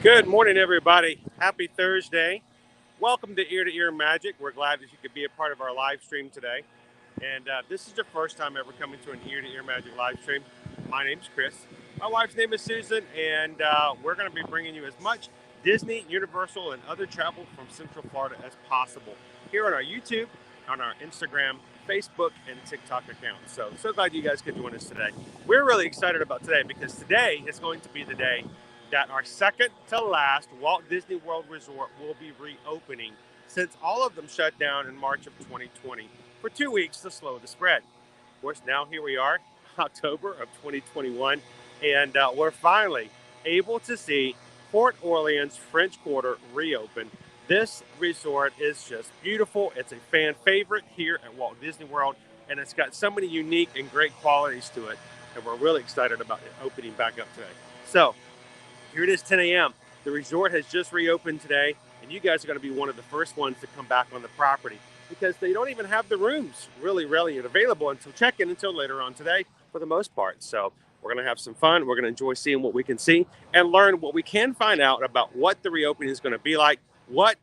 Good morning, everybody. Happy Thursday. Welcome to Ear to Ear Magic. We're glad that you could be a part of our live stream today. And this is your first time ever coming to an Ear to Ear Magic live stream. My name's Chris. My wife's name is Susan, and we're going to be bringing you as much Disney, Universal, and other travel from Central Florida as possible here on our YouTube, on our Instagram, Facebook, and TikTok accounts. So glad you guys could join us today. We're really excited about today because today is going to be the day that our second to last Walt Disney World Resort will be reopening, since all of them shut down in March of 2020 for 2 weeks to slow the spread. Of course, now here we are, October of 2021, and we're finally able to see Port Orleans French Quarter reopen. This resort is just beautiful. It's a fan favorite here at Walt Disney World, and it's got so many unique and great qualities to it, and we're really excited about it opening back up today. So here it is, 10 a.m. The resort has just reopened today, and you guys are going to be one of the first ones to come back on the property because they don't even have the rooms really available until check-in until later on today for the most part. So we're going to have some fun. We're going to enjoy seeing what we can see and learn what we can find out about what the reopening is going to be like, what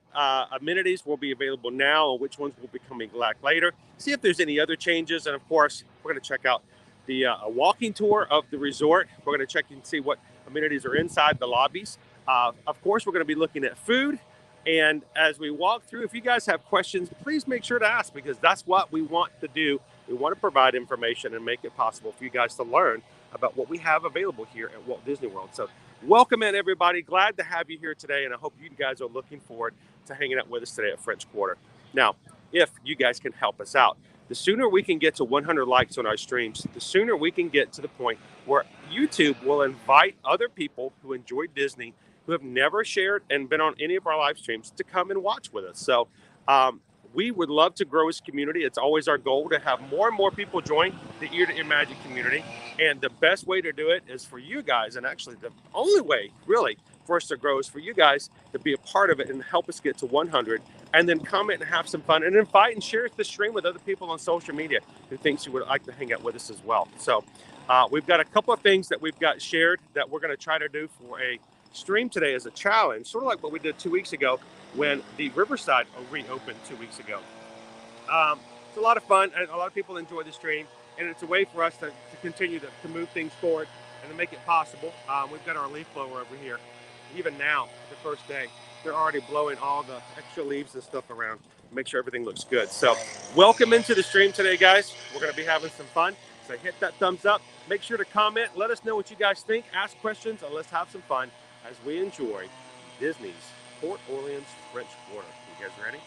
amenities will be available now and which ones will be coming back later, see if there's any other changes, and of course, we're going to check out the walking tour of the resort. We're going to check and see what amenities are inside the lobbies. Of course, we're going to be looking at food. And as we walk through, if you guys have questions, please make sure to ask, because that's what we want to do. We want to provide information and make it possible for you guys to learn about what we have available here at Walt Disney World. So welcome in, everybody. Glad to have you here today. And I hope you guys are looking forward to hanging out with us today at French Quarter. Now, if you guys can help us out, the sooner we can get to 100 likes on our streams, the sooner we can get to the point where YouTube will invite other people who enjoy Disney, who have never shared and been on any of our live streams, to come and watch with us. So we would love to grow this community. It's always our goal to have more and more people join the Ear to Ear Magic community. And the best way to do it is for you guys, and actually the only way really for us to grow is for you guys to be a part of it and help us get to 100, and then comment and have some fun and invite and share the stream with other people on social media who thinks you would like to hang out with us as well. So we've got a couple of things that we've got shared that we're going to try to do for a stream today as a challenge, sort of like what we did 2 weeks ago when the Riverside reopened 2 weeks ago. It's a lot of fun, and a lot of people enjoy the stream, and it's a way for us to continue to move things forward and to make it possible. We've got our leaf blower over here. Even now, the first day, they're already blowing all the extra leaves and stuff around to make sure everything looks good. So welcome into the stream today, guys. We're going to be having some fun. So hit that thumbs up. Make sure to comment. Let us know what you guys think. Ask questions, and let's have some fun as we enjoy Disney's Port Orleans French Quarter. You guys ready?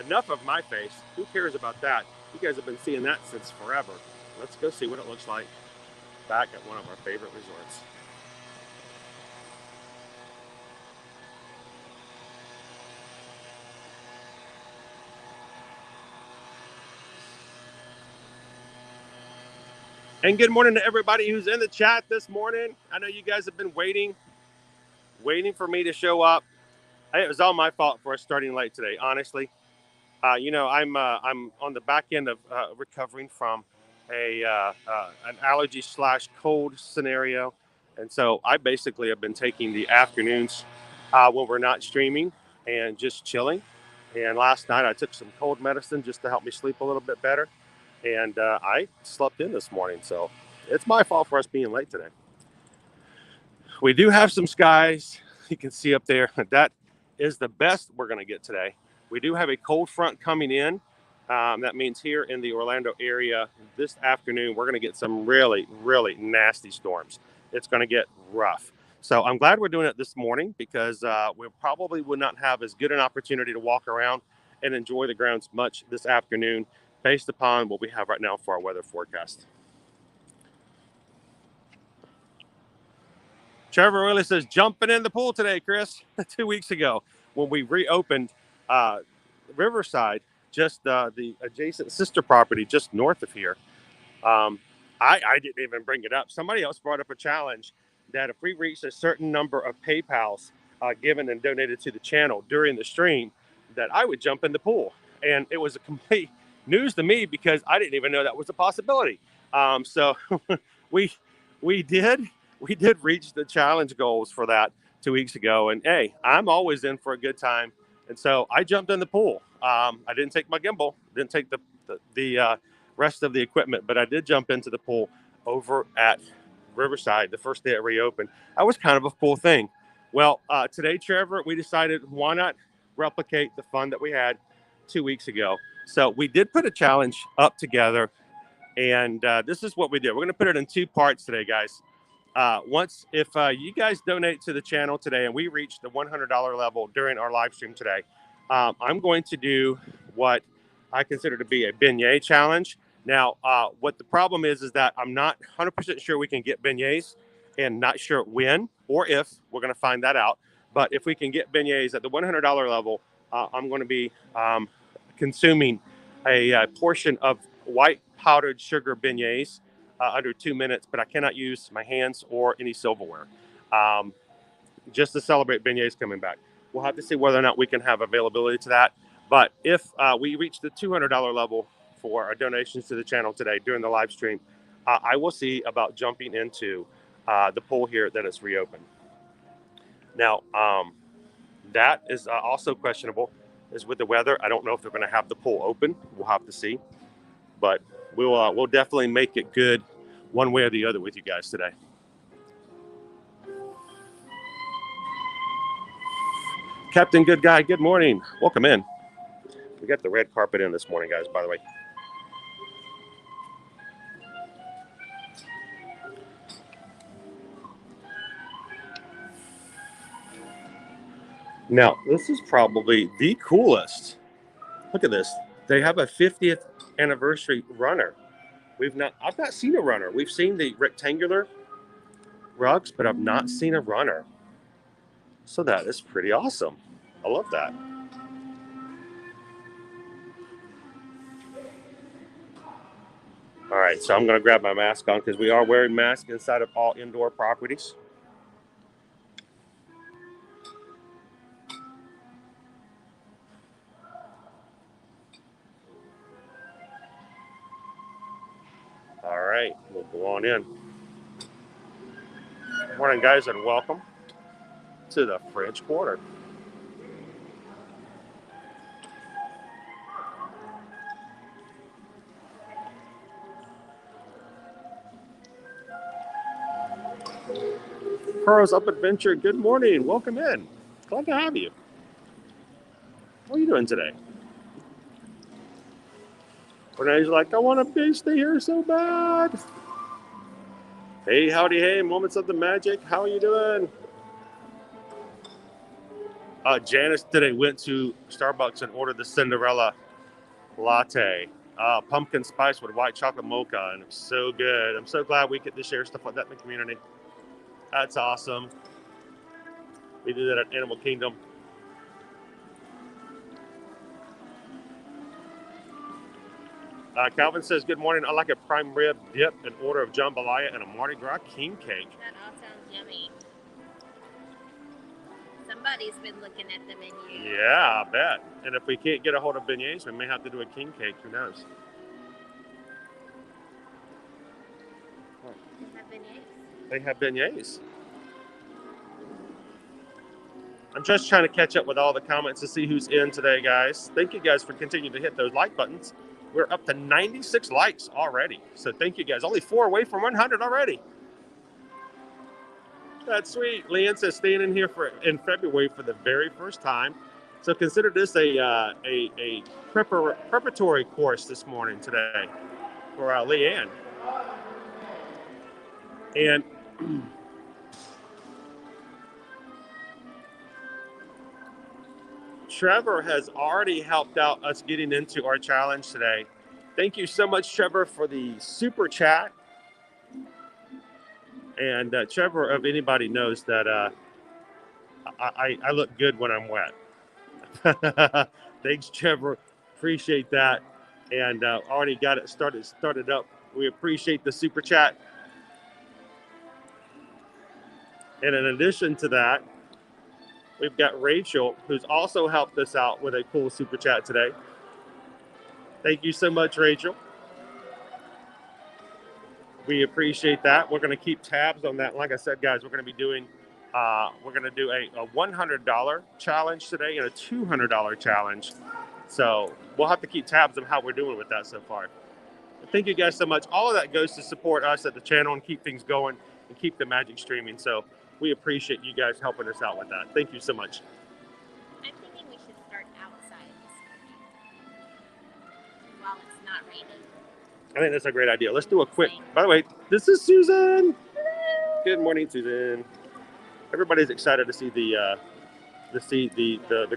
Enough of my face. Who cares about that? You guys have been seeing that since forever. Let's go see what it looks like back at one of our favorite resorts. And good morning to everybody who's in the chat this morning. I know you guys have been waiting for me to show up. It was all my fault for us starting late today, honestly. I'm on the back end of recovering from an allergy / cold scenario, and so I basically have been taking the afternoons when we're not streaming and just chilling. And last night I took some cold medicine just to help me sleep a little bit better, and I slept in this morning, so it's my fault for us being late today. We do have some skies you can see up there. That is the best we're going to get today. We do have a cold front coming in. That means here in the Orlando area this afternoon, we're going to get some really nasty storms. It's going to get rough. So I'm glad we're doing it this morning, because we probably would not have as good an opportunity to walk around and enjoy the grounds much this afternoon based upon what we have right now for our weather forecast. Trevor really says, jumping in the pool today, Chris. 2 weeks ago when we reopened Riverside, just the adjacent sister property just north of here. I didn't even bring it up. Somebody else brought up a challenge that if we reached a certain number of PayPals given and donated to the channel during the stream, that I would jump in the pool. And it was a complete news to me, because I didn't even know that was a possibility. So we did reach the challenge goals for that 2 weeks ago, and hey, I'm always in for a good time, and so I jumped in the pool. I didn't take my gimbal, didn't take the rest of the equipment, but I did jump into the pool over at Riverside the first day it reopened. That was kind of a cool thing. Well, today, Trevor, we decided why not replicate the fun that we had 2 weeks ago. So we did put a challenge up together, and this is what we did. We're going to put it in 2 parts today, guys. If you guys donate to the channel today and we reach the $100 level during our live stream today, I'm going to do what I consider to be a beignet challenge. Now, what the problem is that I'm not 100% sure we can get beignets, and not sure when or if. We're going to find that out. But if we can get beignets at the $100 level, I'm going to be consuming a portion of white powdered sugar beignets under 2 minutes, but I cannot use my hands or any silverware just to celebrate beignets coming back. We'll have to see whether or not we can have availability to that. But if we reach the $200 level for our donations to the channel today during the live stream, I will see about jumping into the pool here that is reopened. Now, that is also questionable is with the weather. I don't know if they're going to have the pool open. We'll have to see. But we'll definitely make it good one way or the other with you guys today. Captain Good Guy, good morning. Welcome in. We got the red carpet in this morning, guys, by the way. Now, this is probably the coolest. Look at this. They have a 50th anniversary runner. I've not seen a runner. We've seen the rectangular rugs, but I've not seen a runner. So that is pretty awesome. I love that. All right, so I'm going to grab my mask on because we are wearing masks inside of all indoor properties. All right, we'll go on in. Good morning, guys, and welcome to the French Quarter. Pearls Up Adventure, good morning. Welcome in. Glad to have you. How are you doing today? Renee's like, I want to stay here so bad. Hey, howdy, hey, Moments of the Magic. How are you doing? Janice today went to Starbucks and ordered the Cinderella latte. Pumpkin spice with white chocolate mocha, and it's so good. I'm so glad we get to share stuff like that in the community. That's awesome. We do that at Animal Kingdom. Calvin says, good morning. I like a prime rib dip, an order of jambalaya, and a Mardi Gras king cake. That all sounds yummy. Somebody's been looking at the menu. Yeah, I bet. And if we can't get a hold of beignets, we may have to do a king cake. Who knows? They have beignets? They have beignets. I'm just trying to catch up with all the comments to see who's in today, guys. Thank you guys for continuing to hit those like buttons. We're up to 96 likes already. So thank you guys. Only 4 away from 100 already. That's sweet. Leanne says staying in here in February for the very first time. So consider this a preparatory course this morning today for Leanne. And Trevor has already helped out us getting into our challenge today. Thank you so much, Trevor, for the super chat. And Trevor, if anybody knows that I look good when I'm wet. Thanks, Trevor. Appreciate that. And already got it started up. We appreciate the super chat. And in addition to that, we've got Rachel, who's also helped us out with a cool super chat today. Thank you so much, Rachel. We appreciate that. We're going to keep tabs on that. Like I said, guys, we're going to be doing We're going to do a $100 challenge today and a $200 challenge. So we'll have to keep tabs on how we're doing with that so far. But thank you guys so much. All of that goes to support us at the channel and keep things going and keep the magic streaming. So we appreciate you guys helping us out with that. Thank you so much. I'm thinking we should start outside this morning while it's not raining. I think that's a great idea. Let's do a quick. By the way, this is Susan. Good morning, Susan. Everybody's excited to see the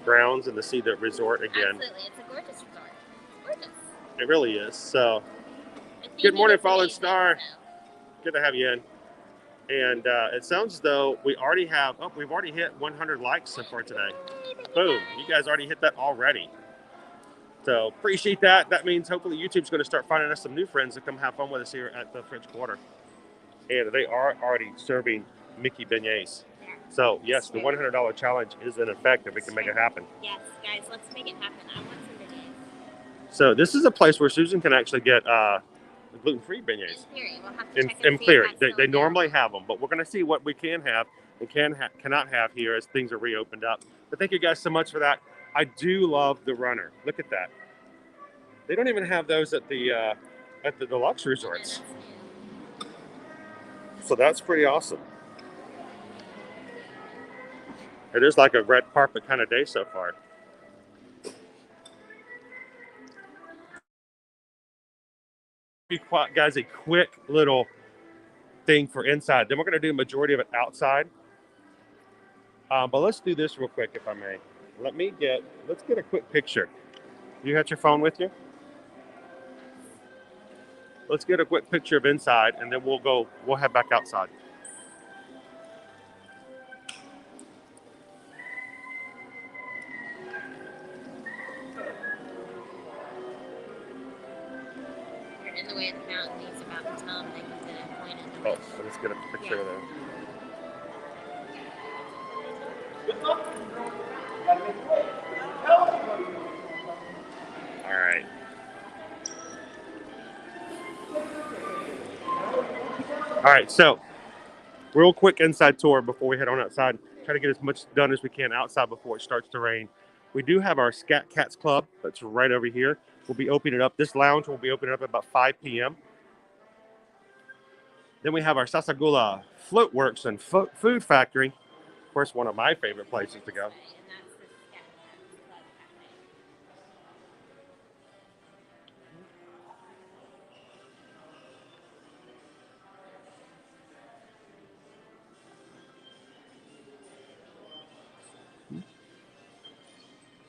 grounds and to see the resort again. Absolutely, it's a gorgeous resort. It's gorgeous. It really is. So, good morning, Fallen Star. Good to have you in. And it sounds as though we already have. Oh, we've already hit 100 likes so far today. Boom! You guys already hit that already. So appreciate that. That means hopefully YouTube's going to start finding us some new friends to come have fun with us here at the French Quarter. And they are already serving Mickey beignets. So yes, the $100 challenge is in effect if we can make it happen. Yes, guys, let's make it happen. I want some beignets. So this is a place where Susan can actually get gluten-free beignets. In theory, we'll have to check In theory, they normally have them, but we're going to see what we can have and cannot have here as things are reopened up. But thank you guys so much for that. I do love the runner. Look at that. They don't even have those at the deluxe resorts. So that's pretty awesome. It is like a red carpet kind of day so far. Guys, a quick little thing for inside. Then we're going to do the majority of it outside. But let's do this real quick, if I may. Let's get a quick picture. You got your phone with you? Let's get a quick picture of inside, and then we'll head back outside. In the way of the mountain, he's about to tell him that he's in a point in the Oh, so let's get a picture of them. All right. All right, so real quick inside tour before we head on outside. Try to get as much done as we can outside before it starts to rain. We do have our Scat Cats Club that's right over here. We'll be opening it up. This lounge will be opening up at about 5 p.m. Then we have our Sasagula Float Works and Food Factory. Of course, one of my favorite places to go.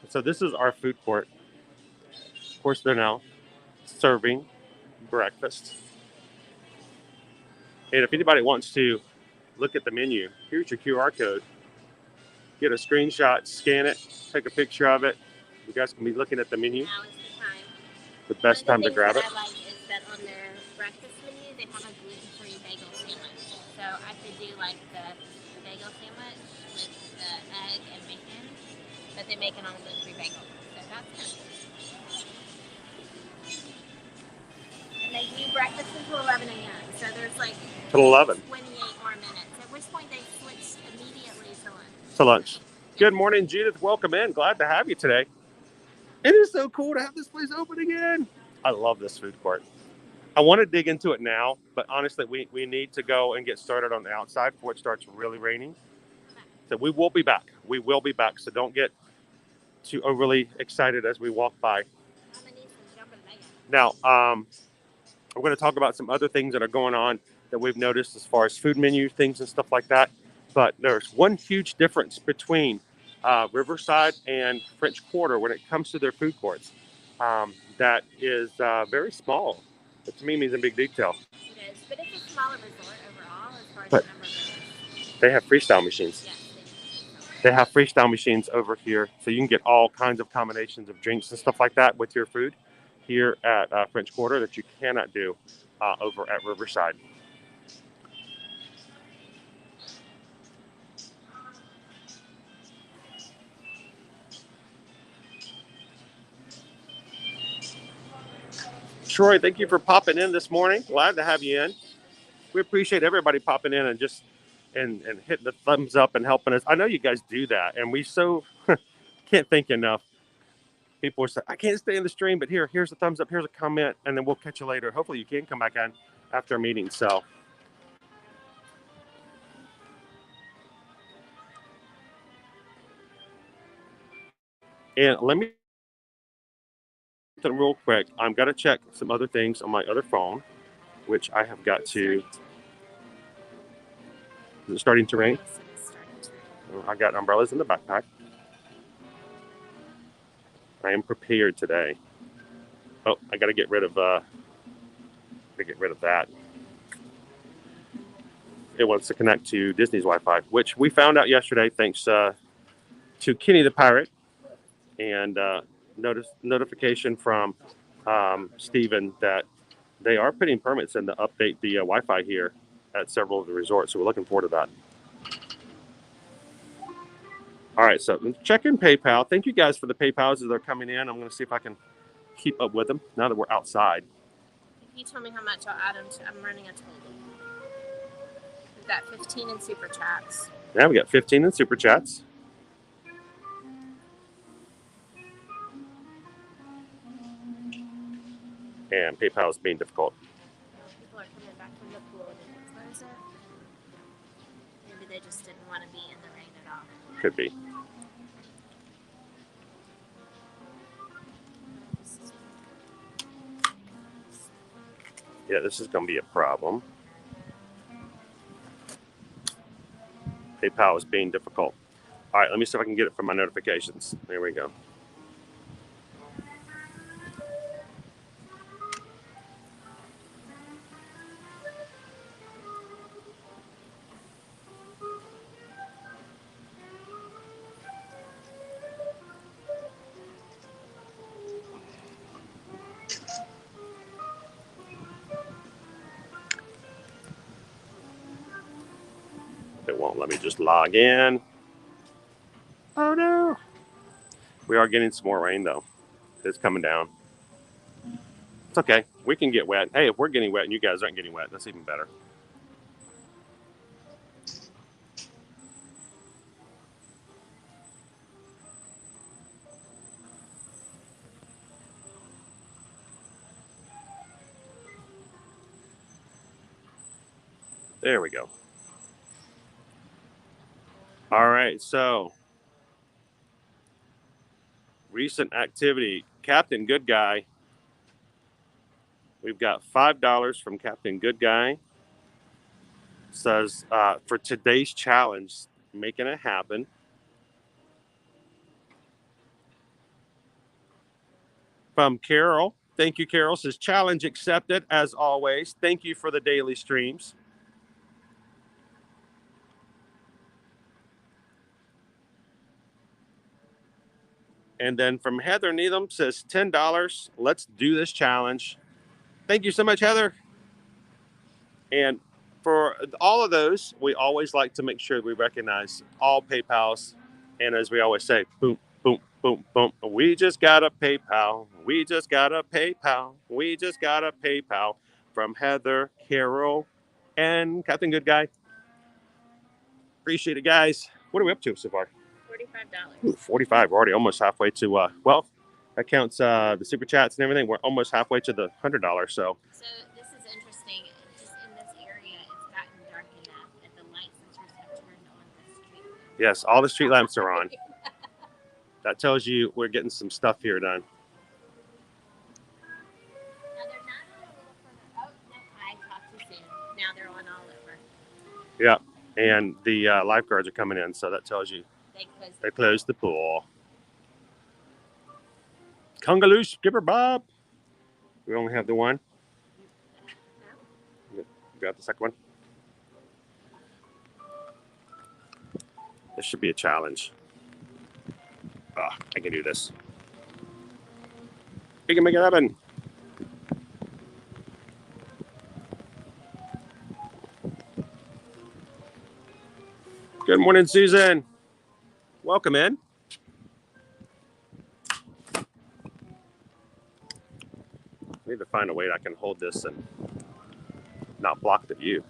So this is our food court. Of course, they're now serving breakfast. And if anybody wants to look at the menu, here's your QR code. Get a screenshot, scan it, take a picture of it. You guys can be looking at the menu. Now is the time. The best time to grab it. What I like is that on their breakfast menu, they have a gluten-free bagel sandwich. So I could do like the bagel sandwich with the egg and bacon, but they make it on a gluten-free bagel. So that's kind of cool. And they do breakfast until 11 a.m. So there's like Till 11. 28 more minutes. At which point they switched immediately to lunch. To lunch. Good morning, Judith. Welcome in. Glad to have you today. It is so cool to have this place open again. I love this food court. I want to dig into it now, but honestly, we need to go and get started on the outside before it starts really raining. So we will be back. We will be back. So don't get too overly excited as we walk by. Now, we're going to talk about some other things that are going on that we've noticed as far as food menu things and stuff like that. But there's one huge difference between Riverside and French Quarter when it comes to their food courts. That is very small. But to me means a big detail. It is, but it's a smaller resort overall as far as But the number of visitors. they have freestyle machines. Yes, They have freestyle machines over here, so you can get all kinds of combinations of drinks and stuff like that with your food here at French Quarter that you cannot do over at Riverside. Troy, thank you for popping in this morning. Glad to have you in. We appreciate everybody popping in and just and hitting the thumbs up and helping us. I know you guys do that, and we so can't thank you enough. People are saying, I can't stay in the stream, but here's a thumbs up, here's a comment, and then we'll catch you later. Hopefully you can come back on after a meeting. So and let me real quick. I'm gonna check some other things on my other phone, which I have got to. Is it starting to rain? I got umbrellas in the backpack. I am prepared today. Oh, I got to get rid of that. It wants to connect to Disney's Wi-Fi, which we found out yesterday thanks to Kenny the Pirate and notification from Steven that they are putting permits in to update the Wi-Fi here at several of the resorts. So we're looking forward to that. All right, so check in PayPal. Thank you guys for the PayPals as they're coming in. I'm going to see if I can keep up with them now that we're outside. If you tell me how much, I'll add them to. I'm running a total. We've got 15 in Super Chats. Yeah, we got 15 in Super Chats. And PayPal is being difficult. People are coming back from the pool. Did they close it? Maybe they just didn't want to be in the rain at all. Could be. Yeah, this is going to be a problem. PayPal is being difficult. All right, let me see if I can get it from my notifications. There we go. It won't let me just log in. Oh no. We are getting some more rain though. It's coming down. It's okay. We can get wet. Hey, if we're getting wet and you guys aren't getting wet, that's even better. There we go. All right, so recent activity. Captain Good Guy. We've got $5 from Captain Good Guy. Says for today's challenge, making it happen. From Carol. Thank you, Carol. Says challenge accepted as always. Thank you for the daily streams. And then from Heather Needham says $10. Let's do this challenge. Thank you so much, Heather. And for all of those, we always like to make sure we recognize all PayPals. And as we always say, boom, boom, boom, boom. We just got a PayPal. We just got a PayPal. We just got a PayPal from Heather, Carol, and Captain Good Guy. Appreciate it, guys. What are we up to so far? $45. Ooh, 45. We're already almost halfway to, well, that counts the super chats and everything. We're almost halfway to the $100. So this is interesting. Just in this area, it's gotten dark enough that the light sensors have turned on the street. yes, all the street lamps are on. That tells you we're getting some stuff here done. Now they're not on a little further. Oh, no, I talked too soon. Now they're on all over. Yeah, and the lifeguards are coming in, so that tells you they closed the pool. Congaloo Skipper Bob. We only have the one. You got the second one. This should be a challenge. I can do this. We can make it happen. Good morning, Susan. Welcome in. I need to find a way that I can hold this and not block the view.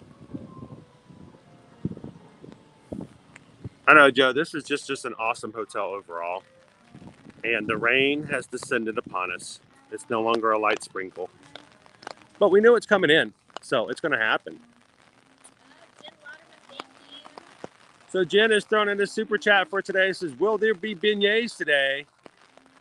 I know, Joe, this is just an awesome hotel overall. And the rain has descended upon us. It's no longer a light sprinkle. But we knew it's coming in, so it's going to happen. Jen Waterman, thank you. So Jen has thrown in a super chat for today. It says, will there be beignets today?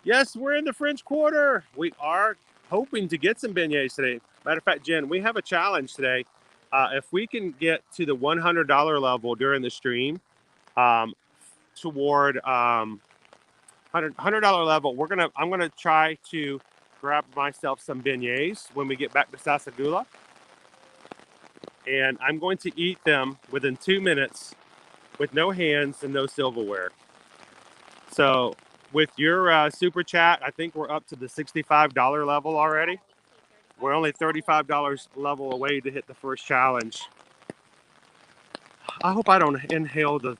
Yes, we're in the French Quarter. We are hoping to get some beignets today. Matter of fact, Jen, we have a challenge today. If we can get to the $100 level during the stream, toward $100 level, I'm gonna try to grab myself some beignets when we get back to Sasagula, and I'm going to eat them within 2 minutes with no hands and no silverware. So with your super chat, I think we're up to the $65 level already. We're only $35 level away to hit the first challenge. I hope I don't inhale the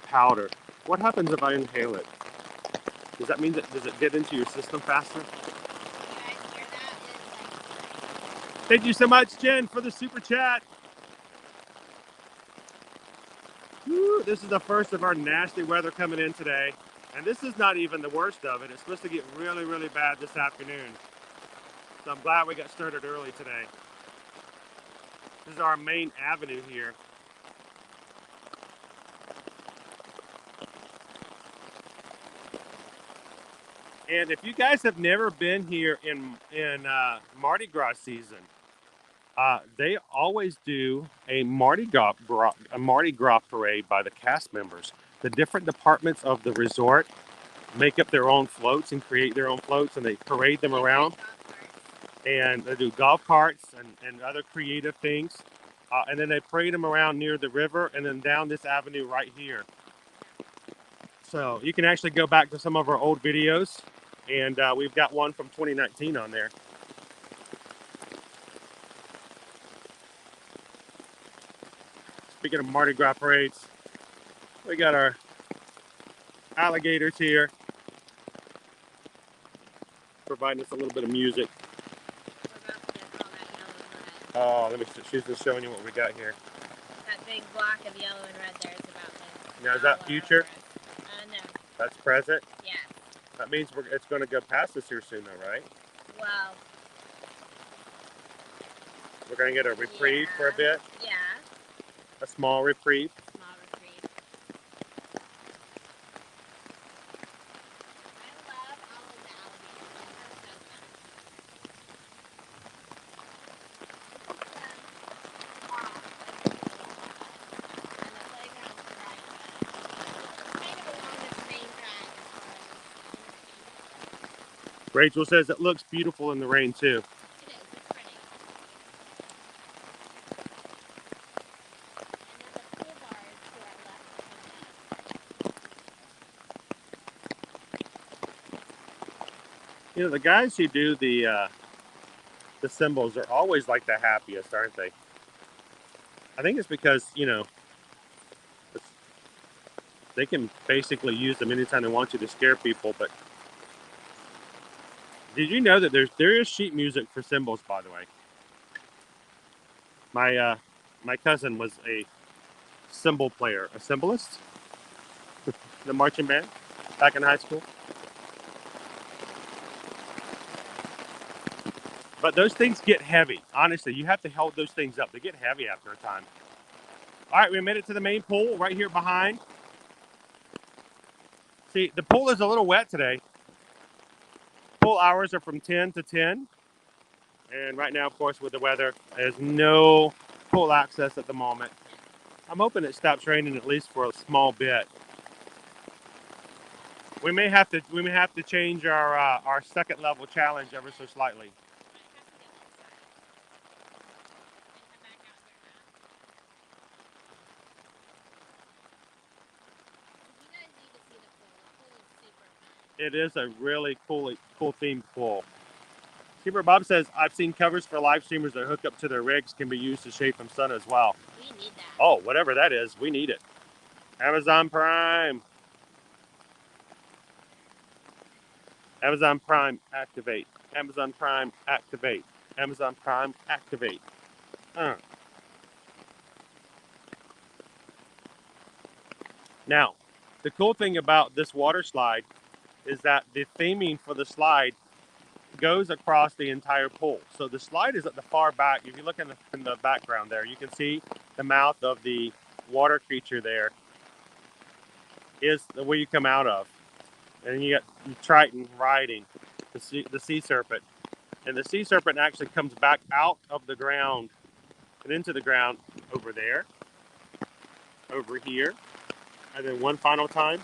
powder. What happens if I inhale it? Does that mean does it get into your system faster? Thank you so much, Jen, for the super chat. Woo, this is the first of our nasty weather coming in today. And this is not even the worst of it. It's supposed to get really, really bad this afternoon. So I'm glad we got started early today. This is our main avenue here. And if you guys have never been here in Mardi Gras season, they always do a Mardi Gras parade by the cast members. The different departments of the resort make up their own floats and create their own floats, and they parade them around. And they do golf carts and other creative things. And then they parade them around near the river and then down this avenue right here. So you can actually go back to some of our old videos, and we've got one from 2019 on there. Speaking of Mardi Gras parades, we got our alligators here, providing us a little bit of music. Oh, let me. She's just showing you what we got here. That big block of yellow and red there is about like. Now is that future? No. That's present. Yeah. That means it's going to go past us here soon, though, right? Well. We're going to get a reprieve for a bit. Yeah. A small reprieve. Rachel says it looks beautiful in the rain too. It is. It's pretty. And then the pool bars to our left. You know, the guys who do the cymbals are always like the happiest, aren't they? I think it's because, you know, they can basically use them anytime they want to scare people. But did you know that there is sheet music for cymbals, by the way? My cousin was a cymbal player, a cymbalist, the marching band back in high school. But those things get heavy. Honestly, you have to hold those things up. They get heavy after a time. All right, we made it to the main pool right here behind. See, the pool is a little wet today. Pool hours are from 10 to 10. And right now, of course, with the weather, there's no pool access at the moment. I'm hoping it stops raining at least for a small bit. We may have to change our second level challenge ever so slightly. It is a really cool themed pool. Keeper Bob says, I've seen covers for live streamers that hook up to their rigs can be used to shade from sun as well. We need that. Oh, whatever that is, we need it. Amazon Prime. Amazon Prime, activate. Amazon Prime, activate. Amazon Prime, activate. Now, the cool thing about this water slide is that the theming for the slide goes across the entire pool. So the slide is at the far back. If you look in the background there, you can see the mouth of the water creature there is where you come out of. And you got Triton riding the sea serpent. And the sea serpent actually comes back out of the ground and into the ground over there, over here, and then one final time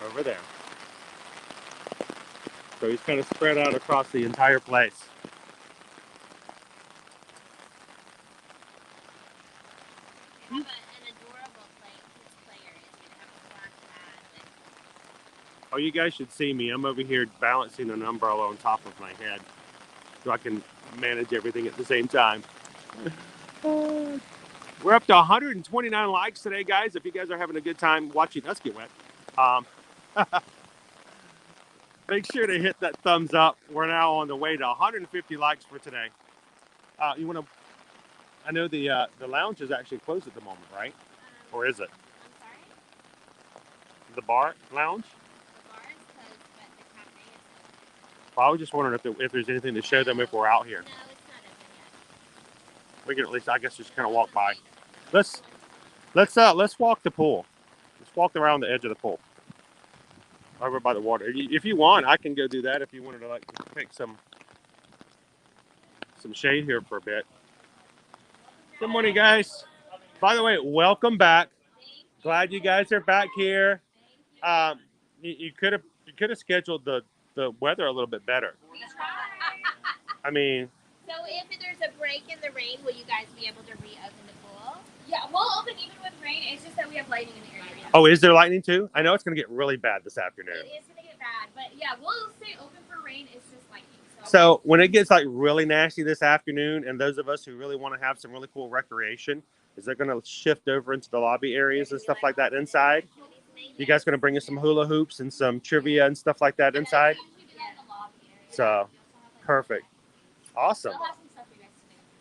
over there. So he's kind of spread out across the entire place. They have an adorable play area. They have a splash pad. Oh, you guys should see me. I'm over here balancing an umbrella on top of my head so I can manage everything at the same time. We're up to 129 likes today, guys. If you guys are having a good time watching us get wet, make sure to hit that thumbs up. We're now on the way to 150 likes for today. You want to? I know the lounge is actually closed at the moment, right? Or is it? I'm sorry? The bar lounge? The bar is closed, but the cafe is open. Well, I was just wondering if there's anything to show them if we're out here. No, it's not open yet. We can at least, I guess, just kind of walk by. Let's walk the pool. Let's walk around the edge of the pool, over by the water. If you want, I can go do that. If you wanted to like take some shade here for a bit. Good morning, guys. By the way, welcome back. Glad you guys are back here. You could have scheduled the weather a little bit better. I mean, So if there's a break in the rain, will you guys be able to reopen the pool? Yeah, we'll open even with rain. It's just that we have lightning in the area. oh, is there lightning too? I know it's going to get really bad this afternoon. It is gonna get bad, but yeah, we'll stay open for rain. It's just lightning. So when it gets like really nasty this afternoon, and those of us who really want to have some really cool recreation, is they're going to shift over into the lobby areas and stuff like that inside? You guys going to bring us some hula hoops and some trivia and stuff like that inside? So, perfect. Awesome.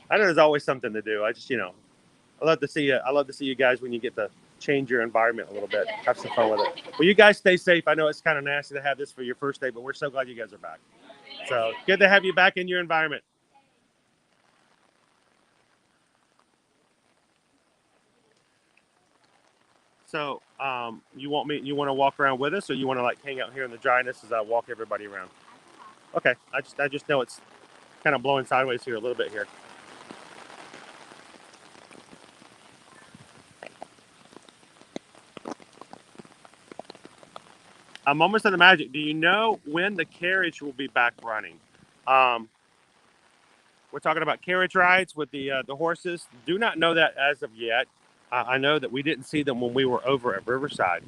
I know there's always something to do. I just, I love to see you. I love to see you guys when you get to change your environment a little bit. Have some fun with it. Well, you guys stay safe. I know it's kind of nasty to have this for your first day, but we're so glad you guys are back. So good to have you back in your environment. So you want to walk around with us, or you want to like hang out here in the dryness as I walk everybody around? Okay. I just know it's kind of blowing sideways here a little bit here. Moments of the Magic. Do you know when the carriage will be back running? We're talking about carriage rides with the horses. Do not know that as of yet. I know that we didn't see them when we were over at Riverside.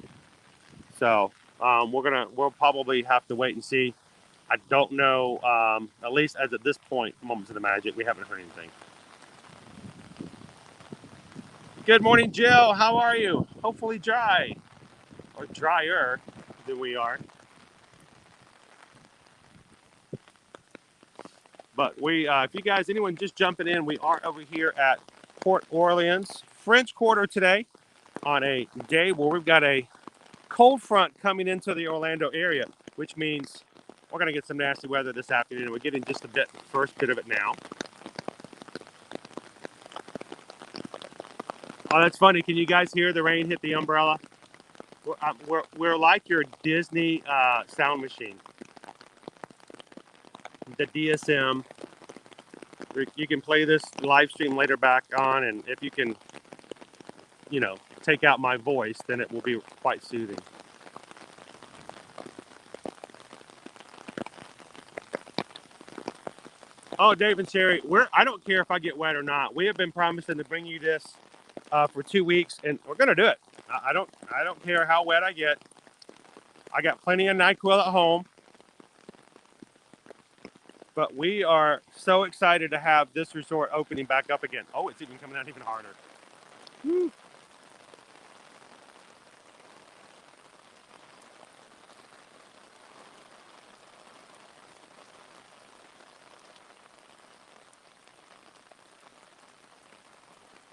So we'll probably have to wait and see. I don't know. At least as at this point, Moments of the Magic, we haven't heard anything. Good morning, Jill. How are you? Hopefully dry, or drier than we are. But if you guys, anyone just jumping in, we are over here at Port Orleans, French Quarter today, on a day where we've got a cold front coming into the Orlando area, which means we're going to get some nasty weather this afternoon. We're getting just first bit of it now. Oh, that's funny. Can you guys hear the rain hit the umbrella? We're like your Disney sound machine. The DSM. You can play this live stream later back on, and if you can, take out my voice, then it will be quite soothing. Oh, Dave and Sherry, I don't care if I get wet or not. We have been promising to bring you this for 2 weeks, and we're gonna do it. I don't care how wet I get. I got plenty of NyQuil at home. But we are so excited to have this resort opening back up again. Oh, it's even coming out even harder. Woo.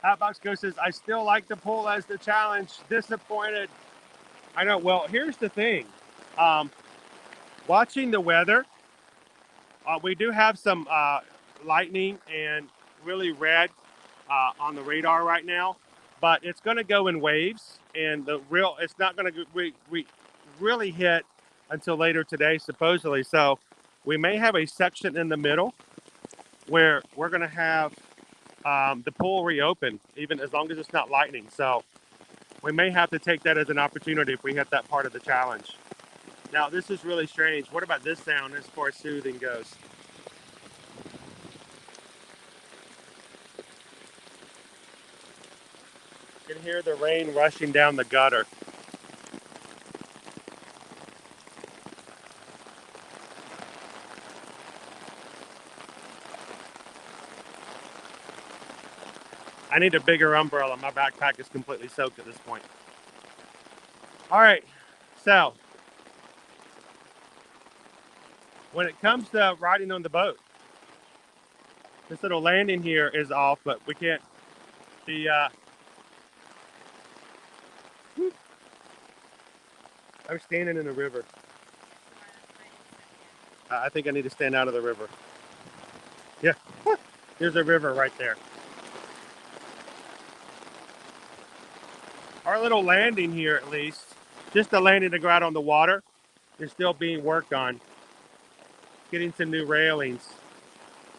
Outbox Ghost says, I still like the pool as the challenge. Disappointed. I know. Well, here's the thing. Watching the weather, we do have some lightning and really red on the radar right now, but it's going to go in waves, and it's not going to really hit until later today, supposedly. So we may have a section in the middle where we're going to have the pool reopen, even as long as it's not lightning. So we may have to take that as an opportunity if we hit that part of the challenge. Now, this is really strange. What about this sound as far as soothing goes? You can hear the rain rushing down the gutter. I need a bigger umbrella. My backpack is completely soaked at this point. All right, so when it comes to riding on the boat, this little landing here is off, but we can't. I'm standing in the river. I think I need to stand out of the river. Yeah, there's a river right there. Our little landing here, at least, just the landing to go out on the water, is still being worked on. Getting some new railings.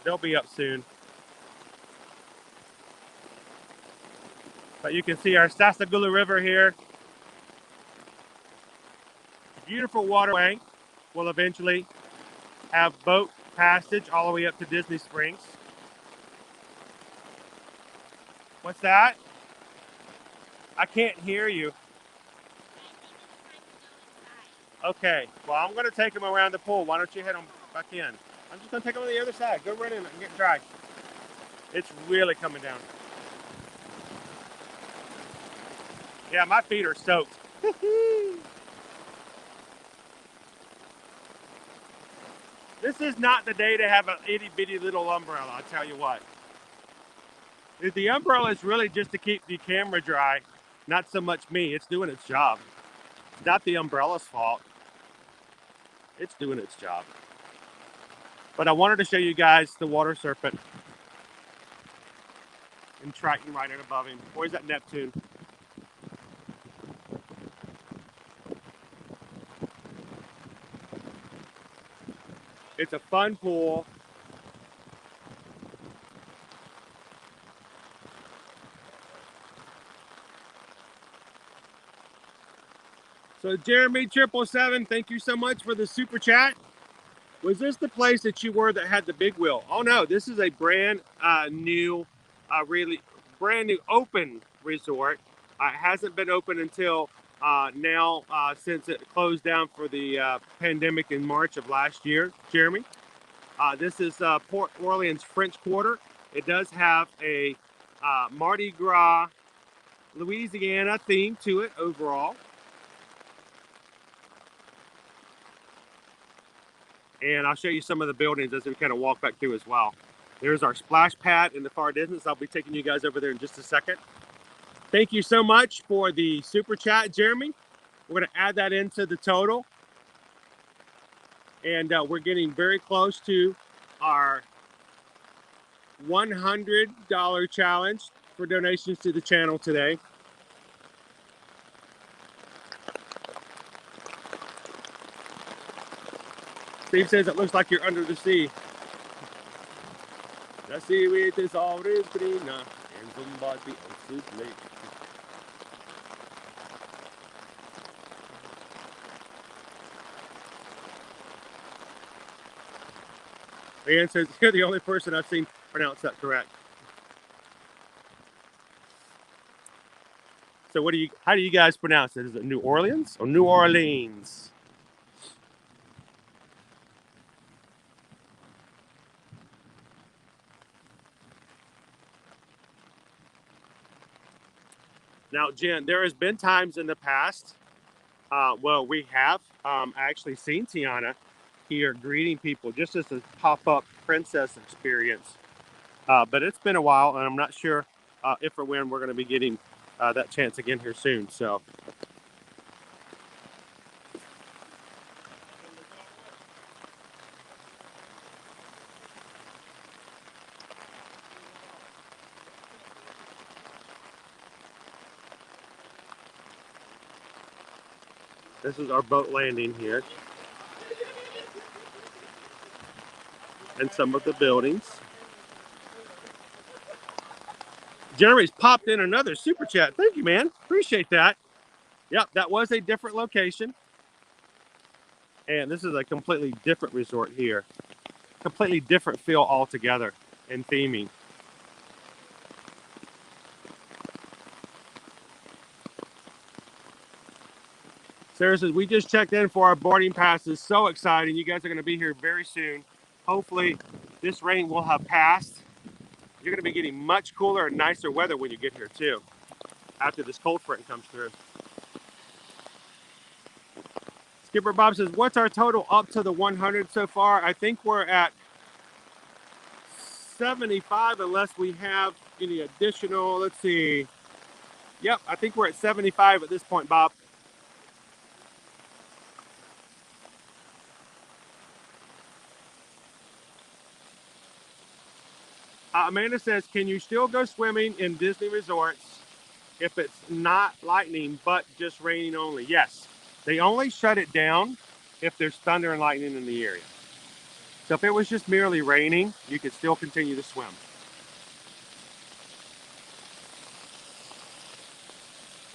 They'll be up soon. But you can see our Sasagula River here. Beautiful waterway. Will eventually have boat passage all the way up to Disney Springs. What's that? I can't hear you. Okay, well, I'm going to take them around the pool. Why don't you head them back in? I'm just going to take them to the other side. Go run in and get dry. It's really coming down. Yeah, my feet are soaked. This is not the day to have an itty bitty little umbrella, I'll tell you what. The umbrella is really just to keep the camera dry, not so much me. It's doing its job. It's not the umbrella's fault. It's doing its job. But I wanted to show you guys the water serpent and Triton right above him. Or is that Neptune? It's a fun pool. So Jeremy 777, thank you so much for the super chat. Was this the place that you were that had the big wheel? Oh no, this is a brand new, really brand new open resort. It hasn't been open until now since it closed down for the pandemic in March of last year. Jeremy, this is Port Orleans French Quarter. It does have a Mardi Gras, Louisiana theme to it overall. And I'll show you some of the buildings as we kind of walk back through as well. There's our splash pad in the far distance. I'll be taking you guys over there in just a second. Thank you so much for the super chat, Jeremy. We're going to add that into the total. And we're getting very close to our $100 challenge for donations to the channel today. Steve says it looks like you're under the sea. The seaweed is always greener, and somebody else's lake. The answer is you're the only person I've seen pronounce that correct. So how do you guys pronounce it? Is it New Orleans or New Orleans? Now, Jen, there has been times in the past, we have actually seen Tiana here greeting people just as a pop-up princess experience. But it's been a while, and I'm not sure if or when we're going to be getting that chance again here soon. So. This is our boat landing here. And some of the buildings. Jeremy's popped in another super chat. Thank you, man. Appreciate that. Yep, that was a different location. And this is a completely different resort here. Completely different feel altogether and theming. Sarah says, we just checked in for our boarding passes. So exciting. You guys are going to be here very soon. Hopefully this rain will have passed. You're going to be getting much cooler and nicer weather when you get here too, after this cold front comes through. Skipper Bob says, what's our total up to the 100 so far? I think we're at 75 unless we have any additional, let's see. Yep, I think we're at 75 at this point, Bob. Amanda says, can you still go swimming in Disney resorts if it's not lightning but just raining only? Yes. They only shut it down if there's thunder and lightning in the area. So if it was just merely raining, you could still continue to swim.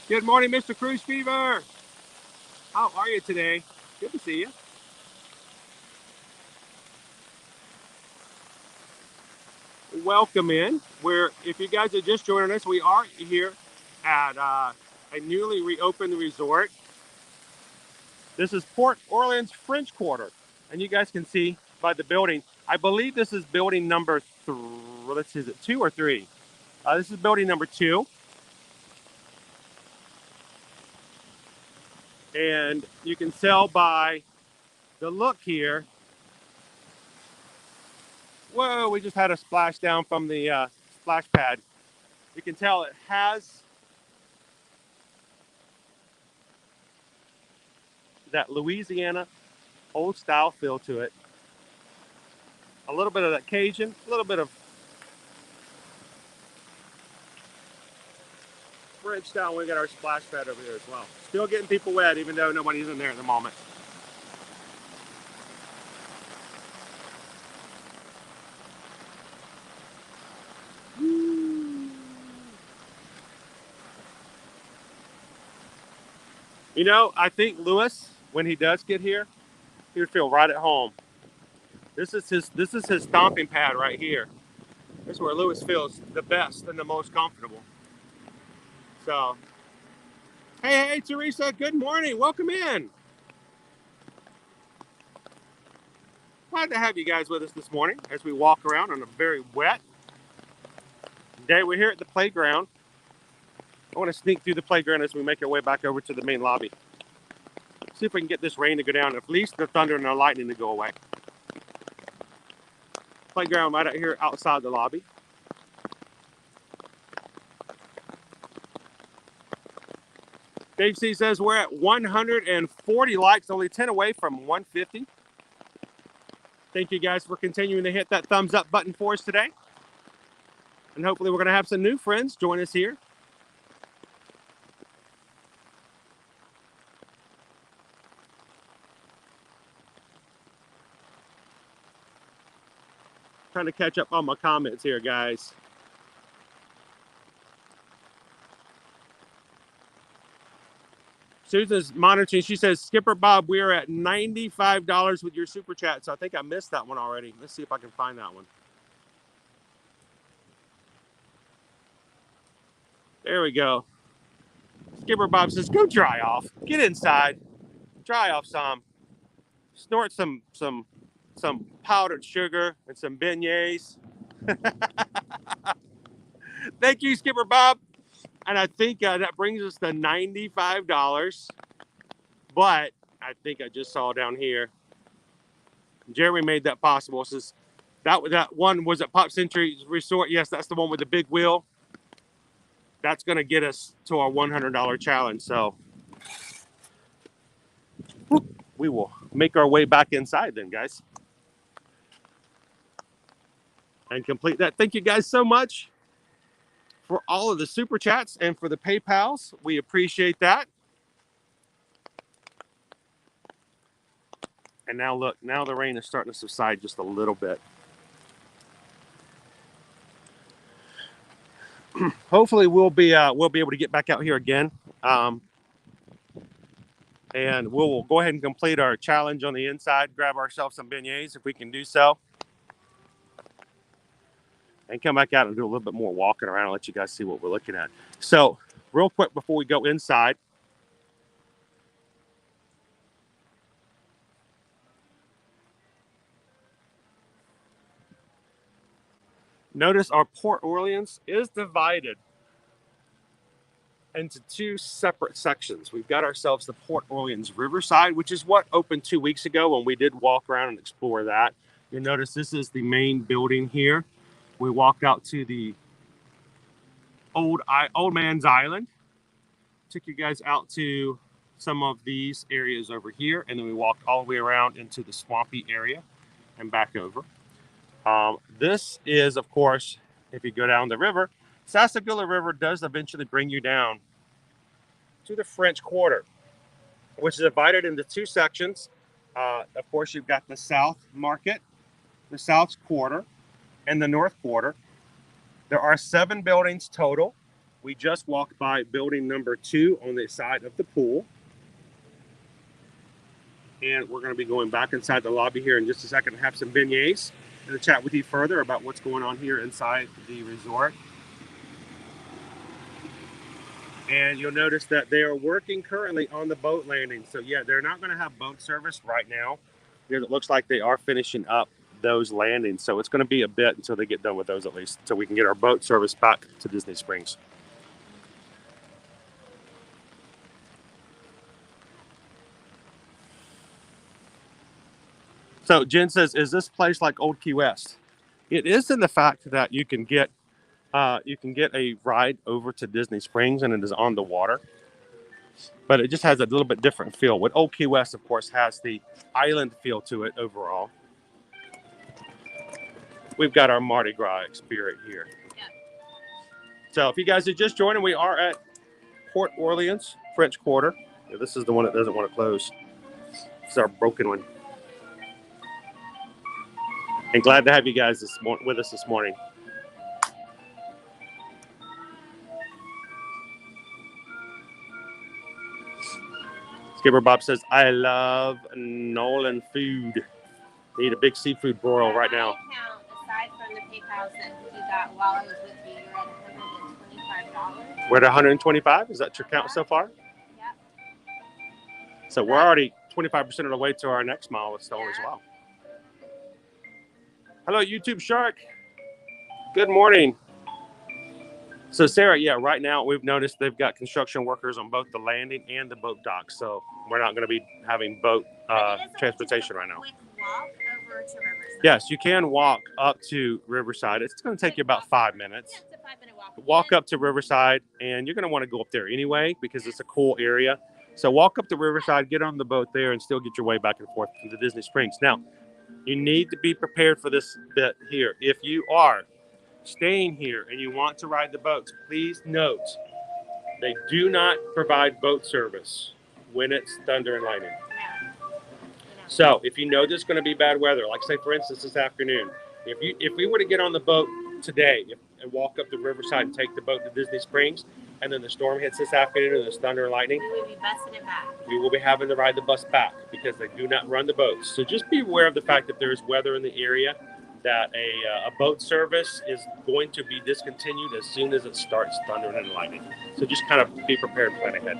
Good morning, Mr. Cruise Fever. How are you today? Good to see you. Welcome in. If you guys are just joining us, we are here at a newly reopened resort. This is Port Orleans French Quarter, and you guys can see by the building. I believe this is building number 3. Let's see, is it 2 or 3? This is building number 2. And you can tell by the look here. Whoa, we just had a splash down from the splash pad. You can tell it has that Louisiana old style feel to it. A little bit of that Cajun, a little bit of French style. We got our splash pad over here as well. Still getting people wet, even though nobody's in there at the moment. You know, I think Lewis, when he does get here, he would feel right at home. This is his stomping pad right here. This is where Lewis feels the best and the most comfortable. So, hey, Teresa, good morning. Welcome in. Glad to have you guys with us this morning as we walk around on a very wet day. We're here at the playground. I want to sneak through the playground as we make our way back over to the main lobby. See if we can get this rain to go down, at least the thunder and the lightning to go away. Playground right out here outside the lobby. Dave C says we're at 140 likes, only 10 away from 150. Thank you guys for continuing to hit that thumbs up button for us today. And hopefully we're going to have some new friends join us here. Trying to catch up on my comments here, guys. Susan's monitoring. She says, Skipper Bob, we are at $95 with your super chat. So I think I missed that one already. Let's see if I can find that one. There we go. Skipper Bob says, go dry off. Get inside. Dry off some. Snort some powdered sugar and some beignets. Thank you, Skipper Bob. And I think that brings us to $95. But I think I just saw down here, Jeremy made that possible. Says that one was at Pop Century Resort. Yes, that's the one with the big wheel. that's going to get us to our $100 challenge. So we will make our way back inside then, guys, and complete that. Thank you guys so much for all of the super chats and for the PayPals. We appreciate that. And now look, now the rain is starting to subside just a little bit. Hopefully we'll be able to get back out here again. And we'll go ahead and complete our challenge on the inside, grab ourselves some beignets if we can do so, and come back out and do a little bit more walking around and let you guys see what we're looking at. So real quick before we go inside, notice our Port Orleans is divided into two separate sections. We've got ourselves the Port Orleans Riverside, which is what opened 2 weeks ago when we did walk around and explore that. You'll notice this is the main building here. We walked out to the old man's island, took you guys out to some of these areas over here, and then we walked all the way around into the swampy area and back over. This is, of course, if you go down the river, Sassagoula River does eventually bring you down to the French Quarter, which is divided into two sections. Of course, you've got the South Market, the South Quarter, and the North Quarter. There are 7 buildings total. We just walked by building number 2 on the side of the pool. And we're going to be going back inside the lobby here in just a second to have some beignets and to chat with you further about what's going on here inside the resort. And you'll notice that they are working currently on the boat landing. So yeah, they're not going to have boat service right now because it looks like they are finishing up those landings. So it's going to be a bit until they get done with those, at least, so we can get our boat service back to Disney Springs. So Jen says, is this place like Old Key West? It is in the fact that you can get a ride over to Disney Springs and it is on the water. But it just has a little bit different feel. With Old Key West, of course, has the island feel to it overall. We've got our Mardi Gras experience here. Yeah. So if you guys are just joining, we are at Port Orleans, French Quarter. Yeah, this is the one that doesn't want to close. It's our broken one. And glad to have you guys with us this morning. Skipper Bob says, I love Nolan food. Need a big seafood broil right now. Count, aside from the PayPals that you got while I was with you, you're at $125. We're at 125? Is that your count so far? Yep. So we're already 25% of the way to our next milestone as well. Hello, YouTube Shark. Good morning. So Sarah, yeah, right now we've noticed they've got construction workers on both the landing and the boat dock. So we're not going to be having boat transportation right now. Quick walk over to Riverside. Yes, you can walk up to Riverside. It's going to take you about 5 minutes. Yeah, it's a 5-minute walk. Walk up to Riverside, and you're going to want to go up there anyway because it's a cool area. So walk up to Riverside, get on the boat there, and still get your way back and forth to the Disney Springs. Now, you need to be prepared for this bit here. If you are staying here and you want to ride the boats, please note they do not provide boat service when it's thunder and lightning. So if you know there's going to be bad weather, like say for instance this afternoon, if we were to get on the boat today and walk up the Riverside and take the boat to Disney Springs, and then the storm hits this afternoon and there's thunder and lightning, we will be busting it back. We will be having to ride the bus back because they do not run the boats. So just be aware of the fact that there is weather in the area, that a boat service is going to be discontinued as soon as it starts thundering and lightning. So just kind of be prepared and plan ahead.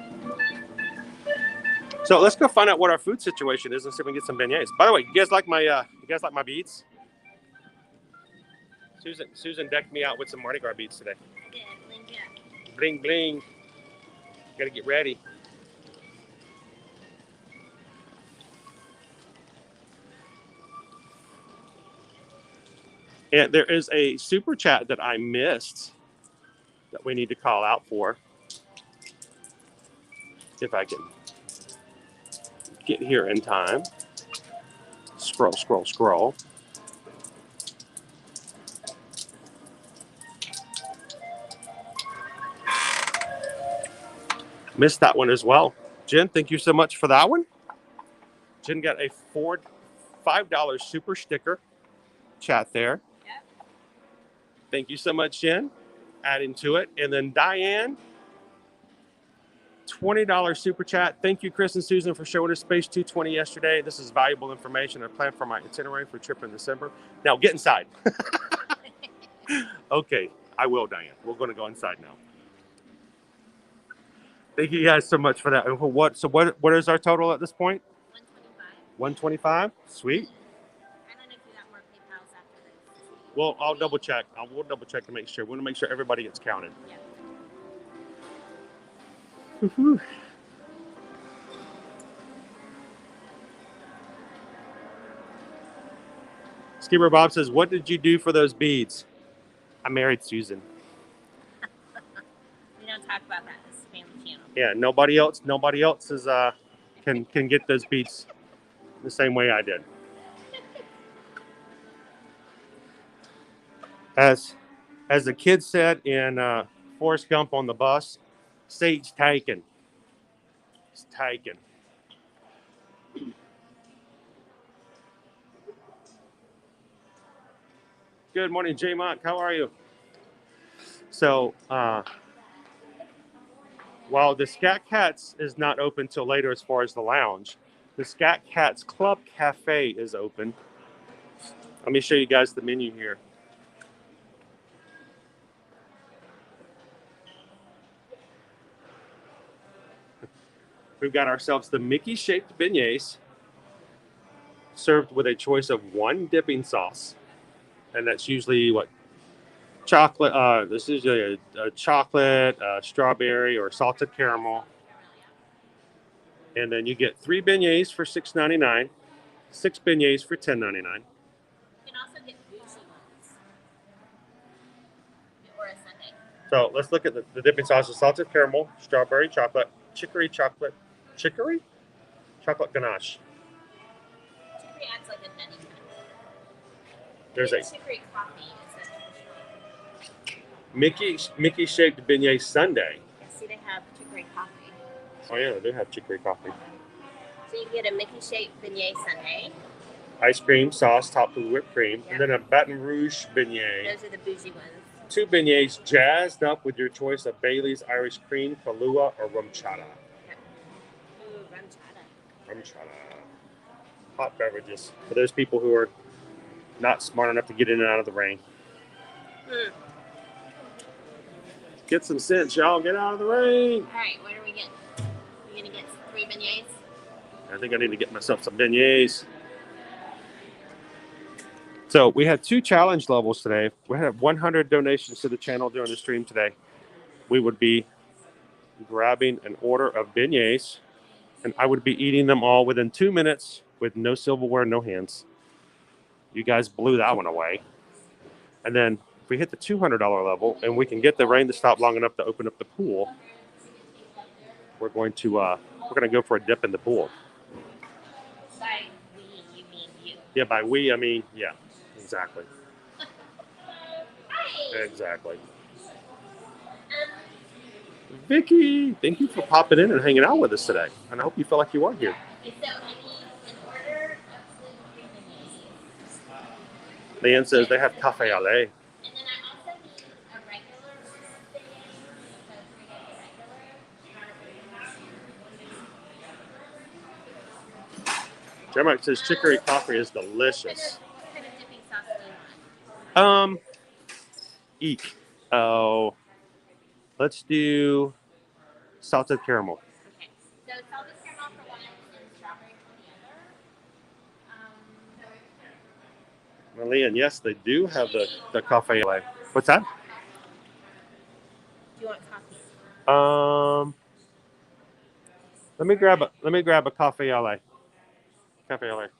So let's go find out what our food situation is and see if we can get some beignets. By the way, you guys like my beads? Susan decked me out with some Mardi Gras beads today. Yeah, bling, yeah. Bling bling. Gotta get ready. And there is a super chat that I missed that we need to call out for. If I can get here in time. Scroll, scroll, scroll. Missed that one as well. Jen, thank you so much for that one. Jen got a $5 super sticker chat there. Yep. Thank you so much, Jen. Adding to it. And then Diane, $20 super chat. Thank you, Chris and Susan, for showing us Space 220 yesterday. This is valuable information. I plan for my itinerary for a trip in December. Now, get inside. Okay, I will, Diane. We're going to go inside now. Thank you guys so much for that. What is our total at this point? 125. 125? Sweet. I don't know if you got more PayPals after this. Well, I'll double check. We'll double check to make sure. We want to make sure everybody gets counted. Yeah. Woo-hoo. Skipper Bob says, "What did you do for those beads?" I married Susan. We don't talk about that in this family channel. Yeah, nobody else is can get those beads the same way I did. As the kid said in Forrest Gump on the bus, "Seat's taken. It's taken." Good morning, J Monk. How are you? So, while the Scat Cats is not open till later as far as the lounge, the Scat Cats Club Cafe is open. Let me show you guys the menu here. We've got ourselves the Mickey-shaped beignets, served with a choice of one dipping sauce, and that's usually what? Chocolate. This is usually a chocolate, strawberry, or salted caramel. And then you get 3 beignets for $6.99, 6 beignets for $10.99. You can also get bougie ones. Or a sundae. So let's look at the dipping sauces: salted caramel, strawberry chocolate, chicory chocolate ganache. Chicory adds like a nutty kind. There's a chicory coffee is traditional. Mickey shaped beignet sundae. Yeah, see, they have chicory coffee. Oh yeah, they do have chicory coffee. So you get a Mickey-shaped beignet sundae. Ice cream sauce topped with whipped cream, Yep. and then a Baton Rouge beignet. Those are the bougie ones. 2 beignets jazzed up with your choice of Bailey's Irish Cream, Kahlua, or rum chata. Yep. Ooh, rum chata. Rum chata. Hot beverages for those people who are not smart enough to get in and out of the rain. Get some sense, y'all. Get out of the rain. All right, what are we getting? You gonna get 3 beignets? I think I need to get myself some beignets. So we had 2 challenge levels today. We had 100 donations to the channel during the stream today. We would be grabbing an order of beignets, and I would be eating them all within 2 minutes with no silverware, no hands. You guys blew that one away. And then if we hit the $200 level and we can get the rain to stop long enough to open up the pool, we're going to go for a dip in the pool. By we, you mean you. Yeah, by we I mean yeah, exactly. Hi. Exactly. Vicky, thank you for popping in and hanging out with us today. And I hope you feel like you are here. So I need an order of gluten-free beignets. Leanne says they have cafe au lait. And then I also need a regular beignet. So 3 regular. Jeremiah says chicory coffee is delicious. What kind of dipping sauce do you want? Eek. Oh, let's do salted caramel. Okay. So salted caramel for one and strawberry for the other. Leanne, yes, they do have the cafe au lait. What's that? Do you want coffee? Let me grab a cafe au lait. Cafe au lait.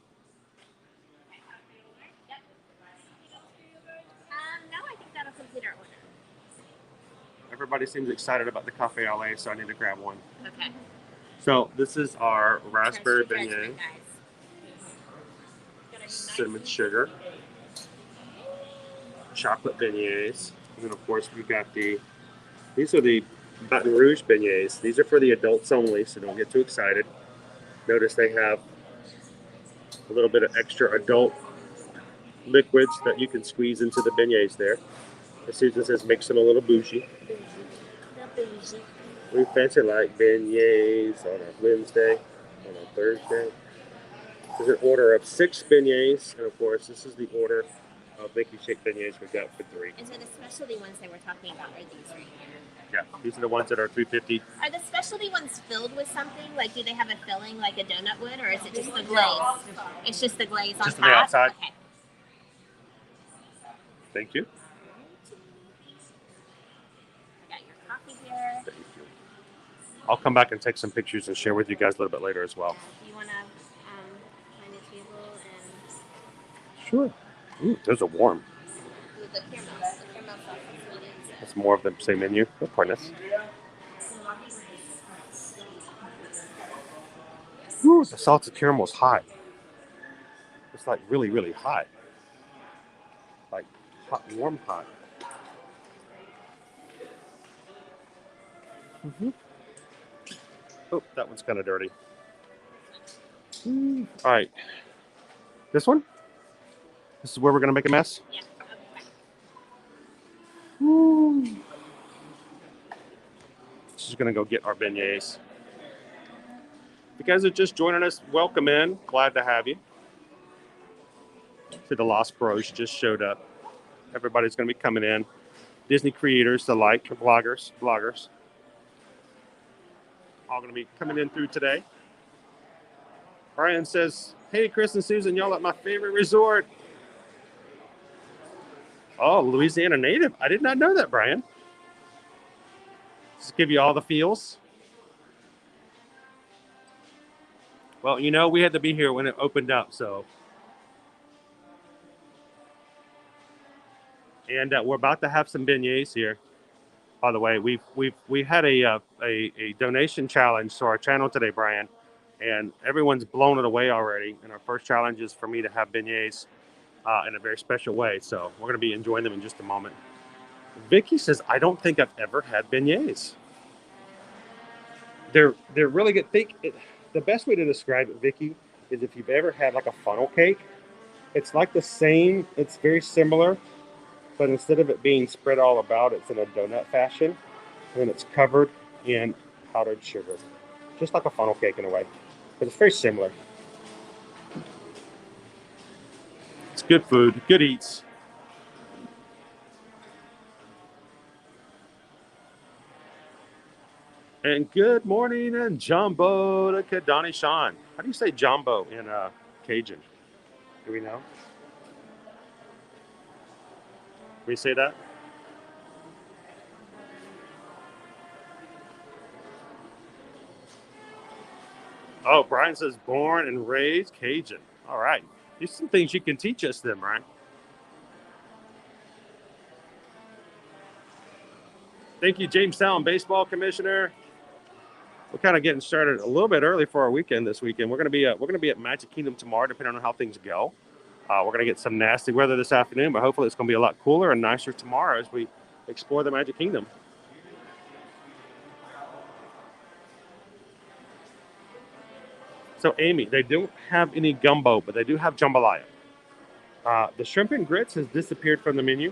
No, I think that'll complete our order. Everybody seems excited about the cafe au lait, so I need to grab one. Okay. So this is our raspberry Trust your beignet, judgment, guys. cinnamon sugar, chocolate beignets, and then of course we've got these are the Baton Rouge beignets. These are for the adults only, so don't get too excited. Notice they have a little bit of extra adult liquids that you can squeeze into the beignets there. As Susan says, makes them a little bougie. We fancy like beignets on a Wednesday, on a Thursday. There's an order of 6 beignets, and of course, this is the order of Mickey Shake beignets we got for 3. And so the specialty ones they were talking about are these right here. Yeah, these are the ones that are $3.50. Are the specialty ones filled with something? Like, do they have a filling like a donut would, or is it just the glaze? It's just the glaze on Just top? on the outside. Okay. Thank you. I got your coffee here. Thank you. I'll come back and take some pictures and share with you guys a little bit later as well. Do you want to find a table and... Sure. Ooh, those are warm. With the caramel. The caramel sauce is sweet. That's more of the same menu. Oh, quite nice. Ooh, the salted caramel is hot. It's like really, really hot. Like hot, warm hot. Mm-hmm. Oh, that one's kind of dirty. All right. This one? This is where we're going to make a mess? Yeah. Woo. This is going to go get our beignets. If you guys are just joining us, welcome in. Glad to have you. See, the Lost Bros just showed up. Everybody's going to be coming in. Disney creators, the like, bloggers. All going to be coming in through today. Brian says, hey, Chris and Susan, y'all at my favorite resort. Oh, Louisiana native. I did not know that, Brian. Just give you all the feels. Well, you know, we had to be here when it opened up, so. And we're about to have some beignets here. By the way, we had a donation challenge to our channel today, Brian, and everyone's blown it away already. And our first challenge is for me to have beignets in a very special way. So we're going to be enjoying them in just a moment. Vicky says, I don't think I've ever had beignets. They're really good. The best way to describe it, Vicky, is if you've ever had like a funnel cake. It's like the same. It's very similar. But instead of it being spread all about, it's in a donut fashion. And then it's covered in powdered sugar. Just like a funnel cake in a way. But it's very similar. It's good food, good eats. And good morning and jumbo to Kadani Sean. How do you say jumbo in Cajun? Do we know? We say that? Oh, Brian says born and raised Cajun. All right. These are some things you can teach us then, Brian. Thank you, Jamestown Baseball Commissioner. We're kind of getting started a little bit early for our weekend this weekend. We're going to be at Magic Kingdom tomorrow, depending on how things go. We're going to get some nasty weather this afternoon, but hopefully it's going to be a lot cooler and nicer tomorrow as we explore the Magic Kingdom. So, Amy, they don't have any gumbo, but they do have jambalaya. The shrimp and grits has disappeared from the menu,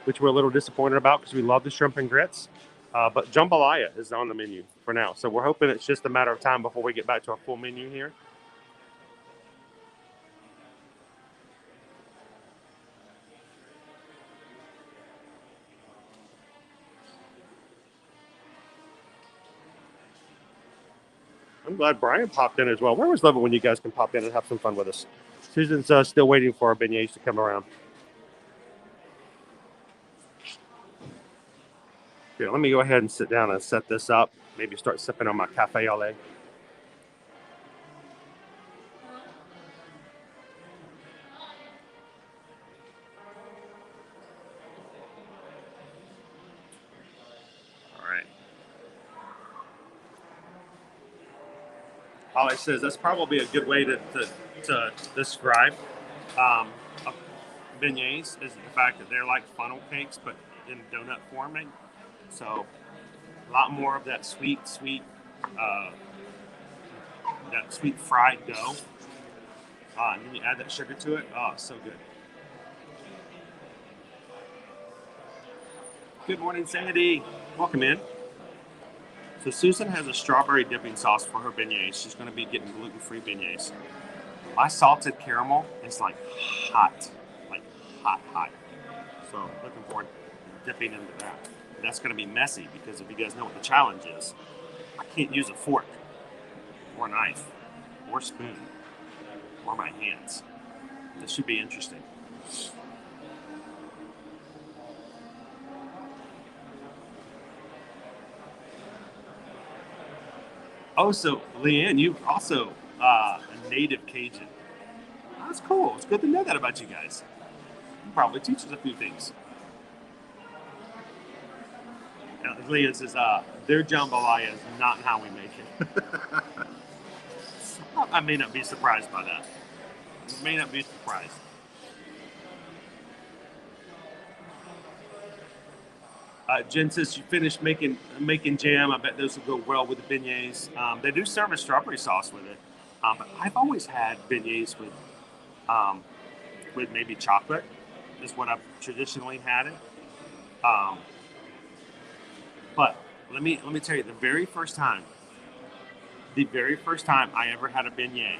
which we're a little disappointed about because we love the shrimp and grits. But jambalaya is on the menu for now. So we're hoping it's just a matter of time before we get back to our full menu here. I'm glad Brian popped in as well. We always love it when you guys can pop in and have some fun with us. Susan's still waiting for our beignets to come around. Here, let me go ahead and sit down and set this up. Maybe start sipping on my cafe au lait. Holly says that's probably a good way to describe um, beignets is the fact that they're like funnel cakes, but in donut forming. So a lot more of that sweet, uh, fried dough. And then you add that sugar to it. Oh, so good. Good morning, Sandy. Welcome in. So Susan has a strawberry dipping sauce for her beignets. She's going to be getting gluten-free beignets. My salted caramel is like hot. Hot. So looking forward to dipping into that. That's going to be messy because if you guys know what the challenge is, I can't use a fork or knife or spoon or my hands. This should be interesting. Oh, so Leanne, you also a native Cajun. That's cool. It's good to know that about you guys. You probably teach us a few things. Now, Leanne says, their jambalaya is not how we make it. I may not be surprised by that. May not be surprised. Jen says you finished making jam. I bet those will go well with the beignets. They do serve a strawberry sauce with it, but I've always had beignets with maybe chocolate. Is what I've traditionally had it. But let me tell you, the very first time I ever had a beignet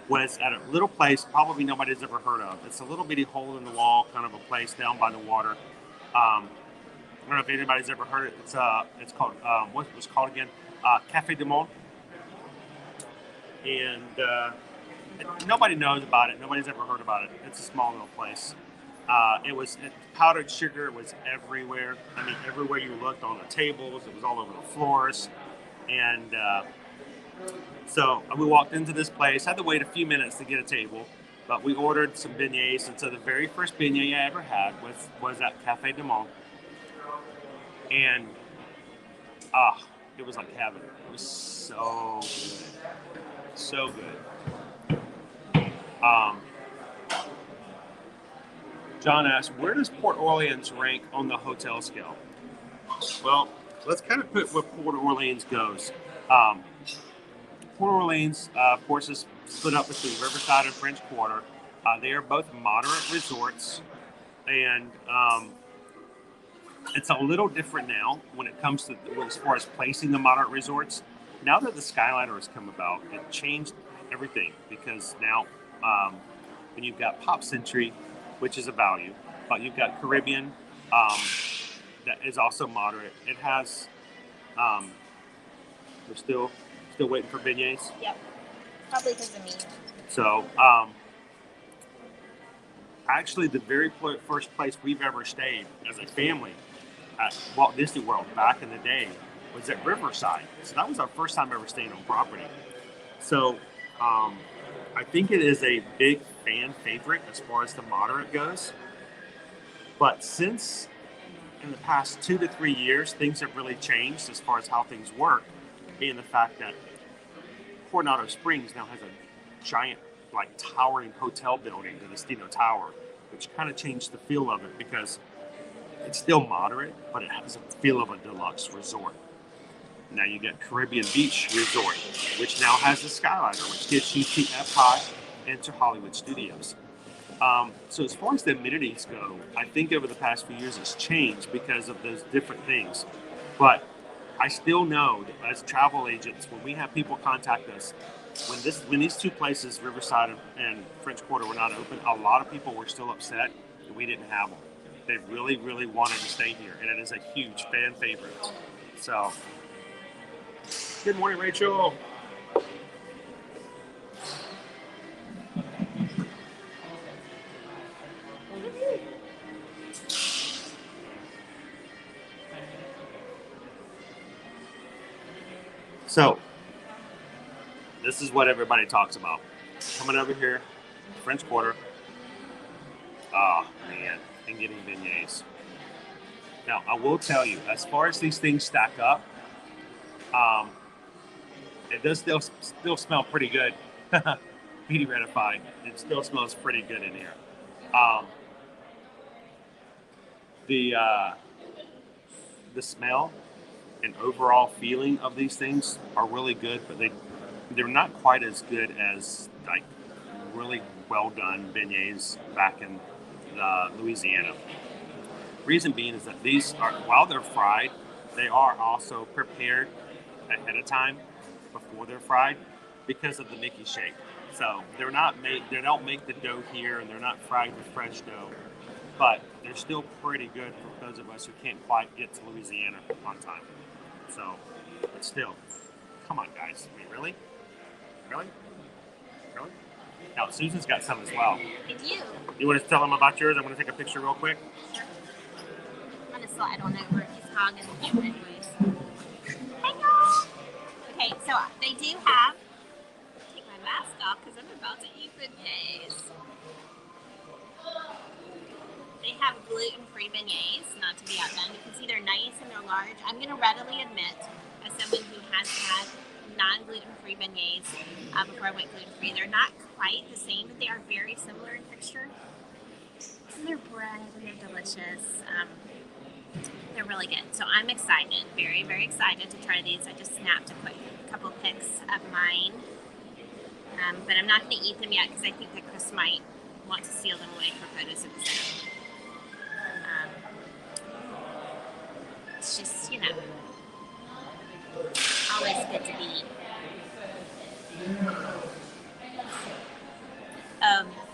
was at a little place probably nobody's ever heard of. It's a little bitty hole in the wall, kind of a place down by the water. I don't know if anybody's ever heard it. It's called what was it called again? Café du Monde. And nobody knows about it. Nobody's ever heard about it. It's a small little place. Powdered sugar was everywhere. I mean, everywhere you looked on the tables, it was all over the floors. And so we walked into this place, had to wait a few minutes to get a table, but we ordered some beignets. And so the very first beignet I ever had was at Café du Monde. And it was like heaven. It was so good. So good. John asked, where does Port Orleans rank on the hotel scale? Well, let's kind of put where Port Orleans goes. Port Orleans, of course, is split up between Riverside and French Quarter. They are both moderate resorts, and it's a little different now when it comes to as far as placing the moderate resorts. Now that the Skyliner has come about, it changed everything because now when you've got Pop Century, which is a value, but you've got Caribbean that is also moderate. It has. We're still waiting for beignets. Yep. Probably because of me. So, actually, the very first place we've ever stayed as a family at Walt Disney World back in the day was at Riverside. So that was our first time ever staying on property. So, I think it is a big fan favorite as far as the moderate goes. But since in the past 2 to 3 years, things have really changed as far as how things work, being the fact that Coronado Springs now has a giant, like, towering hotel building, the Destino Tower, which kind of changed the feel of it because it's still moderate, but it has a feel of a deluxe resort. Now you got Caribbean Beach Resort, which now has the Skyliner, which gets you to Epcot and to Hollywood Studios. So as far as the amenities go, I think over the past few years it's changed because of those different things. But I still know that as travel agents, when we have people contact us, when these two places, Riverside and French Quarter, were not open, a lot of people were still upset that we didn't have them. They really, really wanted to stay here, and it is a huge fan favorite. So, good morning, Rachel. So, this is what everybody talks about. Coming over here, French Quarter, and getting beignets. Now, I will tell you, as far as these things stack up, It does still smell pretty good. Beauty ratified. It still smells pretty good in here. Um, the smell and overall feeling of these things are really good, but they're not quite as good as like really well done beignets back in Louisiana. Reason being is that these are, while they're fried, they are also prepared ahead of time before they're fried because of the Mickey shape. So they're not made. They don't make the dough here, and they're not fried with fresh dough. But they're still pretty good for those of us who can't quite get to Louisiana on time. So, but still, come on, guys. I mean, really? Really? Really? Now, Susan's got some as well. I do. You want to tell them about yours? I want to take a picture real quick. Sure. I'm gonna slide on over. He's hogging the camera anyways. Hey y'all. Okay, so they do have. Take my mask off because I'm about to eat beignets. They have gluten-free beignets, not to be outdone. You can see they're nice and they're large. I'm going to readily admit, as someone who has had non-gluten-free beignets before I went gluten-free, they're not quite the same, but they are very similar in texture. And they're bread and they're delicious. They're really good. So I'm excited, very, very excited to try these. I just snapped a quick couple pics of mine. But I'm not going to eat them yet because I think that Chris might want to seal them away for photos of his own. It's just, you know, always good to be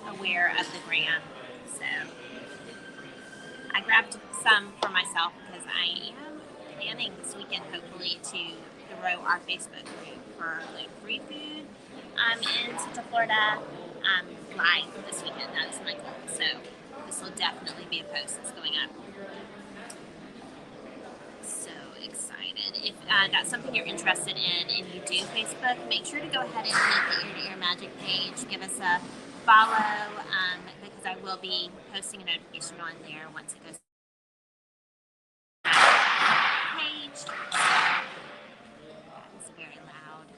aware of the gram. So I grabbed some for myself because I am planning this weekend, hopefully, to grow our Facebook group for gluten-free food in Central Florida live this weekend. That is my goal. So this will definitely be a post that's going up. So excited. If that's something you're interested in and you do Facebook, make sure to go ahead and hit the Ear to Ear Magic page. Give us a follow because I will be posting a notification on there once it goes page. It's very loud.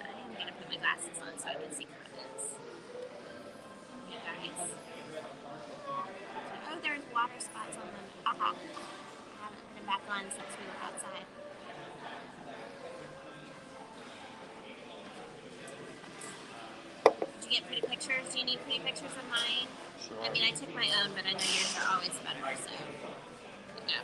I'm going to put my glasses on so I can see comments. You guys. Oh, there's water spots on them. Haha. I haven't put them back on since we were outside. Did you get pretty pictures? Do you need pretty pictures of mine? Sure. I mean, I took my own, but I know yours are always better, so. Yeah.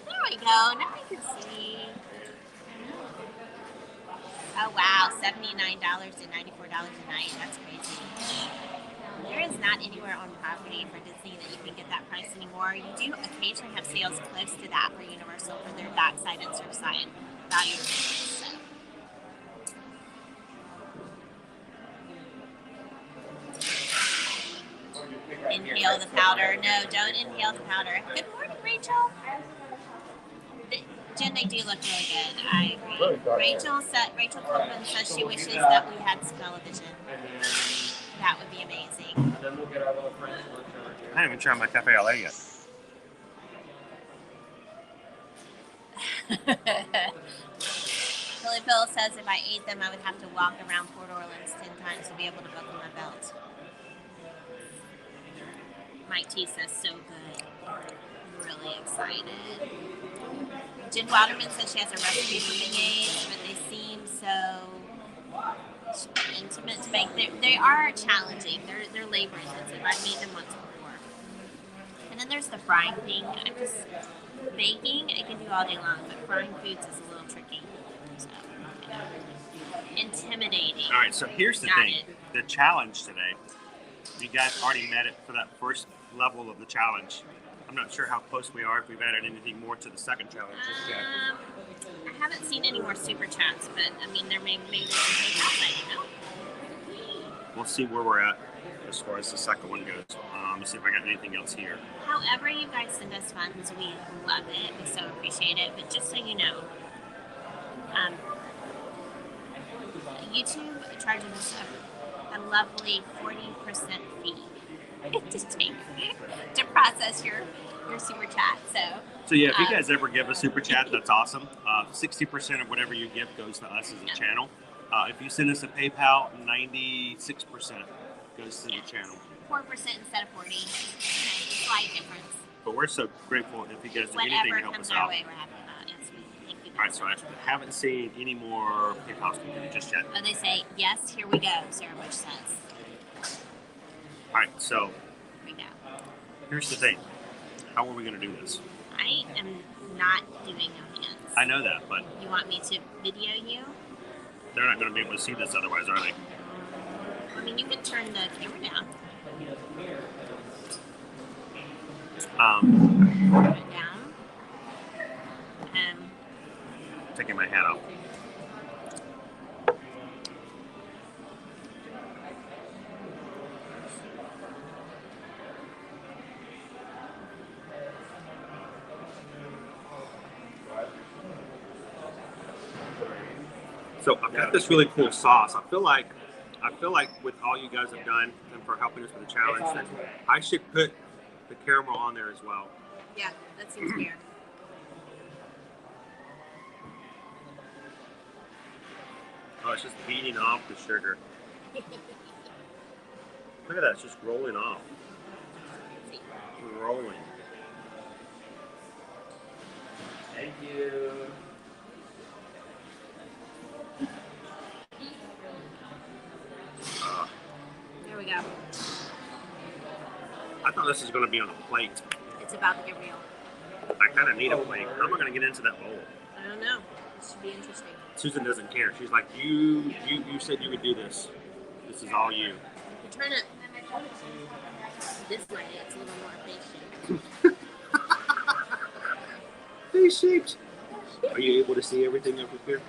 There we go. Now I can see. Oh wow, $79 to $94 a night. That's crazy. There is not anywhere on property for Disney that you can get that price anymore. You do occasionally have sales close to that for Universal for their dockside and surfside value. So. Inhale the powder. No, don't inhale the powder. Good morning, Rachel. Jen, they do look really good. I agree. Rachel Coleman says she wishes that we had smell-o-vision. That would be amazing. I haven't even tried my cafe LA yet. Billy Bill says if I ate them, I would have to walk around Port Orleans 10 times to be able to buckle my belt. Mike T says so good. I'm really excited. Jen Waterman says she has a recipe for beignets, but they seem so intimate to make. They are challenging. They're labor intensive. I've made them once before. And then there's the frying thing. I'm just baking. I can do all day long, but frying foods is a little tricky. So, you know, intimidating. All right, so here's the thing. The challenge today. You guys already met it for that first level of the challenge. I'm not sure how close we are, if we've added anything more to the second challenge just yet. I haven't seen any more super chats, but I mean, there maybe there's something else I don't know. We'll see where we're at as far as the second one goes. Let me see if I got anything else here. However you guys send us funds, we love it. We so appreciate it. But just so you know, YouTube charges us a lovely 40% fee it just takes to process your super chat. So yeah, if you guys ever give a super chat, that's awesome. 60% of whatever you give goes to us as a channel. If you send us a PayPal, 96% goes to the channel. 4% instead of 40. Slight difference. But we're so grateful if you guys do anything to help us out. Way, we're happy about. Yes, we thank you guys. All right, so I haven't seen any more PayPal just yet. Oh, they say, yes, here we go, Sarah Bush says. All right, so Here we go. Here's the thing. How are we going to do this? I am not doing no hands. I know that, but... You want me to video you? They're not going to be able to see this otherwise, are they? I mean, you can turn the camera down. Turn it down. Taking my hat off. So I've got this really cool sauce. I feel like with all you guys have done and for helping us with the challenge, that I should put the caramel on there as well. Yeah, that seems fair. Oh, it's just beating off the sugar. Look at that, it's just rolling off. Rolling. Thank you. There we go. I thought this was going to be on a plate. It's about to get real. I kind of need a plate. How am I going to get into that bowl? I don't know. This should be interesting. Susan doesn't care. She's like, you said you would do this. This is all you. You turn it this way, it's a little more face-shaped. Face-shaped. Are you able to see everything up here?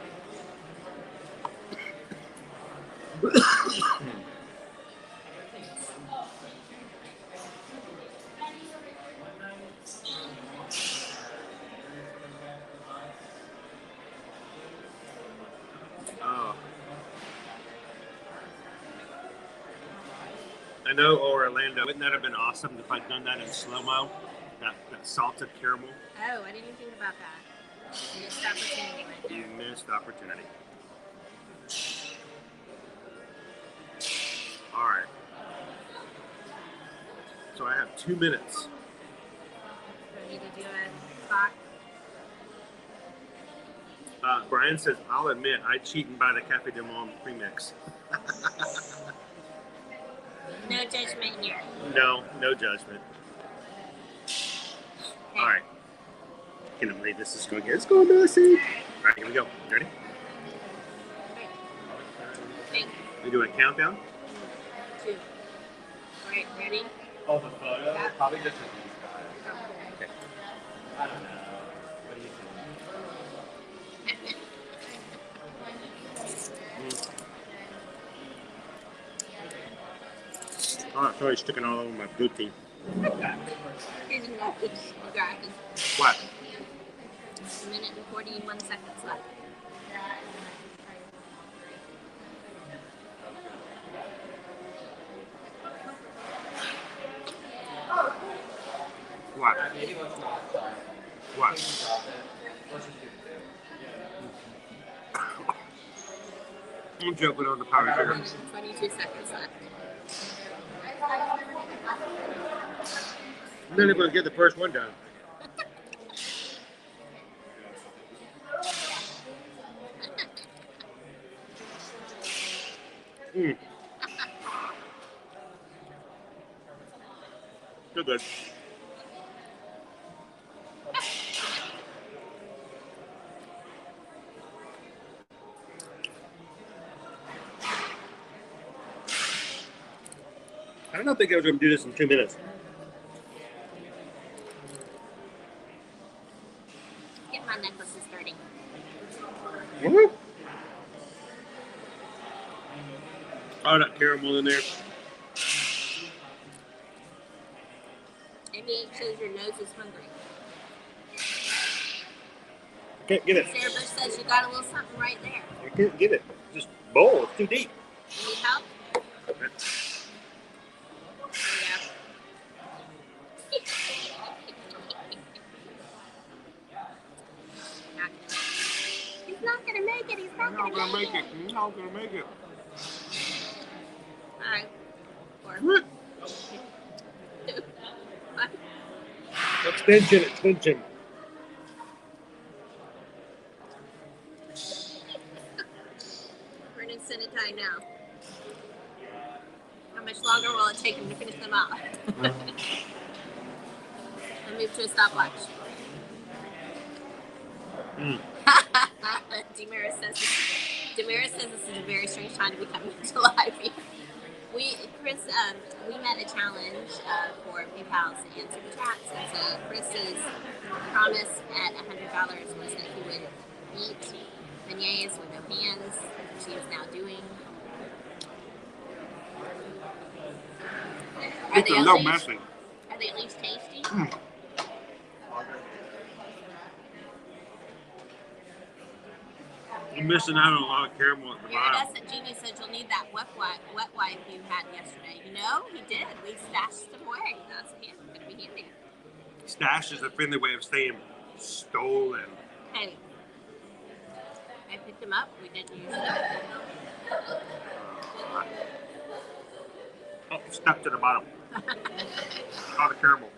I know, Orlando, wouldn't that have been awesome if I'd done that in slow-mo? That salted caramel. Oh, I didn't even think about that. Missed opportunity right there. You missed opportunity. All right. So I have 2 minutes. I need to do a clock. Brian says, I'll admit, I cheat and buy the Cafe Del Monde premix. No judgment here. No judgment. Okay. All right. Can't believe this is going to get. It's going messy. All right, here we go. You ready? Okay. We doing a countdown? 2. All right, ready? Oh, the photo? Yeah. Probably just with these guys. Okay. I don't know. What do you think? Oh, sorry, sticking all over my booty. Here's your notes, you guys. What? 1 minute and 41 seconds left. What? Maybe let's not try. What? Let's just do it. I'm jumping on the power sugar. 1 minute and 22 seconds left. I'm not even going to get the first one done. Still good. I don't think I was going to do this in 2 minutes. Get my necklaces dirty. What? Oh, that caramel in there. Maybe it shows your nose is hungry. I can't get it. Sarah Bush says you got a little something right there. I can't get it. Just bowl. It's too deep. You need help? There you I'm not gonna make it. I'm not gonna make it. All right. 4. What? 2. 1. Extension. We're in Senate now. How much longer will it take him to finish them out? And move to a stopwatch. Damaris says this is a very strange time to be coming to live. Chris, we met a challenge for PayPal's and Super Chats, and so Chris's promise at $100 was that he would eat beignets with no hands, which he is now doing. Are they No messing. Are they at least tasty? You're missing out on a lot of caramel at the bottom. Iridescent Genius said you'll need that wet wipe you had yesterday. You know, he did. We stashed them away. That's going to be handy. Stash is a friendly way of saying stolen. Hey, I picked them up. We didn't use them. Oh, stuck to the bottom. All the caramel.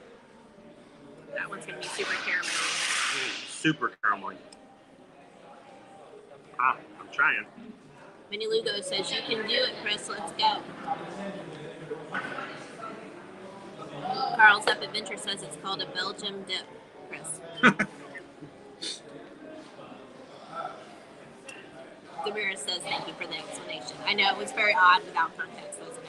That one's going to be super caramel. Super caramelly. I'm trying. Minnie Lugo says you can do it, Chris. Let's go. Carl's Up Adventure says it's called a Belgium dip, Chris. Damaris says thank you for the explanation. I know it was very odd without context, wasn't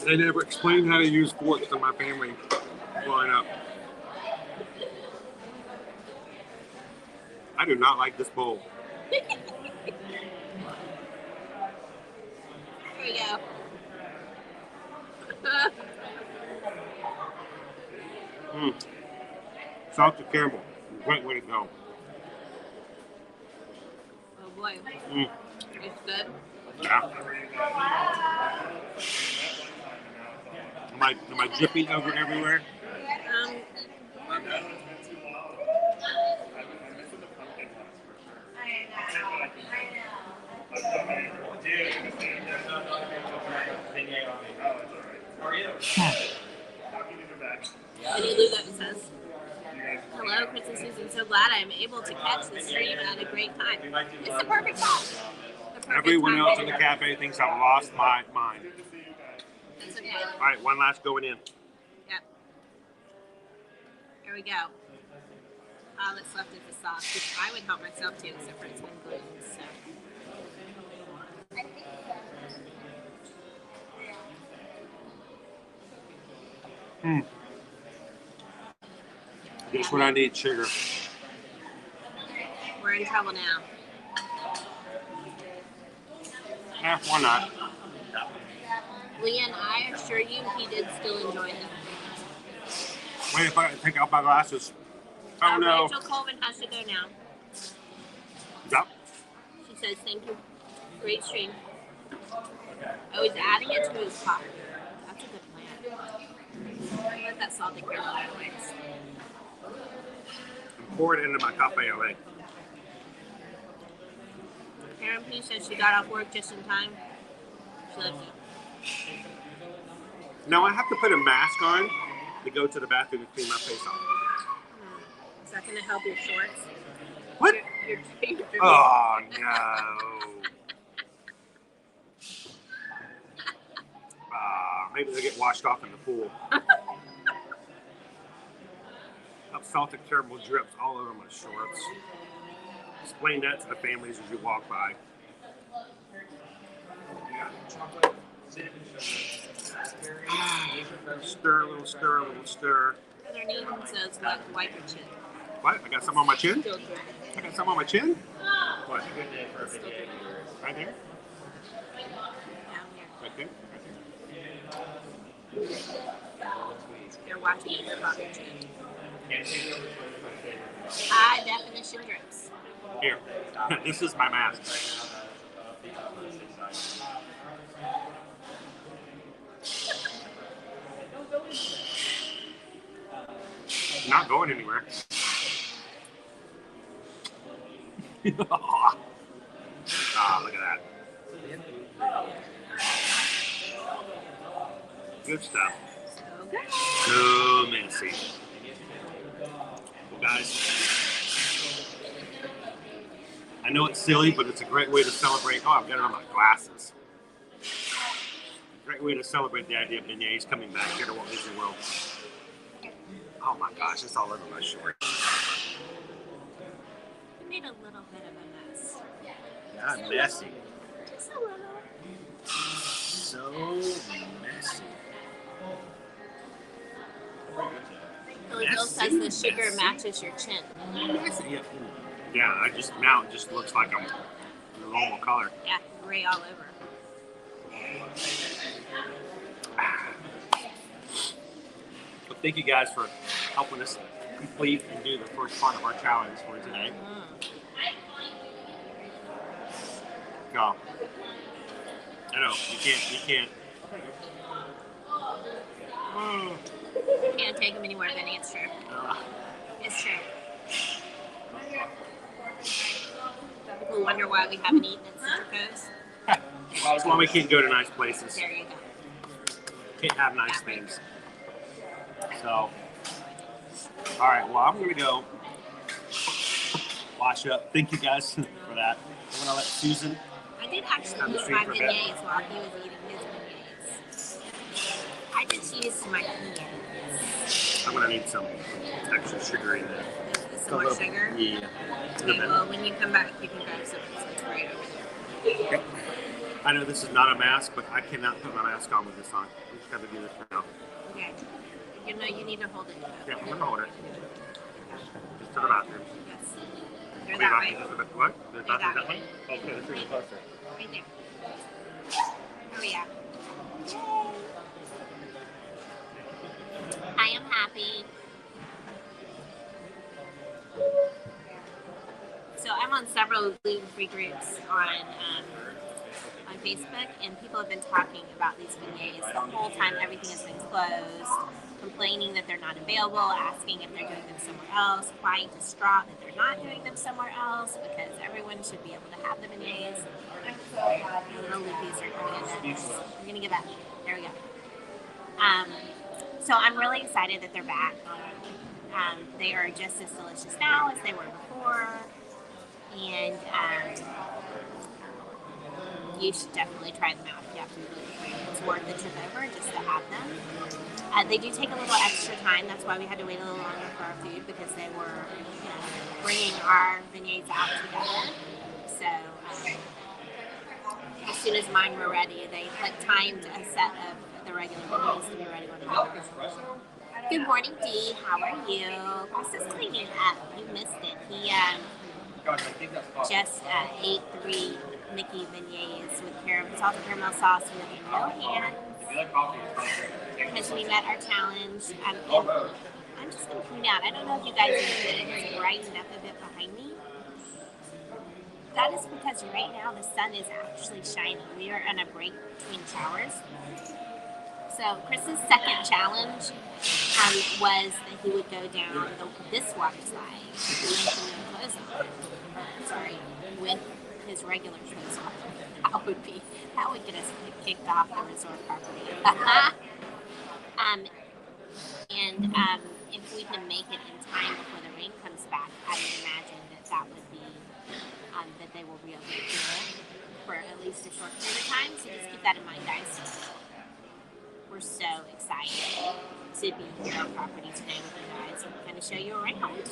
it? They never explained how to use forks to my family growing up. I do not like this bowl. Here we go. Salted caramel. Great way to go. Oh boy. It's good. Yeah. Am I dripping over everywhere? Minnie Lugo says, hello, Chris and Susan. So glad I'm able to catch the stream at a great time. It's the perfect time. Everyone else in the cafe thinks I've lost my mind. That's okay. All right, one last going in. Yep. Here we go. All that's left is the sauce, which I would help myself to, except for it's been gluten. So. Just when I need sugar. We're in trouble now. Why not? Leanne, I assure you he did still enjoy them. Wait, if I take out my glasses. Oh no. Rachel Colvin has to go now. Yep. She says, thank you. Great stream. Oh, he's adding it to his pot. That's a good plan. Let that salted caramel out of the way. Pour it into my cafe au lait. Karen P says she got off work just in time. She loves you. Now I have to put a mask on to go to the bathroom to clean my face off. Is that going to help your shorts? What? Your Oh no. Maybe they get washed off in the pool. Salted caramel drips all over my shorts. Explain that to the families as you walk by. Stir, a little stir, a little stir. Their name says like wipe your chin. What? I got some on my chin? Still good. I got some on my chin? What? It's still good. Right there? Down here. Right there? You're watching it about your chin. High definition drips. Here. This is my mask. Not going anywhere. Ah, look at that. Good stuff. So good. So messy. Well, guys, I know it's silly, but it's a great way to celebrate. Oh, I've got it on my glasses. Great way to celebrate the idea of beignets coming back here to Walt Disney World. Oh my gosh, it's all over my short. We made a little bit of a mess. Not messy. Just a little. So messy. Billy Bill says the sugar matches your chin. Yeah, now it just looks like I'm the normal color. Yeah, gray all over. Well, thank you guys for helping us complete and do the first part of our challenge for today. Go. I know, you can't. Can't take them anywhere, Benny. It's true. It's true. People wonder why we haven't eaten at Citrico's. That's why we can't go to nice places. There you go. Can't have nice things. So, all right. Well, I'm gonna go wash up. Thank you guys for that. I'm gonna let Susan. I did actually eat my beignets while he was eating his beignets. I just used my hands. I'm gonna need some extra sugar in there. Some more sugar? Yeah. Okay, well, when you come back, you can grab some. It's right over there. Okay. I know this is not a mask, but I cannot put my mask on with this on. I just gotta do this now. Okay. You know you need to hold it. Yeah, I'm gonna hold it. Just to the bathroom. Yes. They're that way. What? The They're bathroom that that way? Okay, let's bring it closer. Right there. Oh, yeah. I am happy. So I'm on several gluten-free groups on Facebook, and people have been talking about these beignets the whole time everything has been closed, complaining that they're not available, asking if they're doing them somewhere else, quite distraught that they're not doing them somewhere else because everyone should be able to have the beignets. The little loopies are coming in next. We're gonna get back. There we go. So I'm really excited that they're back. They are just as delicious now as they were before, and you should definitely try them out if you have to be gluten-free. It's worth the trip over just to have them. They do take a little extra time. That's why we had to wait a little longer for our food, because they were bringing our beignets out together. So as soon as mine were ready, they timed a set of the regular beignets to be ready when they were. Good morning, Dee. How are you? Chris is cleaning up. You missed it. He just ate 3 Mickey beignets with salted caramel sauce with no hands. Because we met our challenge. I'm just going to point out, I don't know if you guys can see it, it's brightened up a bit behind me. That is because right now the sun is actually shining. We are on a break between showers. So Chris's second challenge was that he would go down this waterslide with no clothes on. Sorry, with his regular clothes on. That would get us kicked off the resort property. If we can make it in time before the rain comes back, I would imagine that would be that they will reopen it for at least a short period of time. So just keep that in mind, guys. We're so excited to be here on property today with you guys and kind of show you around.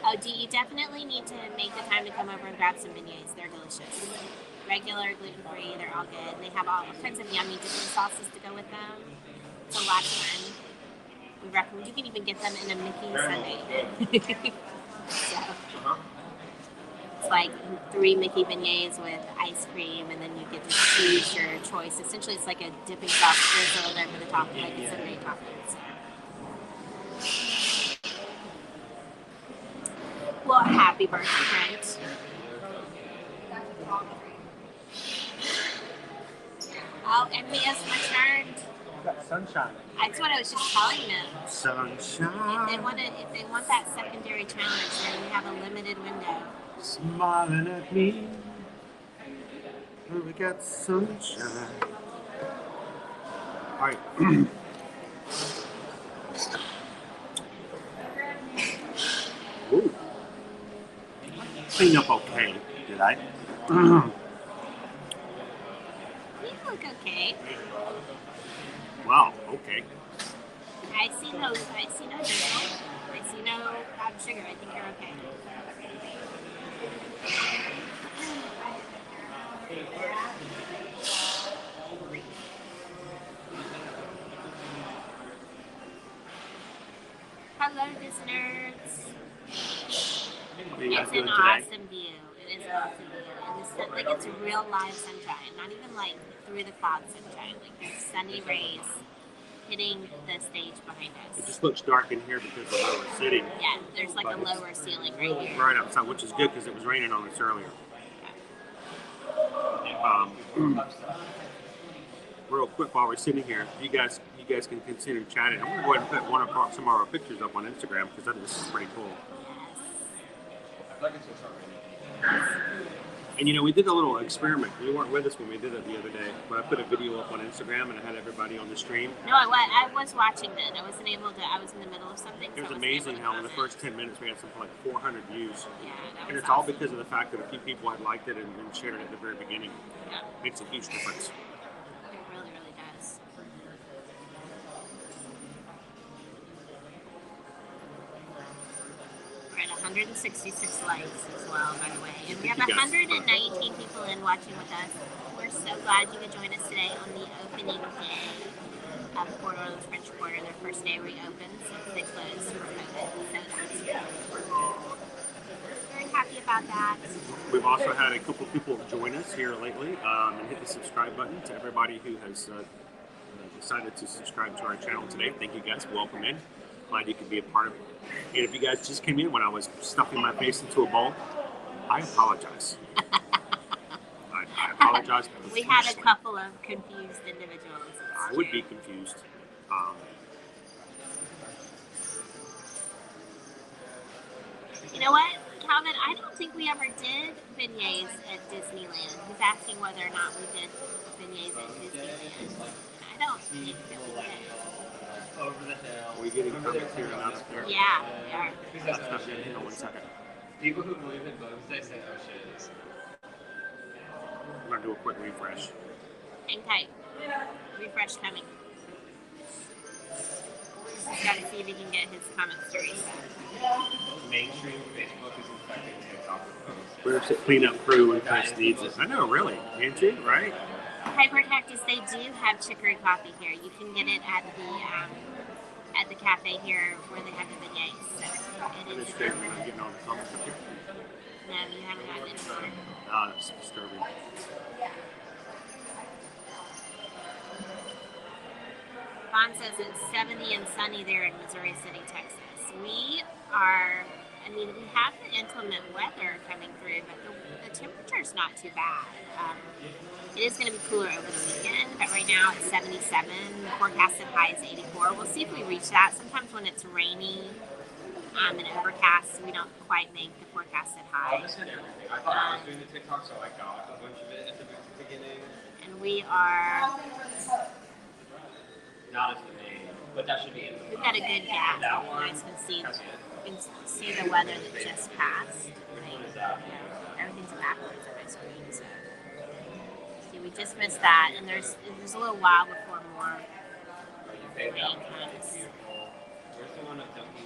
Oh, you definitely need to make the time to come over and grab some beignets. They're delicious. Regular, gluten-free, they're all good. They have all kinds of yummy dipping sauces to go with them. It's a lot of fun. We recommend you can even get them in a Mickey sundae. So, it's like 3 Mickey beignets with ice cream, and then you get to choose your choice. Essentially, it's like a dipping sauce drizzled over the top, like a sundae topping. So. Well, happy birthday, Brent. Oh, and Mia's returned. got sunshine. That's what I was just telling them. Sunshine. If they want that secondary challenge, then we have a limited window. Smiling at me. We got sunshine. All right. Ooh. Clean up okay, did I? You look okay. Wow, okay. I see no diesel. I see no powdered sugar. I think you're okay. Hello, listeners. What are you guys It's doing an today? awesome view. It is an awesome view. And like it's real live sunshine, not even like through the cloud sunshine. Like there's sunny rays hitting the stage behind It us. just looks dark in here because of where we're sitting. Yeah, there's like a lower ceiling right here. Right outside, which is good because it was raining on us earlier. Real quick while we're sitting here, you guys can continue chatting. I'm gonna go ahead and put some of our pictures up on Instagram because I think this is pretty cool. And you know, we did a little experiment. You weren't with us when we did it the other day, but I put a video up on Instagram and I had everybody on the stream. No, I was watching then. I wasn't able to. I was in the middle of something. It was amazing how in the first 10 minutes we had something like 400 views. Yeah, that And was it's all awesome. because of the fact that a few people had liked it and shared it at the very beginning. Yeah, Makes a huge difference. it really, really does. We're at 166 likes as well, by the way. And we have 119 people in watching with us. We're so glad you could join us today on the opening day of Port Orleans French Quarter, their first day reopened since they closed for COVID. So that's good. Very happy about that. We've also had a couple people join us here lately and hit the subscribe button. To everybody who has decided to subscribe to our channel today, thank you guys. Welcome in. Glad you could be a part of it. And if you guys just came in when I was stuffing my face into a bowl, I apologize. I apologize. We had a couple of confused individuals. I would be confused. You know what, Calvin? I don't think we ever did beignets at Disneyland. He's asking whether or not we did beignets at Disneyland. I don't think that we did. Over the hill. Are we getting comments here and out there? Yeah, we are. That's not good. Hang on 1 second. People who believe in bugs, they say, oh shit. I'm going to do a quick refresh. Hang tight. Refresh coming. Just gotta see if he can get his comments to reset. Mainstream Facebook is infecting TikTok with posts. Where's the cleanup crew when Chris needs it? I know, really. Can't you? Right? Hyper Cactus, they do have chicory coffee here. You can get it at the cafe here where they have the beignets. So it is It's great. We're not getting all the comments up here. No, you haven't gotten it anymore. That's disturbing. Vaughn says it's 70 and sunny there in Missouri City, Texas. We have the inclement weather coming through, but the temperature's not too bad. It is going to be cooler over the weekend, but right now it's 77. The forecasted high is 84. We'll see if we reach that. Sometimes when it's rainy and overcast, we don't quite make the forecasted high. I said everything. I thought I was doing the TikTok, so I got a bunch of it at the beginning. And we are, Not as the main, but that should be in the we've got a good gap. That You one. guys can see, That's it. you can see the weather that just passed. Which one is that? Everything's backwards on my screen, so see, we just missed that, and there's a little while before more rain comes. Where's the one of Dunkin'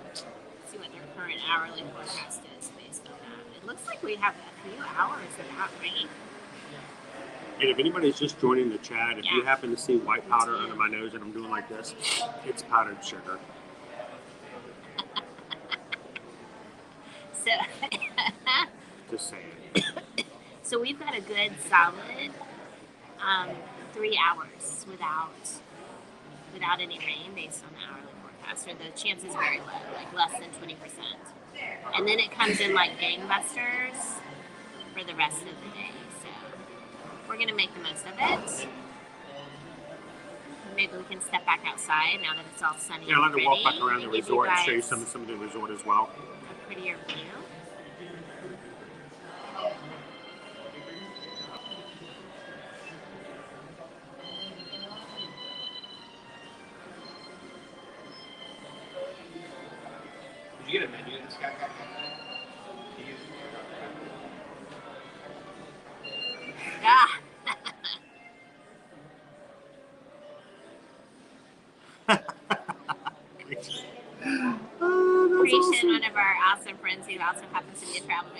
Let's see what their current hourly forecast is based on that. It looks like we have a few hours without rain. And if anybody's just joining the chat, if you Yeah. happen to see white powder under my nose and I'm doing like this, it's powdered sugar. So, Just saying. so we've got a good solid 3 hours without any rain based on the hourly forecast, or the chance is very low, like less than 20%. And then it comes in like gangbusters for the rest of the day. So we're gonna make the most of it. maybe we can step back outside now that it's all sunny. Yeah, I'd like and to walk pretty, back around the and give resort and show you guys some of the resort as well. a prettier view. Did you get a menu in this guy? Ah. Creation, one of our awesome friends who also happens to be a travel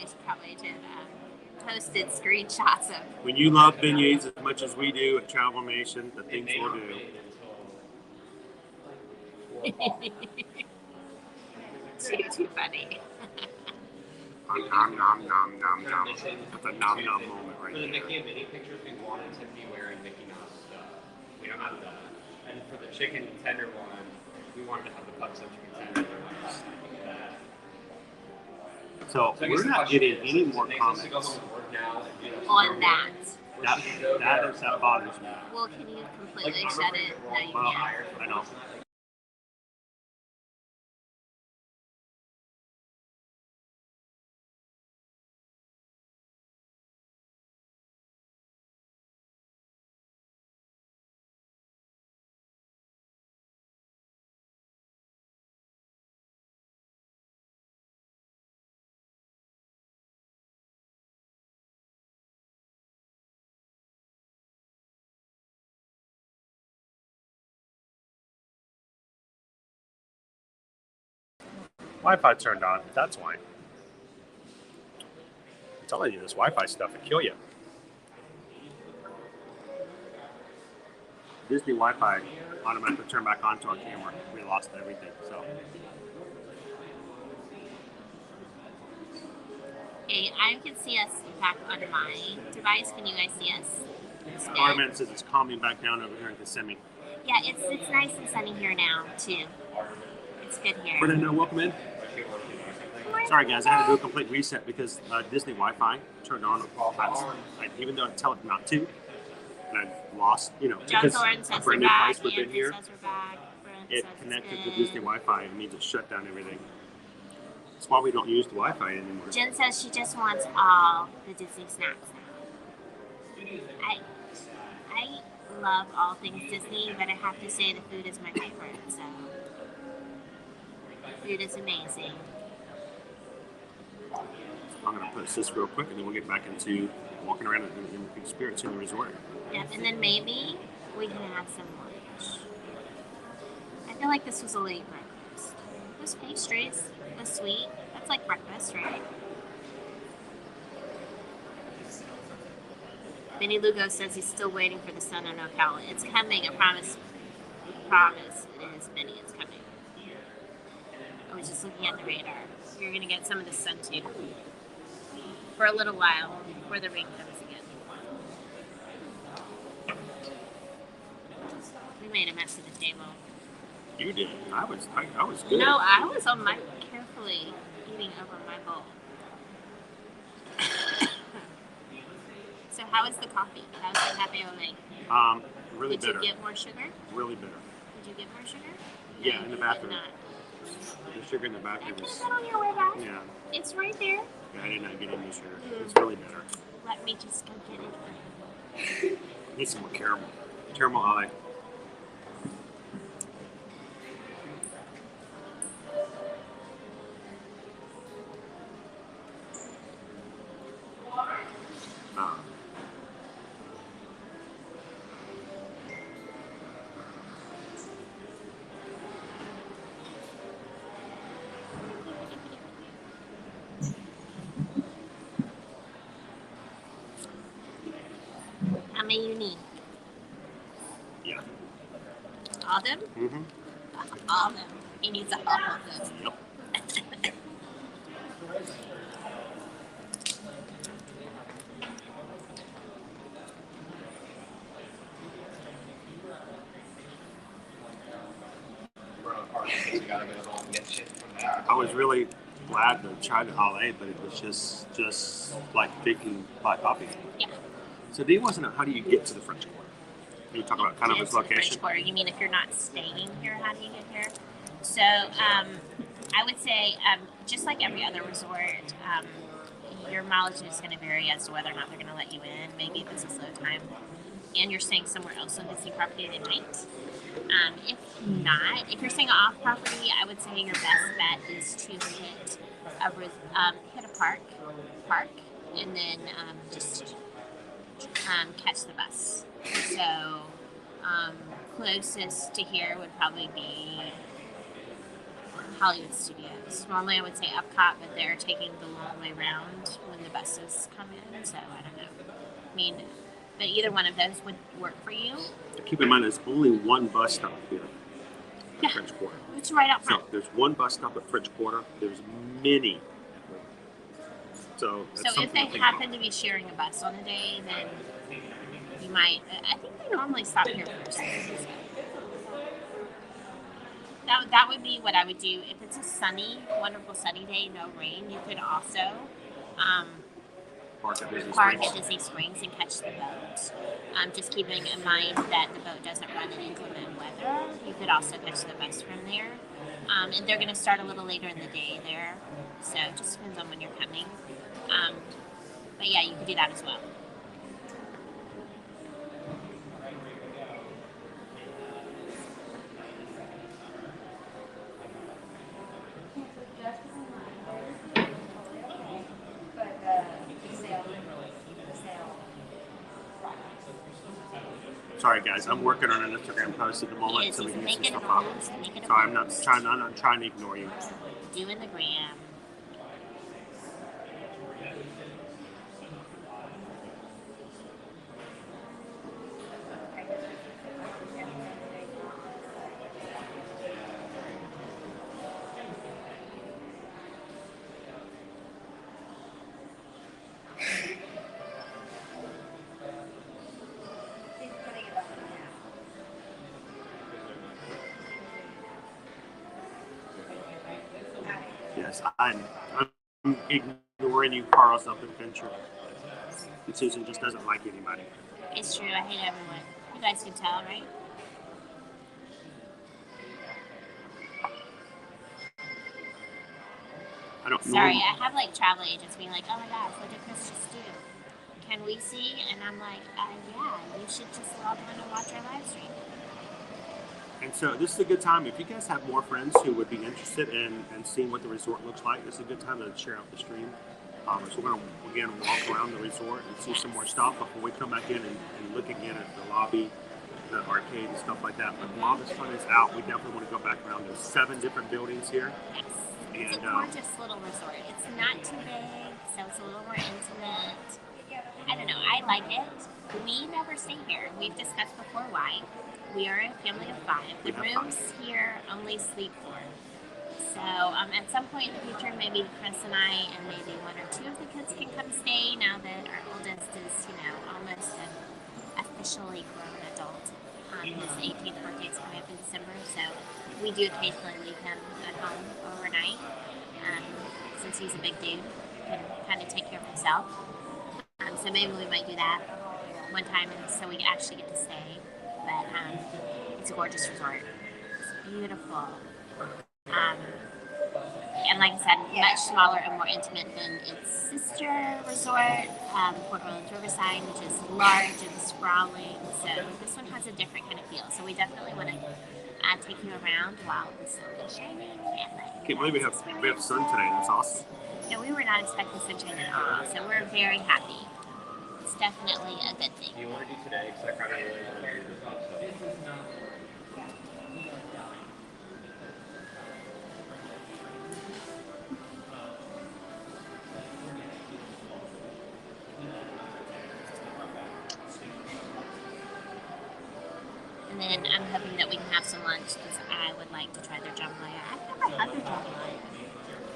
agent, posted screenshots of. When you love beignets as much as we do at Travel Nation, the things we'll do. Too funny. Nom, nom, nom, nom, nom. That's a nom nom moment right For the there. Mickey and Minnie pictures, we wanted to be wearing Mickey Mouse stuff. We don't have that. And for the chicken tender one, we wanted to have the pucks of chicken tender. So I guess we're the not question getting is, any does it more make sense to go comments. home and work now and do that On that. That bothers me. Well, can you completely shut it? No, you Well, can't. I know. Wi-Fi turned on. That's why. I'm telling you, this Wi-Fi stuff will kill you. Disney Wi-Fi automatically turned back onto our camera. We lost everything. So Okay, I can see us back on my device. Can you guys see us? It's good. Barman says it's calming back down over here in Kissimmee. Yeah, it's nice and sunny here now too. It's good here. Fernando, welcome in. Sorry guys, I had to do a complete reset because Disney Wi-Fi turned on. Even though I tell it not to, and I lost, John because Thorne a says brand we're new back. place we've been Andrew here, says we're back. Brent it says it's connected to good. Disney Wi-Fi. It means it shut down everything. That's why we don't use the Wi-Fi anymore. Jen says she just wants all the Disney snacks now. I love all things Disney, but I have to say the food is my favorite. So food is amazing. I'm going to post this real quick, and then we'll get back into walking around and experiencing the resort. Yeah, and then maybe we can have some lunch. I feel like this was a late breakfast. Those pastries was sweet. That's like breakfast, right? Benny Lugo says he's still waiting for the sun on Ocala. It's coming, I promise. I promise it is, Benny, it's coming. I was just looking at the radar. You're going to get some of the sun too. For a little while, before the rain comes again. We made a mess of the table. You did. I was good. No, I was on my carefully eating over my bowl. So how is the coffee? How's the cafe au lait? Really Did bitter. you get more sugar? Really bitter. Did you get more sugar? No, Yeah, in the you did bathroom. not. The sugar in the I bathroom put is. that on your way back. Yeah. It's right there. Yeah, I did not get any sugar. It's really bitter. Let me just go get it for you. Need some more caramel. Caramel au lait. How many you need? Yeah. All of them? Mm-hmm. All of them. He needs all of them. Yep. I was really glad to try the au lait, but it was just like drinking black coffee. Yeah. So Dee wants to know, how do you get to the French Quarter? You talk about kind of get its to the French location. Quarter. You mean if you're not staying here, how do you get here? So I would say, just like every other resort, your mileage is going to vary as to whether or not they're going to let you in. Maybe if it's a slow time and you're staying somewhere else on Disney property, they might. If not, if you're staying off property, I would say your best bet is to hit a park, and then just catch the bus. So closest to here would probably be Hollywood Studios. Normally I would say Epcot, but they're taking the long way round when the buses come in, so I don't know. I mean, but either one of those would work for you. Keep in mind, there's only one bus stop here at French Quarter. It's right out front. So there's one bus stop at French Quarter. There's many. So if they happen to be sharing a bus on a day, then you might. I think they normally stop here first. That would be what I would do. If it's a sunny, wonderful sunny day, no rain, you could also park at Disney Springs and catch the boat. Just keeping in mind that the boat doesn't run in inclement weather. You could also catch the bus from there. And they're going to start a little later in the day there, so it just depends on when you're coming. But yeah, you could do that as well. Sorry guys, I'm working on an Instagram post at the moment, Yes, so we can make get some it stuff a up. post, make it a So I'm post. not trying to ignore you. Doing the gram. Yes, I'm ignoring you, Carl's up adventure. And Susan just doesn't like anybody. It's true, I hate everyone. You guys can tell, right? Sorry, I have like travel agents being like, oh my gosh, what did Chris just do? Can we see? And I'm like, yeah, you should just log on and watch our live stream. And so this is a good time. If you guys have more friends who would be interested in seeing what the resort looks like, this is a good time to share out the stream. So we're going to, again, walk around the resort and see some more stuff before we come back in and look again at the lobby, the arcade and stuff like that. But while the sun is out, we definitely want to go back around. There's 7 different buildings here. Yes. It's a gorgeous little resort. It's not too big, so it's a little more intimate. I don't know. I like it. We never stay here. We've discussed before why. We are a family of 5. The rooms here only sleep 4. So at some point in the future, maybe Chris and I and maybe 1 or 2 of the kids can come stay now that our oldest is, almost an officially grown adult. His 18th birthday is coming up in December, so we do occasionally leave him at home overnight. Since he's a big dude, he can kind of take care of himself. So maybe we might do that one time, and so we actually get to stay. But it's a gorgeous resort. It's beautiful. And like I said, much smaller and more intimate than its sister resort, Port Orleans Riverside, which is large and sprawling. So this one has a different kind of feel. So we definitely want to take you around while the sun is shining. And Can't believe we have sun today. That's awesome. Yeah, we were not expecting sunshine at all, so we're very happy. It's definitely a good thing. Do you want to do today? Because I kind of really want to do this also. And then I'm hoping that we can have some lunch because I would like to try their jambalaya. I've never had their jambalaya.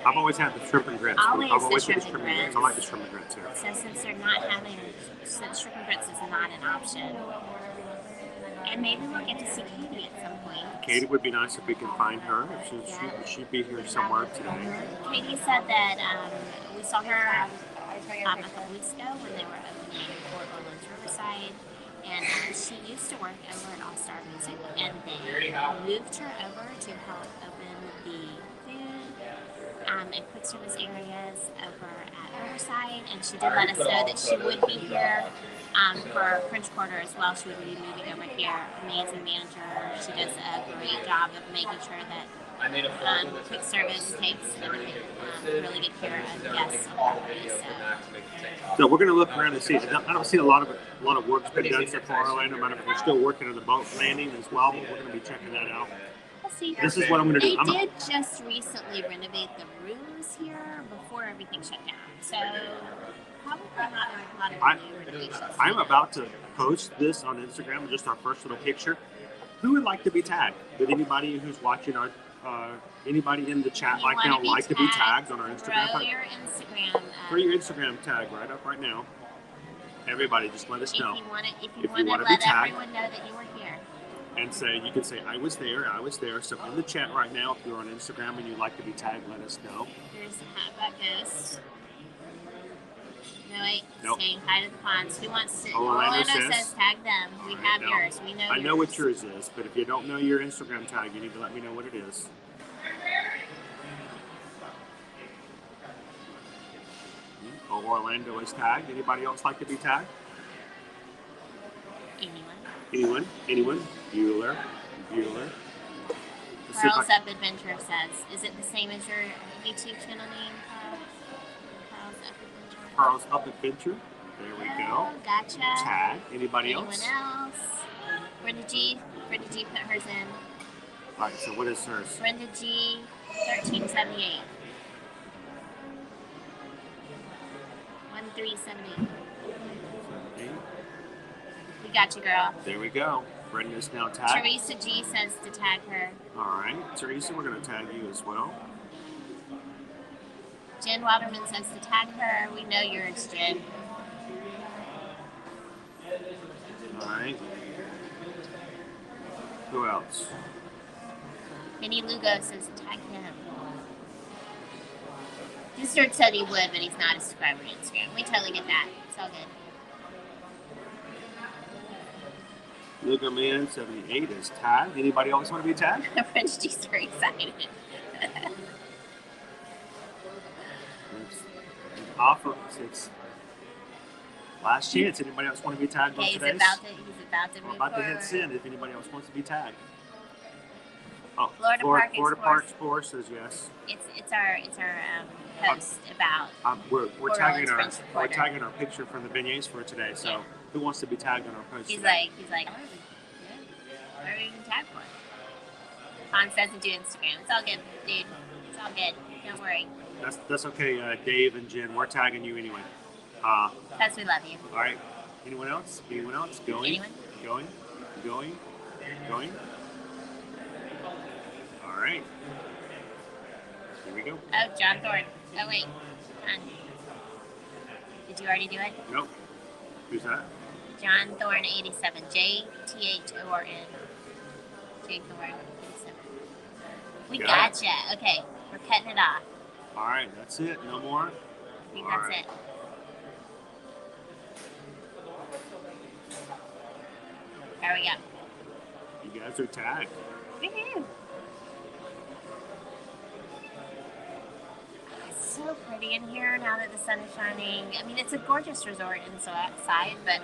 I've always had the shrimp and grits. Always I've always the had the shrimp shrimp and and grits. I like the shrimp and grits here. So since shrimp and grits is not an option, and maybe we'll get to see Katie at some point. Katie would be nice if we can find her. She'd be here somewhere today. Katie said that we saw her a couple weeks ago when they were opening Port Orleans Riverside, And she used to work over at All Star Music, and they moved her over to help open the food and quick service areas over at Riverside. And she did let us know that she would be here for French Quarter as well. She would be moving over here. Amazing manager. She does a great job of making sure that quick service takes really good care of guests. So we're going to look around and see. I don't see a lot of work's been done so far, Orlando. Matter of fact, we're still working on the boat landing as well, but we're going to be checking that out. Let's see. This is what I'm going to do. They did just recently renovate the rooms here before everything shut down, so probably not a lot of new renovations. I'm about to post this on Instagram, just our first little picture. Who would like to be tagged? Would anybody who's watching our anybody in the chat right now like to be tagged on our Instagram? Throw your Instagram. Throw your Instagram tag right up right now. Everybody, just let us know. If you want to let everyone know that you were here. And say, you can say, I was there. So in the chat right now, if you're on Instagram and you'd like to be tagged, let us know. Here's how that goes. No, wait. Nope. Saying hi to the ponds. Who wants to? Orlando says tag them. We have yours. We know I know yours. what yours is, but if you don't know your Instagram tag, you need to let me know what it is. Oh, Orlando is tagged. Anybody else like to be tagged? Anyone? Bueller. Pearls Up Adventure says, is it the same as your YouTube channel name, Pearls Up Adventure? Pearls Up Adventure. There we go. Gotcha. Tag. Anybody else? Anyone else? Brenda G put hers in. All right, so what is hers? Brenda G, 1378. 1378. We got you, girl. There we go. Brenda's now tagged. Teresa G says to tag her. All right, Teresa, we're going to tag you as well. Jen Waterman says to tag her. We know yours, Jen. All right. Who else? Minnie Lugo says to tag him. Mr. said he would, but he's not a subscriber to Instagram. We totally get that. It's all good. Lugo Man 78 is tagged. Anybody else want to be tagged? French G's very excited. It's last chance. Anybody else want to be tagged on today's? He's about to We're move about to forward. hit send if anybody else wants to be tagged. Oh, Florida Park Explorer says yes. It's our post about. We're tagging Orleans our picture from the beignets for today. So Yeah. who wants to be tagged on our post? He's today? like, what are we even tagged for? Hans doesn't do Instagram. It's all good, dude. It's all good. Don't worry. That's okay, Dave and Jen. We're tagging you anyway. Because we love you. All right. Anyone else? Going? Anyone? Going? All right. Here we go. Oh, John Thorne. Oh, wait. Did you already do it? Nope. Who's that? John Thorne 87. JTHORN. J Thorne 87. We Got gotcha. Okay. We're cutting it off. All right. That's it. No more. I think All that's right. it. There we go. You guys are tagged. Woohoo! It's so pretty in here now that the sun is shining. I mean, it's a gorgeous resort inside, but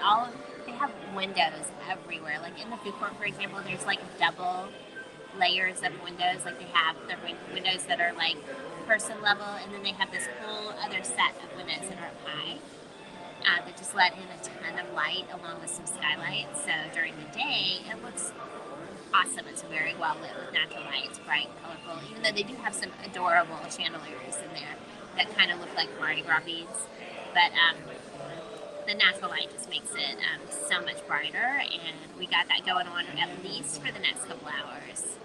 they have windows everywhere. Like in the food court, for example, there's like double layers of windows. Like they have the windows that are like person level, and then they have this whole other set of windows that are up high. That just let in a ton of light along with some skylights. So during the day, it looks awesome. It's very well lit with natural light. It's bright and colorful, even though they do have some adorable chandeliers in there that kind of look like Mardi Gras beads. But the natural light just makes it so much brighter, and we got that going on at least for the next couple hours.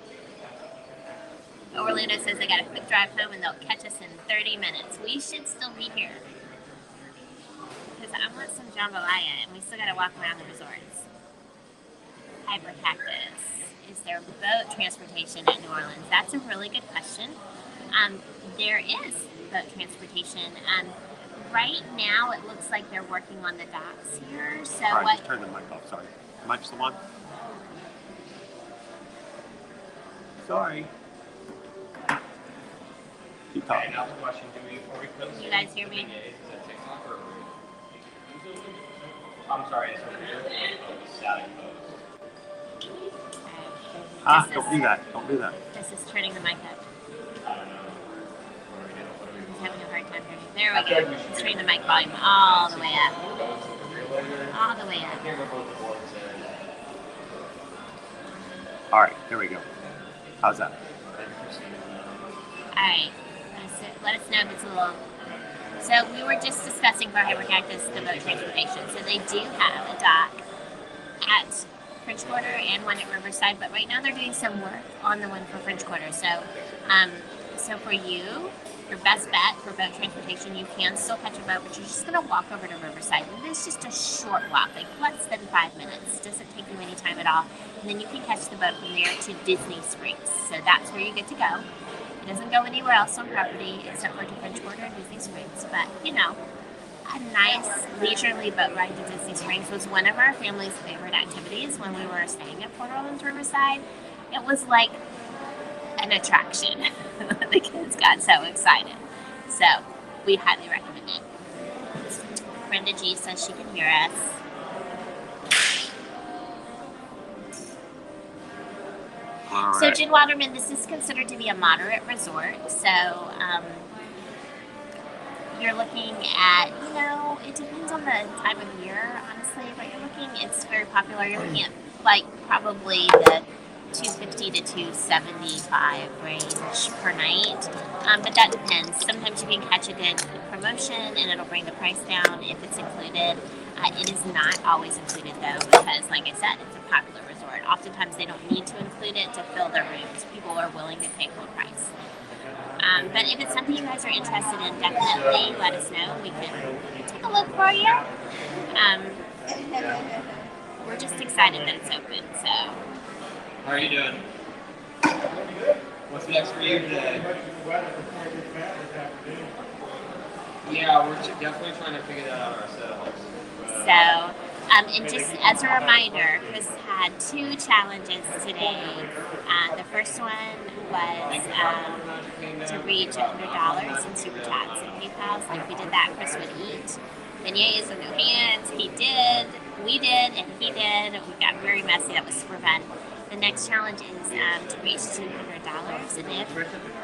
Orlando says they got a quick drive home and they'll catch us in 30 minutes. We should still be here. Because I want some jambalaya, and we still got to walk around the resorts. Hyper Cactus. Is there boat transportation at New Orleans? That's a really good question. There is boat transportation. right now it looks like they're working on the docks here. So All right, what? just turn the mic off. Sorry. Mic's the one. Sorry. Keep Okay, talking. now the question, before we close, Can you guys hear me? is it TikTok or I'm sorry, it's over here. Static post. Ah, don't do that. Don't do that. This is turning the mic up. I don't know. He's having a hard time hearing. There we go. Let's turn the mic volume all the way up. All the way up. All right, there we go. How's that? Alright. Let us know if it's a little. So we were just discussing for Hypercactus the boat transportation. So they do have a dock at French Quarter and one at Riverside, but right now they're doing some work on the one for French Quarter. So, so for you, your best bet for boat transportation, you can still catch a boat, but you're just going to walk over to Riverside. And it's just a short walk, like less than 5 minutes. It doesn't take you any time at all. And then you can catch the boat from there to Disney Springs. So that's where you get to go. It doesn't go anywhere else on property except for to French Quarter and Disney Springs. But, you know, a nice leisurely boat ride to Disney Springs was one of our family's favorite activities when we were staying at Port Orleans Riverside. It was like an attraction. The kids got so excited. So we highly recommend it. Brenda G says she can hear us. All So right. Jen Waterman, this is considered to be a moderate resort. So you're looking at, you know, it depends on the time of year, honestly, but you're looking, it's very popular. You're looking at like probably the $250 to $275 range per night. But that depends. Sometimes you can catch a good promotion and it'll bring the price down if it's included. It is not always included though, because like I said, it's a popular resort. Oftentimes they don't need to include it to fill their rooms. People are willing to pay full price. But if it's something you guys are interested in, definitely let us know. We can take a look for you. We're just excited that it's open. So, How are you doing? What's next for you today? Yeah, we're definitely trying to figure that out ourselves. And just as a reminder, Chris had 2 challenges today. The first one was to reach $100 in super chats and PayPal. Like we did that, Chris would eat beignets with no hands. He did, we did, and he did. We got very messy. That was super fun. The next challenge is to reach $200, and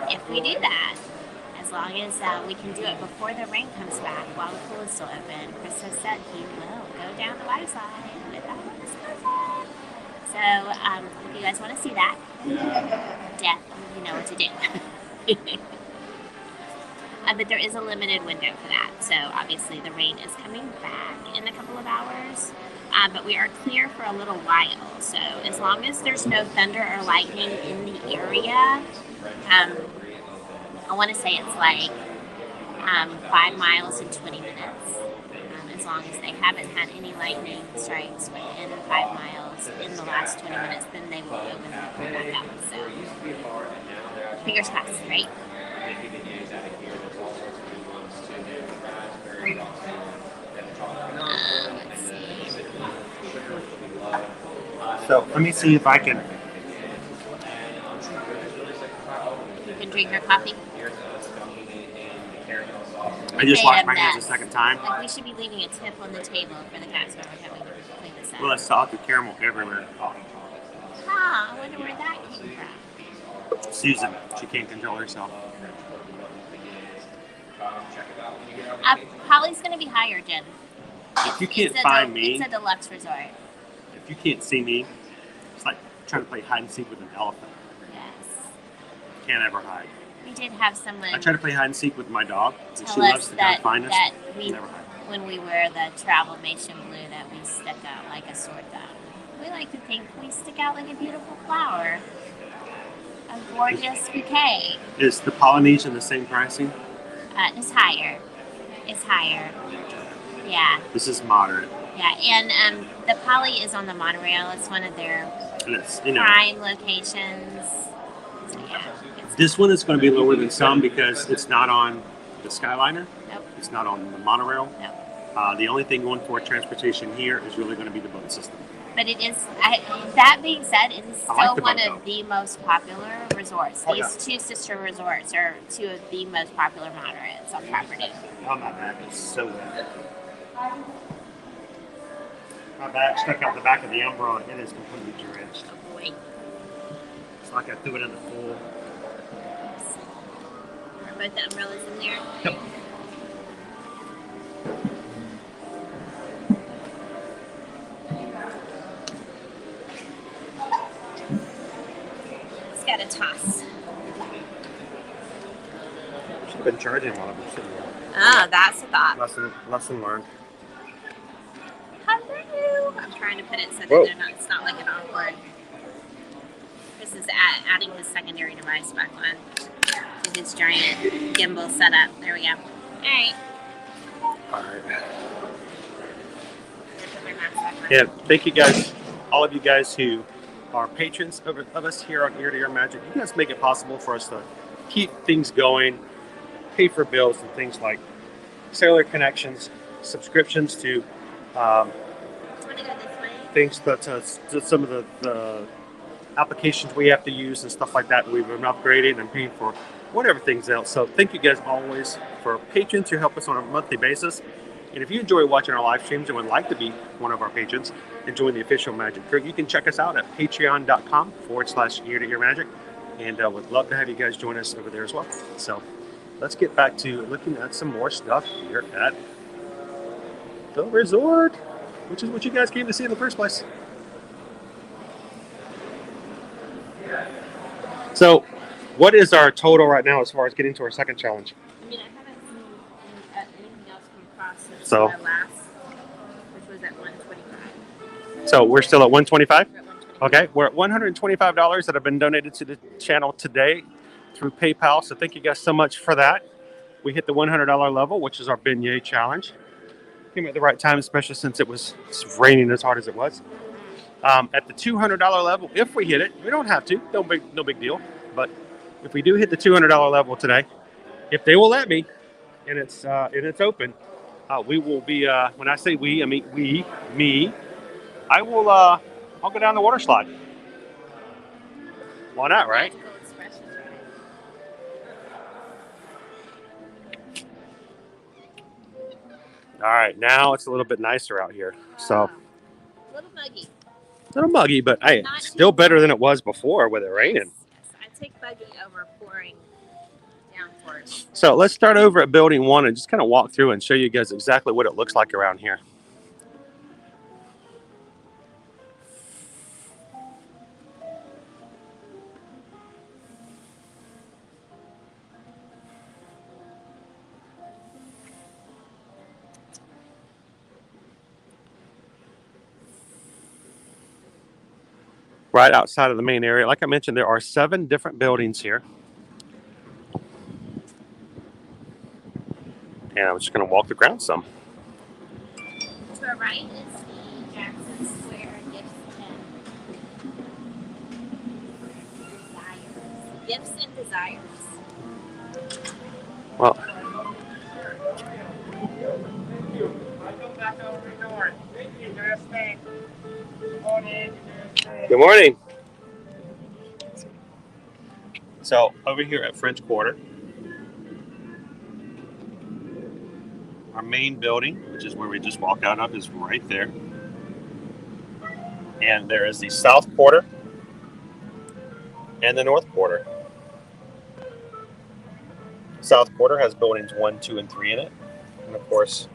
if we do that, as long as we can do it before the rain comes back while the pool is still open, Chris has said he will go down the waterslide with that waterslide. So if you guys want to see that, you know what to do. But there is a limited window for that. So obviously the rain is coming back in a couple of hours. But we are clear for a little while. So as long as there's no thunder or lightning in the area, I want to say it's like 5 miles in 20 minutes. As long as they haven't had any lightning strikes within 5 miles in the last 20 minutes, then they will open the pool back up. So fingers crossed, right? Let's see. So let me see if I can. You can drink your coffee. I just washed my hands a second time. Like we should be leaving a tip on the table for the cats when we're having to clean this up. Well, I saw the caramel everywhere. I wonder where that came from. Susan, she can't control herself. Holly's going to be higher, Jen. If you can't It's a find me, It's a deluxe resort. if you can't see me, it's like trying to play hide and seek with an elephant. Yes. Can't ever hide. We did have someone I try to play hide and seek with my dog, and she tell loves us to come that, find us. that we, Never hide. when we wear the Travelmation blue, that we stick out like a sore thumb. We like to think we stick out like a beautiful flower. A gorgeous bouquet. Is the Polynesian the same pricing? It's higher. It's higher. Yeah. This is moderate. Yeah, and the Poly is on the monorail. It's one of their And it's, you know, prime locations. So yeah, it's this one is going to be lower than some because it's not on the Skyliner. nope. It's not on the monorail. No. The only thing going for transportation here is really going to be the boat system. But it is, that being said, it is I like still the one boat, of the most popular resorts. Oh, These two sister resorts are two of the most popular monorails on property. Oh, my back is so wet. My back stuck out the back of the umbrella. It is completely drenched. Oh boy. It's like I threw it in the pool. Are both the umbrellas in there? Yep. It's got a toss. Should have been charging while I've been sitting there. Oh, that's a thought. Lesson learned. Hello. I'm trying to put it so that Whoa. it's not like an awkward. Chris is adding his secondary device back on to his giant gimbal setup. There we go. All right. All right. Put my mask back on. Yeah, thank you guys, all of you guys who are patrons of us here on Ear to Ear Magic. You guys make it possible for us to keep things going, pay for bills and things like cellular connections, subscriptions to Want to go this way? things that some of the applications we have to use and stuff like that. We've been upgrading and paying for whatever things else. So thank you guys always for patrons who help us on a monthly basis. And if you enjoy watching our live streams and would like to be one of our patrons and join the official Magic Crew, you can check us out at patreon.com/Ear to Ear Magic. And would love to have you guys join us over there as well. So let's get back to looking at some more stuff here at the resort, which is what you guys came to see in the first place. So what is our total right now as far as getting to our second challenge? I mean, I haven't seen anything else come across since So- the last, which was at 125. So we're still at 125? We're at 125. Okay, we're at $125 that have been donated to the channel today through PayPal. So thank you guys so much for that. We hit the $100 level, which is our beignet challenge. Came at the right time, especially since it's raining as hard as it was. At the $200 level, if we hit it, we don't have to, no big deal. But if we do hit the $200 level today, if they will let me, and it's open, we will be. When I say we, I mean me. I will. I'll go down the water slide. Why not, right? Magical expressions, right? All right, now it's a little bit nicer out here. So A little muggy. a little muggy, but hey, Not still too better bad. than it was before with it raining. Yes, I take buggy over pouring downpours. So let's start over at building 1 and just kind of walk through and show you guys exactly what it looks like around here. Right outside of the main area. Like I mentioned, there are 7 different buildings here. And I'm just going to walk the ground some. To our right is the Jackson Square Gifts and Desires. Well, good morning. So over here at French Quarter, our main building, which is where we just walked out of, is right there. And there is the South Quarter and the North Quarter. South Quarter has buildings 1, 2, and 3 in it. And of course,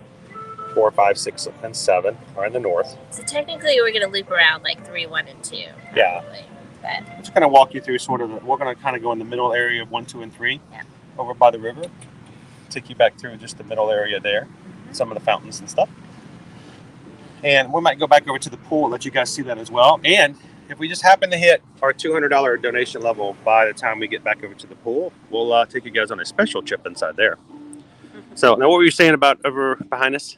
4, 5, 6, and 7 are in the north. So technically we're going to loop around like 3, 1, and 2. Yeah. Probably. But I'm just going to walk you through we're going to kind of go in the middle area of 1, 2, and 3 over by the river. Take you back through just the middle area there, some of the fountains and stuff. And we might go back over to the pool and let you guys see that as well. And if we just happen to hit our $200 donation level by the time we get back over to the pool, we'll take you guys on a special trip inside there. So now what were you saying about over behind us?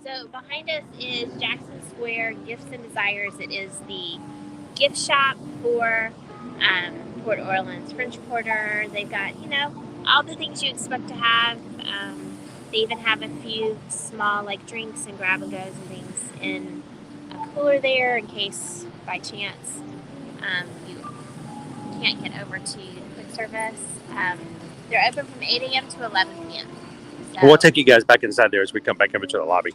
so behind us is Jackson Square Gifts and Desires. It is the gift shop for Port Orleans French Quarter. They've got, all the things you expect to have They even have a few small like drinks and grab and goes and things in a cooler there in case by chance you can't get over to quick service. They're open from 8 a.m. to 11 p.m. So, We'll take you guys back inside there as we come back over to the lobby.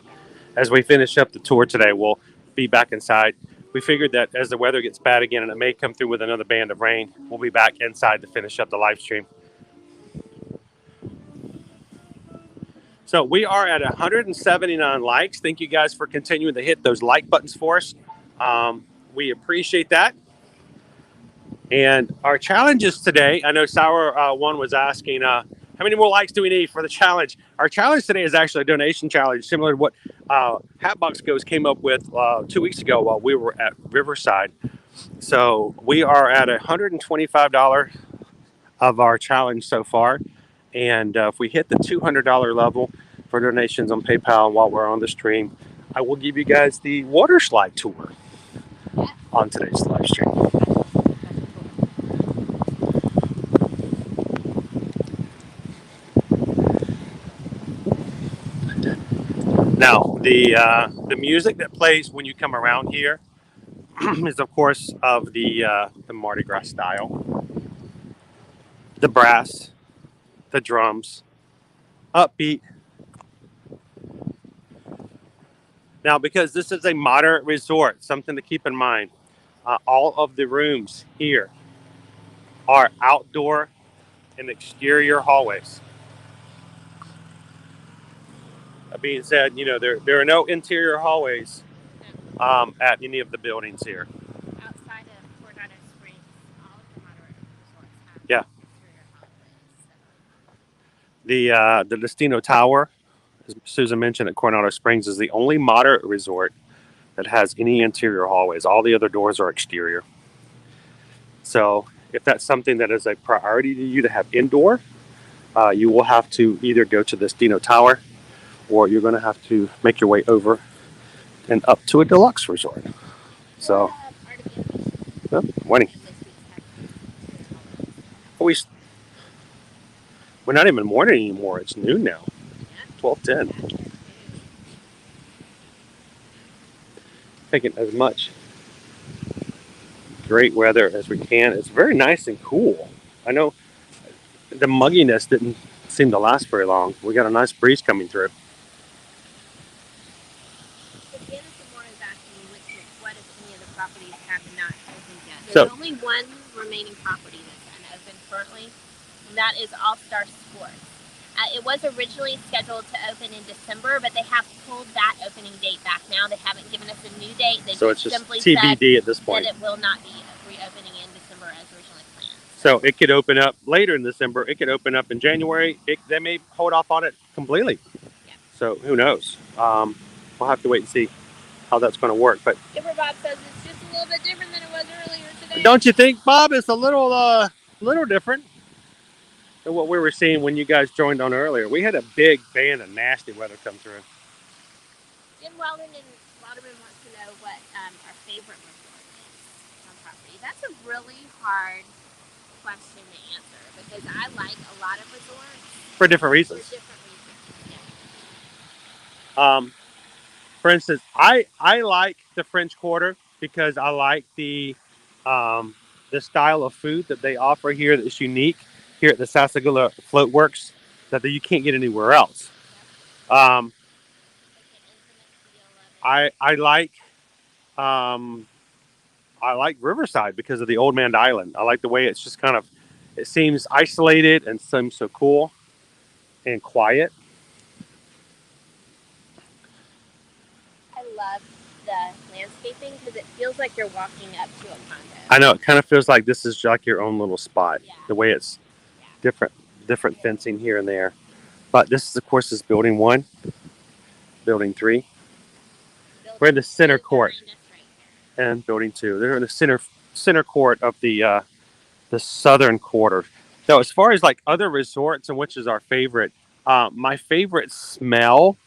As we finish up the tour today, we'll be back inside. We figured that as the weather gets bad again and it may come through with another band of rain, we'll be back inside to finish up the live stream. So we are at 179 likes. Thank you guys for continuing to hit those like buttons for us. We appreciate that. And our challenges today, I know Sour One was asking, how many more likes do we need for the challenge? Our challenge today is actually a donation challenge, similar to what Hatbox Goes came up with 2 weeks ago while we were at Riverside. So we are at $125 of our challenge so far. And if we hit the $200 level for donations on PayPal while we're on the stream, I will give you guys the water slide tour on today's live stream. Now, the music that plays when you come around here is, of course, of the Mardi Gras style. The brass, the drums, upbeat. Now, because this is a moderate resort, something to keep in mind, all of the rooms here are outdoor and exterior hallways. That being said, you know, there are no interior hallways at any of the buildings here. outside of Coronado Springs, all of the moderate resorts have Yeah. exterior hallways. The Destino Tower, as Susan mentioned, at Coronado Springs, is the only moderate resort that has any interior hallways. All the other doors are exterior. So if that's something that is a priority to you to have indoor, you will have to either go to the Destino Tower or you're going to have to make your way over and up to a deluxe resort. So, morning. We're not even morning anymore. It's noon now. 12:10. Taking as much great weather as we can. It's very nice and cool. I know the mugginess didn't seem to last very long. We got a nice breeze coming through. What if any of the properties have not opened yet? So- There's only one remaining property that's unopened currently, and that is All Star Sports. It was originally scheduled to open in December, but they have pulled that opening date back now. They haven't given us a new date. They So it's just simply TBD at this said point. that it will not be reopening in December as originally planned. So it could open up later in December. It could open up in January. They may hold off on it completely. Yeah. So who knows? We'll have to wait and see how that's going to work. But Skipper Bob says it's just a little bit different than it was earlier today. don't you think, Bob? It's a little different than what we were seeing when you guys joined on earlier. We had a big band of nasty weather come through. Jim Weldon and Waterman wants to know what our favorite resort is on property. That's a really hard question to answer because I like a lot of resorts For different for reasons. different reasons. Yeah. For instance, I like the French Quarter because I like the style of food that they offer here that's unique here at the Sassagoula Float Works that you can't get anywhere else. I like Riverside because of the Old Man Island. I like the way it's just it seems isolated and seems so cool and quiet. I love the landscaping because it feels like you're walking up to a condo. I know, it kind of feels like this is like your own little spot. Yeah. The way it's different fencing here and there. But this is, of course, is building 1, building 3. We're in the center court, and building 2. They're in the center court of the southern quarter. So as far as like other resorts and which is our favorite, my favorite smell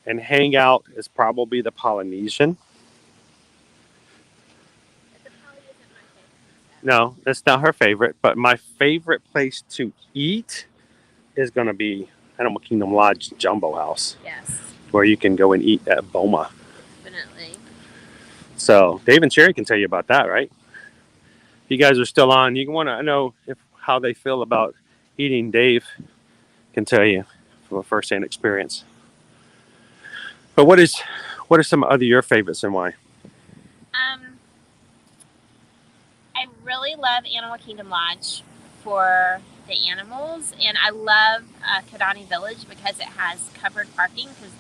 and hangout is probably the Polynesian. No, that's not her favorite, but my favorite place to eat is going to be Animal Kingdom Lodge Jumbo House, Yes, where you can go and eat at Boma. definitely. So Dave and Sherry can tell you about that, right? If you guys are still on, you want to know how they feel about eating. Dave can tell you from a first-hand experience. But what are some other your favorites and why? I really love Animal Kingdom Lodge for the animals, and I love Kidani Village because it has covered parking, because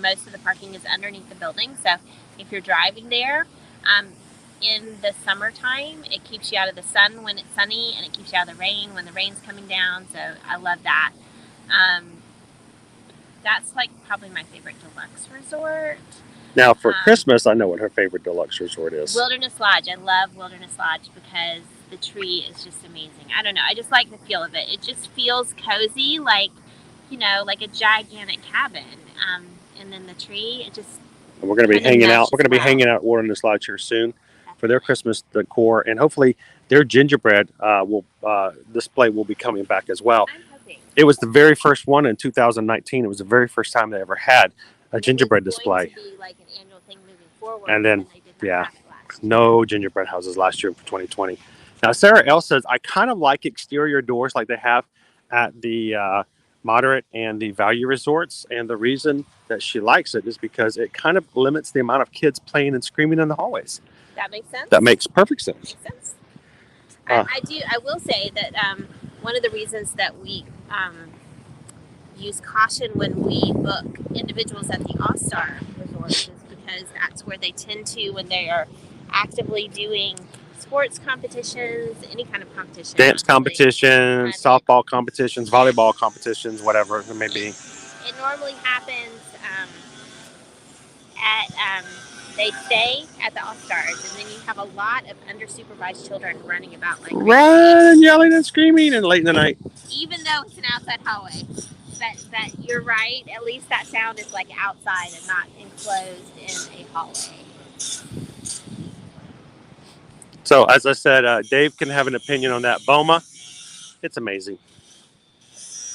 most of the parking is underneath the building. So if you're driving there, in the summertime, it keeps you out of the sun when it's sunny, and it keeps you out of the rain when the rain's coming down. So I love that. That's like probably my favorite deluxe resort. Now for Christmas, I know what her favorite deluxe resort is. Wilderness Lodge. I love Wilderness Lodge because the tree is just amazing. I don't know. I just like the feel of it. It just feels cozy, like, you know, like a gigantic cabin. And then the tree, it just. And we're going to be hanging out. We're going to be hanging out at Wilderness Lodge here soon for their Christmas decor, and hopefully their gingerbread display will be coming back as well. I'm hoping. It was the very first one in 2019. It was the very first time they ever had a gingerbread display. It was going to be like an annual thing moving forward. And then, yeah, no gingerbread houses last year for 2020. Now, Sarah L says, I kind of like exterior doors like they have at the moderate and the value resorts. And the reason that she likes it is because it kind of limits the amount of kids playing and screaming in the hallways. That makes sense. That makes perfect sense. Makes sense. I will say that one of the reasons that we use caution when we book individuals at the All-Star resorts is because that's where they tend to, when they are actively doing sports competitions, any kind of competition. Dance competitions, softball competitions, volleyball competitions, whatever it may be. It normally happens they stay at the All-Stars, and then you have a lot of undersupervised children running about like running, yelling and screaming and late in the night. Even though it's an outside hallway. But you're right, at least that sound is like outside and not enclosed in a hallway. So as I said, Dave can have an opinion on that. Boma, it's amazing.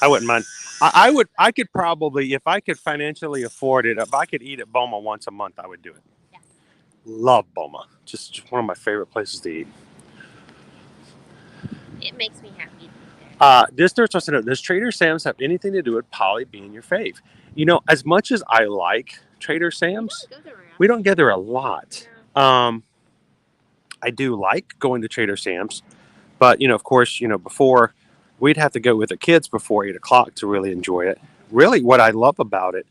I wouldn't mind. I could probably, if I could financially afford it, if I could eat at Boma once a month, I would do it. Yeah. Love Boma. Just one of my favorite places to eat. It makes me happy. Does Trader Sam's have anything to do with Polly being your fave? You know, as much as I like Trader Sam's, we don't go there a lot. No. I do like going to Trader Sam's, but of course, before we'd have to go with the kids before 8 o'clock to really enjoy it. Really, what I love about it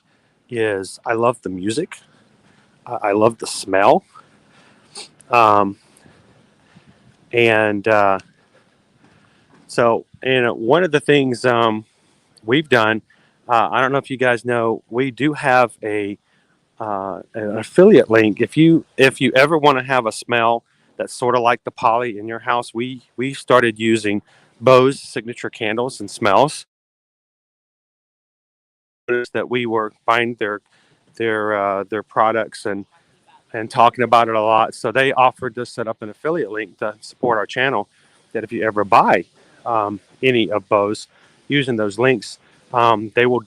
is I love the music. I love the smell. So, one of the things we've done, I don't know if you guys know, we do have an affiliate link. If you ever want to have a smell that's sort of like the Polly in your house, we started using Bo's signature candles and smells. That we were buying their products and talking about it a lot. So they offered to set up an affiliate link to support our channel. That if you ever buy any of Bo's using those links, they will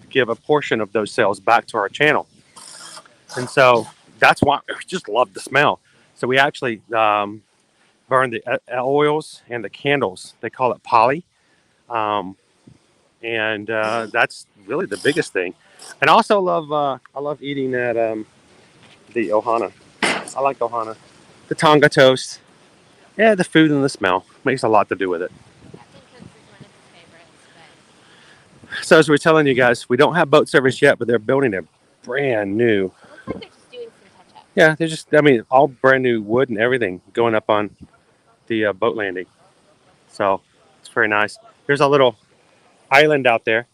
give a portion of those sales back to our channel. And so that's why I just love the smell. So we actually burn the oils and the candles. They call it Polly. And that's really the biggest thing. And I also love I love eating at the Ohana. I like Ohana. The Tonga toast. Yeah, the food and the smell makes a lot to do with it. So as we're telling you guys, we don't have boat service yet, but they're building a brand new. Looks like they're just doing some touch-up. Yeah, they're just, all brand new wood and everything going up on the boat landing. So it's very nice. There's a little island out there.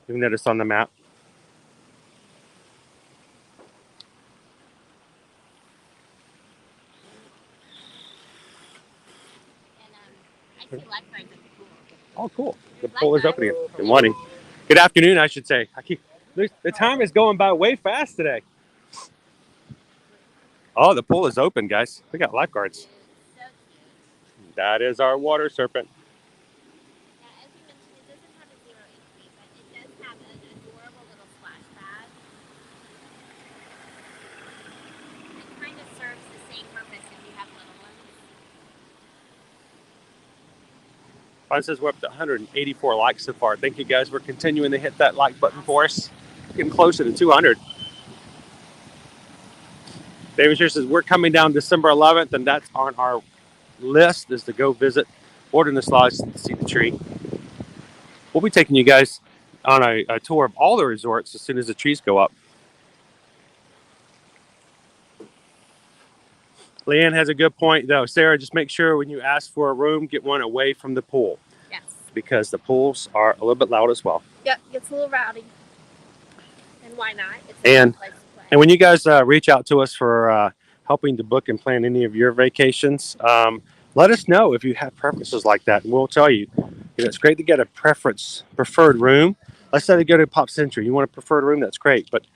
You've noticed on the map. I see lifeguards at the pool. Oh, cool. The pool is opening in morning. Good afternoon, I should say. The time is going by way fast today. Oh, the pool is open, guys. We got lifeguards. That is our water serpent. As you mentioned, it doesn't have a 0 entry, but Mine says we're up to 184 likes so far. Thank you guys for continuing to hit that like button for us. Getting closer to 200. David here says we're coming down December 11th, and that's on our list is to go visit Wilderness Lodge to see the tree. We'll be taking you guys on a tour of all the resorts as soon as the trees go up. Leanne has a good point, though. Sarah, just make sure when you ask for a room, get one away from the pool. Yes. Because the pools are a little bit loud as well. Yep, gets a little rowdy. And why not? It's a And good place to play. And when you guys reach out to us for helping to book and plan any of your vacations, let us know if you have preferences like that. And we'll tell you, it's great to get a preferred room. Let's say you go to Pop Century. You want a preferred room, that's great. But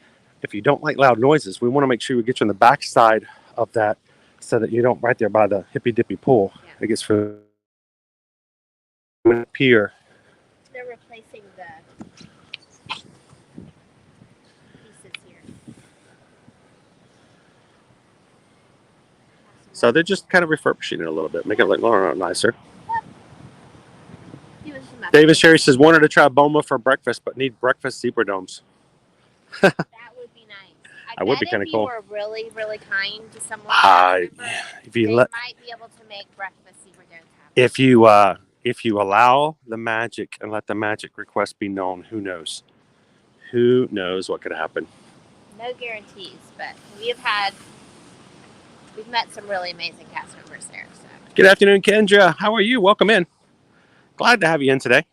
if you don't like loud noises, we want to make sure we get you on the back side of that so that you don't right there by the hippy dippy pool. Yeah. It gets from the pier. They're replacing the pieces here. So they're just kind of refurbishing it a little bit, making it look a little nicer. David Sherry says, wanted to try Boma for breakfast, but need breakfast zebra domes. That would be nice. That would be kind of cool. If you were really, really kind to someone, if they you might be able to make breakfast zebra domes happen. If you allow the magic and let the magic request be known, who knows? Who knows what could happen? No guarantees, but we've met some really amazing cast members there. So. Good afternoon, Kendra. How are you? Welcome in. Glad to have you in today.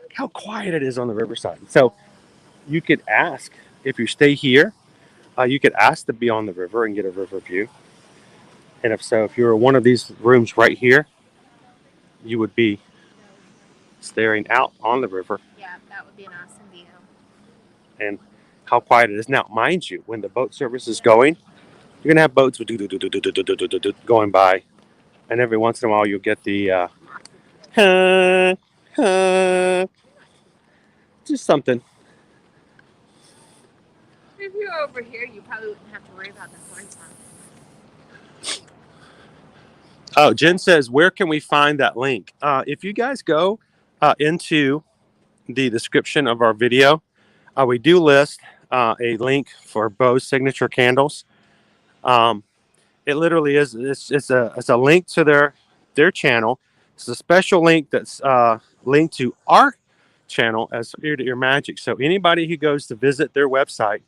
Look how quiet it is on the riverside. So you could ask, if you stay here, you could ask to be on the river and get a river view. And if you're one of these rooms right here, you would be staring out on the river. Yeah, that would be an awesome view. And how quiet it is now. Mind you, when the boat service is going, you're going to have boats going by. And every once in a while, you'll get the just something. If you were over here, you probably wouldn't have to worry about the horn sound. Oh, Jen says, where can we find that link? If you guys go into the description of our video, we do list a link for Bo's signature candles. It literally is. It's a link to their channel. It's a special link that's linked to our channel as Ear to Ear Magic. So anybody who goes to visit their website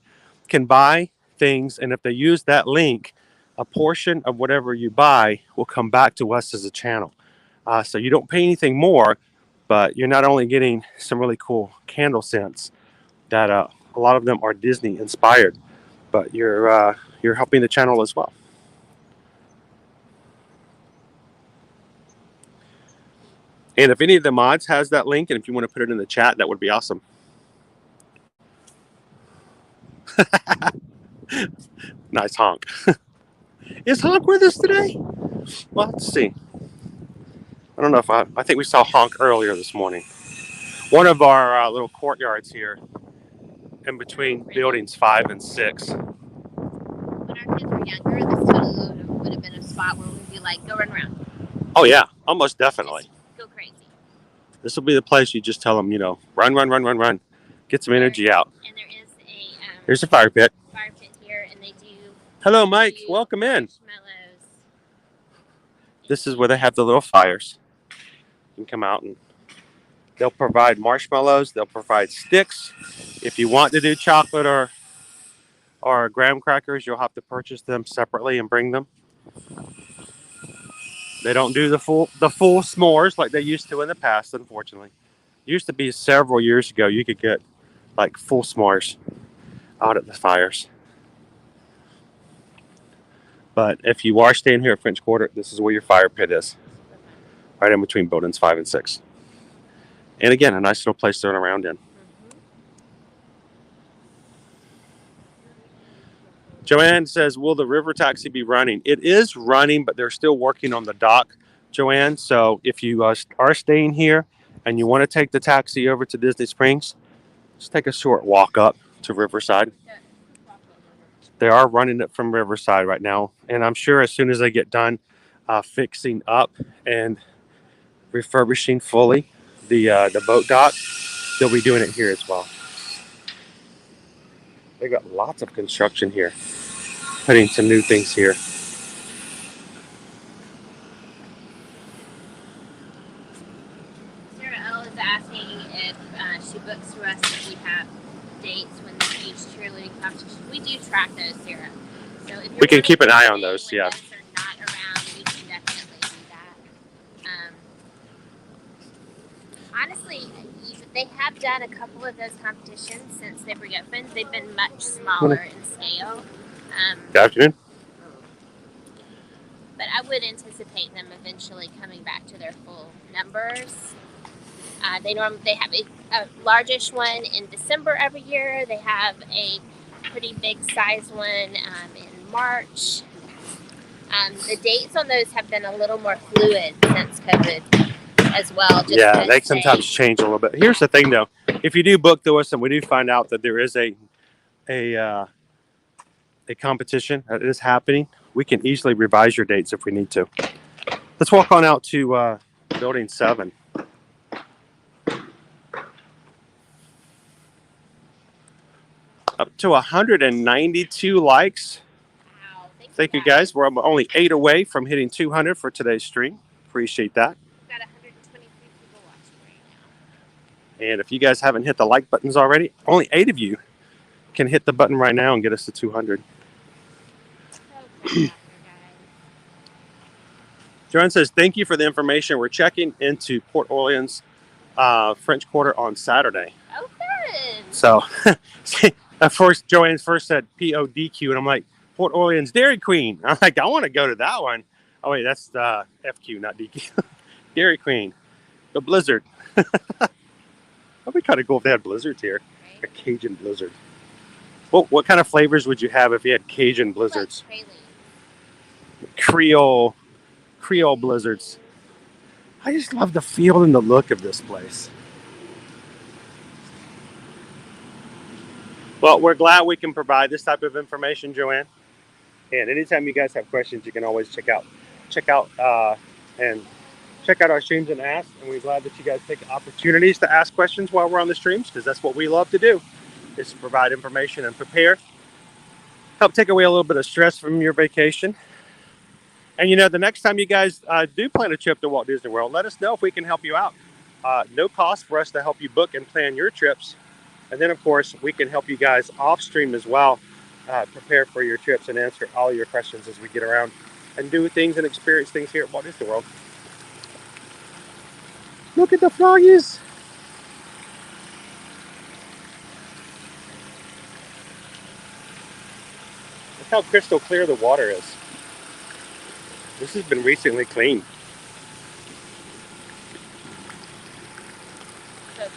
can buy things, and if they use that link, a portion of whatever you buy will come back to us as a channel. So you don't pay anything more, but you're not only getting some really cool candle scents that a lot of them are Disney inspired, but you're helping the channel as well. And if any of the mods has that link, and if you want to put it in the chat, that would be awesome. Nice honk. Is Honk with us today? Well, let's see. I don't know if I think we saw Honk earlier this morning. One of our little courtyards here in between buildings 5 and 6. When our kids were younger, this totally would have been a spot where we'd be like, go run around. Oh, yeah. Almost definitely. Just go crazy. This will be the place you just tell them, run. Get some energy out. And there is here's a fire pit. Fire pit here, and they do. Hello, Mike. Welcome in. Marshmallows. This is where they have the little fires. You can come out and they'll provide marshmallows. They'll provide sticks. If you want to do chocolate or graham crackers, you'll have to purchase them separately and bring them. They don't do the full s'mores like they used to in the past, unfortunately. It used to be several years ago you could get like full s'mores out at the fires. But if you are staying here at French Quarter, this is where your fire pit is. Right in between buildings 5 and 6. And again, a nice little place to run around in. Joanne says, will the river taxi be running? It is running, but they're still working on the dock, Joanne. So if you are staying here and you want to take the taxi over to Disney Springs, just take a short walk up to Riverside. They are running it from Riverside right now. And I'm sure as soon as they get done fixing up and refurbishing fully the boat dock. They'll be doing it here as well. They've got lots of construction here, putting some new things here. Sarah L is asking if she books through us if we have dates when the beach cheerleading competition. We do track those, Sarah. So if We can keep an eye on when those, yeah. us are not around, we can definitely do that. Honestly, they have done a couple of those competitions since they've reopened. They've been much smaller in scale. Good afternoon. But I would anticipate them eventually coming back to their full numbers. They have a largish one in December every year. They have a pretty big size one in March. The dates on those have been a little more fluid since COVID as well. Yeah, they sometimes change a little bit. Here's the thing, though: if you do book through us and we do find out that there is a competition that is happening, we can easily revise your dates if we need to. Let's walk on out to Building 7. Up to 192 likes. Wow, Thank you, guys. We're only 8 away from hitting 200 for today's stream. Appreciate that. We've got 123 people watching right now. And if you guys haven't hit the like buttons already, only 8 of you can hit the button right now and get us to 200. Joanne says, thank you for the information. We're checking into Port Orleans French Quarter on Saturday. Oh, good. So, of course, Joanne first said PODQ, and I'm like, Port Orleans Dairy Queen. I'm like, I want to go to that one. Oh, wait, that's FQ, not DQ. Dairy Queen. The Blizzard. That'd be kind of cool if they had blizzards here. Right. A Cajun blizzard. Well, what kind of flavors would you have if you had Cajun blizzards? Creole blizzards. I just love the feel and the look of this place. Well, we're glad we can provide this type of information, Joanne. And anytime you guys have questions, you can always check out our streams and ask. And we're glad that you guys take opportunities to ask questions while we're on the streams, because that's what we love to do, is to provide information and prepare. Help take away a little bit of stress from your vacation. And the next time you guys do plan a trip to Walt Disney World, let us know if we can help you out. No cost for us to help you book and plan your trips. And then, of course, we can help you guys off stream as well, prepare for your trips and answer all your questions as we get around and do things and experience things here at Walt Disney World. Look at the froggies. Look how crystal clear the water is. This has been recently cleaned. So cute.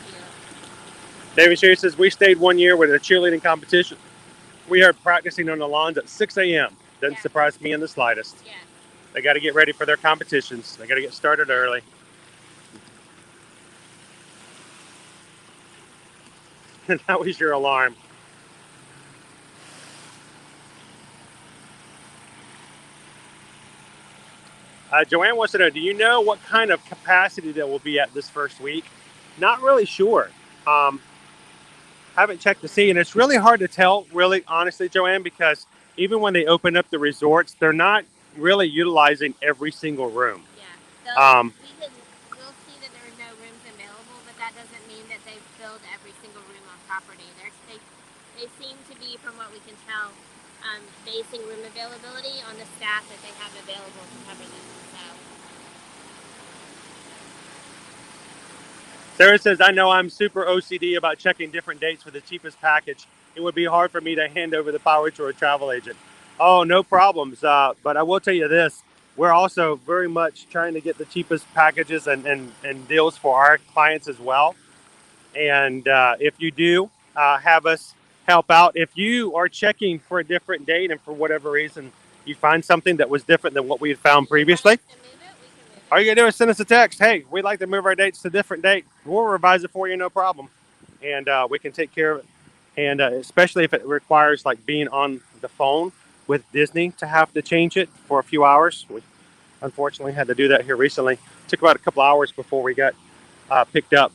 David Sherry says, we stayed 1 year with a cheerleading competition. We are practicing on the lawns at 6 a.m. Doesn't surprise me in the slightest. Yeah. They got to get ready for their competitions. They got to get started early. And that was your alarm. Joanne wants to know, do you know what kind of capacity that will be at this first week? Not really sure. Haven't checked to see, and it's really hard to tell, really, honestly, Joanne, because even when they open up the resorts, they're not really utilizing every single room. Yeah. So we'll see that there are no rooms available, but that doesn't mean that they've filled every single room on property. They seem to be, from what we can tell, basing room availability on the staff that they have available to cover them. Sarah says, I know I'm super OCD about checking different dates for the cheapest package. It would be hard for me to hand over the power to a travel agent. Oh, no problems. But I will tell you this. We're also very much trying to get the cheapest packages and deals for our clients as well. And if you do have us help out, if you are checking for a different date and for whatever reason you find something that was different than what we had found previously, all you gotta do is send us a text. Hey, we'd like to move our dates to a different date. We'll revise it for you, no problem. And we can take care of it. And especially if it requires like being on the phone with Disney to have to change it for a few hours. We unfortunately had to do that here recently. Took about a couple hours before we got picked up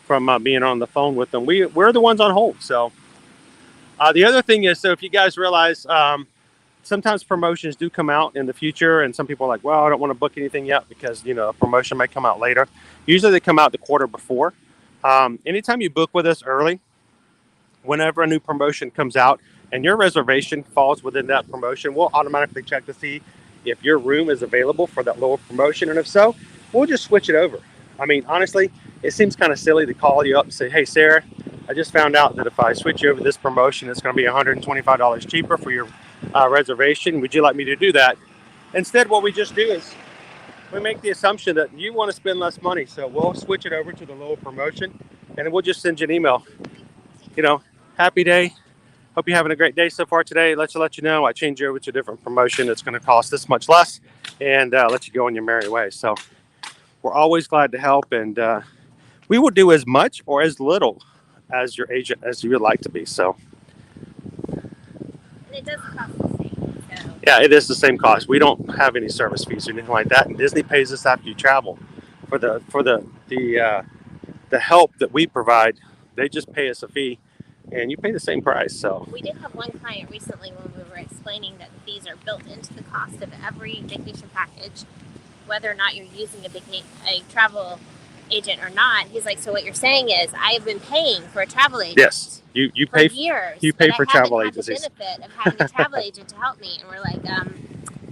from being on the phone with them. We're the ones on hold. So the other thing is, so if you guys realize, sometimes promotions do come out in the future, and some people are like, well, I don't want to book anything yet because a promotion might come out later. Usually they come out the quarter before. Anytime you book with us early, whenever a new promotion comes out and your reservation falls within that promotion, we'll automatically check to see if your room is available for that lower promotion, and if so, we'll just switch it over. I mean, honestly, it seems kind of silly to call you up and say, hey, Sarah, I just found out that if I switch you over this promotion, it's going to be $125 cheaper for your reservation. Would you like me to do that? Instead, what we just do is we make the assumption that you want to spend less money, so we'll switch it over to the lower promotion, and we'll just send you an email. Happy day. Hope you're having a great day so far today. Let you know I changed you over to a different promotion. It's going to cost this much less, and let you go on your merry way. So we're always glad to help, and we will do as much or as little as your agent as you would like to be. So. And it does cost the same. So. Yeah, it is the same cost. We don't have any service fees or anything like that. And Disney pays us after you travel for the help that we provide. They just pay us a fee, and you pay the same price. So we did have one client recently when we were explaining that the fees are built into the cost of every vacation package, whether or not you're using a travel agent or not. He's like, so what you're saying is I have been paying for a travel agent. Yes, you pay for years. You pay for travel agencies. The benefit of having a travel agent to help me, and we're like,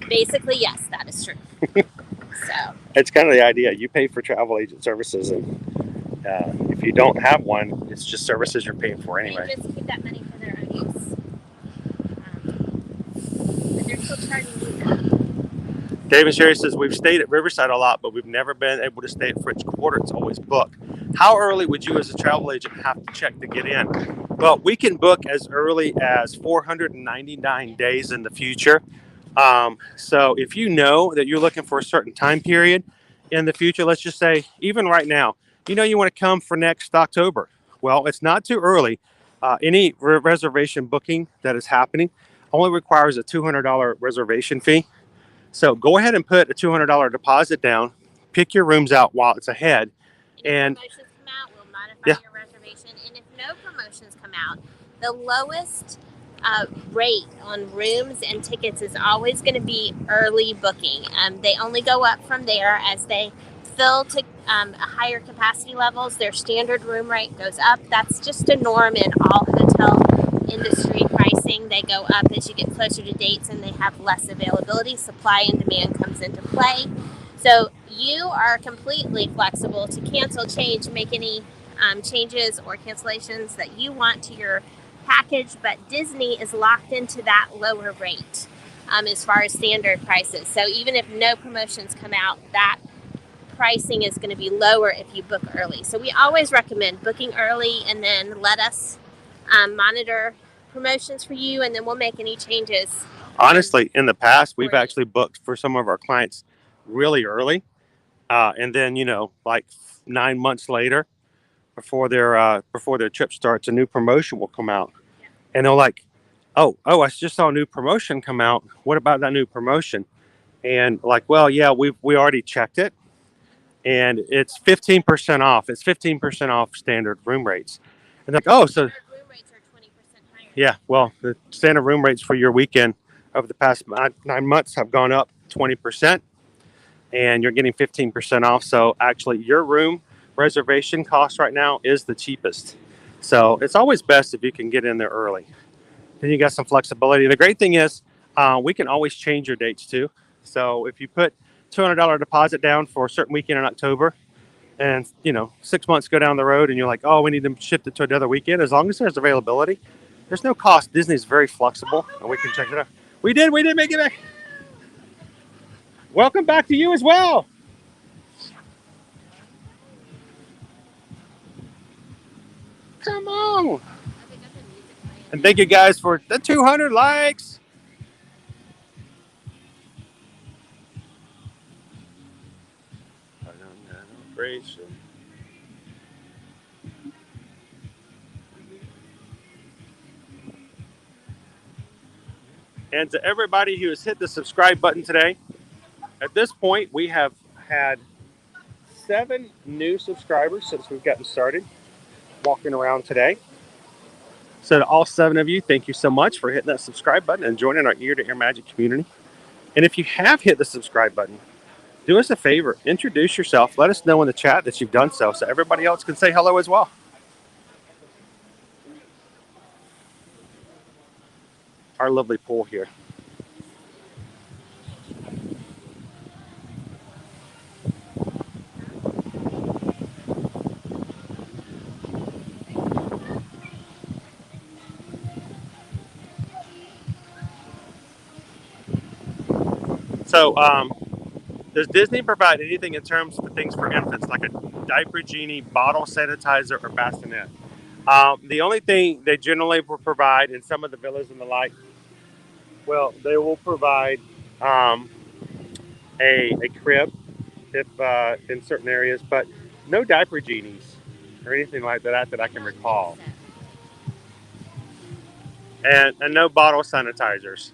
basically, yes, that is true. So it's kind of the idea. You pay for travel agent services, and if you don't have one, it's just services you're paying for anyway. They just keep that money for their own use, but they're still charging you that. Dave and Sherry says, we've stayed at Riverside a lot, but we've never been able to stay at French Quarter. It's always booked. How early would you as a travel agent have to check to get in? Well, we can book as early as 499 days in the future. So if you know that you're looking for a certain time period in the future, let's just say even right now, you want to come for next October. Well, it's not too early. Any reservation booking that is happening only requires a $200 reservation fee. So go ahead and put a $200 deposit down, pick your rooms out while it's ahead. And if promotions come out, we'll modify your reservation. And if no promotions come out, the lowest rate on rooms and tickets is always going to be early booking. They only go up from there as they fill to higher capacity levels. Their standard room rate goes up. That's just a norm in all hotel industry pricing. They go up as you get closer to dates and they have less availability. Supply and demand comes into play. So you are completely flexible to cancel, change, make any changes or cancellations that you want to your package, but Disney is locked into that lower rate as far as standard prices. So even if no promotions come out, that pricing is going to be lower if you book early. So we always recommend booking early and then let us monitor promotions for you, and then we'll make any changes. Honestly, in the past, we've actually booked for some of our clients really early. And then, like 9 months later, before their trip starts, a new promotion will come out. Yeah. And they're like, oh, I just saw a new promotion come out. What about that new promotion? And like, well, yeah, we already checked it. And it's 15% off. It's 15% off standard room rates. And like, oh, so room rates are 20% higher. Yeah, well, the standard room rates for your weekend over the past 9 months have gone up 20%, and you're getting 15% off. So actually, your room reservation cost right now is the cheapest. So it's always best if you can get in there early. Then you got some flexibility. The great thing is we can always change your dates too. So if you put $200 deposit down for a certain weekend in October, and 6 months go down the road and you're like, oh, we need to shift it to another weekend, as long as there's availability, there's no cost. Disney's very flexible, and we can check it out. We did make it back. Welcome back to you as well. Come on. And thank you guys for the 200 likes. And to everybody who has hit the subscribe button today, at this point, we have had 7 new subscribers since we've gotten started walking around today. So to all 7 of you, thank you so much for hitting that subscribe button and joining our Ear to Ear Magic community. And if you have hit the subscribe button, do us a favor, introduce yourself. Let us know in the chat that you've done so everybody else can say hello as well. Our lovely pool here. So, does Disney provide anything in terms of things for infants, like a diaper genie, bottle sanitizer, or bassinet? The only thing they generally will provide in some of the villas and the like, well, they will provide a crib if in certain areas, but no diaper genies or anything like that I can recall, and no bottle sanitizers.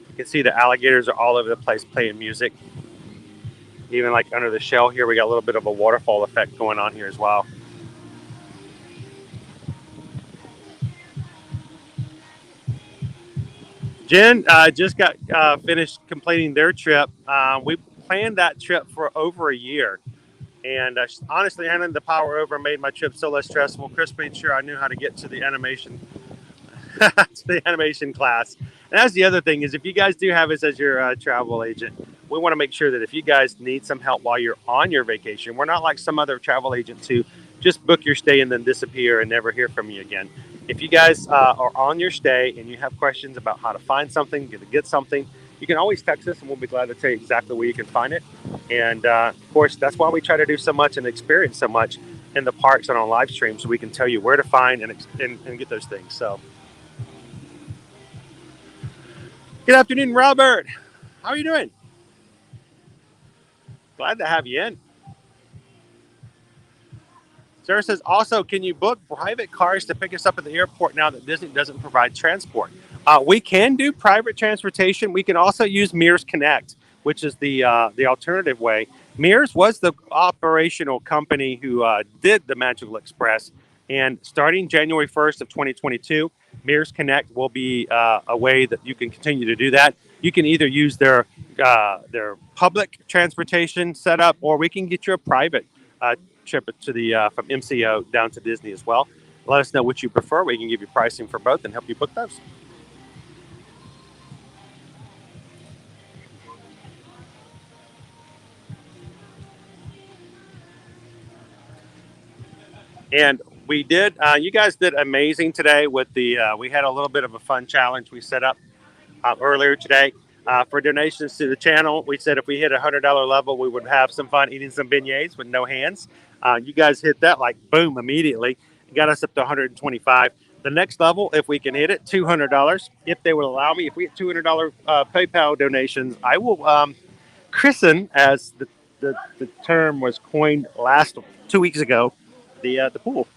You can see the alligators are all over the place playing music. Even like under the shell here, we got a little bit of a waterfall effect going on here as well. Jen just got finished completing their trip. We planned that trip for over a year. And honestly, handing the power over made my trip so less stressful. Chris made sure I knew how to get to the animation to the animation class. And that's the other thing is if you guys do have us as your travel agent, we want to make sure that if you guys need some help while you're on your vacation, we're not like some other travel agents who just book your stay and then disappear and never hear from you again. If you guys are on your stay and you have questions about how to find something, get something, you can always text us and we'll be glad to tell you exactly where you can find it. And of course, that's why we try to do so much and experience so much in the parks and on live stream, so we can tell you where to find and get those things. So, good afternoon, Robert. How are you doing? Glad to have you in. Sarah says, also, can you book private cars to pick us up at the airport now that Disney doesn't provide transport? We can do private transportation. We can also use Mears Connect, which is the alternative way. Mears was the operational company who did the Magical Express. And starting January 1st of 2022, Mears Connect will be a way that you can continue to do that. You can either use their public transportation setup, or we can get you a private trip to the from MCO down to Disney as well. Let us know which you prefer. We can give you pricing for both and help you book those. And we did, you guys did amazing today with the, we had a little bit of a fun challenge we set up earlier today. For donations to the channel, we said if we hit $100 level, we would have some fun eating some beignets with no hands. You guys hit that like boom immediately. Got us up to 125. The next level, if we can hit it, $200. If they would allow me, if we get $200 PayPal donations, I will christen, as the term was coined 2 weeks ago, the pool.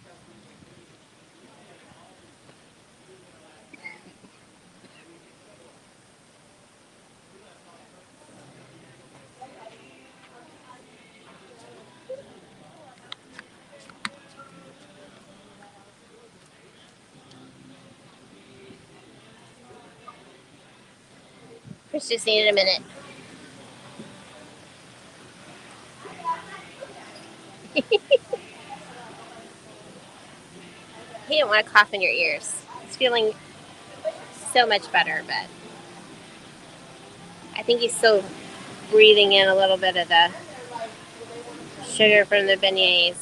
Chris just needed a minute. He didn't want to cough in your ears. He's feeling so much better, but I think he's still breathing in a little bit of the sugar from the beignets.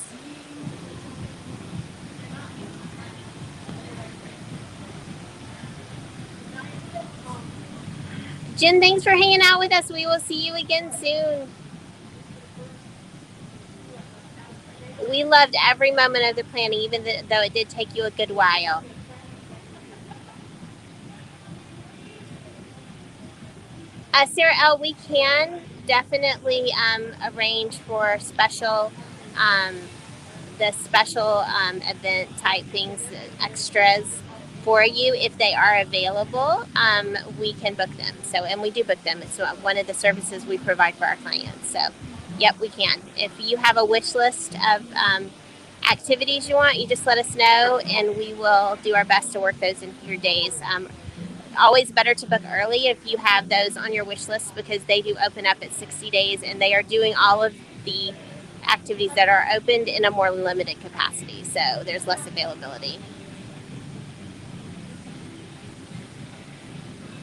Jen, thanks for hanging out with us. We will see you again soon. We loved every moment of the planning, even though it did take you a good while. Sarah L., we can definitely arrange for special, the special event type things, extras for you. If they are available, we can book them. So, and we do book them. It's one of the services we provide for our clients. So, yep, we can. If you have a wish list of activities you want, you just let us know, and we will do our best to work those into your days. Always better to book early if you have those on your wish list, because they do open up at 60 days, and they are doing all of the activities that are opened in a more limited capacity. So there's less availability.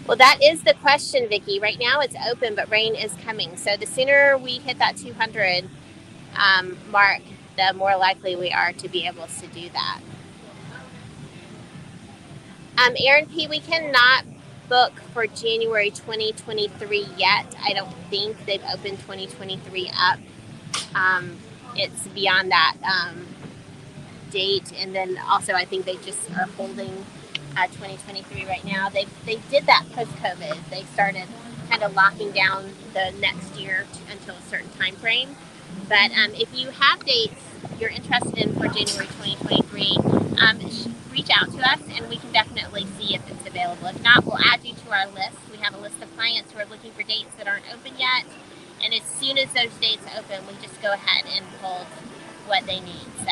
Well, that is the question, Vicki. Right now it's open, but rain is coming. So the sooner we hit that 200 mark, the more likely we are to be able to do that. Aaron P., we cannot book for January 2023 yet. I don't think they've opened 2023 up. It's beyond that date, and then also I think they just are holding 2023 right now. They did that post-COVID. They started kind of locking down the next year until a certain time frame. But if you have dates you're interested in for January 2023, reach out to us and we can definitely see if it's available. If not, we'll add you to our list. We have a list of clients who are looking for dates that aren't open yet. And as soon as those dates open, we just go ahead and hold what they need. So.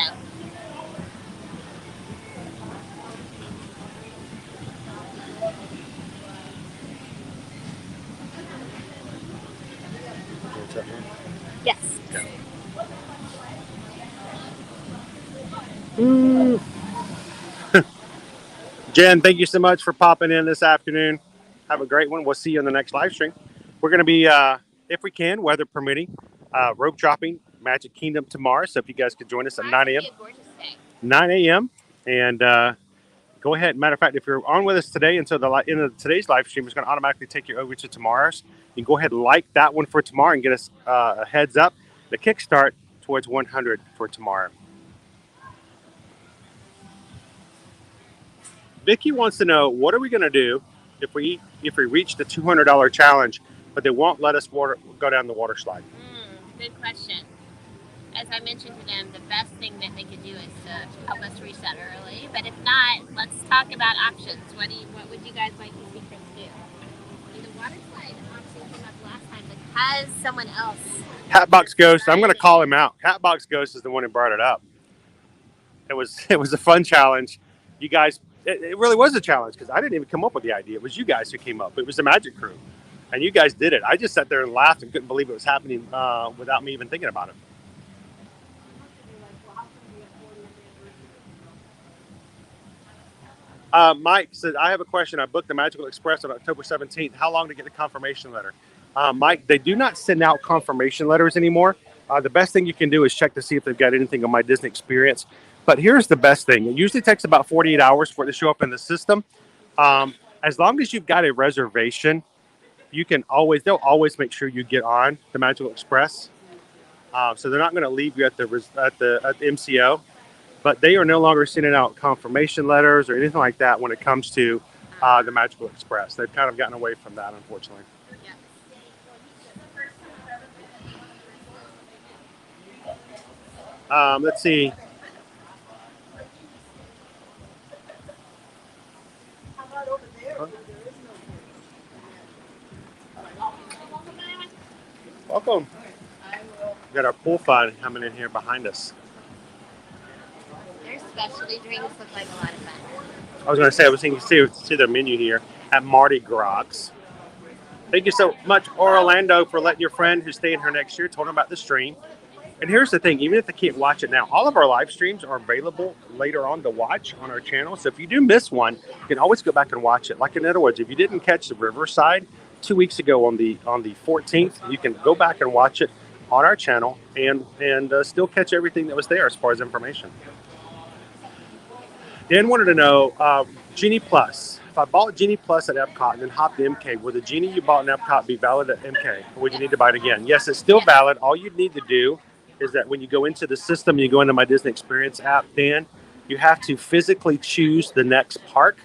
Yes. Jen, thank you so much for popping in this afternoon. Have a great one. We'll see you in the next live stream. We're going to be, if we can, weather permitting, rope dropping Magic Kingdom tomorrow. So if you guys could join us at 9 a.m. 9 a.m. And go ahead. Matter of fact, if you're on with us today until the end of today's live stream, it's going to automatically take you over to tomorrow's. You can go ahead and like that one for tomorrow and get us a heads up. The kickstart towards 100 for tomorrow. Vicki wants to know, what are we going to do if we reach the $200 challenge, but they won't let us go down the water slide? Good question. As I mentioned to them, the best thing that they could do is to help us reach that early. But if not, let's talk about options. What would you guys like to see Chris do? The water slide option came up last time because someone else. Hatbox Ghost. I'm going to call him out. Hatbox Ghost is the one who brought it up. It was a fun challenge. You guys. It really was a challenge because I didn't even come up with the idea. It was you guys who came up. It was the Magic Crew. And you guys did it. I just sat there and laughed and couldn't believe it was happening without me even thinking about it. Mike said, I have a question. I booked the Magical Express on October 17th. How long to get the confirmation letter? Mike, they do not send out confirmation letters anymore. The best thing you can do is check to see if they've got anything on My Disney Experience. But here's the best thing. It usually takes about 48 hours for it to show up in the system. As long as you've got a reservation, they'll always make sure you get on the Magical Express. So they're not going to leave you at the MCO, but they are no longer sending out confirmation letters or anything like that when it comes to the Magical Express. They've kind of gotten away from that, unfortunately. Let's see. Welcome. We got our pool fun coming in here behind us. Their specialty drinks look like a lot of fun. I was going to say, I was thinking, see their menu here at Mardi Gras. Thank you so much, Orlando, for letting your friend who's staying here next year told him about the stream. And here's the thing, even if they can't watch it now, all of our live streams are available later on to watch on our channel. So if you do miss one, you can always go back and watch it. Like in other words, if you didn't catch the Riverside 2 weeks ago on the 14th, you can go back and watch it on our channel and still catch everything that was there as far as information. Dan wanted to know, Genie Plus. If I bought Genie Plus at Epcot and then hopped to MK, will the Genie you bought in Epcot be valid at MK? Or would you need to buy it again? Yes, it's still valid. All you'd need to do is that when you go into the system, you go into My Disney Experience app, Dan, you have to physically choose the next park.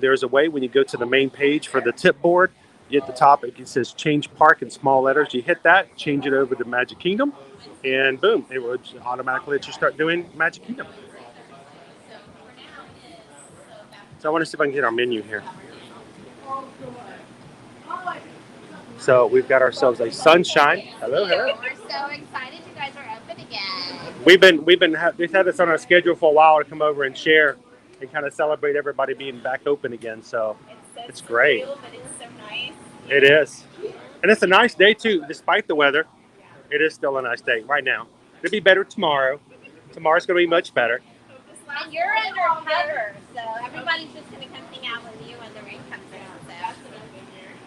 There's a way when you go to the main page for the tip board, you at the top, it says change park in small letters. You hit that, change it over to Magic Kingdom, and boom, it would automatically let you start doing Magic Kingdom. So I want to see if I can get our menu here. So we've got ourselves a sunshine. Hello, hello. We're so excited you guys are open again. We've had this on our schedule for a while to come over and share and kind of celebrate everybody being back open again. So it's great. But it's so nice. It is, and it's a nice day too, despite the weather. It is still a nice day right now. It'll be better tomorrow. Tomorrow's going to be much better. And you're undercover, so everybody's just gonna come hang out with you when the rain comes out.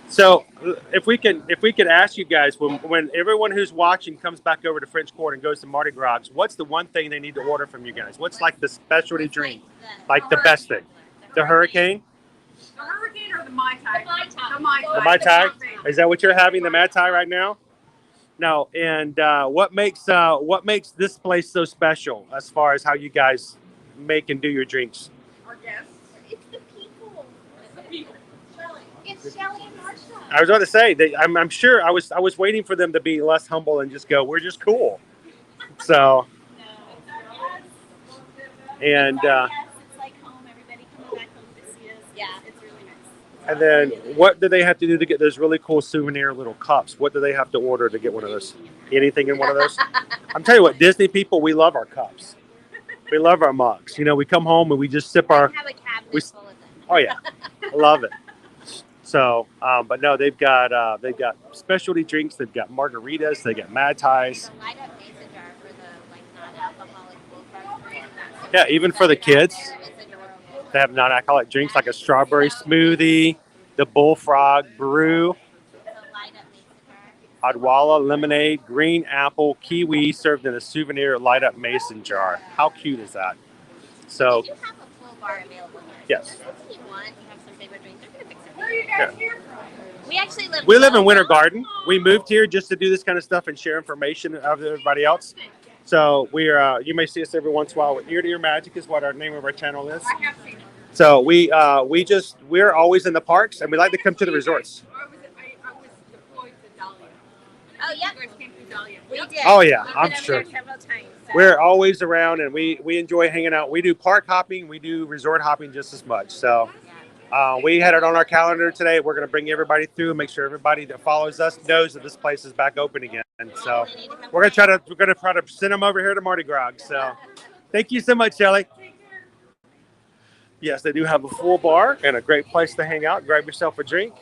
So if we could ask you guys, when everyone who's watching comes back over to French Court and goes to Mardi Gras, what's the one thing they need to order from you guys? What's like the specialty drink? Like the best thing? The hurricane? The hurricane or the Mai Tai? The Mai Tai. The Mai Tai? Is that what you're having, the Mai Tai right now? No. And what makes this place so special as far as how you guys make and do your drinks? Our guests. It's the people. It's the people. It's Shelly and Marsha. I was about to say, I'm sure I was waiting for them to be less humble and just go, we're just cool. So, and It's like home. Everybody coming back home to see us. Yeah. It's really nice. and then what do they have to do to get those really cool souvenir little cups? What do they have to order to get one of those? Anything in one of those? I'm telling you what, Disney people, we love our cups. We love our mugs. You know, we come home and we just sip our. I have a cabinet full of them. Oh yeah, I love it. So, but no, they've got specialty drinks. They've got margaritas. They got Mai Tais. The light up mason jar for the non-alcoholic bullfrog. Yeah, even for the kids, It's adorable. they have non-alcoholic drinks like a strawberry smoothie, the bullfrog brew, The light up mason jar. Odwalla lemonade, green apple, kiwi served in a souvenir light up mason jar. How cute is that? So, We do have a full bar available here. Yes. So if you want, you have some favorite drinks. They're gonna fix it. Where are you guys here from? We actually live. we live in Winter local. Garden. We moved here just to do this kind of stuff and share information of everybody else. So we're you may see us every once in a while with Ear to Ear Magic is what our name of our channel is. I have seen it. So we're always in the parks and we like to come to the resorts. I was deployed to Dahlia. Oh, yeah. You guys came through Dahlia. We did. Oh, yeah, We've I'm been over sure. there several times. So. We're always around and we enjoy hanging out. We do park hopping, we do resort hopping just as much. So we had it on our calendar today. We're going to bring everybody through and make sure everybody that follows us knows that this place is back open again. And so we're going to try to send them over here to Mardi Gras. So thank you so much, Shelly. Yes, they do have a full bar and a great place to hang out. Grab yourself a drink,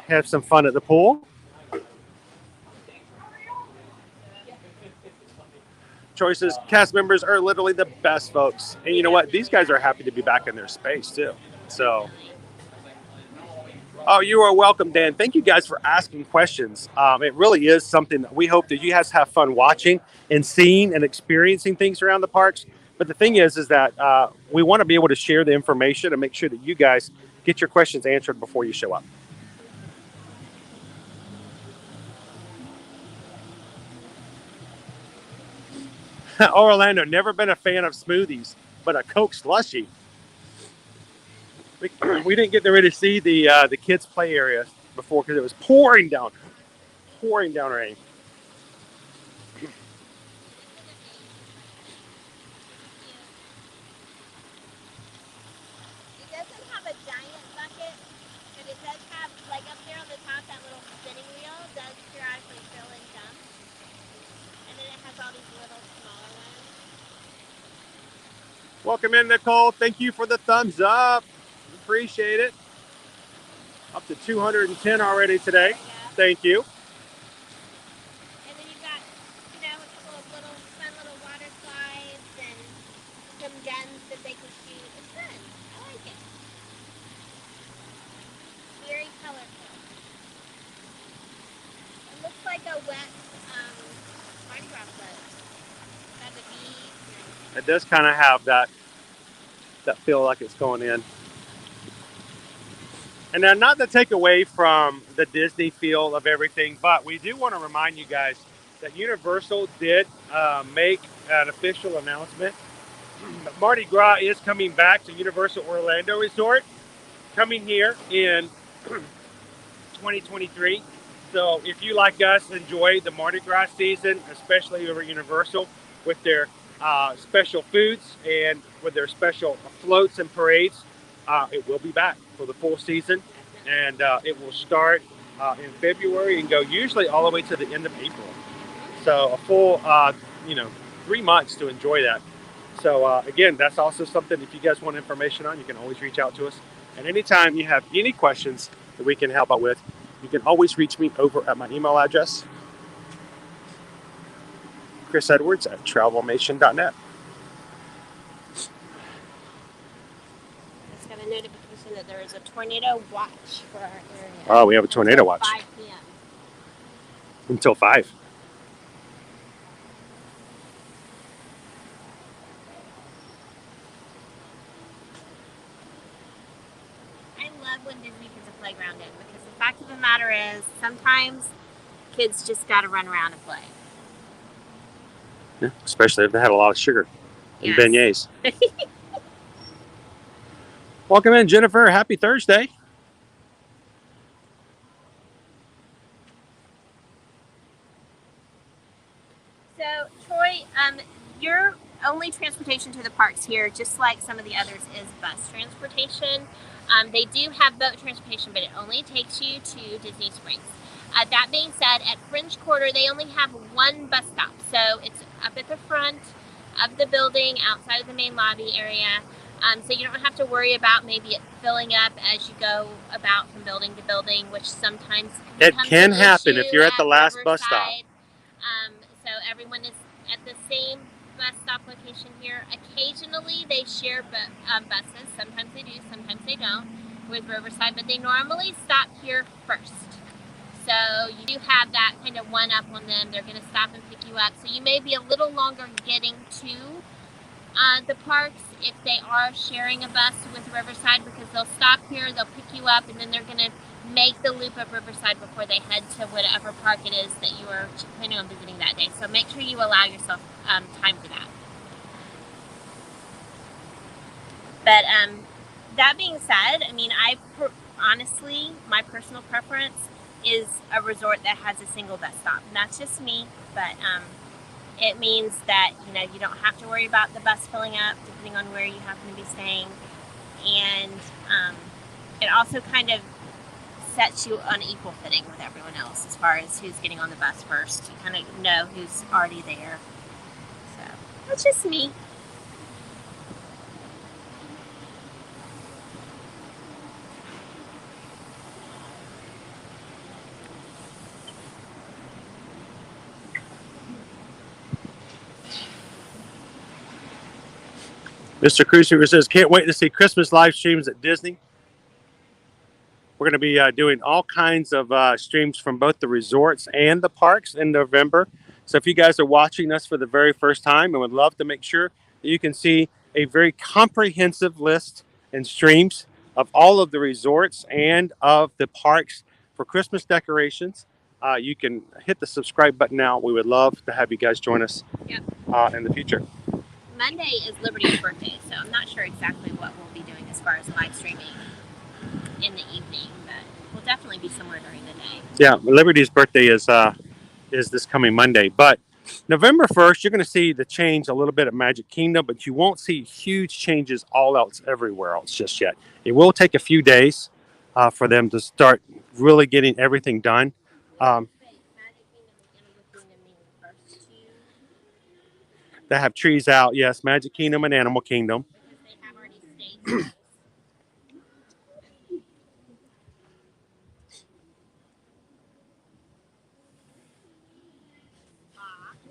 have some fun at the pool. Choices cast members are literally the best folks, and you know what? These guys are happy to be back in their space too. So, oh, you are welcome, Dan. Thank you guys for asking questions. It really is something that we hope that you guys have fun watching and seeing and experiencing things around the parks. But the thing is that we want to be able to share the information and make sure that you guys get your questions answered before you show up. Orlando, never been a fan of smoothies, but a Coke slushie. We didn't get to really see the kids' play area before because it was pouring down rain. It doesn't have a giant bucket, but it does have, like up there on the top, that little spinning wheel does periodically fill in dumps. And then it has all these little smaller ones. Welcome in, Nicole. Thank you for the thumbs up. Appreciate it. Up to 210 already today. Thank you. And then you've got, you know, a couple of little fun little water slides and some guns that they can shoot. It's fun. I like it. Very colorful. It looks like a wet Mardi Gras float. Got the beads. It does kind of have that feel like it's going in. And then not to take away from the Disney feel of everything, but we do want to remind you guys that Universal did make an official announcement. Mardi Gras is coming back to Universal Orlando Resort, coming here in 2023. So if you, like us, enjoy the Mardi Gras season, especially over Universal with their special foods and with their special floats and parades, it will be back for the full season, and it will start in February and go usually all the way to the end of April. So a full, 3 months to enjoy that. So again, that's also something if you guys want information on, you can always reach out to us. And anytime you have any questions that we can help out with, you can always reach me over at my email address, chrisedwards@travelmation.net. Just got a notification that there is a tornado watch for our area. Oh, we have a tornado watch. 5 p.m. Until 5. I love when Disney puts a playground in because the fact of the matter is sometimes kids just got to run around and play. Yeah, especially if they had a lot of sugar and beignets. Welcome in, Jennifer. Happy Thursday. So, Troy, your only transportation to the parks here, just like some of the others, is bus transportation. They do have boat transportation, but it only takes you to Disney Springs. That being said, at French Quarter, they only have one bus stop. So it's up at the front of the building, outside of the main lobby area. So you don't have to worry about maybe it filling up as you go about from building to building, which sometimes It can an happen issue if you're at the last bus stop. Riverside. So everyone is at the same bus stop location here. Occasionally they share buses. Sometimes they do, sometimes they don't with Riverside, but they normally stop here first. So you do have that kind of one up on them. They're going to stop and pick you up. So you may be a little longer getting to the parks if they are sharing a bus with Riverside, because they'll stop here, they'll pick you up, and then they're going to make the loop of Riverside before they head to whatever park it is that you are planning on visiting that day. So make sure you allow yourself time for that. But that being said, I mean, honestly, my personal preference is a resort that has a single bus stop. And that's just me, but it means that, you don't have to worry about the bus filling up depending on where you happen to be staying. And it also kind of sets you on equal footing with everyone else as far as who's getting on the bus first. You kind of know who's already there. So that's just me. Mr. Cruiser says, can't wait to see Christmas live streams at Disney. We're going to be doing all kinds of streams from both the resorts and the parks in November. So if you guys are watching us for the very first time and would love to make sure that you can see a very comprehensive list and streams of all of the resorts and of the parks for Christmas decorations, you can hit the subscribe button now. We would love to have you guys join us in the future. Monday is Liberty's birthday, so I'm not sure exactly what we'll be doing as far as live streaming in the evening, but we'll definitely be somewhere during the day. Yeah, Liberty's birthday is this coming Monday, but November 1st, you're going to see the change a little bit at Magic Kingdom, but you won't see huge changes all else everywhere else just yet. It will take a few days for them to start really getting everything done. They have trees out, yes, Magic Kingdom and Animal Kingdom. Because they have already staged.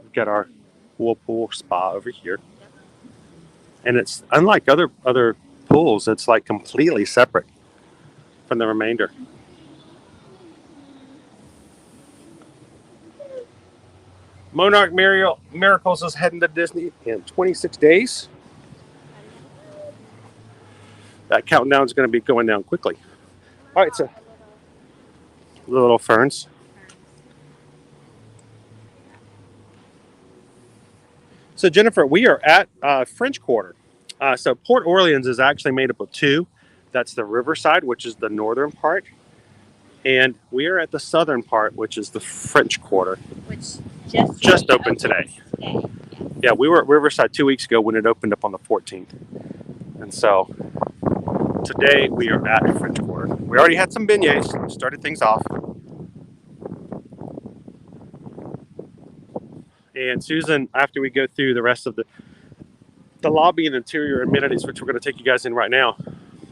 We've got our whirlpool spa over here. And it's unlike other pools, it's like completely separate from the remainder. Monarch Miracles is heading to Disney in 26 days. That countdown is going to be going down quickly. All right, so little ferns. So Jennifer, we are at French Quarter. So Port Orleans is actually made up of two. That's the Riverside, which is the northern part. And we are at the southern part, which is the French Quarter. Which just opened today. Yeah, we were at Riverside 2 weeks ago when it opened up on the 14th. And so Today we are at French Quarter. We already had some beignets, started things off. And Susan, after we go through the rest of the lobby and interior amenities, which we're going to take you guys in right now,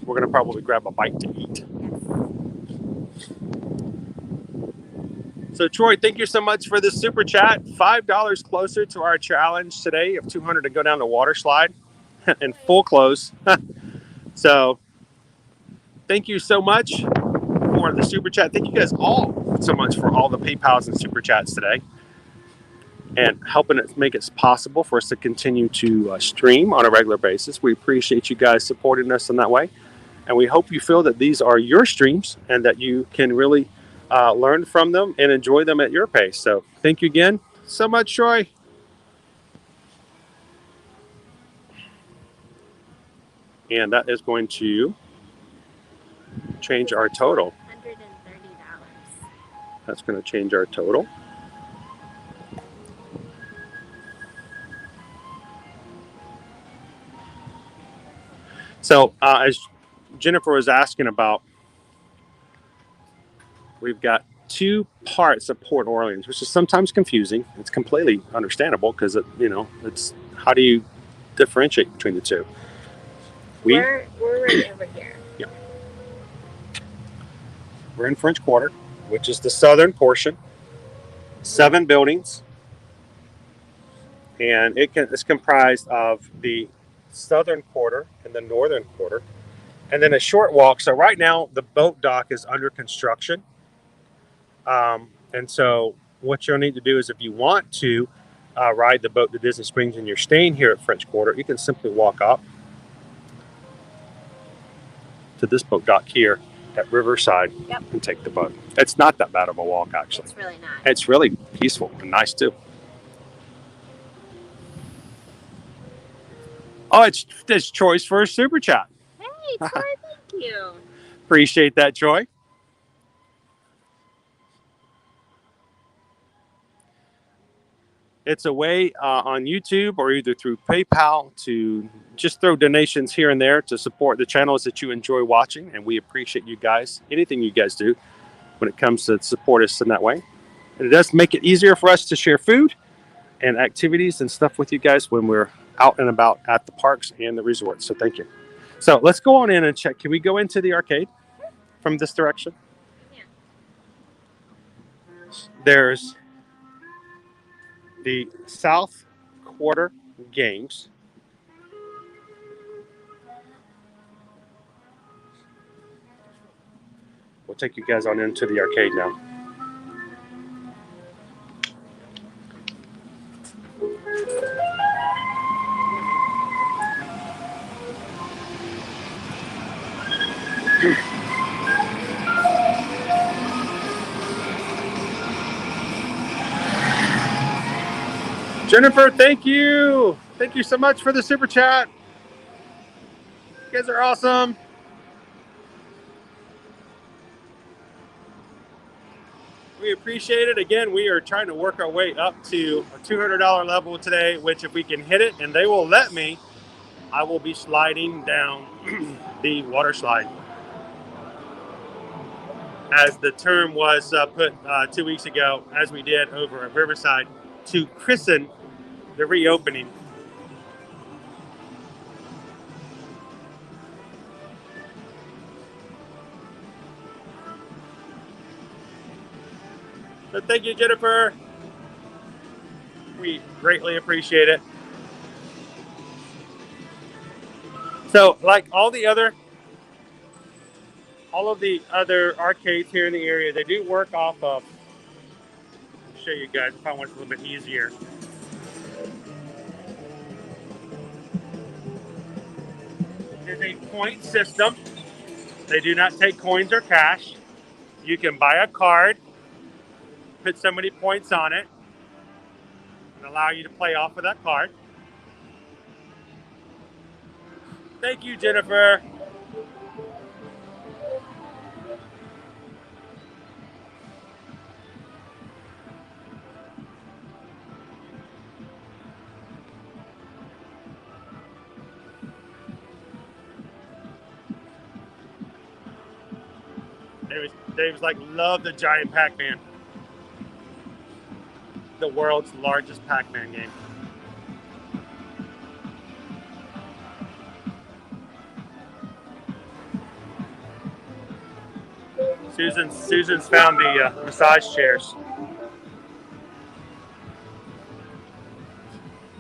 we're going to probably grab a bite to eat. So Troy, thank you so much for this super chat. $5 closer to our challenge today of 200 to go down the water slide in full close. So thank you so much for the super chat. Thank you guys all so much for all the PayPals and super chats today and helping it make it possible for us to continue to stream on a regular basis. We appreciate you guys supporting us in that way. And we hope you feel that these are your streams and that you can really learn from them and enjoy them at your pace. So thank you again so much, Troy. And that is going to change our total. $130. That's going to change our total. So as Jennifer was asking about, we've got 2 parts of Port Orleans, which is sometimes confusing. It's completely understandable because it's how do you differentiate between the two? We're right over here. Yeah. We're in French Quarter, which is the southern portion. 7 buildings, and it's comprised of the southern quarter and the northern quarter, and then a short walk. So right now the boat dock is under construction. And so what you'll need to do is if you want to ride the boat to Disney Springs and you're staying here at French Quarter, you can simply walk up to this boat dock here at Riverside and take the boat. It's not that bad of a walk, actually. It's really not. It's really peaceful and nice too. Oh, it's Troy's first super chat. Hey, Troy, thank you. Appreciate that, Troy. It's a way on YouTube or either through PayPal to just throw donations here and there to support the channels that you enjoy watching. And we appreciate you guys, anything you guys do when it comes to support us in that way. And it does make it easier for us to share food and activities and stuff with you guys when we're out and about at the parks and the resorts. So thank you. So let's go on in and check. Can we go into the arcade from this direction? Yeah. There's the South Quarter Games. We'll take you guys on into the arcade now. Jennifer, thank you. Thank you so much for the super chat. You guys are awesome. We appreciate it. Again, we are trying to work our way up to a $200 level today, which if we can hit it and they will let me, I will be sliding down the water slide. As the term was put 2 weeks ago, as we did over at Riverside, to christen the reopening. So thank you, Jennifer. We greatly appreciate it. So, like all of the other arcades here in the area, they do work off of. I'll show you guys if I want it a little bit easier. It's a point system. They do not take coins or cash. You can buy a card, put so many points on it, and allow you to play off of that card. Thank you, Jennifer. Dave's like, love the giant Pac-Man. The world's largest Pac-Man game. Susan's found the massage chairs.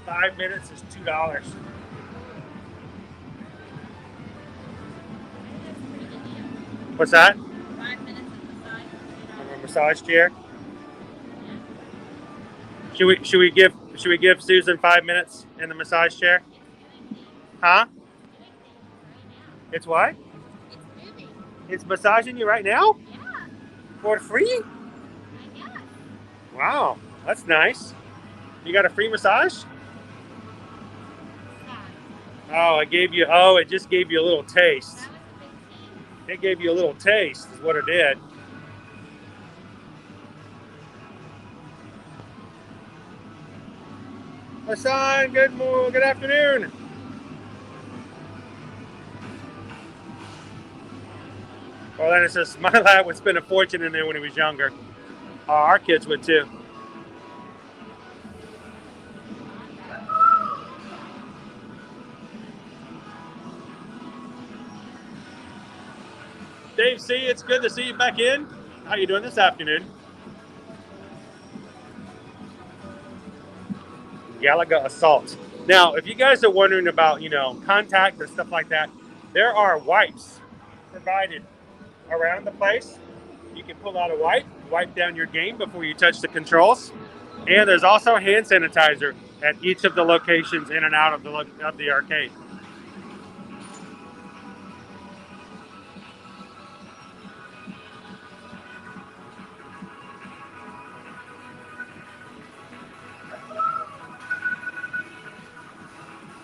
5 minutes is $2. What's that? 5 minutes of massage. A massage chair. Should we give Susan 5 minutes in the massage chair? Huh? It's what? It's moving. It's massaging you right now? Yeah. For free? I guess. Wow, that's nice. You got a free massage? Oh, it just gave you a little taste. That was a big thing. It gave you a little taste is what it did. Hassan, good afternoon. Well, then it says, my lad would spend a fortune in there when he was younger. Our kids would too. Dave C., it's good to see you back in. How you doing this afternoon? Galaga Assault. Now, if you guys are wondering about, contact and stuff like that, there are wipes provided around the place. You can pull out a wipe down your game before you touch the controls. And there's also hand sanitizer at each of the locations in and out of the arcade.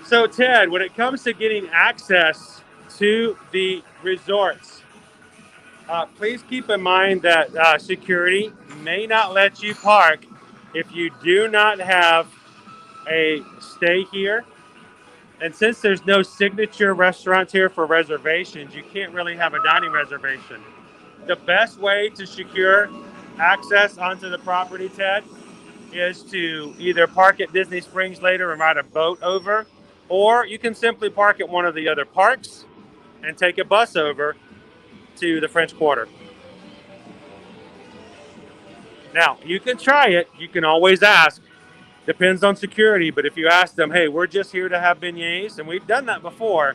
So Ted, when it comes to getting access to the resorts, please keep in mind that security may not let you park if you do not have a stay here. And since there's no signature restaurants here for reservations, you can't really have a dining reservation. The best way to secure access onto the property, Ted, is to either park at Disney Springs later and ride a boat over, or you can simply park at one of the other parks and take a bus over to the French Quarter. Now, you can try it. You can always ask. Depends on security, but if you ask them, hey, we're just here to have beignets, and we've done that before,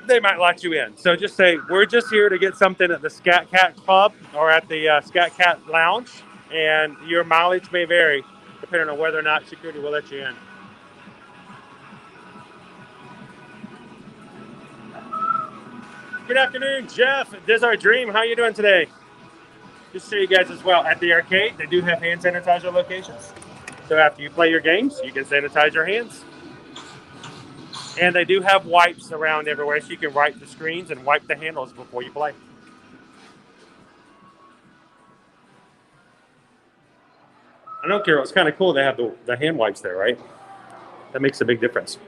they might let you in. So just say, we're just here to get something at the Scat Cat Club or at the Scat Cat Lounge, and your mileage may vary depending on whether or not security will let you in. Good afternoon, Jeff. This is our dream. How are you doing today? Just to show you guys as well, at the arcade, they do have hand sanitizer locations. So after you play your games, you can sanitize your hands. And they do have wipes around everywhere, so you can wipe the screens and wipe the handles before you play. I know, Carol, it's kind of cool they have the hand wipes there, right? That makes a big difference.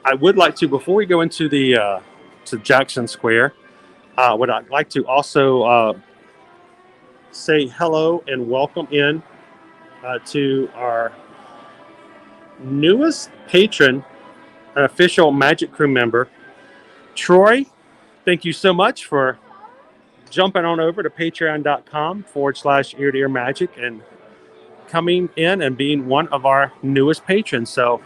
I would like to, before we go into the to Jackson Square, would I like to also say hello and welcome in to our newest patron, an official Magic Crew member, Troy. Thank you so much for jumping on over to patreon.com/ear-to-ear magic and coming in and being one of our newest patrons. So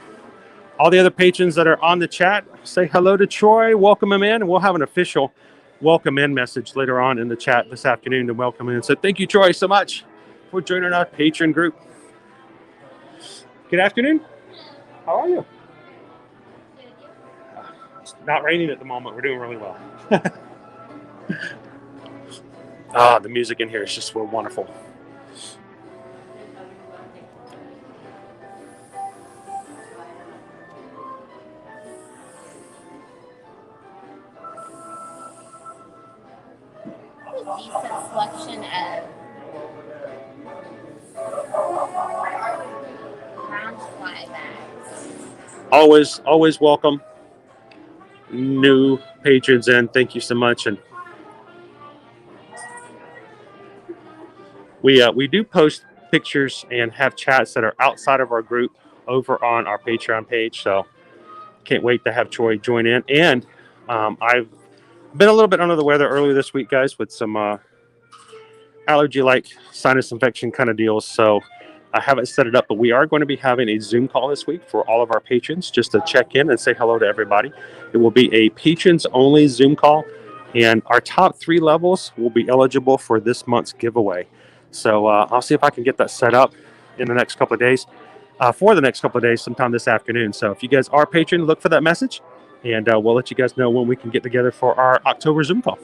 all the other patrons that are on the chat, say hello to Troy, welcome him in, and we'll have an official welcome in message later on in the chat this afternoon to welcome in. So thank you, Troy, so much for joining our patron group. Good afternoon. How are you? It's not raining at the moment. We're doing really well. The music in here is just wonderful. Decent selection of lounge fly bags. always welcome new patrons in. Thank you so much. And we do post pictures and have chats that are outside of our group over on our Patreon page. So can't wait to have Troy join in. And I've been a little bit under the weather earlier this week, guys, with some allergy-like sinus infection kind of deals. So I haven't set it up, but we are going to be having a Zoom call this week for all of our patrons just to check in and say hello to everybody. It will be a patrons-only Zoom call, and our top 3 levels will be eligible for this month's giveaway. So I'll see if I can get that set up in the next couple of days, for the next couple of days, sometime this afternoon. So if you guys are patron, look for that message, and we'll let you guys know when we can get together for our October Zoom call.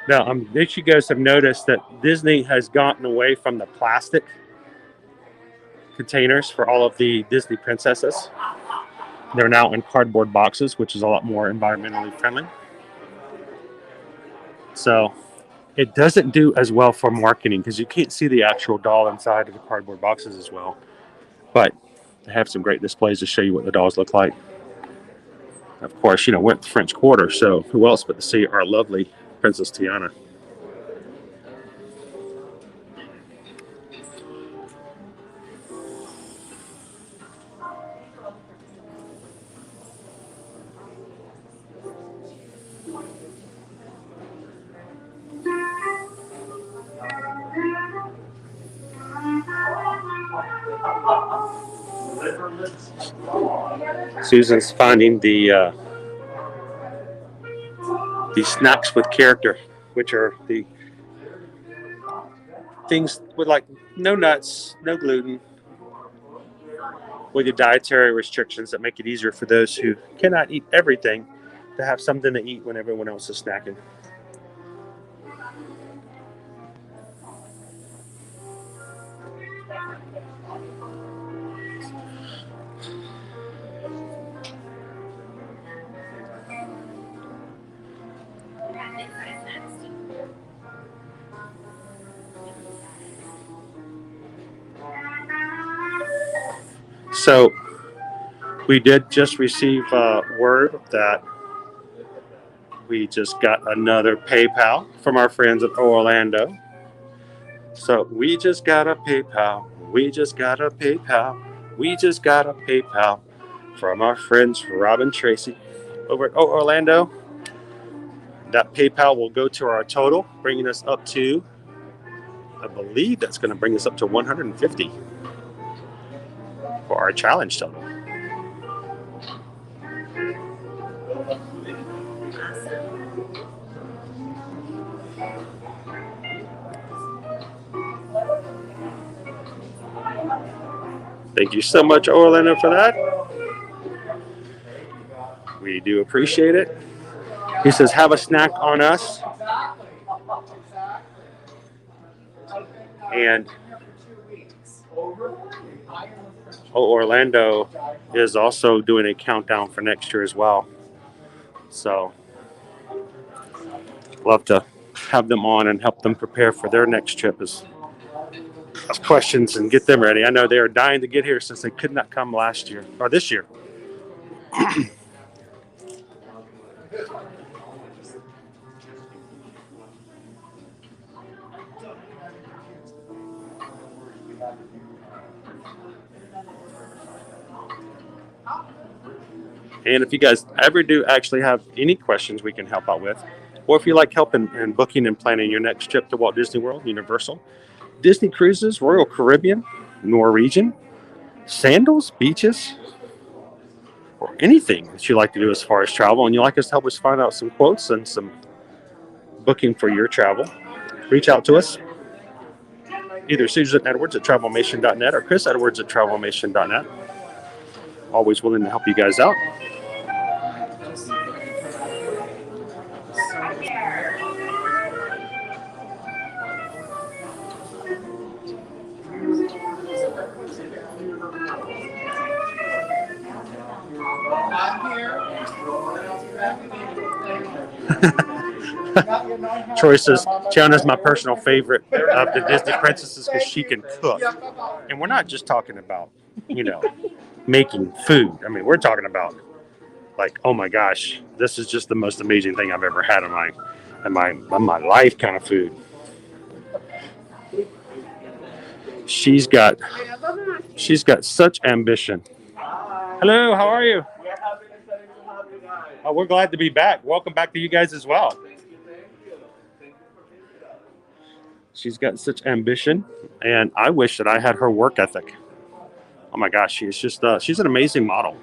Now, I'm sure you guys have noticed that Disney has gotten away from the plastic containers for all of the Disney princesses. They're now in cardboard boxes, which is a lot more environmentally friendly. So it doesn't do as well for marketing because you can't see the actual doll inside of the cardboard boxes as well. But they have some great displays to show you what the dolls look like. Of course, you know, we're at the French Quarter, so who else but to see our lovely Princess Tiana. Susan's finding the snacks with character, which are the things with like no nuts, no gluten, with your dietary restrictions that make it easier for those who cannot eat everything to have something to eat when everyone else is snacking. So we did just receive word that we just got another PayPal from our friends at Orlando. So we just got a PayPal. We just got a PayPal. We just got a PayPal from our friends Rob and Tracy over at Orlando. That PayPal will go to our total, bringing us up to, I believe that's going to bring us up to 150 for our challenge total. Thank you so much, Orlando, for that. We do appreciate it. He says, have a snack on us. And Orlando is also doing a countdown for next year as well. So love to have them on and help them prepare for their next trip as questions and get them ready. I know they are dying to get here since they could not come last year or this year. And if you guys ever do actually have any questions we can help out with, or if you like help in booking and planning your next trip to Walt Disney World, Universal, Disney Cruises, Royal Caribbean, Norwegian, sandals, beaches, or anything that you like to do as far as travel, and you'd like us to help us find out some quotes and some booking for your travel, reach out to us. Either Susan Edwards at travelmation.net or Chris Edwards at travelmation.net. Always willing to help you guys out. Troy says Tiana's my personal favorite of the Disney princesses because she can cook. And we're not just talking about, making food. I mean, we're talking about like, oh my gosh, this is just the most amazing thing I've ever had in my life kind of food. She's got such ambition. Hello, how are you? Oh, we're glad to be back. Welcome back to you guys as well. She's got such ambition, and I wish that I had her work ethic. Oh my gosh, she's an amazing model.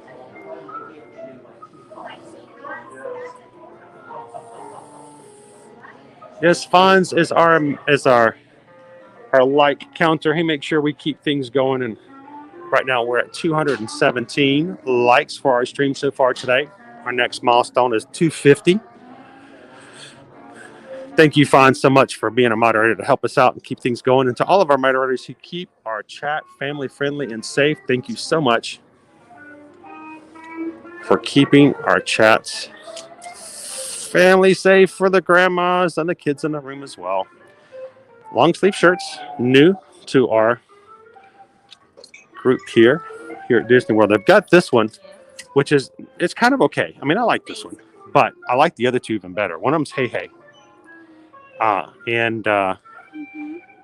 Yes, Fonz is our like counter. He makes sure we keep things going, and right now we're at 217 likes for our stream so far today. Our next milestone is 250. Thank you, Fonz, so much for being a moderator to help us out and keep things going. And to all of our moderators who keep our chat family friendly and safe, thank you so much for keeping our chats family safe for the grandmas and the kids in the room as well. Long sleeve shirts, new to our group here at Disney World. They've got this one, which it's kind of okay. I mean, I like this one, but I like the other two even better. One of them's Hey Hey. And the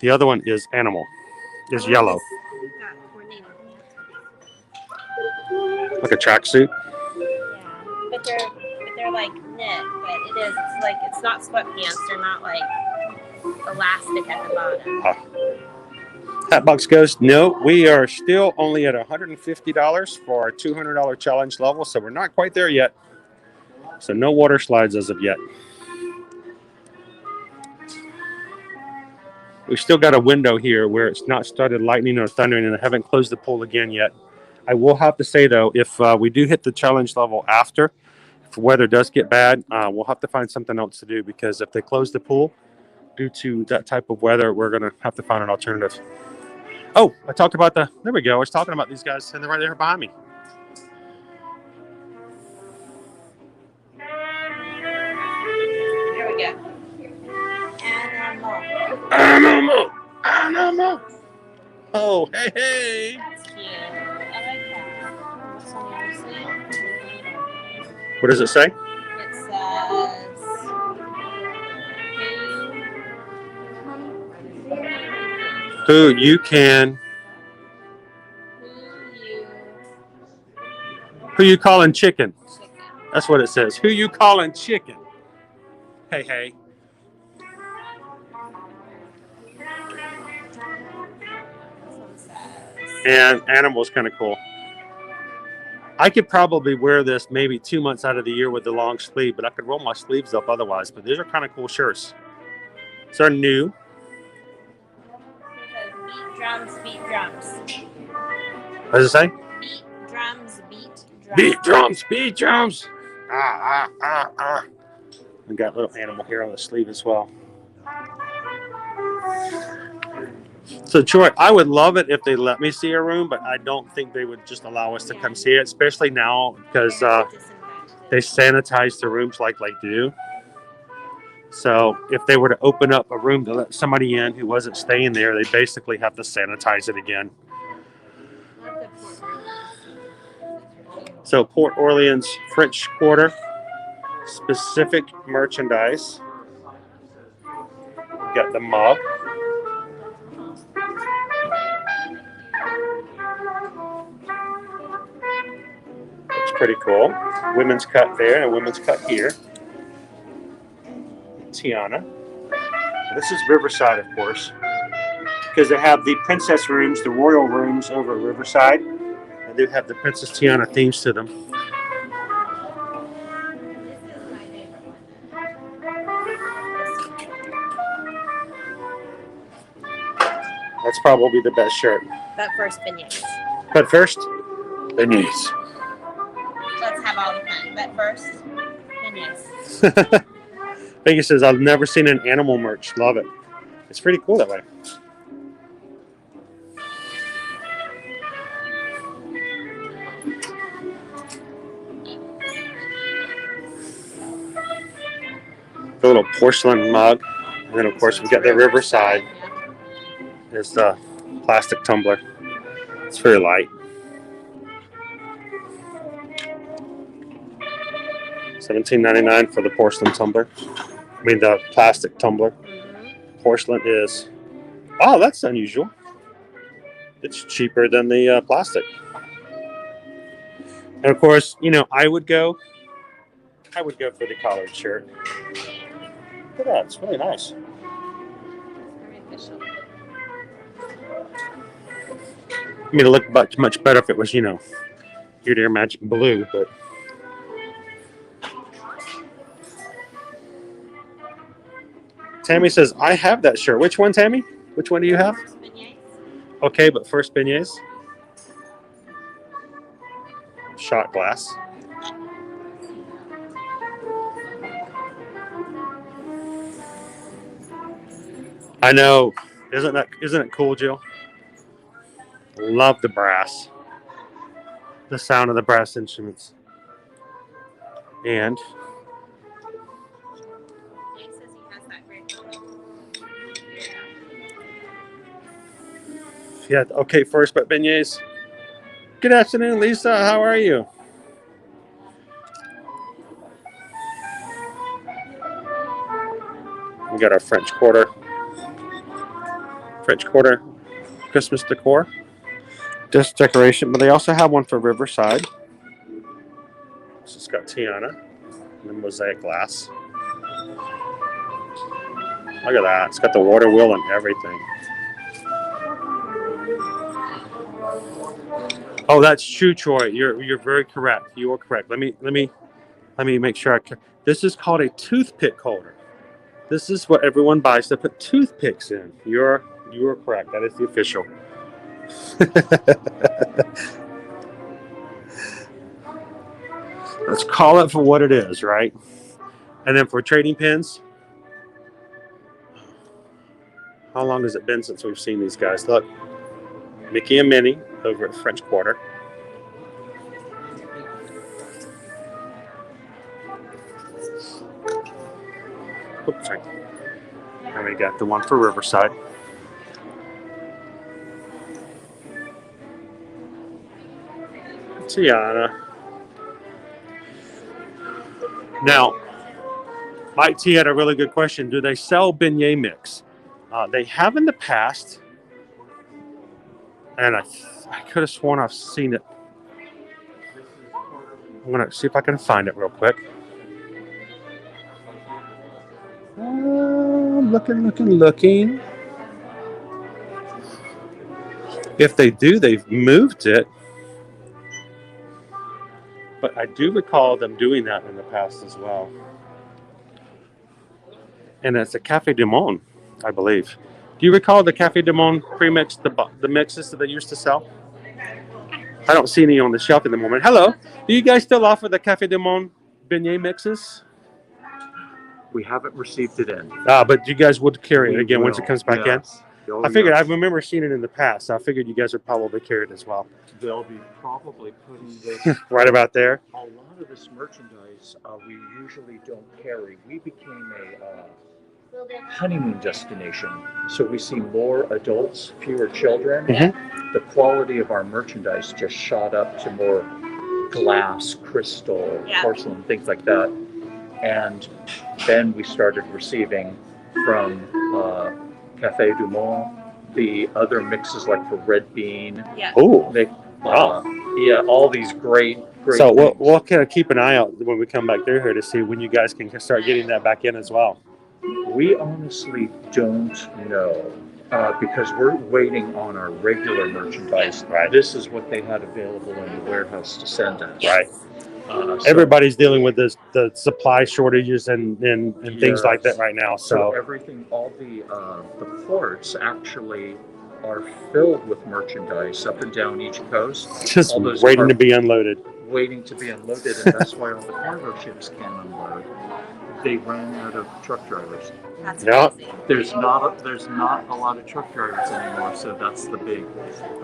other one is Animal, is yellow. Like a tracksuit. Yeah, but they're like knit, but it's not sweatpants. They're not like elastic at the bottom. Hatbox Ghost, no, we are still only at $150 for our $200 challenge level, so we're not quite there yet. So no water slides as of yet. We've still got a window here where it's not started lightning or thundering, and I haven't closed the pool again yet. I will have to say, though, if we do hit the challenge level after, if weather does get bad, we'll have to find something else to do, because if they close the pool due to that type of weather, we're going to have to find an alternative. Oh, I talked about there we go. I was talking about these guys, and they're right there behind me. Here we go. Animal. Oh, hey. That's cute. I like that. What's on your sleeve? What does it say? It says, Who you can. Who you calling chicken? That's what it says. Who you calling chicken? Hey. And Animal's kind of cool. I could probably wear this maybe 2 months out of the year with the long sleeve, but I could roll my sleeves up otherwise. But these are kind of cool shirts. These are new. beat drums, beat drums. What does it say? Beat drums, beat drums. Beat drums, beat drums. We got a little animal here on the sleeve as well. So, Troy, I would love it if they let me see a room, but I don't think they would just allow us to come see it, especially now because they sanitize the rooms like they do. So if they were to open up a room to let somebody in who wasn't staying there, they basically have to sanitize it again. So Port Orleans French Quarter specific merchandise. Got the mug. It's pretty cool. Women's cut there and a women's cut here. Tiana. This is Riverside, of course, because they have the princess rooms, the royal rooms over at Riverside, and they have the Princess Tiana themes to them. That's probably the best shirt. But first, beignets. But first, beignets. Let's have all the fun. But first, beignets. Vegas says, I've never seen an animal merch. Love it. It's pretty cool that way. The little porcelain mug. And then, of course, we got the Riverside. Yeah. It's the plastic tumbler. It's very light. $17.99 for the porcelain tumbler. I mean, the plastic tumbler. Porcelain is, oh, that's unusual. It's cheaper than the plastic. And of course, you know, I would go for the collared shirt. Look at that, it's really nice. Very official. I mean, it looked much better if it was, you know, Ear to Ear Magic blue, but. Tammy says, I have that shirt. Which one, Tammy? Which one do you have? Beignets. Okay, but first beignets. Shot glass. I know. Isn't it cool, Jill? Love the brass. The sound of the brass instruments. And Jake says he has that great photo. yeah, okay, first but beignets. Good afternoon, Lisa. How are you? We got our French Quarter Christmas decor. This decoration, but they also have one for Riverside. So it's got Tiana and the mosaic glass. Look at that. It's got the water wheel and everything. Oh, that's true, Troy. You're very correct. You are correct. Let me make sure. This is called a toothpick holder. This is what everyone buys to put toothpicks in. You are correct. That is the official. Let's call it for what it is, right? And then for trading pins, how long has it been since we've seen these guys? Look, Mickey and Minnie over at French Quarter. Oops, sorry. And we got the one for Riverside. Tiana. Now, Mike T had a really good question. Do they sell beignet mix? They have in the past, and I could have sworn I've seen it. I'm going to see if I can find it real quick. Looking. If they do, they've moved it. But I do recall them doing that in the past as well. And it's a Café du Monde, I believe. Do you recall the Café du Monde premix, the mixes that they used to sell? I don't see any on the shelf at the moment. Hello. Do you guys still offer the Café du Monde beignet mixes? We haven't received it in. But you guys would carry it We again once will, it comes back yes. in? Oh, I figured, yes. I remember seeing it in the past. So I figured you guys would probably carry it as well. They'll be probably putting this Right about there. A lot of this merchandise we usually don't carry. We became a honeymoon destination, so we see more adults, fewer children. Mm-hmm. The quality of our merchandise just shot up to more glass, crystal, porcelain, things like that. And then we started receiving from Café du Monde the other mixes, like for red bean. Yeah. Oh, Yeah, all these great. So things. we'll kind of keep an eye out when we come back through here to see when you guys can start getting that back in as well. We honestly don't know because we're waiting on our regular merchandise. Right. This is what they had available in the warehouse to send us. Right. So Everybody's dealing with the supply shortages and things like that right now. So everything, all the ports actually are filled with merchandise up and down each coast. just all those waiting to be unloaded. Waiting to be unloaded, and that's why all the cargo ships can't unload. they ran out of truck drivers. That's Yeah. crazy. There's not a lot of truck drivers anymore, so that's the big.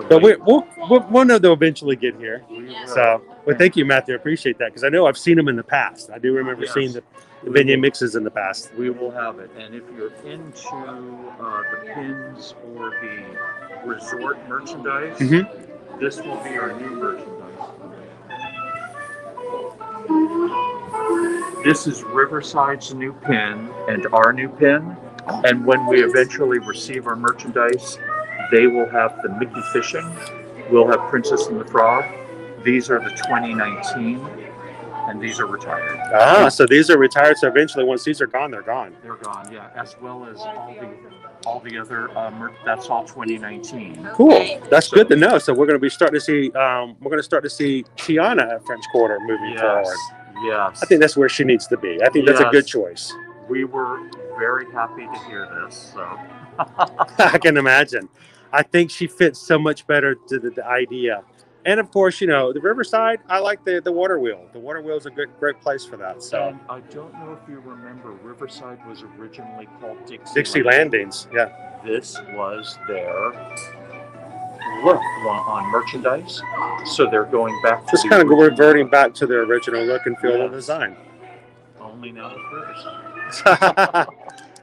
But we'll know they'll eventually get here. Yeah. So, but thank you, Matthew. I appreciate that because I know I've seen them in the past. I do remember Yes. seeing the We beignet will- mixes in the past. We will have it, and if you're into the pins or the resort merchandise, Mhm. this will be our new merchandise. This is Riverside's new pin and our new pin, and when we eventually receive our merchandise, they will have the Mickey fishing. We'll have Princess and the Frog. These are the 2019, and these are retired. Ah, so these are retired. So eventually, once these are gone, they're gone. They're gone, yeah, as well as all the other that's all 2019. Cool. Okay. That's good to know. So we're going to be starting to see. We're going to start to see Tiana at French Quarter moving forward. Yes. I think that's where she needs to be. I think that's a good Yes. choice. We were very happy to hear this. So I can imagine. I think she fits so much better to the idea. And of course, you know, the Riverside, I like the water wheel. The water wheel is a great place for that. So and I don't know if you remember, Riverside was originally called Dixie Landings. Yeah. This was their look on merchandise. So they're going back to Just the kind of original- reverting back to their original look and feel and Yes. design. only now with Riverside.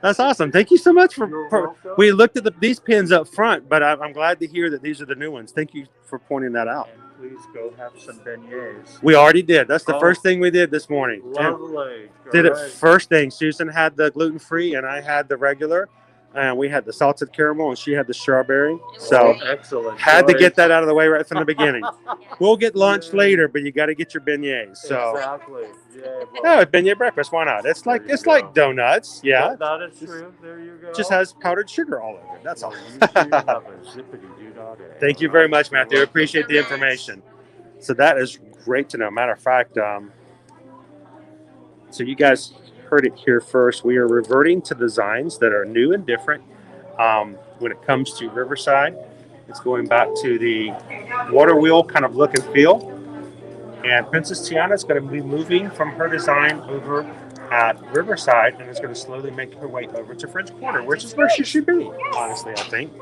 That's awesome. Thank you so much You're for welcome. we looked at these pins up front, but I'm glad to hear that these are the new ones. Thank you for pointing that out. And please go have some beignets. We already did. That's the Oh. first thing we did this morning. Lovely. Did it Great. first thing. Susan had the gluten-free and I had the regular. And we had the salted caramel and she had the strawberry. So Oh, excellent. had to Great. get that out of the way right from the beginning. We'll get lunch Yeah. later, but you got to get your beignets. So Exactly. Yeah. no, it's beignet breakfast. Why not? It's like There you go. like donuts. Yeah, That is true. There you go. just has powdered sugar all over it. That's all. You two have a zippity-doo-dah-day. Thank you very much, Matthew. I appreciate the information. So that is great to know. Matter of fact, so you guys heard it here first. We are reverting to designs that are new and different. When it comes to Riverside, it's going back to the water wheel kind of look and feel. And Princess Tiana is going to be moving from her design over at Riverside and is going to slowly make her way over to French Quarter, which is where she should be, honestly, I think.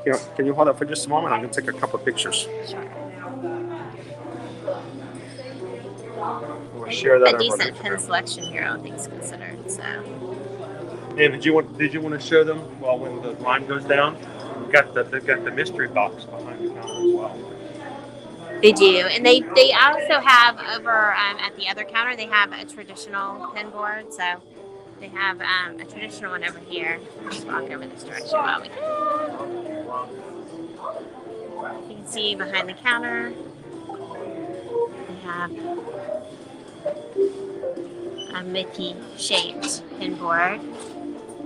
You know, can you hold up for just a moment? I'm going to take a couple of pictures. We'll share that A over decent on pin Instagram. selection here, all things considered. So And did you want to show them when the line goes down? They've got the mystery box behind the counter as well. they do, and they also have over at the other counter. They have a traditional pin board. So they have a traditional one over here. Let's walk over this direction while we can. You can see behind the counter. They have a Mickey shaped pin board.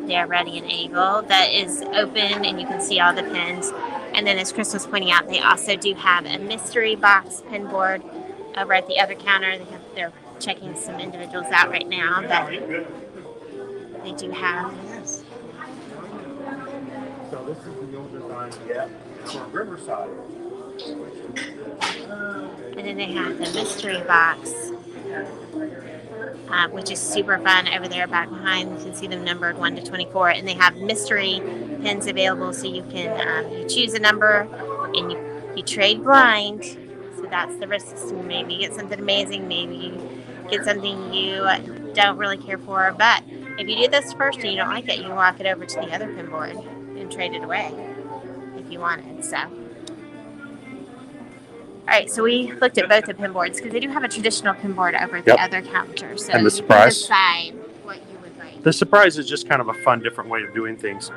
They're ready and able. That is open and you can see all the pins. And then as Chris was pointing out, they also do have a mystery box pin board over at the other counter. They're checking some individuals out right now, but they do have. So this is the old design for Riverside. And then they have the mystery box, which is super fun over there back behind. You can see them numbered 1 to 24, and they have mystery pins available, so you can you choose a number and you trade blind. So that's the risk system. Maybe you get something amazing, maybe you get something you don't really care for. But if you do this first and you don't like it, you can walk it over to the other pin board and trade it away if you wanted. So. All right, so we looked at both the pin boards because they do have a traditional pin board over at the Yep. other counter. So And the you surprise. can decide what you would like. The surprise is just kind of a fun, different way of doing things.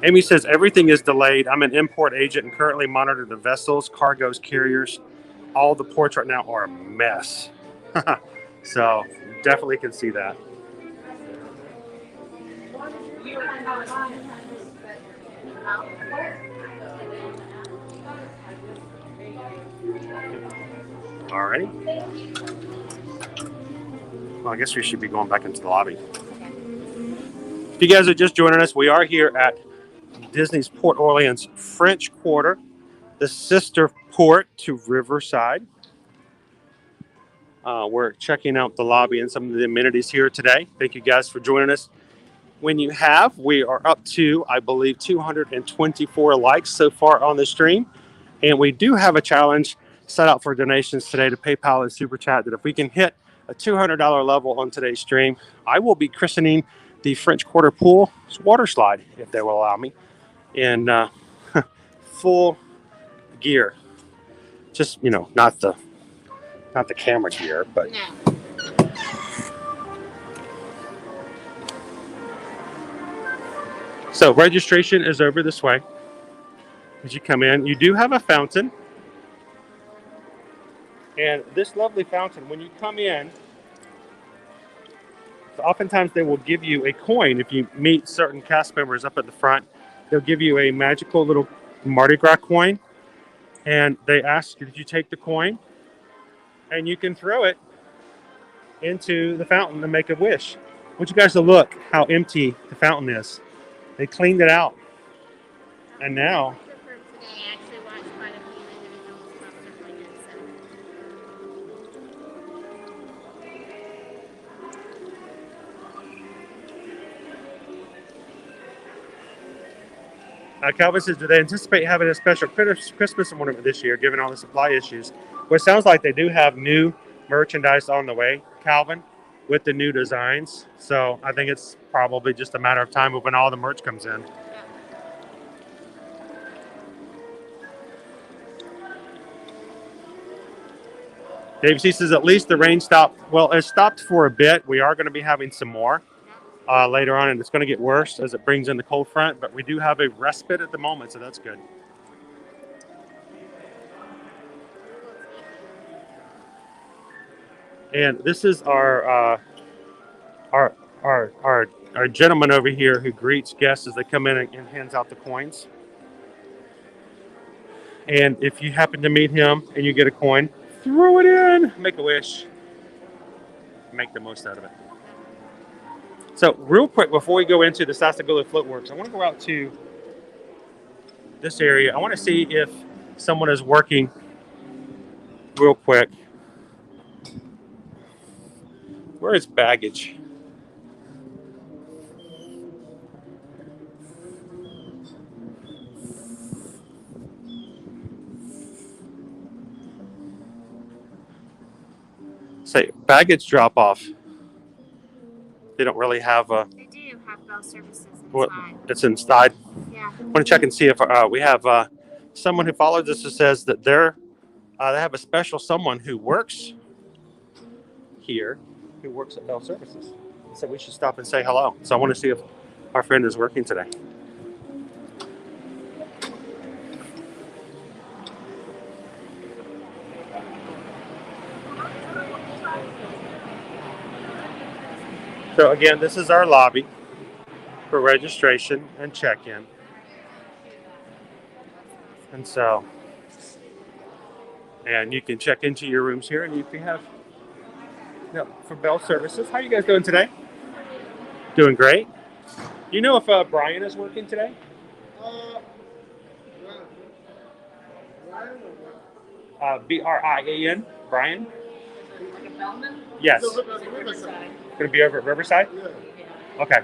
Amy says, everything is delayed. I'm an import agent and currently monitor the vessels, cargoes, carriers. All the ports right now are a mess. So definitely can see that. Alrighty. Well, I guess we should be going back into the lobby. If you guys are just joining us, we are here at Disney's Port Orleans French Quarter, the sister port to Riverside. We're checking out the lobby and some of the amenities here today. Thank you guys for joining us. When you have, we are up to, I believe, 224 likes so far on the stream. And we do have a challenge set out for donations today to PayPal and Super Chat that if we can hit a $200 level on today's stream, I will be christening the French Quarter Pool water slide, if they will allow me, in full gear. Just, you know, not the camera gear, but No. so registration is over this way. As you come in, you do have a fountain. And this lovely fountain, when you come in, oftentimes they will give you a coin. If you meet certain cast members up at the front, they'll give you a magical little Mardi Gras coin. And they ask you, did you take the coin? And you can throw it into the fountain to make a wish. I want you guys to look how empty the fountain is. They cleaned it out. And now, For today, I actually watched quite a few individuals pop their Beignets, Calvin says, do they anticipate having a special Christmas ornament this year, given all the supply issues? Well, it sounds like they do have new merchandise on the way, Calvin, with the new designs. So I think it's probably just a matter of time when all the merch comes in. Dave C says, at least the rain stopped. Well, it stopped for a bit. We are going to be having some more later on, and it's going to get worse as it brings in the cold front. But we do have a respite at the moment, so that's good. And this is our gentleman over here who greets guests as they come in and hands out the coins. And if you happen to meet him and you get a coin, throw it in, make a wish, make the most out of it. So real quick, before we go into the Sassagoula Floatworks, I want to go out to this area. I want to see if someone is working real quick. Where is baggage? Say baggage drop off. They don't really have a. They do have bell services inside. What? It's inside. Yeah. I want to check and see if we have someone who follows us who says that they have a special someone who works here, who works at Bell Services. So we should stop and say hello. So I want to see if our friend is working today. So again, this is our lobby for registration and check-in. And so, and you can check into your rooms here, and you can have, for Bell Services. How are you guys doing today? Doing great. You know if Brian is working today? B-R-I-A-N, Brian? Like a bellman? Yes. Riverside. Going to be over at Riverside? Okay.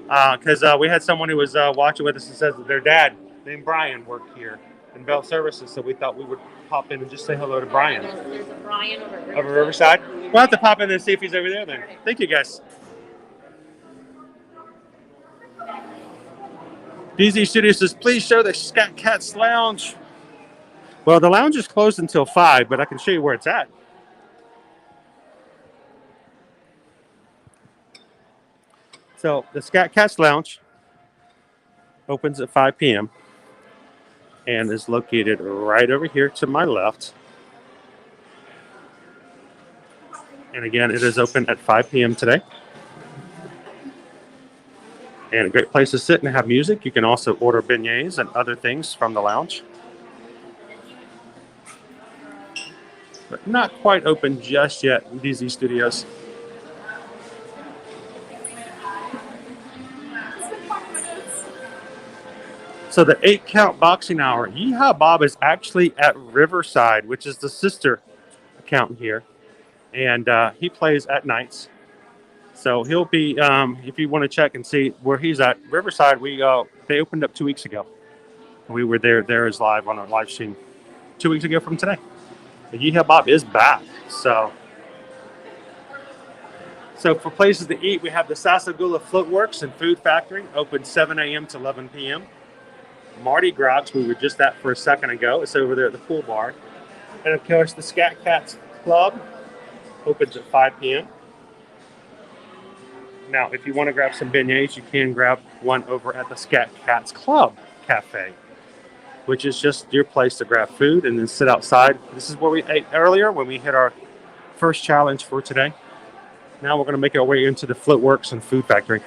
Because we had someone who was watching with us and says that their dad named Brian worked here in Bell Services, so we thought we would pop in and just say hello to Brian. There's a Brian over at Riverside. Over Riverside? We'll have to pop in and see if he's over there then. Thank you, guys. DZ Studio says, please show the Scat Cats Lounge. Well, the lounge is closed until 5, but I can show you where it's at. So the Scat Cats Lounge opens at 5 p.m. and is located right over here to my left. And again, it is open at 5 p.m. today. And a great place to sit and have music. You can also order beignets and other things from the lounge. But not quite open just yet in DZ Studios. So the 8-count boxing hour, Yeehaw Bob, is actually at Riverside, which is the sister account here. and he plays at nights. So he'll be, if you want to check and see where he's at, Riverside. They opened up 2 weeks ago. We were there is live on our live stream 2 weeks ago from today. The Yeehaw Bob is back. So for places to eat, we have the Sasagula Floatworks and Food Factory, open 7 a.m. to 11 p.m. Mardi Gras, we were just at for a second ago. It's over there at the pool bar. And of course, the Scat Cats Club opens at 5 p.m. Now, if you want to grab some beignets, you can grab one over at the Scat Cats Club Cafe, which is just your place to grab food and then sit outside. This is where we ate earlier when we hit our first challenge for today. Now we're going to make our way into the Floatworks and Food Factory.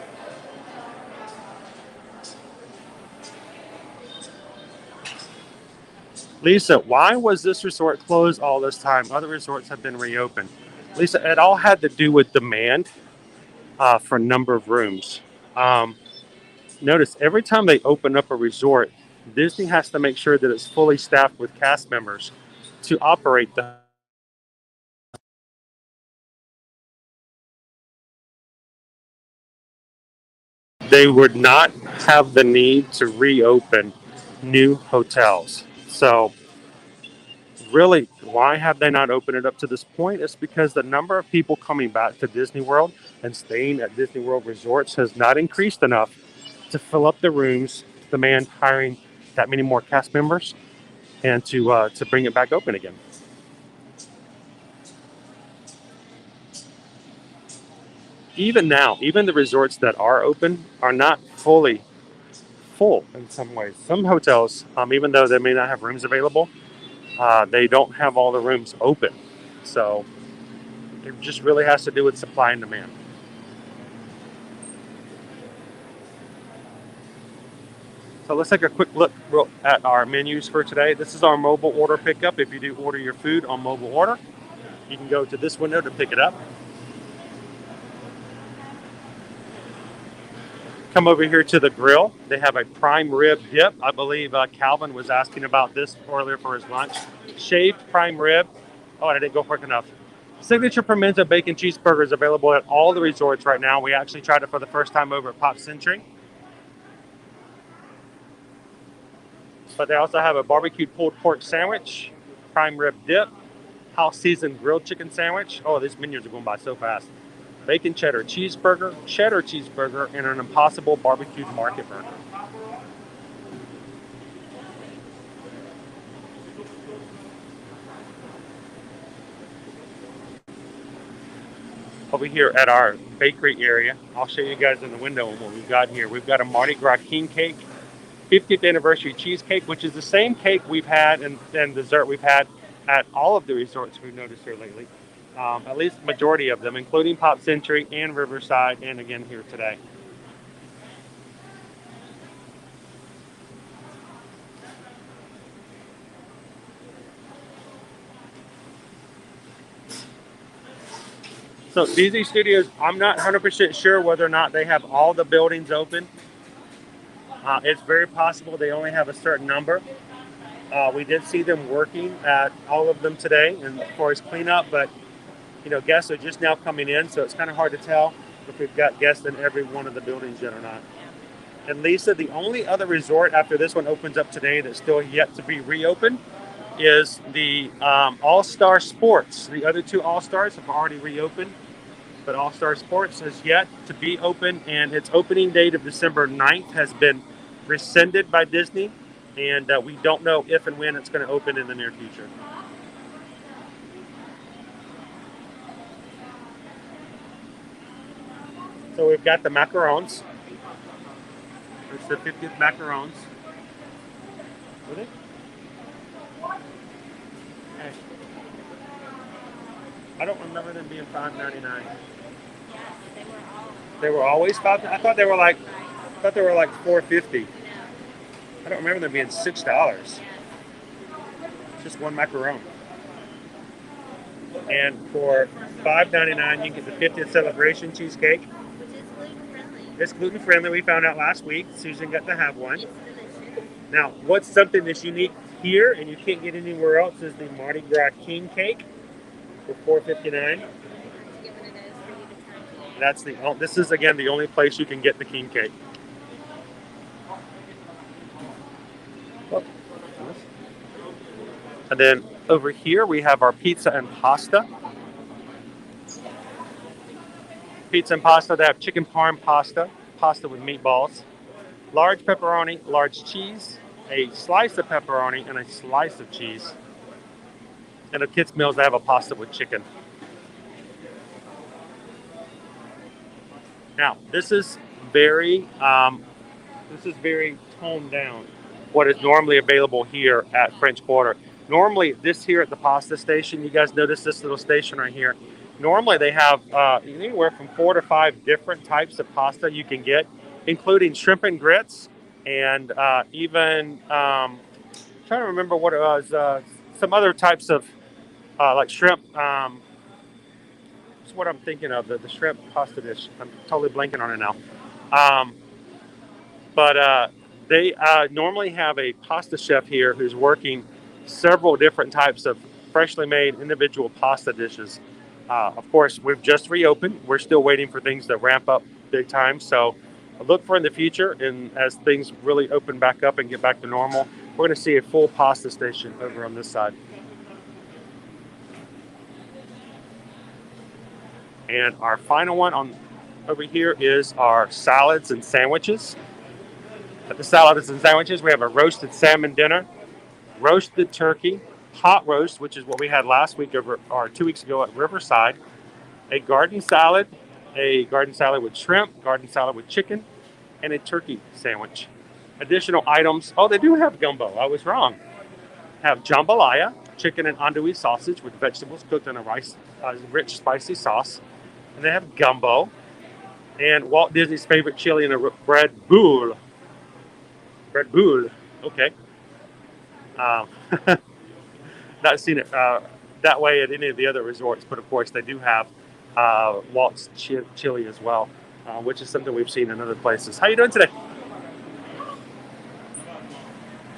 Lisa, why was this resort closed all this time? Other resorts have been reopened. Lisa, it all had to do with demand for number of rooms. Notice every time they open up a resort, Disney has to make sure that it's fully staffed with cast members to operate the. They would not have the need to reopen new hotels. So really, why have they not opened it up to this point? It's because the number of people coming back to Disney World and staying at Disney World resorts has not increased enough to fill up the rooms, demand hiring that many more cast members, and to bring it back open again. Even now, even the resorts that are open are not fully full in some ways. Some hotels, even though they may not have rooms available, they don't have all the rooms open. So it just really has to do with supply and demand. So let's take a quick look at our menus for today. This is our mobile order pickup. If you do order your food on mobile order, you can go to this window to pick it up. Come over here to the grill. They have a prime rib dip. I believe Calvin was asking about this earlier for his lunch. Shaved prime rib. Oh, I didn't go quick enough. Signature pimento bacon cheeseburger is available at all the resorts right now. We actually tried it for the first time over at Pop Century. But they also have a barbecued pulled pork sandwich, prime rib dip, house seasoned grilled chicken sandwich. Oh, these menus are going by so fast. Bacon cheddar cheeseburger, and an Impossible barbecued market burger. Over here at our bakery area, I'll show you guys in the window what we've got here. We've got a Mardi Gras king cake, 50th anniversary cheesecake, which is the same cake we've had and dessert we've had at all of the resorts we've noticed here lately. At least the majority of them, including Pop Century and Riverside, and again here today. So Disney Studios, I'm not 100% sure whether or not they have all the buildings open. It's very possible they only have a certain number. We did see them working at all of them today, and of course cleanup, but guests are just now coming in, so it's kind of hard to tell if we've got guests in every one of the buildings yet or not. And Lisa, the only other resort after this one opens up today that's still yet to be reopened is the All-Star Sports. The other two All-Stars have already reopened, but All-Star Sports has yet to be open, and its opening date of December 9th has been rescinded by Disney, and we don't know if and when it's going to open in the near future. So we've got the macarons. It's the 50th macarons. Were they? Hey. I don't remember them being $5.99. Yes, They were always $5. I thought they were like $4.50. I don't remember them being $6. Just one macaron. And for $5.99, you get the 50th celebration cheesecake. Which is gluten-friendly. It's gluten friendly. We found out last week. Susan got to have one. It's delicious. Now, what's something that's unique here and you can't get anywhere else is the Mardi Gras king cake. for $4.59. Give it a dose for you to try. That's this is again the only place you can get the king cake. And then over here we have our pizza and pasta. Pizza and pasta, they have chicken parm pasta, pasta with meatballs, large pepperoni, large cheese, a slice of pepperoni, and a slice of cheese. And the kids' meals, they have a pasta with chicken. Now, this is very toned down. What is normally available here at French Quarter. Normally, this here at the pasta station, you guys notice this little station right here. Normally, they have anywhere from 4 to 5 different types of pasta you can get, including shrimp and grits, and even trying to remember what it was. Some other types of like shrimp. That's what I'm thinking of. The shrimp pasta dish. I'm totally blanking on it now. But they normally have a pasta chef here who's working several different types of freshly made individual pasta dishes. Of course, we've just reopened. We're still waiting for things to ramp up big time. So look for in the future, and as things really open back up and get back to normal, we're going to see a full pasta station over on this side. And our final one on over here is our salads and sandwiches. At the salads and sandwiches, we have a roasted salmon dinner, roasted turkey, hot roast, which is what we had last week or 2 weeks ago at Riverside, a garden salad with shrimp, garden salad with chicken, and a turkey sandwich. Additional items. Oh, they do have gumbo. I was wrong. Have jambalaya, chicken and andouille sausage with vegetables cooked in a rich, spicy sauce. And they have gumbo and Walt Disney's favorite chili in a bread boule. Bread boule. Okay. Not seen it that way at any of the other resorts, but of course they do have Walt's chili as well, which is something we've seen in other places. How you doing today?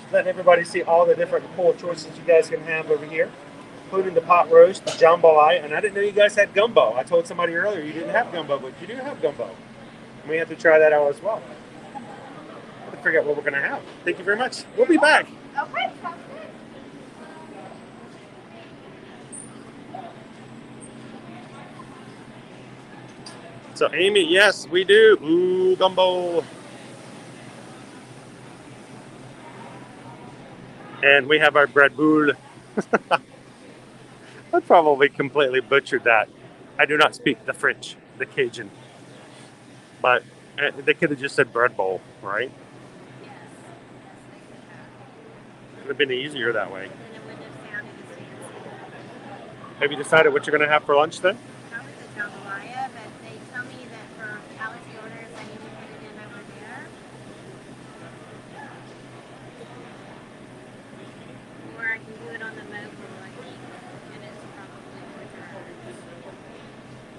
Just letting everybody see all the different cool choices you guys can have over here, including the pot roast, the jambalaya, and I didn't know you guys had gumbo. I told somebody earlier you didn't have gumbo, but you do have gumbo. We have to try that out as well. We'll have to figure out what we're going to have. Thank you very much. We'll be back. Okay, sounds good. So Amy, yes, we do. Ooh, gumbo. And we have our bread boule. I probably completely butchered that. I do not speak the French, the Cajun. But they could have just said bread bowl, right? Yes. It would have been easier that way. And it wouldn't have sounded as fancy. Have you decided what you're going to have for lunch then? Probably the jambalaya, but they tell me that for allergy orders, I need to put it in over there. Or I can do it on the mobile, I think, and it's probably reserved.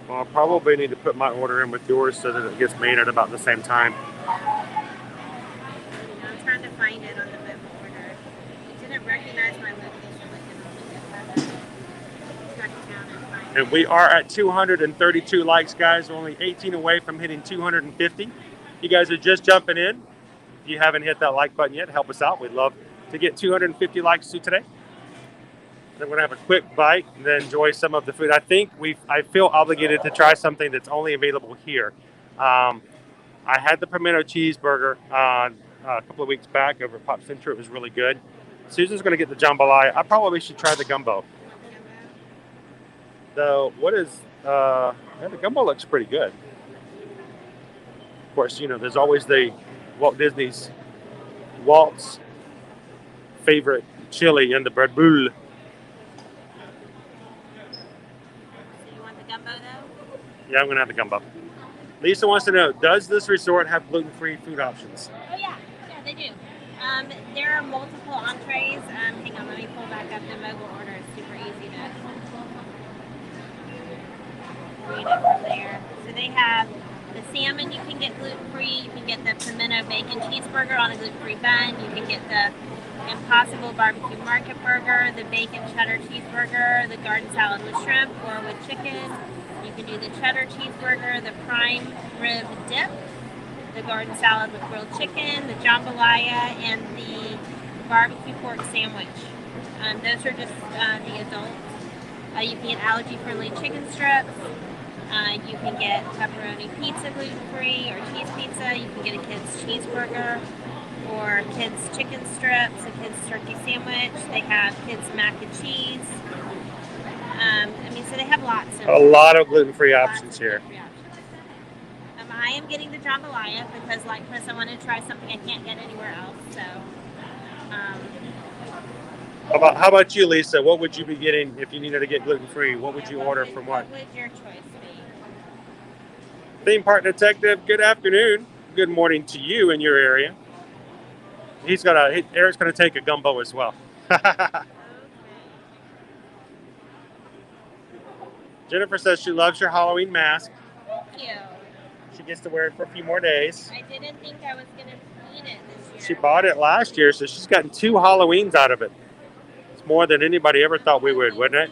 Well, I'll probably need to put my order in with yours so that it gets made at about the same time. I'm trying to find it on the mobile order. It didn't recognize my location, but it only get track down and find it. And we are at 232 likes, guys. We're only 18 away from hitting 250. You guys are just jumping in. If you haven't hit that like button yet, help us out. We'd love to get 250 likes to today. Then we're going to have a quick bite and then enjoy some of the food. I feel obligated to try something that's only available here. I had the pimento cheeseburger a couple of weeks back over at Pop Central. It was really good. Susan's going to get the jambalaya. I probably should try the gumbo. Though, the gumbo looks pretty good. Of course, there's always the Walt's favorite chili in the bread boule. Gumbo though? Yeah, I'm going to have the gumbo. Lisa wants to know, does this resort have gluten-free food options? Oh yeah, they do. There are multiple entrees. Hang on, let me pull back up the mobile order. It's super easy to read it from there. So they have the salmon you can get gluten-free. You can get the pimento bacon cheeseburger on a gluten-free bun. You can get the Impossible Barbecue Market Burger, the Bacon Cheddar Cheeseburger, the Garden Salad with Shrimp or with Chicken. You can do the Cheddar Cheeseburger, the Prime Rib Dip, the Garden Salad with Grilled Chicken, the Jambalaya, and the Barbecue Pork Sandwich. Those are just the adults. You can get allergy-friendly chicken strips. You can get pepperoni pizza gluten-free or cheese pizza. You can get a kid's cheeseburger or kids' chicken strips, a kid's turkey sandwich. They have kids' mac and cheese. So they have lots of... A lot of gluten-free options here. I am getting the jambalaya because, like Chris, I want to try something I can't get anywhere else. So... How about you, Lisa? What would you be getting if you needed to get gluten-free? What would you order from what? What would your choice be? Theme Park Detective, good afternoon. Good morning to you in your area. Eric's gonna take a gumbo as well. Jennifer says she loves your Halloween mask. Thank you. She gets to wear it for a few more days. I didn't think I was gonna need it this year. She bought it last year, so she's gotten 2 Halloweens out of it. It's more than anybody ever thought we would, wouldn't it?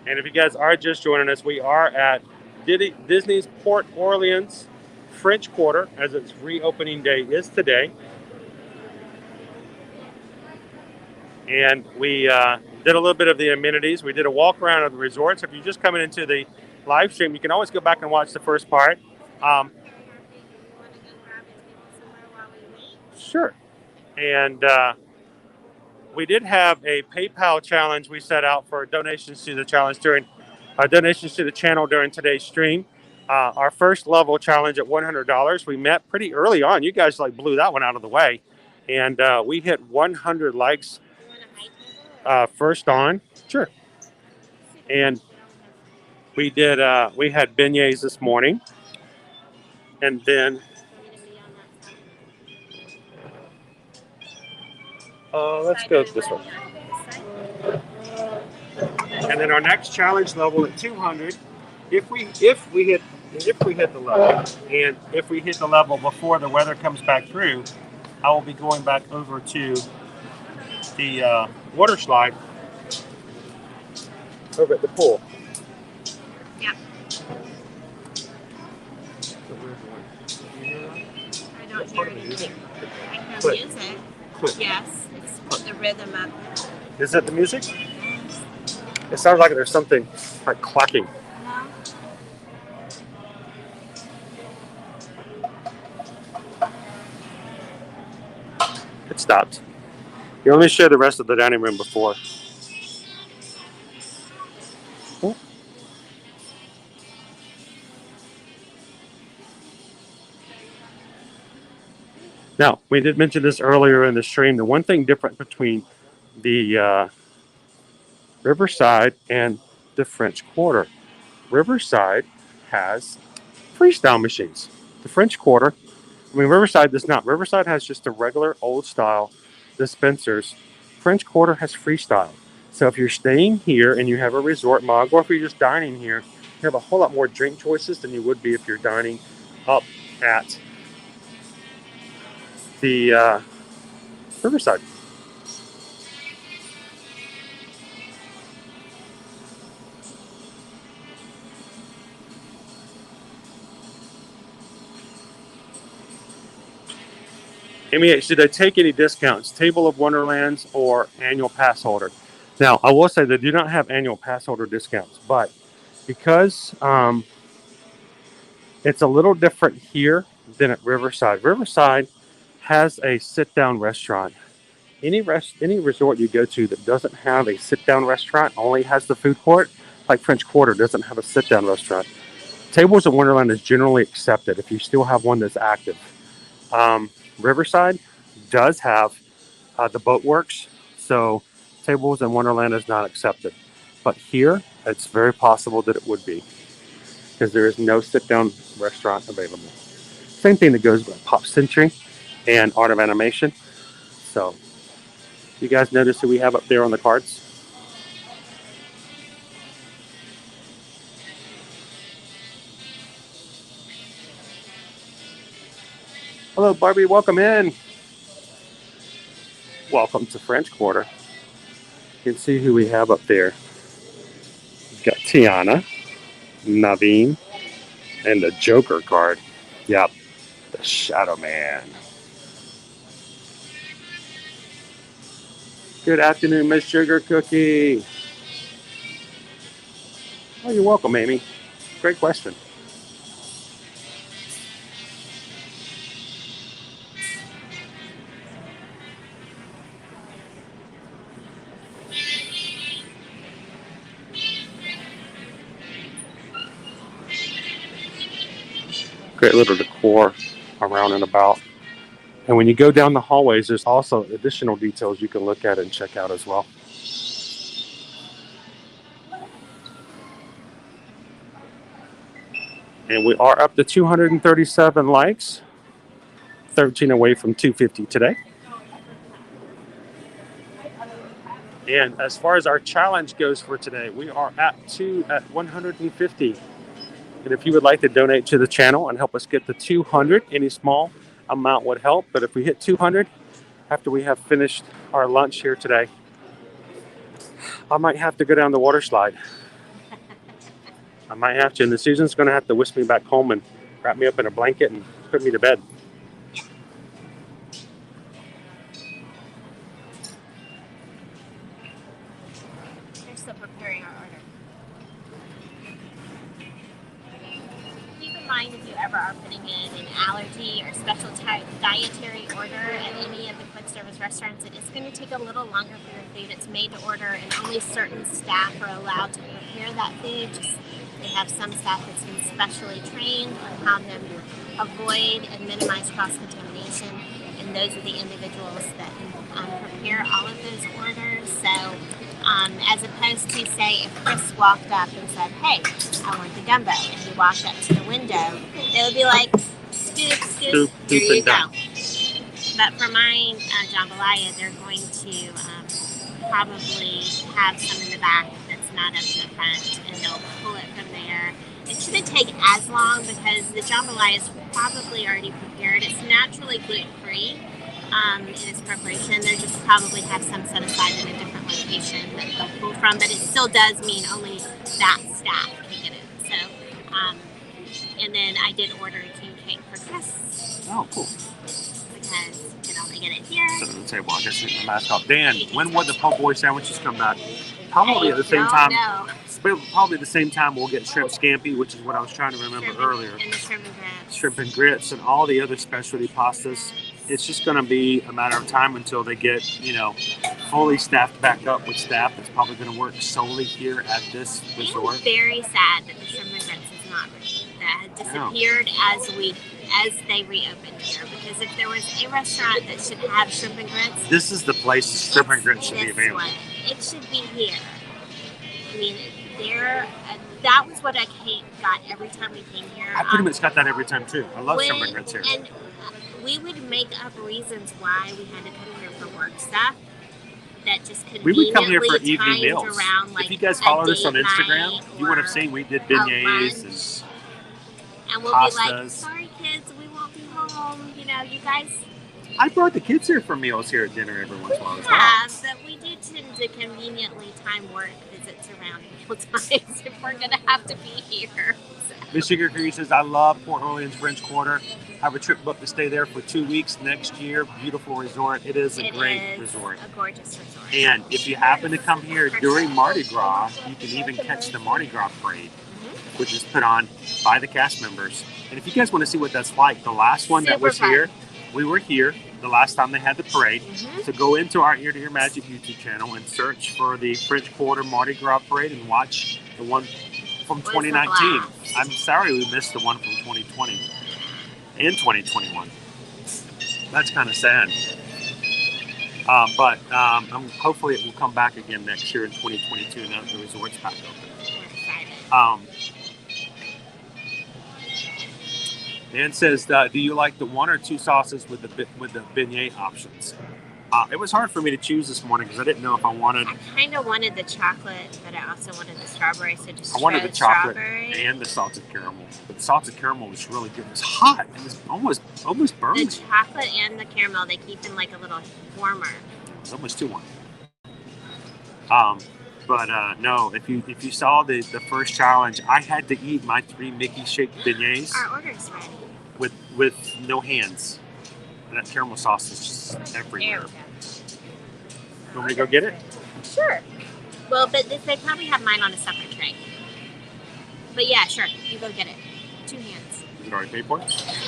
And if you guys are just joining us, we are at Disney's Port Orleans French Quarter, as its reopening day is today. And we did a little bit of the amenities. We did a walk around of the resort. So if you're just coming into the live stream, you can always go back and watch the first part. Sure. And we did have a PayPal challenge we set out for donations to the challenge donations to the channel during today's stream. Our first level challenge at $100, we met pretty early on. You guys blew that one out of the way. And we hit 100 likes first on. Sure. And we had beignets this morning. And then let's go this one. And then our next challenge level at 200, if we hit the level, and if we hit the level before the weather comes back through, I will be going back over to the water slide over at the pool. Yeah. I don't hear anything. I hear music. Yes, it's the rhythm of it. Is that the music? It sounds like there's something like clacking. No. It stopped. You let me show the rest of the dining room before. Now, we did mention this earlier in the stream. The one thing different between the Riverside and the French Quarter. Riverside has freestyle machines. The French Quarter, Riverside does not. Riverside has just the regular old style dispensers. French Quarter has freestyle. So if you're staying here and you have a resort mug, or if you're just dining here, you have a whole lot more drink choices than you would be if you're dining up at the Riverside. Amy H, did they take any discounts? Table of Wonderlands or annual pass holder? Now, I will say they do not have annual pass holder discounts, but because it's a little different here than at Riverside. Riverside has a sit-down restaurant. Any resort you go to that doesn't have a sit-down restaurant, only has the food court, like French Quarter doesn't have a sit-down restaurant. Tables of Wonderland is generally accepted if you still have one that's active. Riverside does have the boat works, so Tables in Wonderland is not accepted. But here, it's very possible that it would be. because there is no sit-down restaurant available. Same thing that goes with Pop Century and Art of Animation. So, you guys notice who we have up there on the cards? Hello, Barbie. Welcome in. Welcome to French Quarter. You can see who we have up there. We've got Tiana, Naveen, and the Joker card. Yep, the Shadow Man. Good afternoon, Miss Sugar Cookie. Oh, you're welcome, Amy. Great question. Great little decor around and about. And when you go down the hallways, there's also additional details you can look at and check out as well. And we are up to 237 likes, 13 away from 250 today. And as far as our challenge goes for today, we are at 150. And if you would like to donate to the channel and help us get to 200, any small amount would help. But if we hit 200 after we have finished our lunch here today, I might have to go down the water slide. I might have to. And Susan's going to have to whisk me back home and wrap me up in a blanket and put me to bed. They're still preparing our order. Keep in mind if you ever are putting in an allergy or special dietary order at any of the quick service restaurants, it is going to take a little longer for your food. It's made to order, and only certain staff are allowed to prepare that food. They have some staff that's been specially trained on how to avoid and minimize cross-contamination, and those are the individuals that prepare all of those orders. So as opposed to, say, if Chris walked up and said, hey, I want the gumbo, and he walked up to the window, they would be like, scoop, here you go. But for mine, jambalaya, they're going to probably have some in the back that's not up to the front, and they'll pull it from there. It shouldn't take as long because the jambalaya is probably already prepared. It's naturally gluten-free in its preparation. They just probably have some set aside in a different location that they'll pull from, but it still does mean only that staff can get it. So, and then I did order a king cake for Chris. Oh, cool. Because you can only get it here. So the table, I guess it's the mask off. Dan, when will the po' boy sandwiches come back? Probably at the same time. No. Probably the same time we'll get shrimp scampi, which is what I was trying to remember earlier. And the shrimp and grits. Shrimp and grits and all the other specialty pastas. It's just going to be a matter of time until they get, fully staffed back up with staff that's probably going to work solely here at this resort. I'm very sad that the shrimp and grits is not that had disappeared as they reopened here. Because if there was a restaurant that should have shrimp and grits, this is the place the shrimp and grits should be available. It should be here. I mean, that was what I got every time we came here. I pretty much got that every time too. I love shrimp and grits here. And we would make up reasons why we had to come here for work stuff that just conveniently we would come here for evening meals. Around, if you guys followed us on Instagram, you would have seen we did beignets and we'll pastas. Be like, sorry kids, we won't be home. You guys. I brought the kids here for meals here at dinner every once in a while as well. Yeah, but we do tend to conveniently time work visits around meal times if we're going to have to be here. Miss Sugar Creek says, I love Port Orleans French Quarter. I have a trip booked to stay there for 2 weeks next year. Beautiful resort. It is a great resort. A gorgeous resort. And if you happen to come here during Mardi Gras, you can even catch the Mardi Gras parade, which is put on by the cast members. And if you guys want to see what that's like, the last one that was here, we were here the last time they had the parade. So go into our Ear to Ear Magic YouTube channel and search for the French Quarter Mardi Gras parade and watch the one from 2019. I'm sorry we missed the one from 2020 and 2021. That's kind of sad. But hopefully it will come back again next year in 2022 now that the resort's back open. Dan says, do you like the 1 or 2 sauces with the beignet options? It was hard for me to choose this morning because I didn't know if I wanted. I kind of wanted the chocolate, but I also wanted the strawberry. So just I wanted the chocolate strawberry. and the salted caramel. But the salted caramel was really good. It was hot. It was almost burned. The chocolate and the caramel, they keep them like a little warmer. It was almost too warm. But no, if you saw the first challenge, I had to eat my 3 Mickey shaped beignets Our order's ready. with no hands. And that caramel sauce is just everywhere. There we go. You want me to go get it? Sure. Well, but they probably have mine on a separate tray. But yeah, sure. You go get it. 2 hands. Is it already paid for?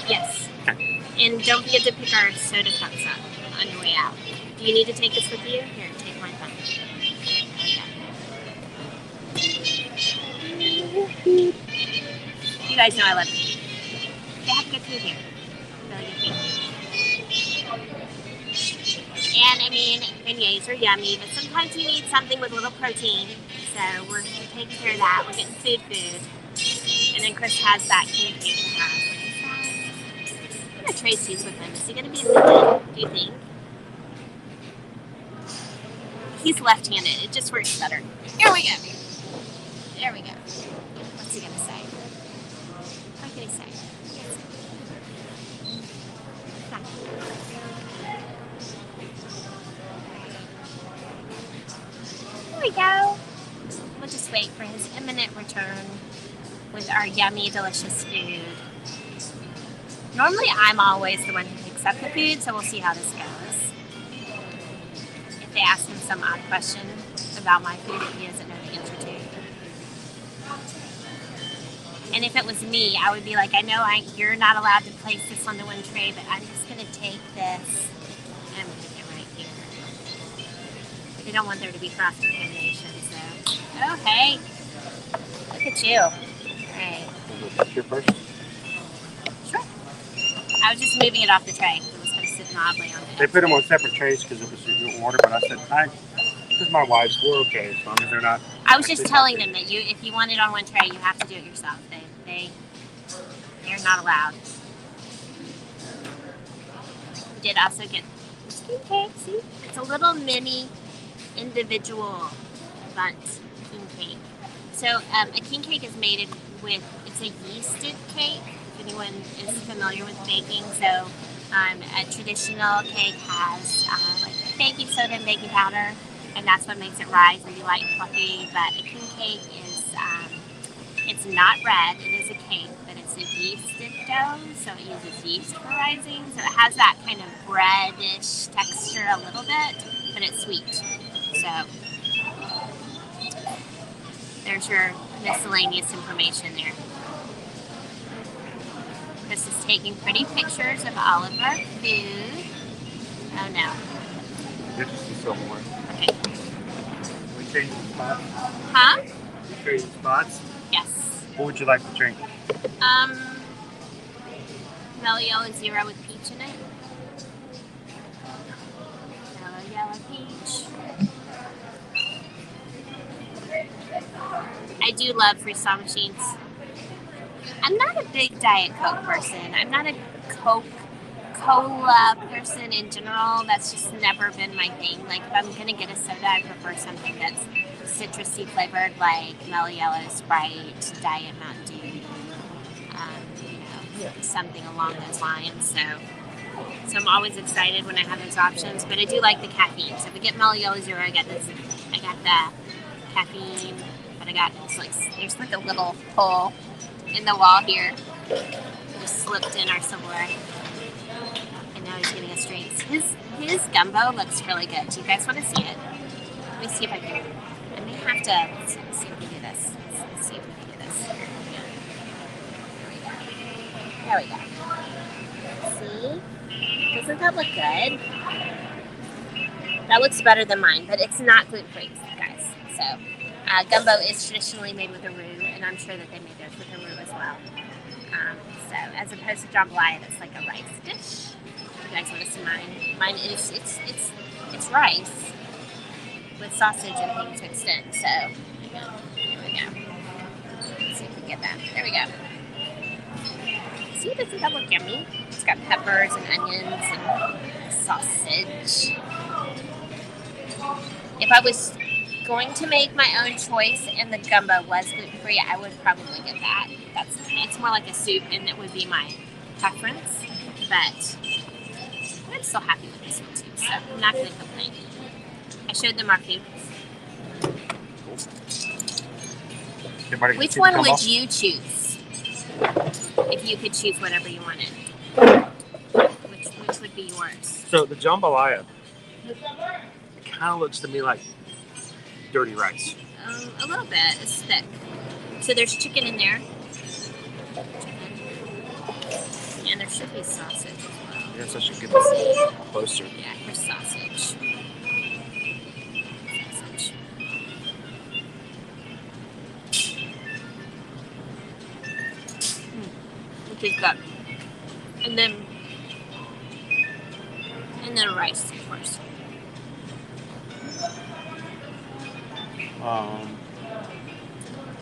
Yes. Okay. And don't forget to pick our soda cups up on your way out. Do you need to take this with you? Here, take my phone. You guys know I love you. They have good food here. Really good food. And I mean, beignets are yummy, but sometimes you need something with a little protein. So we're taking care of that. We're getting food. And then Chris has that king cake to have. I'm going to trade seats with him. Is he going to be vegan, do you think? He's left-handed. It just works better. Here we go. There we go. What's he going to say? What can he say? Here we go. We'll just wait for his imminent return with our yummy, delicious food. Normally, I'm always the one who picks up the food, so we'll see how this goes. If they ask him some odd question about my food that he doesn't know the answer to. And if it was me, I would be like, I know you're not allowed to place this on the one tray, but I'm just going to take this and I'm put it right here. They don't want there to be cross contamination, so. Oh, hey. Look at you. All right. That's your first. Sure. I was just moving it off the tray. It was kind of sitting oddly on it. They put them on separate trays because it was your order, but I said, this is my wife's. We're okay as long as they're not. I was just telling them that if you want it on one tray, you have to do it yourself. They're not allowed. We did also get king cake. See, it's a little mini individual bundt king cake. So a king cake is made with, it's a yeasted cake. If anyone is familiar with baking, so a traditional cake has like baking soda and baking powder. And that's what makes it rise and be light and fluffy. But a king cake is, it's not bread, it is a cake, but it's a yeasted dough, so it uses yeast for rising. So it has that kind of breadish texture a little bit, but it's sweet. So there's your miscellaneous information there. Chris is taking pretty pictures of all of our food. Oh no. This is so more. Okay. We changed the spots. Huh? We changed the spots. Yes. What would you like to drink? Mellow Yellow Zero with peach in it. Mellow Yellow peach. I do love freestyle machines. I'm not a big Diet Coke person. I'm not a Coca-Cola person in general. That's just never been my thing. Like if I'm gonna get a soda, I prefer something that's citrusy flavored, like Mellow Yellow, Sprite, Diet Mountain Dew, something along those lines. So I'm always excited when I have those options. But I do like the caffeine. So if I get Mellow Yellow Zero, I got the caffeine. But I got there's like a little hole in the wall here. Just slipped in our silverware. And now he's giving us drinks. His gumbo looks really good. Do you guys want to see it? Let me see if I can. I may have to. Let's see if we can do this. Let's see if we can do this. There we go. See? Doesn't that look good? That looks better than mine, but it's not gluten-free, guys. So, gumbo is traditionally made with a roux, and I'm sure that they make theirs with a roux as well. So, as opposed to jambalaya, that's like a rice dish. If you guys want to see mine, mine is it's rice with sausage and things mixed in. So, here we go. Let's see if we can get that. There we go. See, doesn't that look yummy? It's got peppers and onions and sausage. If I was going to make my own choice and the gumbo was gluten-free, I would probably get that. It's more like a soup, and it would be my preference. But I'm still happy with this one too, so I'm not going to complain. I showed them our favorites. Which one would you choose if you could choose whatever you wanted? Which would be yours? So the jambalaya, it kind of looks to me like dirty rice. A little bit. It's thick. So there's chicken in there. And there should be sausage as well. Yes, I should get this closer. Yeah, here's sausage. Sausage. Which is good. And then rice, of course.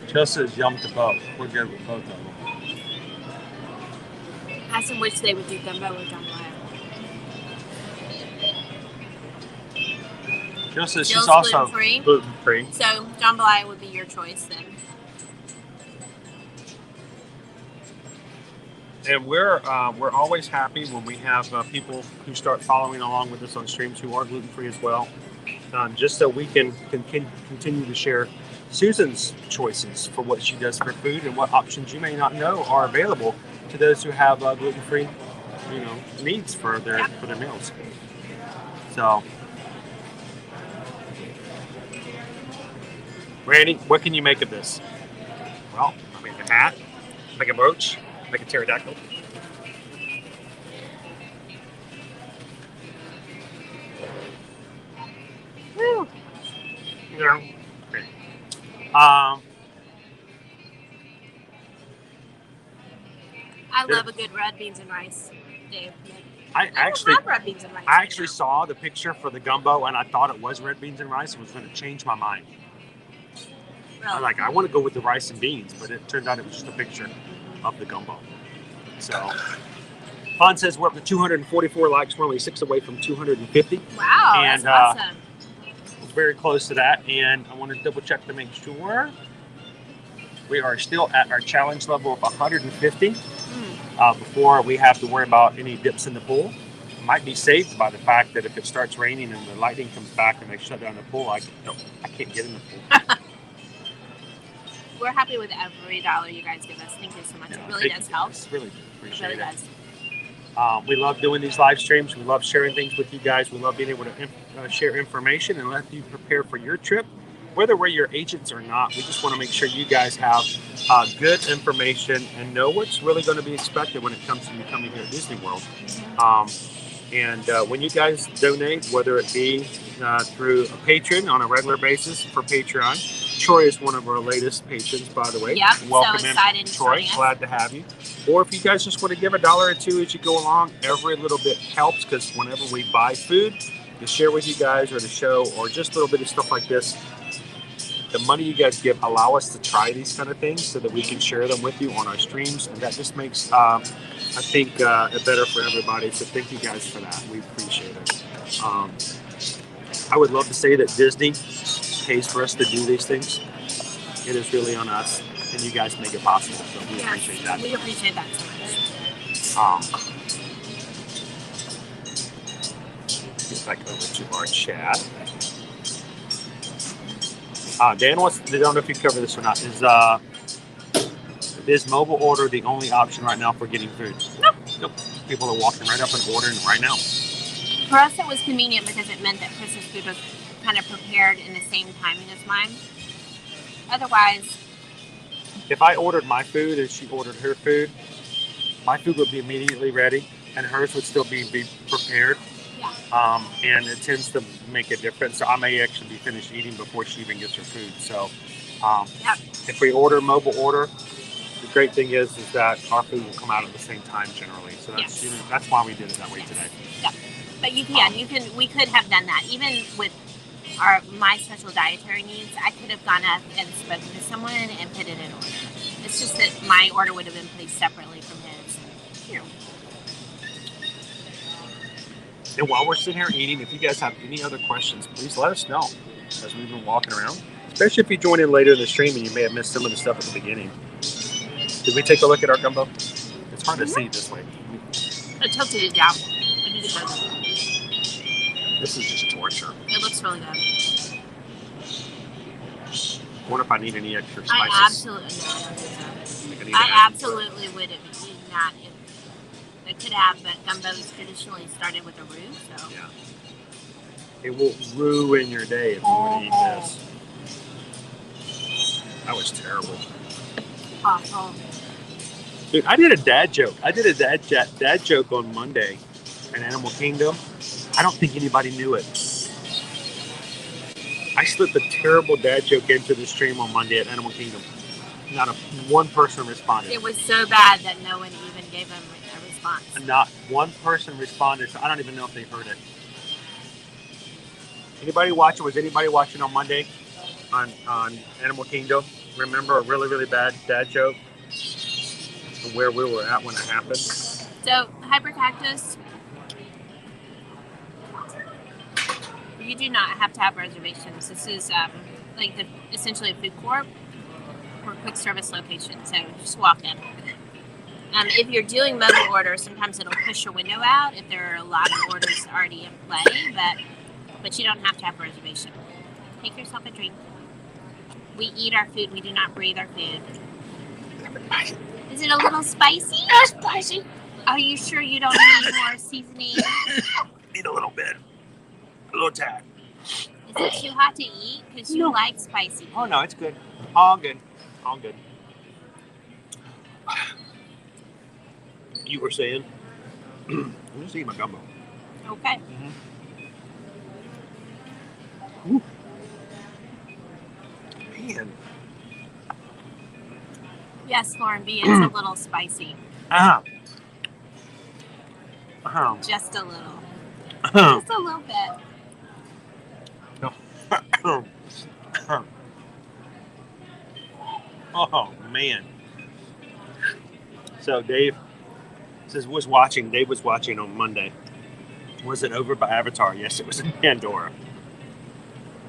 Just as yum to both. We're good with both of them. Ask them which they would do, gumbo or jambalaya. Just as Jill's she's also gluten-free. gluten-free. So jambalaya would be your choice then. And we're always happy when we have people who start following along with us on streams who are gluten-free as well, just so we can continue to share Susan's choices for what she does for food and what options you may not know are available to those who have gluten-free, needs for their meals. So, Randy, what can you make of this? Well, I make a hat, make a brooch, make a pterodactyl. Woo. Yeah. Okay. I love a good red beans and rice, Dave. I love red beans and rice. I actually saw the picture for the gumbo and I thought it was red beans and rice and was going to change my mind. Really? I want to go with the rice and beans, but it turned out it was just a picture of the gumbo. So, Fawn says we're up to 244 likes. We're only 6 away from 250. Wow, And, that's awesome. We're very close to that, and I want to double check to make sure we are still at our challenge level of 150 before we have to worry about any dips in the pool. It might be saved by the fact that if it starts raining and the lightning comes back and they shut down the pool, I can't get in the pool. We're happy with every dollar you guys give us. Thank you so much. It really does help. Really appreciate It really it. does. We love doing these live streams. We love sharing things with you guys. We love being able to share information and let you prepare for your trip. Whether we're your agents or not, we just want to make sure you guys have good information and know what's really going to be expected when it comes to you coming here at Disney World. And when you guys donate, whether it be through a patron on a regular basis for Patreon, Troy is one of our latest patrons, by the way. Yep, welcome so in, excited Troy. to Glad to have you. Or if you guys just want to give $1 or $2 as you go along, every little bit helps because whenever we buy food to share with you guys or to show or just a little bit of stuff like this, the money you guys give allow us to try these kind of things so that we can share them with you on our streams, and that just makes I think it better for everybody. So thank you guys for that. We appreciate it. I would love to say that Disney pays for us to do these things. It is really on us, and you guys make it possible. So we appreciate that. We appreciate that so much. Get back over to our chat. Dan wants. I don't know if you cover this or not. Is mobile order the only option right now for getting food? Nope. People are walking right up and ordering right now. For us, it was convenient because it meant that Chris's food was kind of prepared in the same timing as mine. Otherwise, if I ordered my food and she ordered her food, my food would be immediately ready and hers would still be prepared. yeah. And it tends to make a difference. So I may actually be finished eating before she even gets her food. So if we order mobile order, the great thing is that our food will come out at the same time generally. So that's why we did it that way today. Yeah. But we could have done that. Even with my special dietary needs, I could have gone up and spoken to someone and put it in order. It's just that my order would have been placed separately from his. Yeah. And while we're sitting here eating, if you guys have any other questions, please let us know as we've been walking around. Especially if you join in later in the stream and you may have missed some of the stuff at the beginning. Did we take a look at our gumbo? It's hard to see this way. I tilted it down. I just showed them. This is just torture. It looks really good. I wonder if I need any extra spices. I absolutely no, I don't think so. I I absolutely would have eaten that if I could have, but gumbo's traditionally started with a roux, so. Yeah. It will ruin your day if you would eat this. That was terrible. Awful. Dude, I did a dad joke. I did a dad joke on Monday in Animal Kingdom. I don't think anybody knew it. I slipped a terrible dad joke into the stream on Monday at Animal Kingdom. Not one person responded. It was so bad that no one even gave him a response. Not one person responded, so I don't even know if they heard it. Anybody watching? Was anybody watching on Monday on Animal Kingdom? Remember a really, really bad dad joke? And where we were at when it happened? So, Hypercactus, you do not have to have reservations. This is like essentially a food court or quick service location, so just walk in. If you're doing mobile orders, sometimes it'll push your window out if there are a lot of orders already in play, but you don't have to have a reservation. Take yourself a drink. We eat our food. We do not breathe our food. Is it a little spicy? It's spicy. Are you sure you don't need more seasoning? Need a little bit. A little tad. Is it too hot to eat? Because you like spicy. Oh, no, it's good. All good. All good. You were saying? I'm just eating my gumbo. Okay. Ooh. Man. Yes, Lauren B, it's a little spicy. Just a little. Just a little bit. Oh, man. So Dave was watching on Monday. Was it over by Avatar? Yes, it was in Pandora.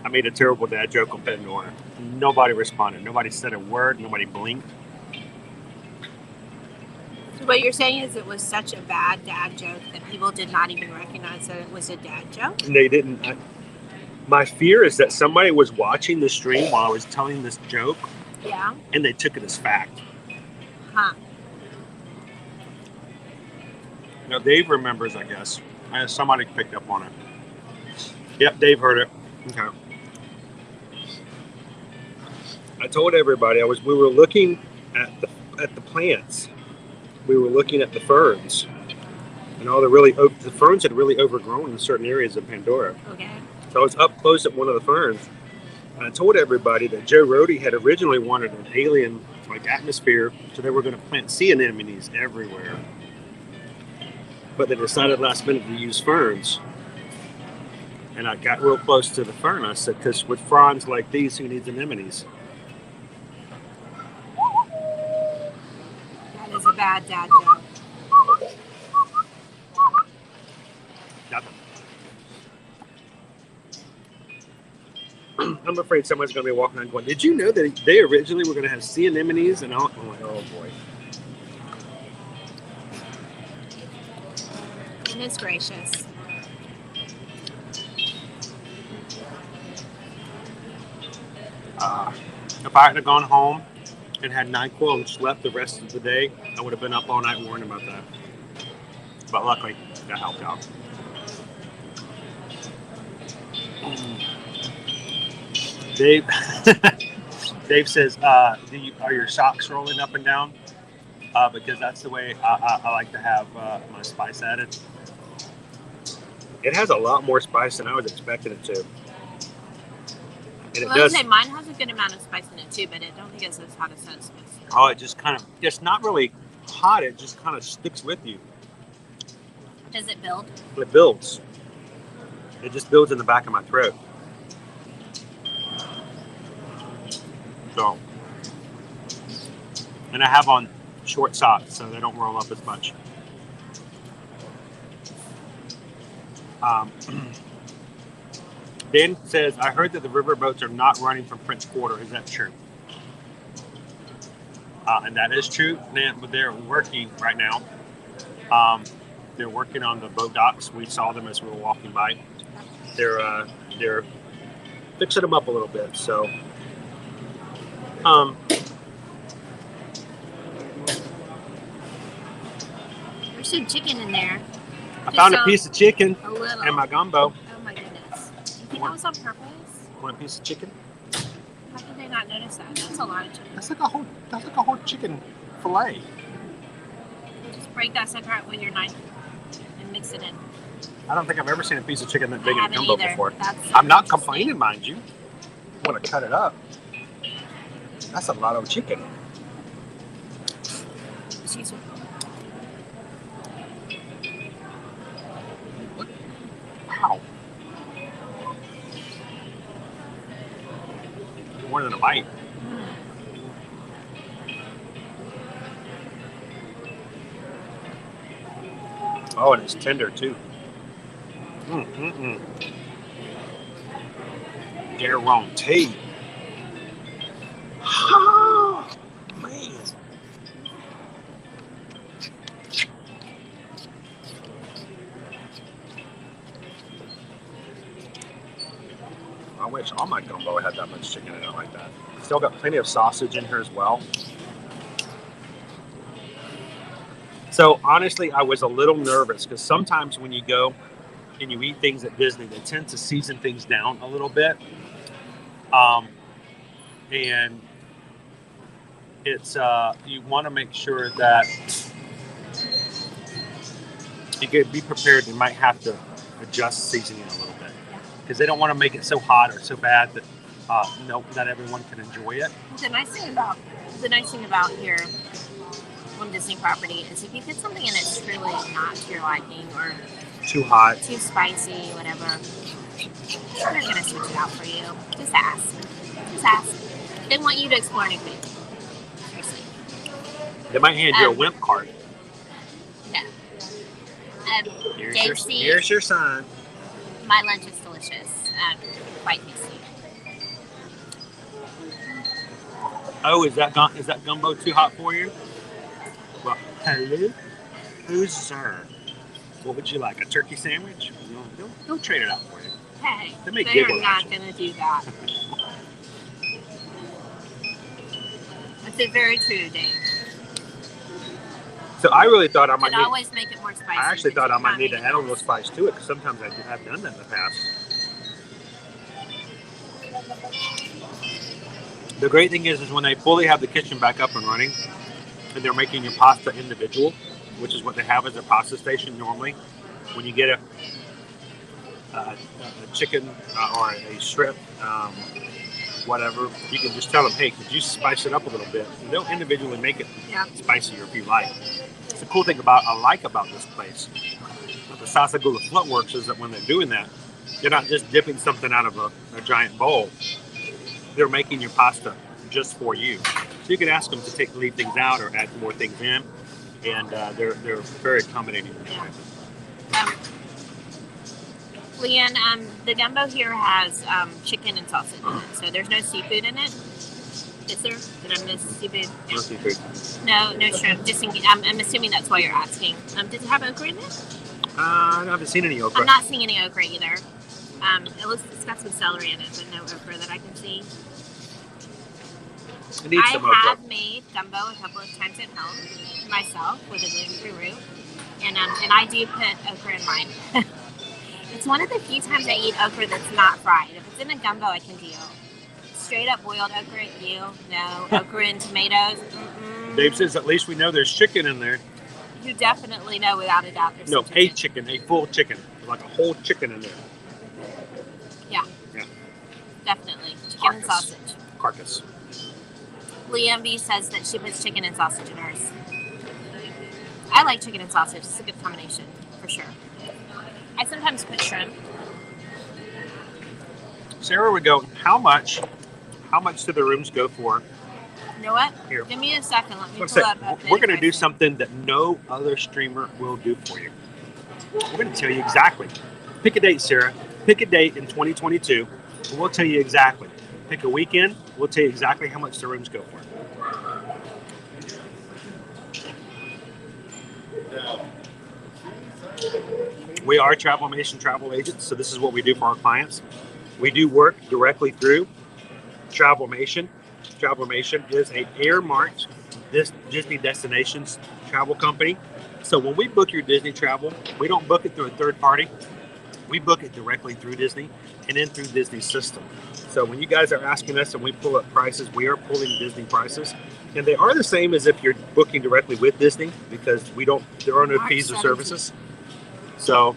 I made a terrible dad joke on Pandora. Nobody responded. Nobody said a word. Nobody blinked. So what you're saying is it was such a bad dad joke that people did not even recognize that it was a dad joke? And they didn't. My fear is that somebody was watching the stream while I was telling this joke. Yeah. And they took it as fact. Huh. Now, Dave remembers, I guess. Somebody picked up on it. Yep, Dave heard it. Okay. I told everybody we were looking at the plants. We were looking at the ferns. And all the ferns had really overgrown in certain areas of Pandora. Okay. So I was up close at one of the ferns. And I told everybody that Joe Rohde had originally wanted an alien atmosphere, so they were going to plant sea anemones everywhere. But they decided last minute to use ferns. And I got real close to the fern. I said, because with fronds like these, who needs anemones? That is a bad dad joke. Nothing. I'm afraid someone's going to be walking around going, did you know that they originally were going to have sea anemones? And all? I'm like, oh boy. Goodness gracious. If I had gone home and had NyQuil and slept the rest of the day, I would have been up all night worrying about that. But luckily, that helped out. Dave says, are your socks rolling up and down? Because that's the way I like to have my spice added. It has a lot more spice than I was expecting it to. And it does. I say mine has a good amount of spice in it too, but I don't think it's as hot as it's supposed to. Oh, it just kind of, it's not really hot. It just kind of sticks with you. Does it build? It builds. It just builds in the back of my throat. So, and I have on short socks, so they don't roll up as much. Dan says, I heard that the river boats are not running from French Quarter. Is that true? And that is true, but they're working right now. They're working on the boat docks. We saw them as we were walking by. They're fixing them up a little bit. So, There's some chicken in there. I found a piece of chicken A little. in my gumbo. Oh my goodness. Do you think that was on purpose? Want a piece of chicken? How did they not notice that? That's a lot of chicken. That's like a whole chicken fillet. Just break that sucker out with your knife and mix it in. I don't think I've ever seen a piece of chicken that I big in a haven't gumbo either. before. That's I'm not interesting. complaining, mind you. I want to cut it up. That's a lot of chicken. Excuse me. Wow. More than a bite. Oh, and it's tender too. Guarantee. Oh, man. I wish all my gumbo had that much chicken in it like that. Still got plenty of sausage in here as well. So honestly, I was a little nervous because sometimes when you go and you eat things at Disney, they tend to season things down a little bit. And it's you want to make sure that you could be prepared. You might have to adjust seasoning a little bit because they don't want to make it so hot or so bad that not everyone can enjoy it. The nice thing about here on Disney property is if you put something in that's truly not to your liking or Too hot. too spicy, whatever, they're gonna switch it out for you. Just ask. They want you to explore new food. Seriously. They might hand you a wimp card. No. Here's your sign. My lunch is delicious. Quite tasty. Oh, is that gumbo too hot for you? Well, hello. Who's sir? What would you like? A turkey sandwich? They'll trade it out for you. Hey, They may they're giggle not at you. going to do that. That's very true, Dave. So I really thought I might And need. always make it more spicy. I actually but thought I you might can't need to make add it a little spice to it because sometimes I have done that in the past. The great thing is when they fully have the kitchen back up and running, and they're making your pasta individual, which is what they have as their pasta station normally. When you get a chicken or a shrimp, whatever, you can just tell them, hey, could you spice it up a little bit? And they'll individually make it spicier if you like. It's the cool thing I like about this place. But the Sasagula Floatworks is that when they're doing that, they're not just dipping something out of a giant bowl. They're making your pasta just for you. So you can ask them to leave things out or add more things in, and they're very accommodating. Leanne, the gumbo here has chicken and sausage in it, so there's no seafood in it. Is there? Did I miss seafood? No seafood. No shrimp. I'm assuming that's why you're asking. Does it have okra in it? I haven't seen any okra. I'm not seeing any okra either. It's got some celery in it, but no okra that I can see. It needs some okra. I have made gumbo a couple of times at home myself with a gluten-free roux, and I do put okra in mine. It's one of the few times I eat okra that's not fried. If it's in a gumbo, I can deal. Straight up boiled okra, no. Okra and tomatoes, Dave says at least we know there's chicken in there. You definitely know without a doubt there's No, some a chicken, a full chicken, like a whole chicken in there. Yeah. Definitely. Chicken and sausage. Carcass. Liam B says that she puts chicken and sausage in hers. I like chicken and sausage. It's a good combination, for sure. I sometimes put shrimp. Sarah would go, how much do the rooms go for? You know what? Here. Give me a second. Let me Let's pull say, up. we're going to do something that no other streamer will do for you. We're going to tell you exactly. Pick a date, Sarah. Pick a date in 2022, and we'll tell you exactly. Pick a weekend. We'll tell you exactly how much the rooms go for. We are Travelmation travel agents, so this is what we do for our clients. We do work directly through Travelmation. Travelmation is an earmarked Disney destinations travel company. So when we book your Disney travel, we don't book it through a third party. We book it directly through Disney and then through Disney's system. So when you guys are asking us and we pull up prices, we are pulling Disney prices. And they are the same as if you're booking directly with Disney because there are no March fees or 17th. services. So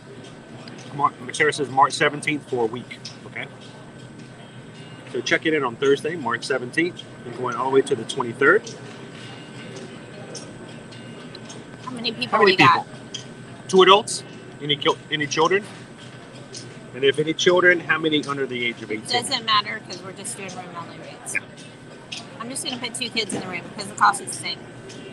Sarah says March 17th for a week, okay? So check it in on Thursday, March 17th, and going all the way to the 23rd. How many people How many we got? people? 2 adults? Any children? And if any children, how many under the age of 18? Doesn't matter because we're just doing room only rates. Yeah. I'm just going to put 2 kids in the room because the cost is the same.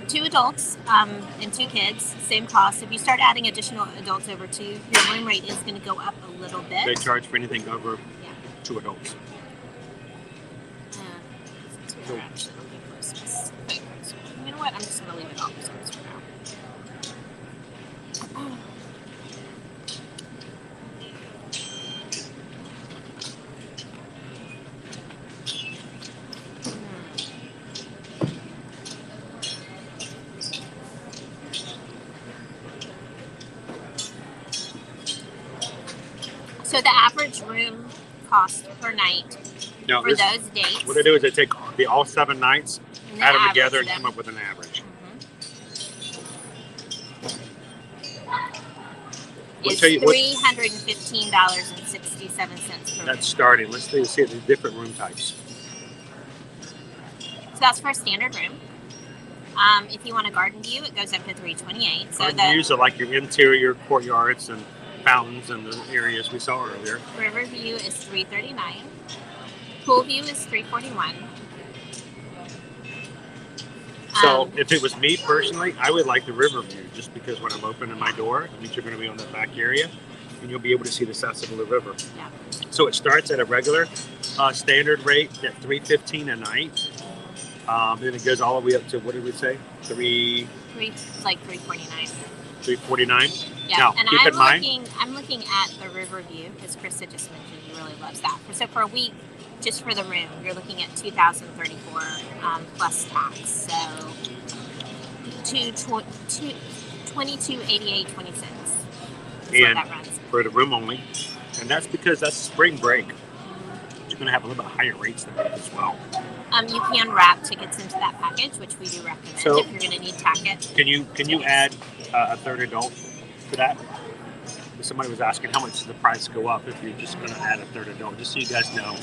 2 adults and 2 kids, same cost. If you start adding additional adults over 2, your room rate is going to go up a little bit. They charge for anything over Yeah. 2 adults. Since we're actually looking for a specific- You know what? I'm just going to leave it all the same for now. So the average room cost per night Now, for those dates. what they do is they take all 7 nights, and add them average together, and them. come up with an average. We'll Is tell you what- $315.67 per room. That's starting. Let's see the different room types. So that's for a standard room. If you want a garden view, it goes up to $328. So Garden the views are like your interior courtyards and fountains and the areas we saw earlier. river view is $339. Pool view is $341. So if it was me personally, I would like the river view just because when I'm opening my door, it means you're going to be on the back area and you'll be able to see the Sassagoula River. Yeah. So it starts at a regular standard rate at $315 a night. Then it goes all the way up to, what did we say? Like $349. $349. Yeah, Now, and keep in mind, I'm looking at the river view because Krista just mentioned he really loves that. So for a week, just for the room, you're looking at $2,034 plus tax. So $22.88.20 is what And that runs. for the room only. And that's because that's spring break. You're going to have a little bit higher rates than that as well. You can wrap tickets into that package, which we do recommend So- if you're going to need tacket. Can you add a third adult to that? Somebody was asking how much does the price go up if you're just going to add a third adult, just so you guys know.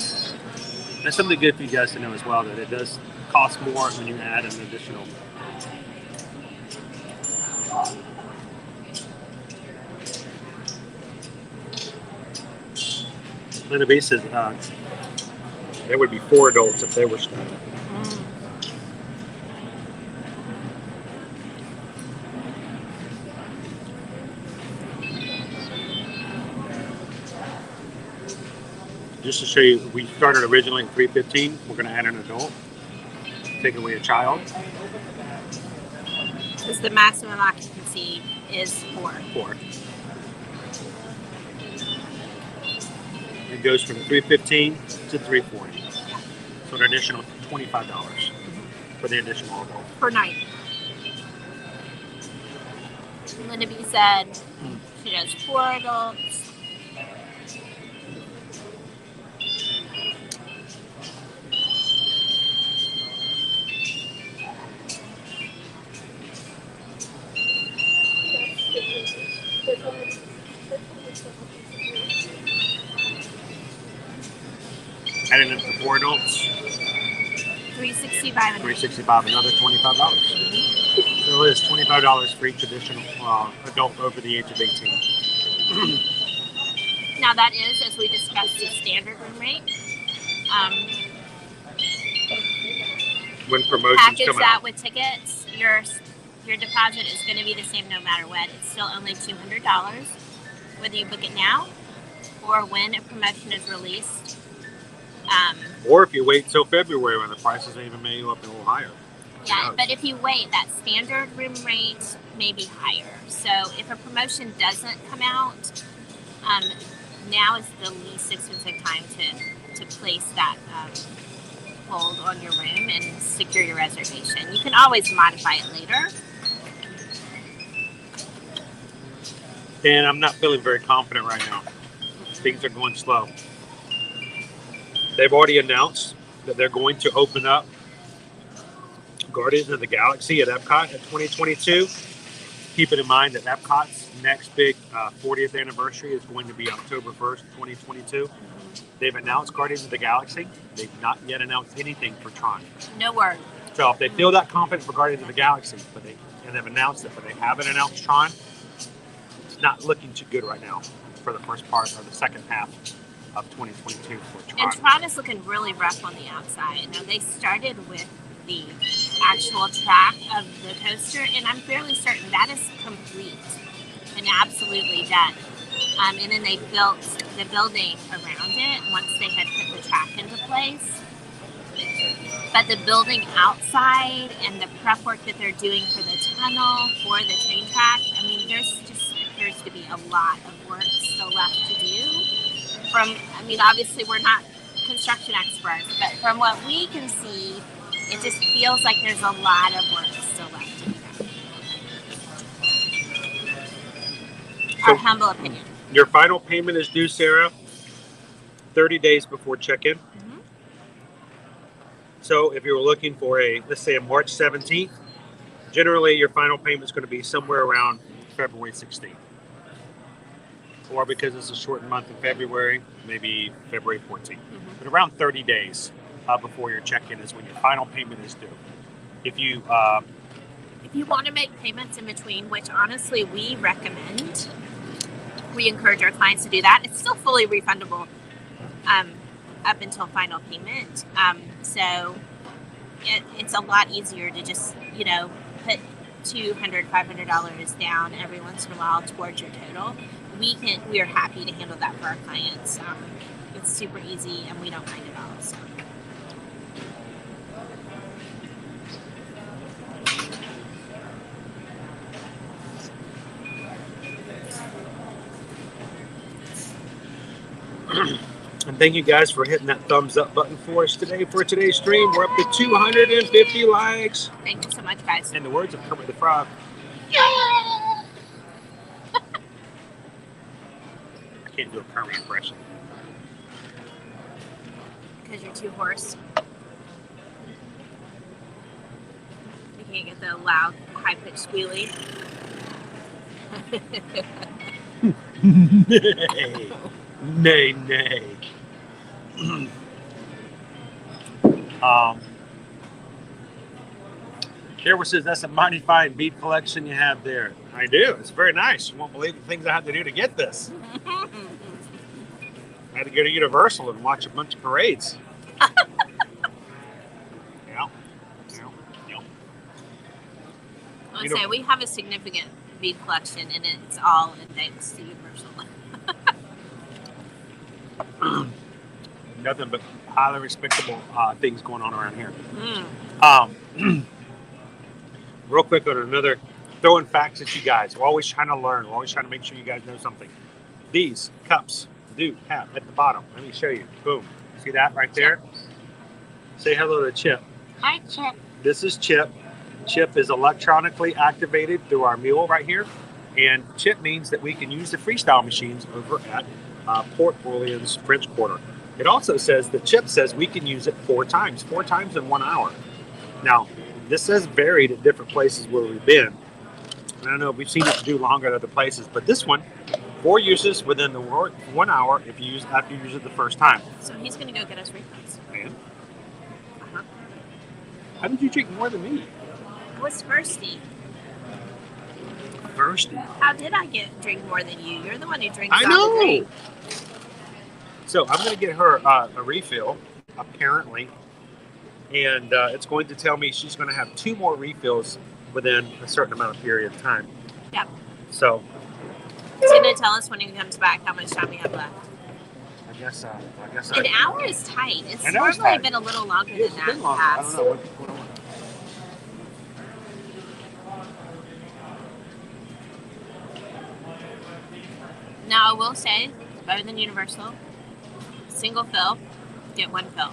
That's something good for you guys to know as well, that it does cost more when you add an additional. Linda B says there would be 4 adults if they were staying. Just to show you, we started originally at $315. We're going to add an adult, take away a child. Because the maximum occupancy is 4. 4. It goes from $315 to $340. So an additional $25 for the additional adult. Per night. Linda B said she does 4 adults. Adding it to 4 adults, $365 $365, another $25. So it is $25 for each additional adult over the age of 18. Now that is, as we discussed, the standard room rate. When promotions Package come that out. with tickets, your deposit is going to be the same no matter what. It's still only $200, whether you book it now before when a promotion is released. Or if you wait till February when the prices even may go up a little higher. Yeah, but if you wait, that standard room rate may be higher. So if a promotion doesn't come out, now is the least expensive time to place that hold on your room and secure your reservation. You can always modify it later. And I'm not feeling very confident right now. Things are going slow. They've already announced that they're going to open up Guardians of the Galaxy at Epcot in 2022. Keeping in mind that Epcot's next big 40th anniversary is going to be October 1st, 2022. They've announced Guardians of the Galaxy. They've not yet announced anything for Tron. No word. So if they feel that confident for Guardians of the Galaxy, and they've announced it, but they haven't announced Tron, it's not looking too good right now for the first part or the second half of 2022 for Tron. And Tron is looking really rough on the outside. Now, they started with the actual track of the coaster, and I'm fairly certain that is complete and absolutely done. And then they built the building around it once they had put the track into place. But the building outside and the prep work that they're doing for the tunnel, for the train track, I mean, there's just appears to be a lot of work still left to do. Obviously we're not construction experts, but from what we can see, it just feels like there's a lot of work still left to be done. Our humble opinion. Your final payment is due, Sarah, 30 days before check-in. Mm-hmm. So if you were looking for let's say a March 17th, generally your final payment is going to be somewhere around February 16th. Or because it's a short month in February, maybe February 14th. Mm-hmm. But around 30 days before your check-in is when your final payment is due. If you want to make payments in between, which honestly we recommend, we encourage our clients to do that. It's still fully refundable up until final payment. So it's a lot easier to just, put $200, $500 down every once in a while towards your total. We are happy to handle that for our clients. It's super easy and we don't mind at all. So. And thank you guys for hitting that thumbs up button for us today for today's stream. We're up to 250 likes. Thank you so much, guys. In the words of Kermit the Frog. I can't do a Kermit impression. Because you're too hoarse. You can't get the loud, high-pitched squealy. Nay. Sherwood says that's a mighty fine bead collection you have there. I do. It's very nice. You won't believe the things I had to do to get this. I had to go to Universal and watch a bunch of parades. Yeah. I say we have a significant bead collection, and it's all in thanks to Universal. Nothing but highly respectable things going on around here. Real quick on another, throwing facts at you guys. We're always trying to learn. We're always trying to make sure you guys know something. These cups do have at the bottom. Let me show you. Boom. See that right there? Say hello to Chip. Hi, Chip. This is Chip. Chip is electronically activated through our mule right here. And Chip means that we can use the freestyle machines over at Port Orleans French Quarter. It also says, the Chip says we can use it 4 times in 1 hour. Now, this has varied at different places where we've been. And I know we've seen it do longer at other places, but this one, 4 uses within the 1 hour after you use it the first time. So he's going to go get us refunds. And? How did you drink more than me? I was thirsty. Thirsty? How did I drink more than you? You're the one who drinks I all the know! drink. So I'm going to get her a refill, apparently. And it's going to tell me she's going to have 2 more refills within a certain amount of period of time. Yep. So He's going to tell us when he comes back how much time we have left. guess. An hour is tight. It's I know it's normally tight. been a little longer It's than that. been longer. I don't know what's going on. Now, I will say, it's better than Universal. Single fill, get one fill.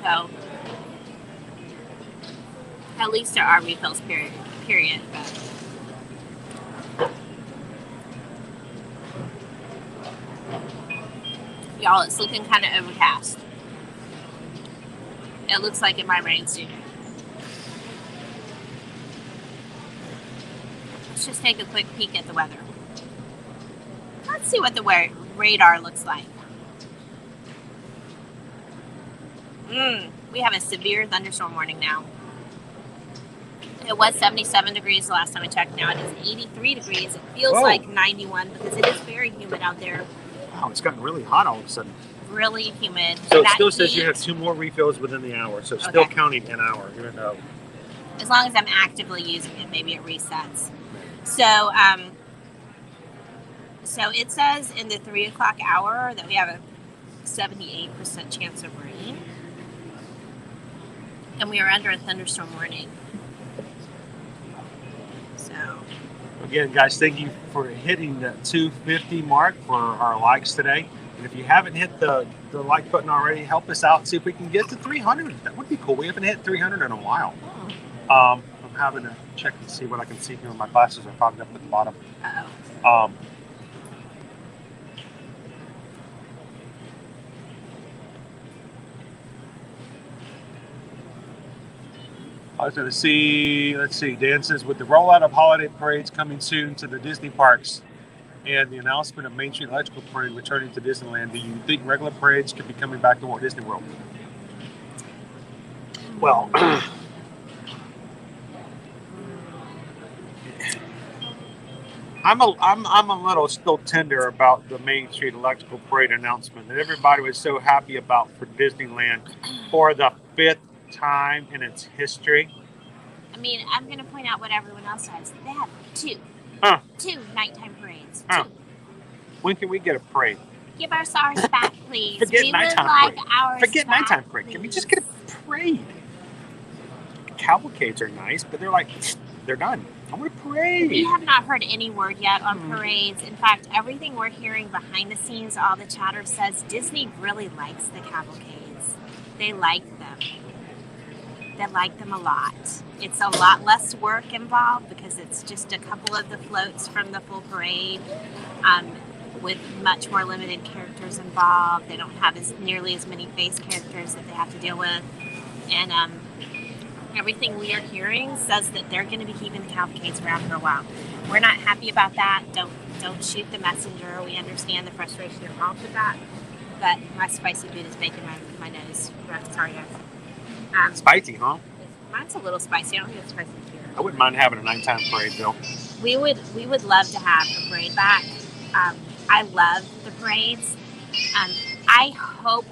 So, at least there are refills, period. But, y'all, it's looking kind of overcast. It looks like it might rain soon. Let's just take a quick peek at the weather. Let's see what the radar looks like. We have a severe thunderstorm warning now. It was 77 degrees the last time I checked. Now it is 83 degrees. It feels like 91 because it is very humid out there. Wow, it's gotten really hot all of a sudden. Really humid. So it That still says heat, you have 2 more refills within the hour. So it's still Okay. counting an hour, even though. as long as I'm actively using it, maybe it resets. So it says in the 3 o'clock hour that we have a 78% chance of rain. And we are under a thunderstorm warning. So, Again, guys, thank you for hitting the 250 mark for our likes today. And if you haven't hit the like button already, help us out. See if we can get to 300. That would be cool. We haven't hit 300 in a while. I'm having to check to see what I can see here. My glasses are fogged up at the bottom. uh-oh. I was going to see, let's see, Dan says, with the rollout of holiday parades coming soon to the Disney parks and the announcement of Main Street Electrical Parade returning to Disneyland, do you think regular parades could be coming back to Walt Disney World? Well, I'm a little still tender about the Main Street Electrical Parade announcement that everybody was so happy about for Disneyland for the 5th time in its history. I mean, I'm going to point out what everyone else has. They have two nighttime parades. Two. When can we get a parade? Give us ours back, please. Forget we nighttime would like parade. ours Forget back, nighttime parade. Can we just get a parade? Cavalcades are nice, but they're done. I want a parade. We have not heard any word yet on parades. In fact, everything we're hearing behind the scenes, all the chatter says Disney really likes the cavalcades. They like them. They like them a lot. It's a lot less work involved because it's just a couple of the floats from the full parade with much more limited characters involved. They don't have nearly as many face characters that they have to deal with. And everything we are hearing says that they're going to be keeping the cavalcades around for a while. We're not happy about that. Don't shoot the messenger. We understand the frustration involved with that. But my spicy food is making my nose. Sorry, guys. Spicy, huh? Mine's a little spicy. I don't think it's spicy here. I wouldn't mind having a nighttime parade, though. We would love to have a parade back. I love the parades. I hope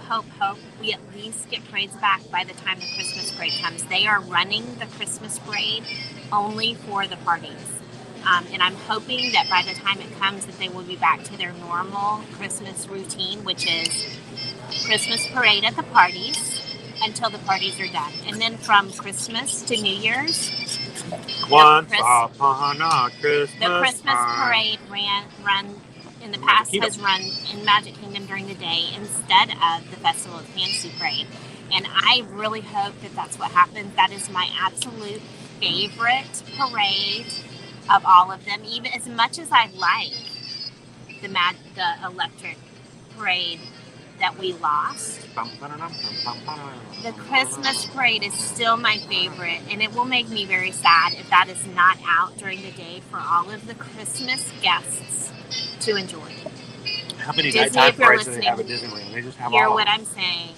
we at least get parades back by the time the Christmas parade comes. They are running the Christmas parade only for the parties. And I'm hoping that by the time it comes that they will be back to their normal Christmas routine, which is Christmas parade at the parties until the parties are done. And then from Christmas to New Year's, Once upon a Christmas the Christmas parade run in the past has run in Magic Kingdom during the day instead of the Festival of Fantasy Parade. And I really hope that that's what happens. That is my absolute favorite parade of all of them. Even as much as I like the electric parade that we lost, the Christmas parade is still my favorite, and it will make me very sad if that is not out during the day for all of the Christmas guests to enjoy. How many Disney, nighttime if you're parades do they have at listening, Disneyland? They just have Hear all what of I'm saying?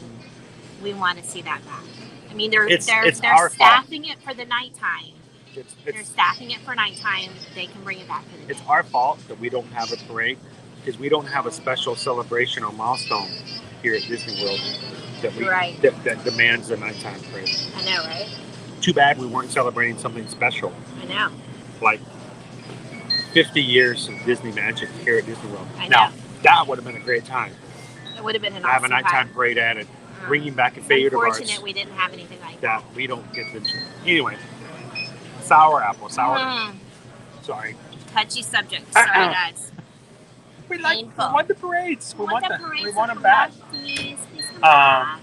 We want to see that back. I mean, they're It's our fault. staffing it for the nighttime. them. They're staffing it for nighttime. They can bring it back for the day. It's our fault that we don't have a parade because we don't have a special celebration or milestone here at Disney World that demands a nighttime parade. I know, right? Too bad we weren't celebrating something special, I know. like 50 years of Disney magic here at Disney World. I Now, know. that would have been a great time. It would have been an have a awesome nighttime time. parade added, bringing back a favorite of ours. Unfortunate we didn't have anything like that. That we don't get to. Anyway, sour apple, sour. Mm, Sorry. touchy subject. Sorry, guys. We Painful. want the parades. We want the parades we to want them come back. Please come back.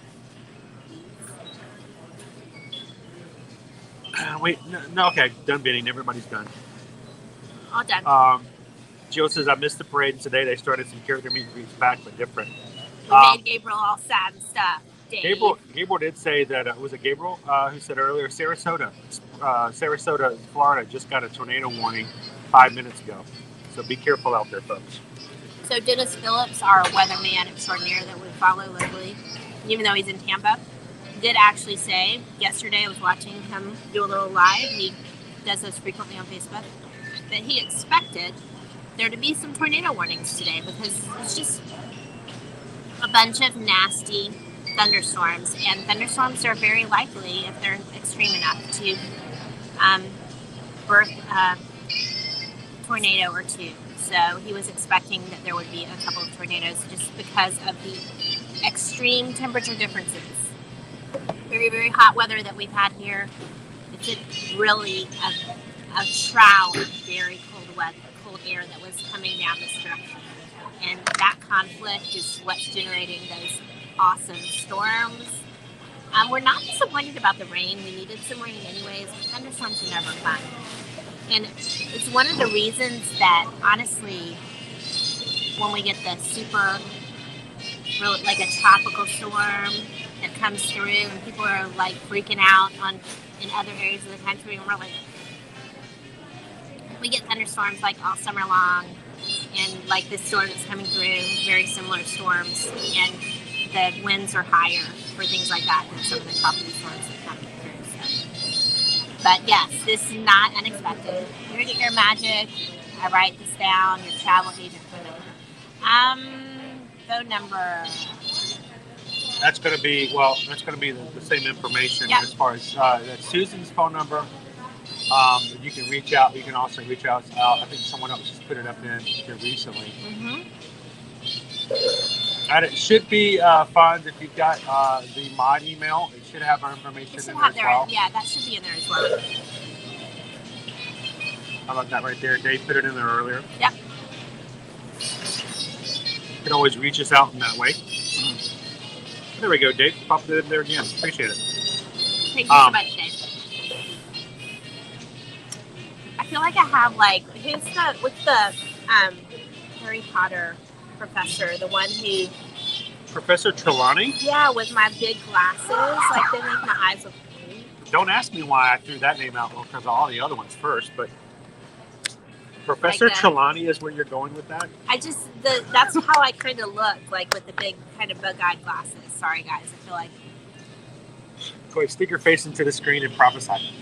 Wait, no, okay, done bidding. Everybody's done. All done. Jill says, I missed the parade, and today they started some character meet and greets back, but different. We made Gabriel all sad and stuff. Dave. Gabriel did say that, was it Gabriel who said earlier, Sarasota, Florida, just got a tornado warning 5 minutes ago. So be careful out there, folks. So Dennis Phillips, our weatherman extraordinaire that we follow locally, even though he's in Tampa, did actually say, yesterday I was watching him do a little live, he does those frequently on Facebook, that he expected there to be some tornado warnings today because it's just a bunch of nasty thunderstorms, and thunderstorms are very likely, if they're extreme enough, to birth a tornado or two. So he was expecting that there would be a couple of tornadoes just because of the extreme temperature differences. Very, very hot weather that we've had here. It's really a shroud of very cold air that was coming down this direction. And that conflict is what's generating those awesome storms. We're not disappointed about the rain. We needed some rain anyways. Thunderstorms are never fun. And it's one of the reasons that, honestly, when we get the super, really, like a tropical storm that comes through and people are like freaking out in other areas of the country, and we're like, we get thunderstorms like all summer long, and like this storm that's coming through, very similar storms, and the winds are higher for things like that than some of the tropical storms that come through. So. But yes, this is not unexpected. Here to Air Magic. I write this down. Your travel agent phone number. Phone number. That's going to be the same information as far as that's Susan's phone number. You can reach out. You can also reach out. I think someone else just put it up in here recently. Mm-hmm. And it should be fun if you've got the mod email. It should have our information in there as well. Yeah, that should be in there as well. How about that right there? Dave put it in there earlier. Yep. You can always reach us out in that way. There we go, Dave. Popped it in there again. Appreciate it. Thank you so much, Dave. I feel like I have what's the Harry Potter professor, the one who Professor Trelawney? Yeah, with my big glasses, like they make my eyes look pink. Don't ask me why I threw that name out because of all the other ones first, but Professor Trelawney is where you're going with that? That's how I kind of look, like with the big kind of bug-eyed glasses. Sorry guys, I feel like. Go ahead, stick your face into the screen and prophesy.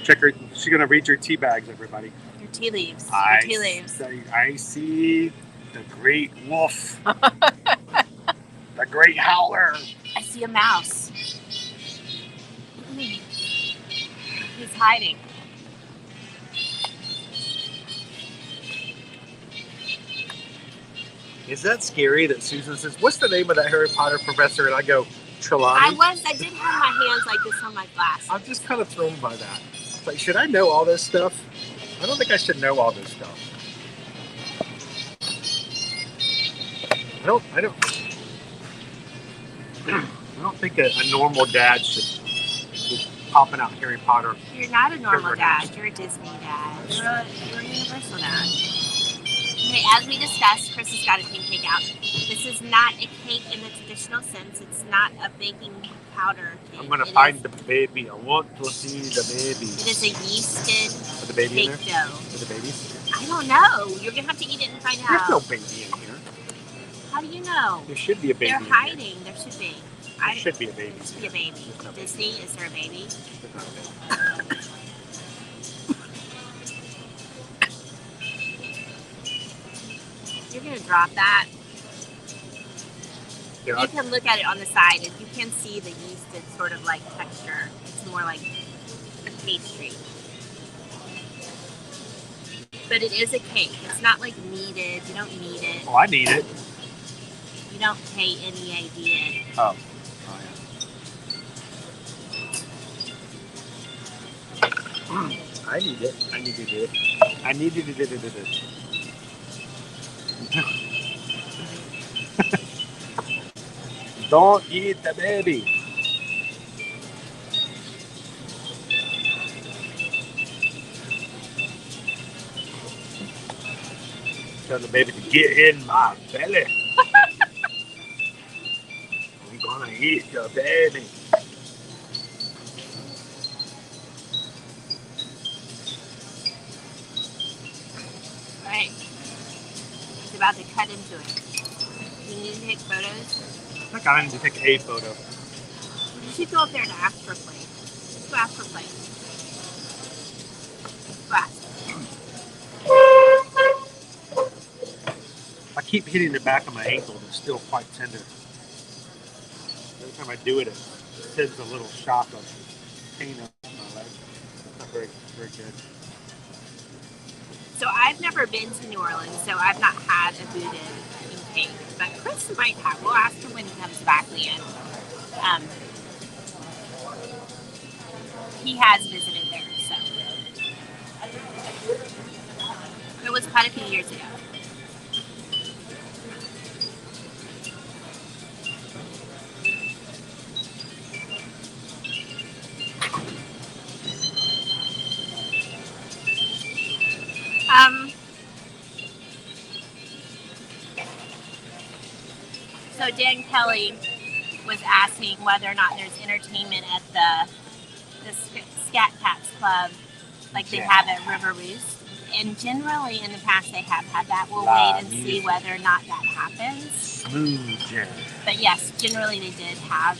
Check her. She's gonna read your tea bags, everybody. Your tea leaves. I see the great wolf. The great howler. I see a mouse. He's hiding. Is that scary that Susan says, what's the name of that Harry Potter professor? And I go, Trelawney. I did have my hands like this on my glasses. I'm just kind of thrown by that. It's like, should I know all this stuff? I don't think I should know all this stuff. I don't think a normal dad should be popping out Harry Potter. You're not a normal dad. You're a Disney dad. You're a Universal dad. Okay, as we discussed, Chris has got a pink cake out. This is not a cake in the traditional sense. It's not a baking powder cake. I'm going to find the baby. I want to see the baby. It is a yeasted baby cake in there? dough. Is the babies? I don't know. You're going to have to eat it and find out. There's no baby in here. How do you know? There should be a baby. They're in hiding. Here. There should be. There should be a baby. There should be a baby. No Disney, is there a baby? There's not a baby. You're going to drop that. Yeah, you can look at it on the side and you can see the yeasted sort of like texture. It's more like a pastry. But it is a cake. It's not like kneaded. You don't knead it. Oh, I need it. You don't pay any idea. Oh. I need it. I need to do it. I need to do it. Don't eat the baby. Tell the baby to get in my belly. I'm gonna eat your baby. Right. It's about to cut into it. You need to take photos. I think I need to take a photo. You should go up there and ask for play. Just go ask for play. Go ask. I keep hitting the back of my ankle. It's still quite tender. Every time I do it, it sends a little shock of pain up my leg. It's not very, very good. So I've never been to New Orleans, so I've not had a boudin cake. But Chris might have. We'll ask him when he comes back, Leanne. He has visited there, so. It was quite a few years ago. So Dan Kelly was asking whether or not there's entertainment at the Scat Cats Club, like they have at River Roost. And generally, in the past, they have had that. We'll wait and see whether or not that happens. Smooth jazz. But yes, generally they did have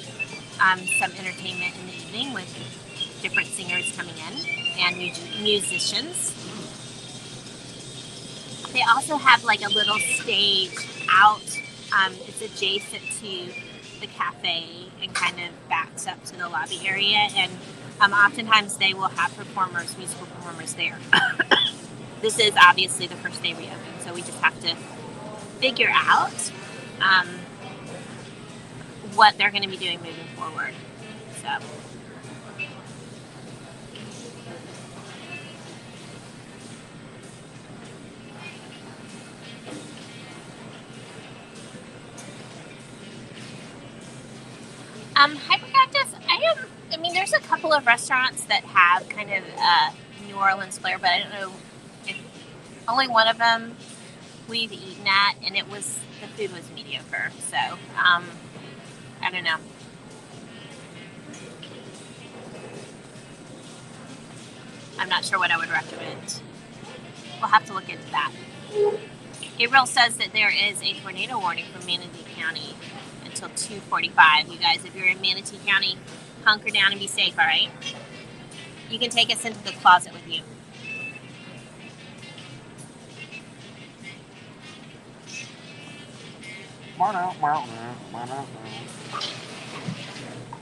some entertainment in the evening with different singers coming in and musicians. They also have like a little stage out. It's adjacent to the cafe and kind of backs up to the lobby area. And oftentimes they will have musical performers there. This is obviously the first day we open, so we just have to figure out what they're going to be doing moving forward. So. Hypercactus, I mean, there's a couple of restaurants that have kind of New Orleans flair, but I don't know if only one of them we've eaten at, and the food was mediocre, so I don't know. I'm not sure what I would recommend. We'll have to look into that. Gabriel says that there is a tornado warning for Manatee County until 2:45. You guys, if you're in Manatee County, hunker down and be safe, all right? You can take us into the closet with you.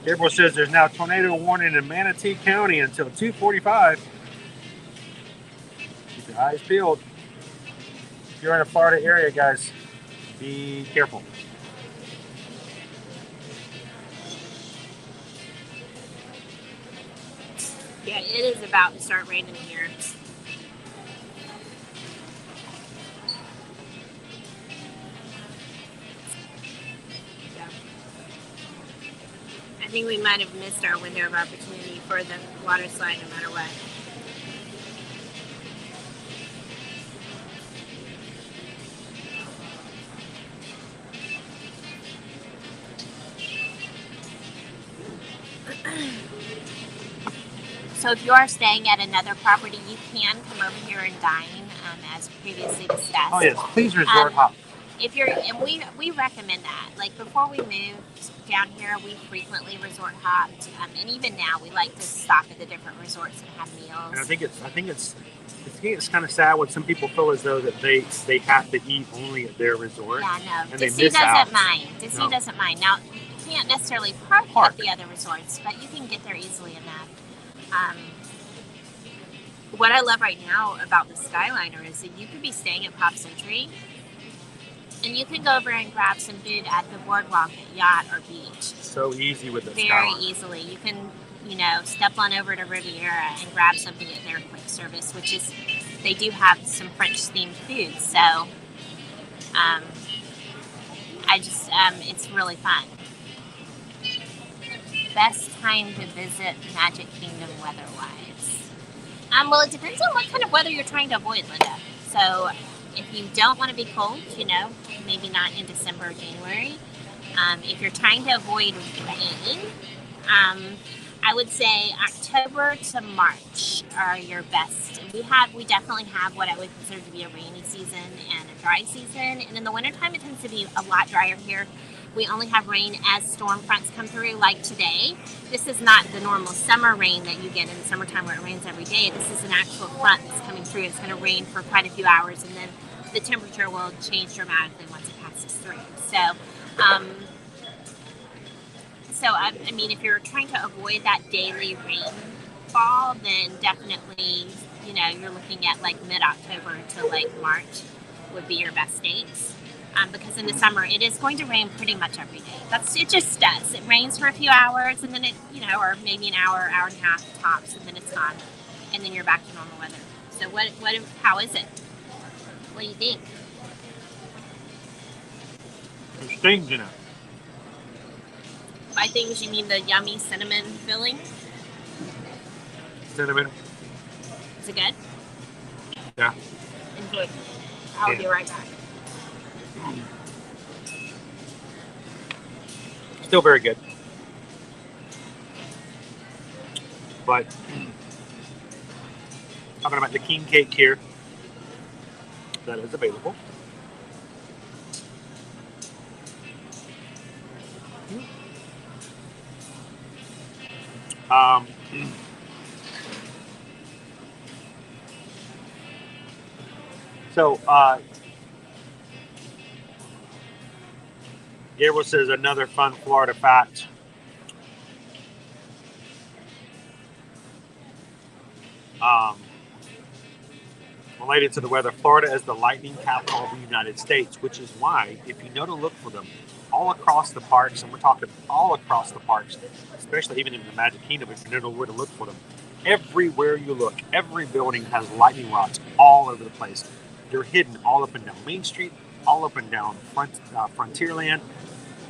Gabriel says there's now tornado warning in Manatee County until 2:45. Keep your eyes peeled. If you're in a Florida area, guys, be careful. Yeah, it is about to start raining here. Yeah. I think we might have missed our window of opportunity for the water slide no matter what. So if you are staying at another property, you can come over here and dine, as previously discussed. Oh yes, please resort hop. If you're, and we recommend that. Like before we moved down here, we frequently resort hopped, and even now we like to stop at the different resorts and have meals. And I think it's kind of sad when some people feel as though that they have to eat only at their resort. Yeah, no. And Disney they miss out. doesn't mind. Disney doesn't mind. Now, you can't necessarily park at the other resorts, but you can get there easily enough. what I love right now about the Skyliner is that you could be staying at Pop Century and you can go over and grab some food at the boardwalk, yacht, or beach. So easy with the Very Skyliner. easily. You can, step on over to Riviera and grab something at their quick service, which is, they do have some French themed food. So, it's really fun. Best time to visit Magic Kingdom weather-wise? Well, it depends on what kind of weather you're trying to avoid, Linda. So, if you don't want to be cold, maybe not in December or January. If you're trying to avoid rain, I would say October to March are your best. We definitely have what I would consider to be a rainy season and a dry season. And in the wintertime, it tends to be a lot drier here. We only have rain as storm fronts come through, like today. This is not the normal summer rain that you get in the summertime where it rains every day. This is an actual front that's coming through. It's going to rain for quite a few hours, and then the temperature will change dramatically once it passes through. If you're trying to avoid that daily rainfall, then definitely, you're looking at like mid-October to like March would be your best dates. Because in the summer, it is going to rain pretty much every day. It just does. It rains for a few hours, and then it, or maybe an hour and a half tops, and then it's gone, and then you're back to normal weather. So how is it? What do you think? There's things in it. By things, you mean the yummy cinnamon filling? Cinnamon. Is it good? Yeah. Enjoy. I'll be right back. Still very good. But talking about the king cake here, that is available. Gabriel says another fun Florida fact. Related to the weather, Florida is the lightning capital of the United States, which is why, if you know to look for them all across the parks, and we're talking all across the parks, especially even in the Magic Kingdom, if you know where to look for them, everywhere you look, every building has lightning rods all over the place. They're hidden all up and down Main Street, all up and down Frontierland.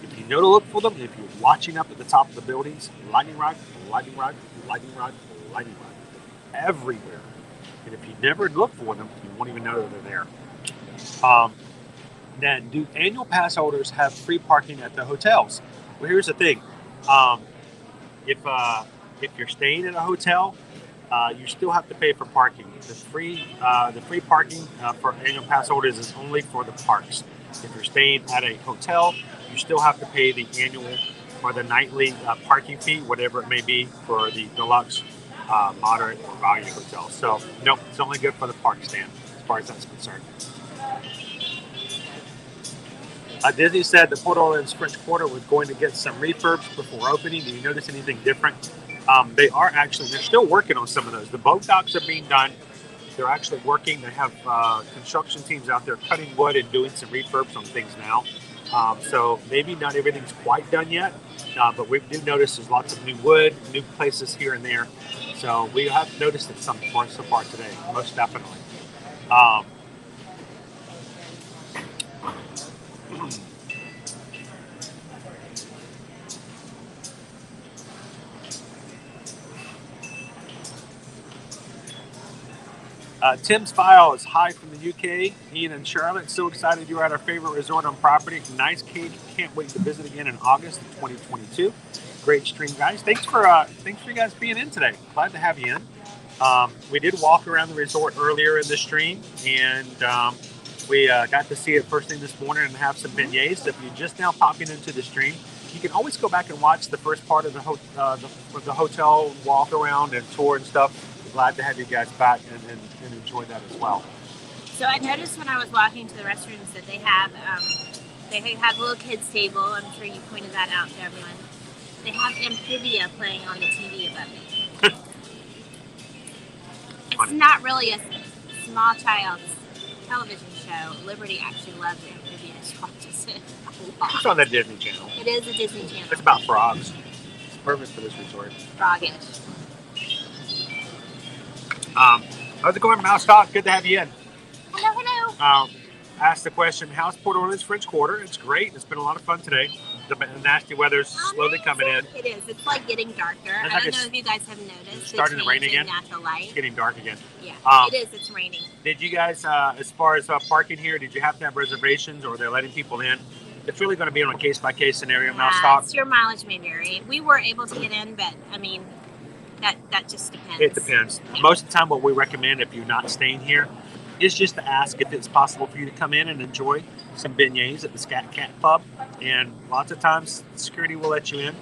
If you know to look for them, if you're watching up at the top of the buildings, lightning rod, lightning rod, lightning rod, lightning rod, everywhere. And if you never look for them, you won't even know that they're there. Then, do annual pass holders have free parking at the hotels? Well, here's the thing. If you're staying at a hotel, you still have to pay for parking. The free parking for annual pass holders is only for the parks. If you're staying at a hotel, you still have to pay the annual or the nightly parking fee, whatever it may be, for the deluxe, moderate, or value hotel. So, nope, it's only good for the park stand, as far as that's concerned. Disney said the Port Orleans French Quarter was going to get some refurbs before opening. Did you notice anything different? They're still working on some of those. The boat docks are being done. They're actually working. They have construction teams out there cutting wood and doing some refurbs on things now. So maybe not everything's quite done yet, but we do notice there's lots of new wood, new places here and there. So we have noticed it some so far today, most definitely. Tim's file is hi from the UK. Ian and Charlotte, so excited you're at our favorite resort on property. Nice cake. Can't wait to visit again in August of 2022. Great stream, guys. Thanks for you guys being in today. Glad to have you in. We did walk around the resort earlier in the stream, and we got to see it first thing this morning and have some beignets. So if you're just now popping into the stream, you can always go back and watch the first part of the hotel walk around and tour and stuff. Glad to have you guys back and enjoy that as well. So I noticed when I was walking to the restrooms that they have a little kids table. I'm sure you pointed that out to everyone. They have Amphibia playing on the TV above me. funny. not really a small child's television show. Liberty actually loves amphibians. Watches it a It's lot. on the Disney Channel. It is a Disney Channel. It's about frogs. It's perfect for this resort. Froggish. How's it going, Mouse Talk? Good to have you in. Hello, hello. Asked the question, how's Port Orleans French Quarter? It's great. It's been a lot of fun today. The nasty weather's slowly coming in. It is. It's like getting darker. I like don't it's know if you guys have noticed. it's starting to rain changing again? Natural light. It's getting dark again. Yeah, Um, it is. It's raining. Did you guys, as far as parking here, did you have to have reservations or they're letting people in? It's really going to be on a case-by-case scenario, Mouse Talk. It's your mileage may vary. We were able to get in, but I mean, that just depends. It depends. Yeah. Most of the time, what we recommend if you're not staying here is just to ask if it's possible for you to come in and enjoy some beignets at the Scat Cat Pub. And lots of times, security will let you in.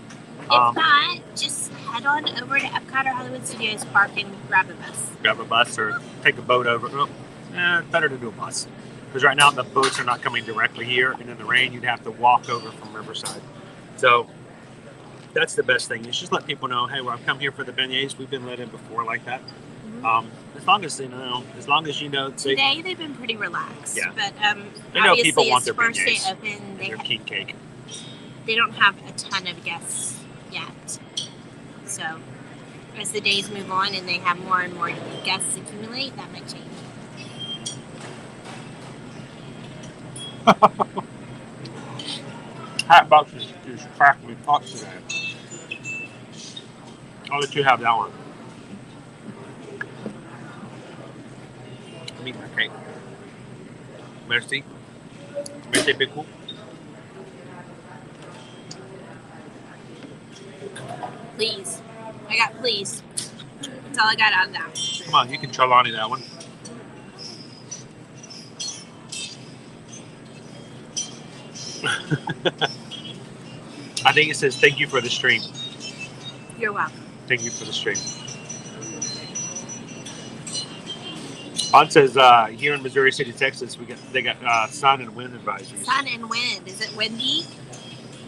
If not, just head on over to Epcot or Hollywood Studios, park and grab a bus. Grab a bus or take a boat over. Better to do a bus. Because right now, the boats are not coming directly here. And in the rain, you'd have to walk over from Riverside. So that's the best thing. Is just let people know, hey, well, I've come here for the beignets. We've been let in before like that. As long as you know, Today they've been pretty relaxed. Yeah. But they know obviously people want it's their first day beignets, open. their king cake. They don't have a ton of guests yet. So as the days move on and they have more and more guests accumulate, that might change. Hatbox is cracking me up today. I'll let you have that one. Let me eat my cake. Merci. Merci beaucoup. Please. I got please. That's all I got out of that. Come on, you can Trelawney that one. I think it says thank you for the stream. You're welcome. Thank you for the stream. On says here in Missouri City, Texas, they got sun and wind advisories. Sun and wind. Is it windy?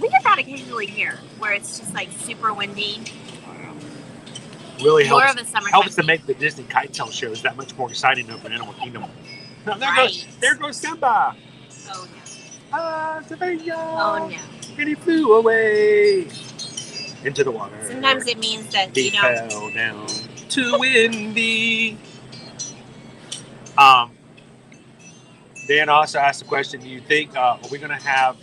We get that occasionally here, where it's just like super windy. Really More helps of a summertime helps to thing. make the Disney kite tail shows that much more exciting over in Animal Kingdom. Now, Right. there goes Simba. Oh no. Savannah. Oh no. And he flew away into the water. Sometimes it means that He you don't. fell down too windy. Dan also asked the question, do you think, are we going to have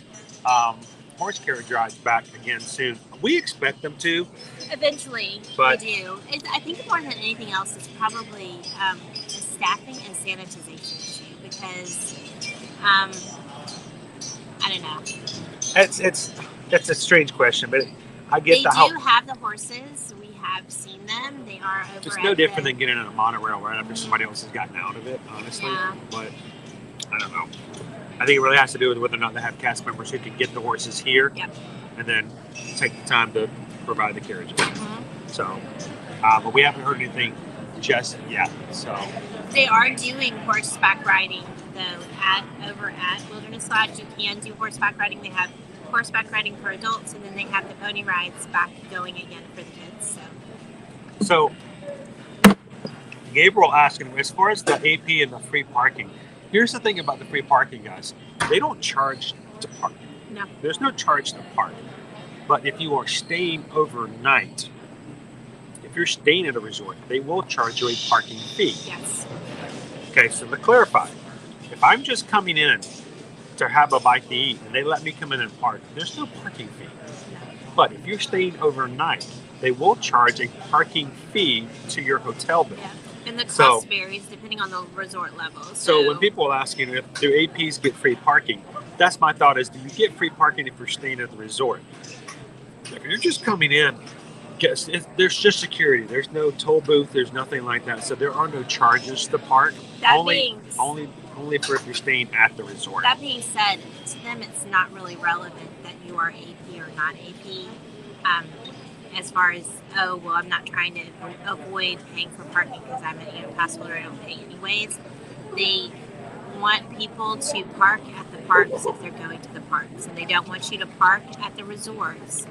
horse carriage rides back again soon? We expect them to. Eventually, But- we do. I think more than anything else, it's probably the staffing and sanitization issue because I don't know. It's a strange question, but I get They the do help. have the horses. We have seen them. They are over. It's no at different the, than getting in a monorail right after somebody else has gotten out of it, honestly. Yeah. But I don't know. I think it really has to do with whether or not they have cast members who can get the horses here Yep. and then take the time to provide the carriages. Mhm. So, but we haven't heard anything just yet. So, They are doing horseback riding though. Over at Wilderness Lodge, you can do horseback riding. They have horseback riding for adults, and then they have the pony rides back going again for the kids. so Gabriel asking, as far as the AP and the free parking, here's the thing about the free parking, guys. They don't charge to park. No. There's no charge to park. But if you are staying overnight, if you're staying at a resort, they will charge you a parking fee. Yes. Okay, so to clarify, if I'm just coming in to have a bite to eat and they let me come in and park, there's no parking fee. But if you're staying overnight, they will charge a parking fee to your hotel bill. Yeah. And the So- cost varies depending on the resort level. So when people ask you, if do APs get free parking, that's my thought is, do you get free parking if you're staying at the resort? If you're just coming in, there's just security. There's no toll booth. There's nothing like that. So there are no charges to park. That only being for if you're staying at the resort. That being said, to them it's not really relevant that you are AP or not AP. As far as, oh, well, I'm not trying to avoid paying for parking because I'm a pass holder, I don't pay anyways. They want people to park at the parks if they're going to the parks, and they don't want you to park at the resorts,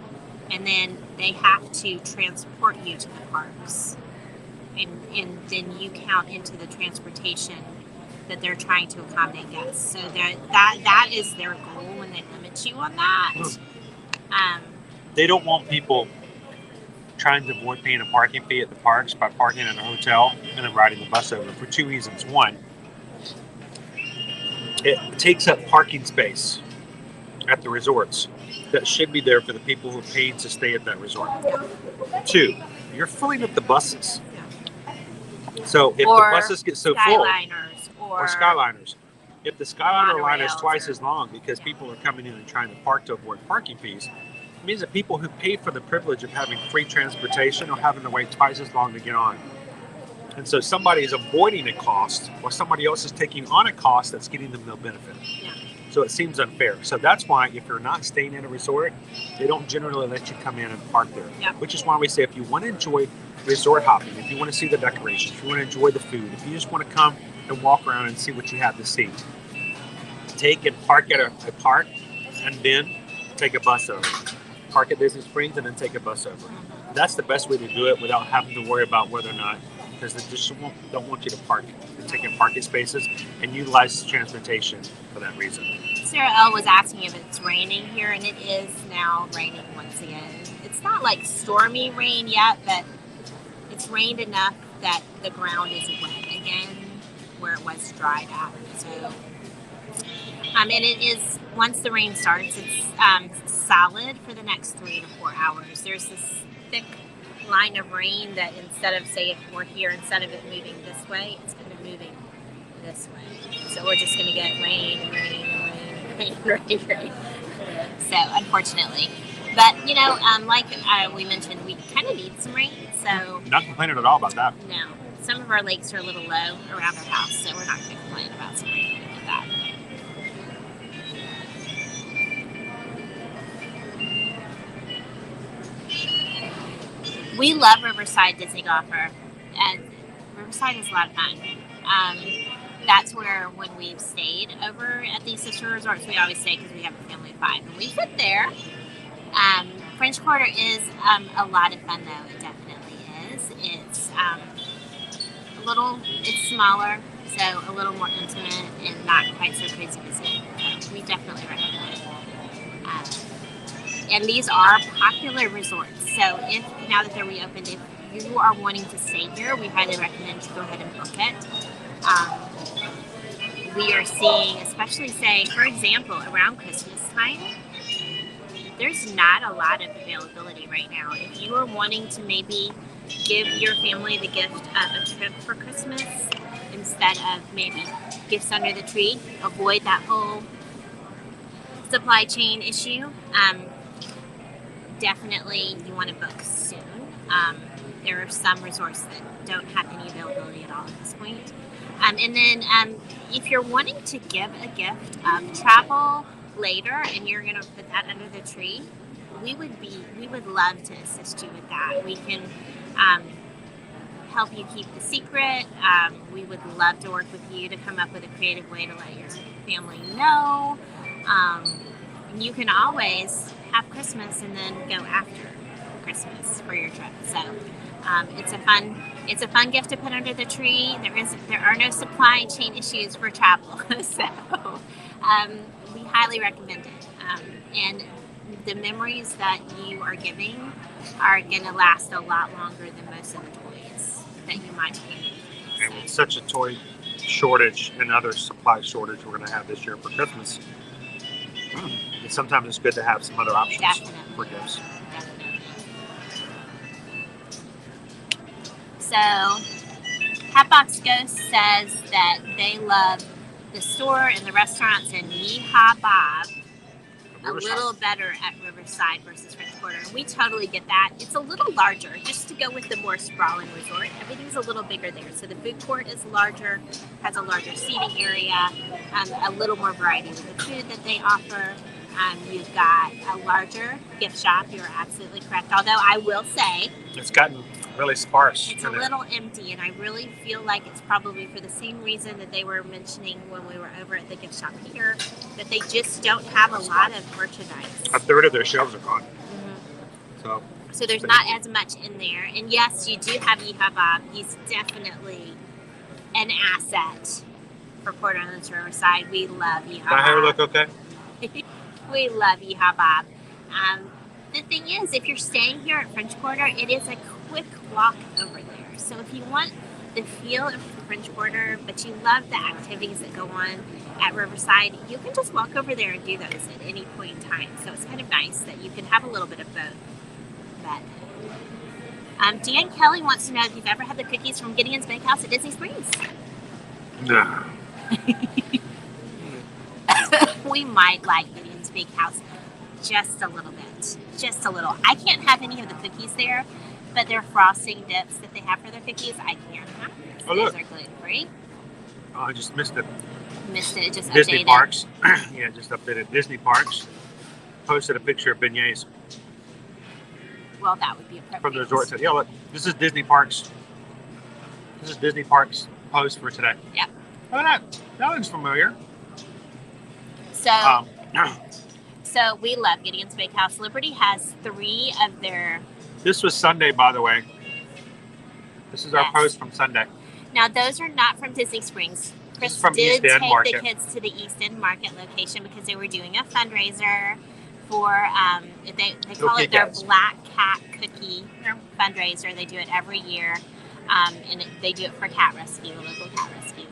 and then they have to transport you to the parks. and then you count into the transportation that they're trying to accommodate guests. So that is their goal when they limit you on that. They don't want people trying to avoid paying a parking fee at the parks by parking in a hotel and then riding the bus over for two reasons. One, it takes up parking space at the resorts that should be there for the people who paid to stay at that resort. Two, you're filling up the buses. So if the buses get so full, or Skyliners, if the Skyliner line is twice as long because people are coming in and trying to park to avoid parking fees, it means that people who pay for the privilege of having free transportation are having to wait twice as long to get on. And so somebody is avoiding a cost, or somebody else is taking on a cost that's getting them no benefit. Yeah. So it seems unfair. So that's why if you're not staying in a resort, they don't generally let you come in and park there. Yeah. Which is why we say if you want to enjoy resort hopping, if you want to see the decorations, if you want to enjoy the food, if you just want to come and walk around and see what you have to see, take and park at a park and then take a bus over. Park at Disney Springs and then take a bus over. That's the best way to do it without having to worry about whether or not, because they just don't want you to park and take in parking spaces and utilize transportation for that reason. Sarah L was asking if it's raining here, and it is now raining once again. It's not like stormy rain yet, but it's rained enough that the ground is wet again where it was dried out. So, and it is, once the rain starts, it's solid for the next 3 to 4 hours. There's this thick line of rain that instead of, say, if we're here, instead of it moving this way, it's going to be moving this way. So we're just going to get rain. So, unfortunately. But, like we mentioned, we kind of need some rain. So not complaining at all about that. No. Some of our lakes are a little low around our house, so we're not going to complain about some rain like that. We love Riverside Disney Golfer, and Riverside is a lot of fun. That's where, when we've stayed over at these sister resorts, we always stay because we have a family of 5, and we fit there. French Quarter is a lot of fun, though. It definitely is. It's it's smaller, so a little more intimate and not quite so crazy busy. So we definitely recommend it. And these are popular resorts. So now that they're reopened, if you are wanting to stay here, we highly recommend you go ahead and book it. We are seeing, especially say, for example, around Christmas time, there's not a lot of availability right now. If you are wanting to maybe give your family the gift of a trip for Christmas instead of maybe gifts under the tree, avoid that whole supply chain issue. Definitely you want to book soon. There are some resorts that don't have any availability at all at this point. And then if you're wanting to give a gift of travel later and you're going to put that under the tree, we would love to assist you with that. We can help you keep the secret. We would love to work with you to come up with a creative way to let your family know. You can always have Christmas and then go after Christmas for your trip. So it's a fun gift to put under the tree. There are no supply chain issues for travel. So we highly recommend it. And the memories that you are giving are going to last a lot longer than most of the toys that you might have. And with such a toy shortage and other supply shortage we're going to have this year for Christmas, sometimes it's good to have some other options for gifts. Definitely. So, Hatbox Ghost says that they love the store and the restaurants in Yeehaw Bob a little better at Riverside versus French Quarter. And we totally get that. It's a little larger, just to go with the more sprawling resort. Everything's a little bigger there. So the food court is larger, has a larger seating area, a little more variety with the food that they offer. You've got a larger gift shop. You're absolutely correct. Although I will say, it's gotten really sparse. It's a little empty, and I really feel like it's probably for the same reason that they were mentioning when we were over at the gift shop here, that they just don't have a lot of merchandise. A third of their shelves are gone. So So there's not as much in there. And yes, you do have Yeehaw Bob. He's definitely an asset for Port Orleans Riverside. We love Yeehaw Bob. My hair look okay? We love Yeehaw Bob. The thing is, if you're staying here at French Quarter, it is a quick walk over there. So if you want the feel of the French Quarter, but you love the activities that go on at Riverside, you can just walk over there and do those at any point in time. So it's kind of nice that you can have a little bit of both. But Dan Kelly wants to know if you've ever had the cookies from Gideon's Bakehouse at Disney Springs. No. We might like Gideon's Bakehouse just a little bit. Just a little. I can't have any of the cookies there, but their frosting dips that they have for their cookies, I can have. Oh, Those look. are gluten-free. Oh, I just missed it. Missed it. It just Disney updated. Parks. Yeah, just updated. Disney Parks posted a picture of beignets Well, that would be appropriate. from the resort. Yeah, look, this is Disney Parks. This is Disney Parks post for today. Yeah. Oh, that one's familiar. So, so we love Gideon's Bakehouse. Liberty has 3 of their. This was Sunday, by the way. This is our Yes. post from Sunday. Now, those are not from Disney Springs. Chris is from did East End take Market. the kids to the East End Market location because they were doing a fundraiser for, they call Okay, it their guys. Black Cat Cookie fundraiser. They do it every year, and they do it for Cat Rescue, a local cat rescue.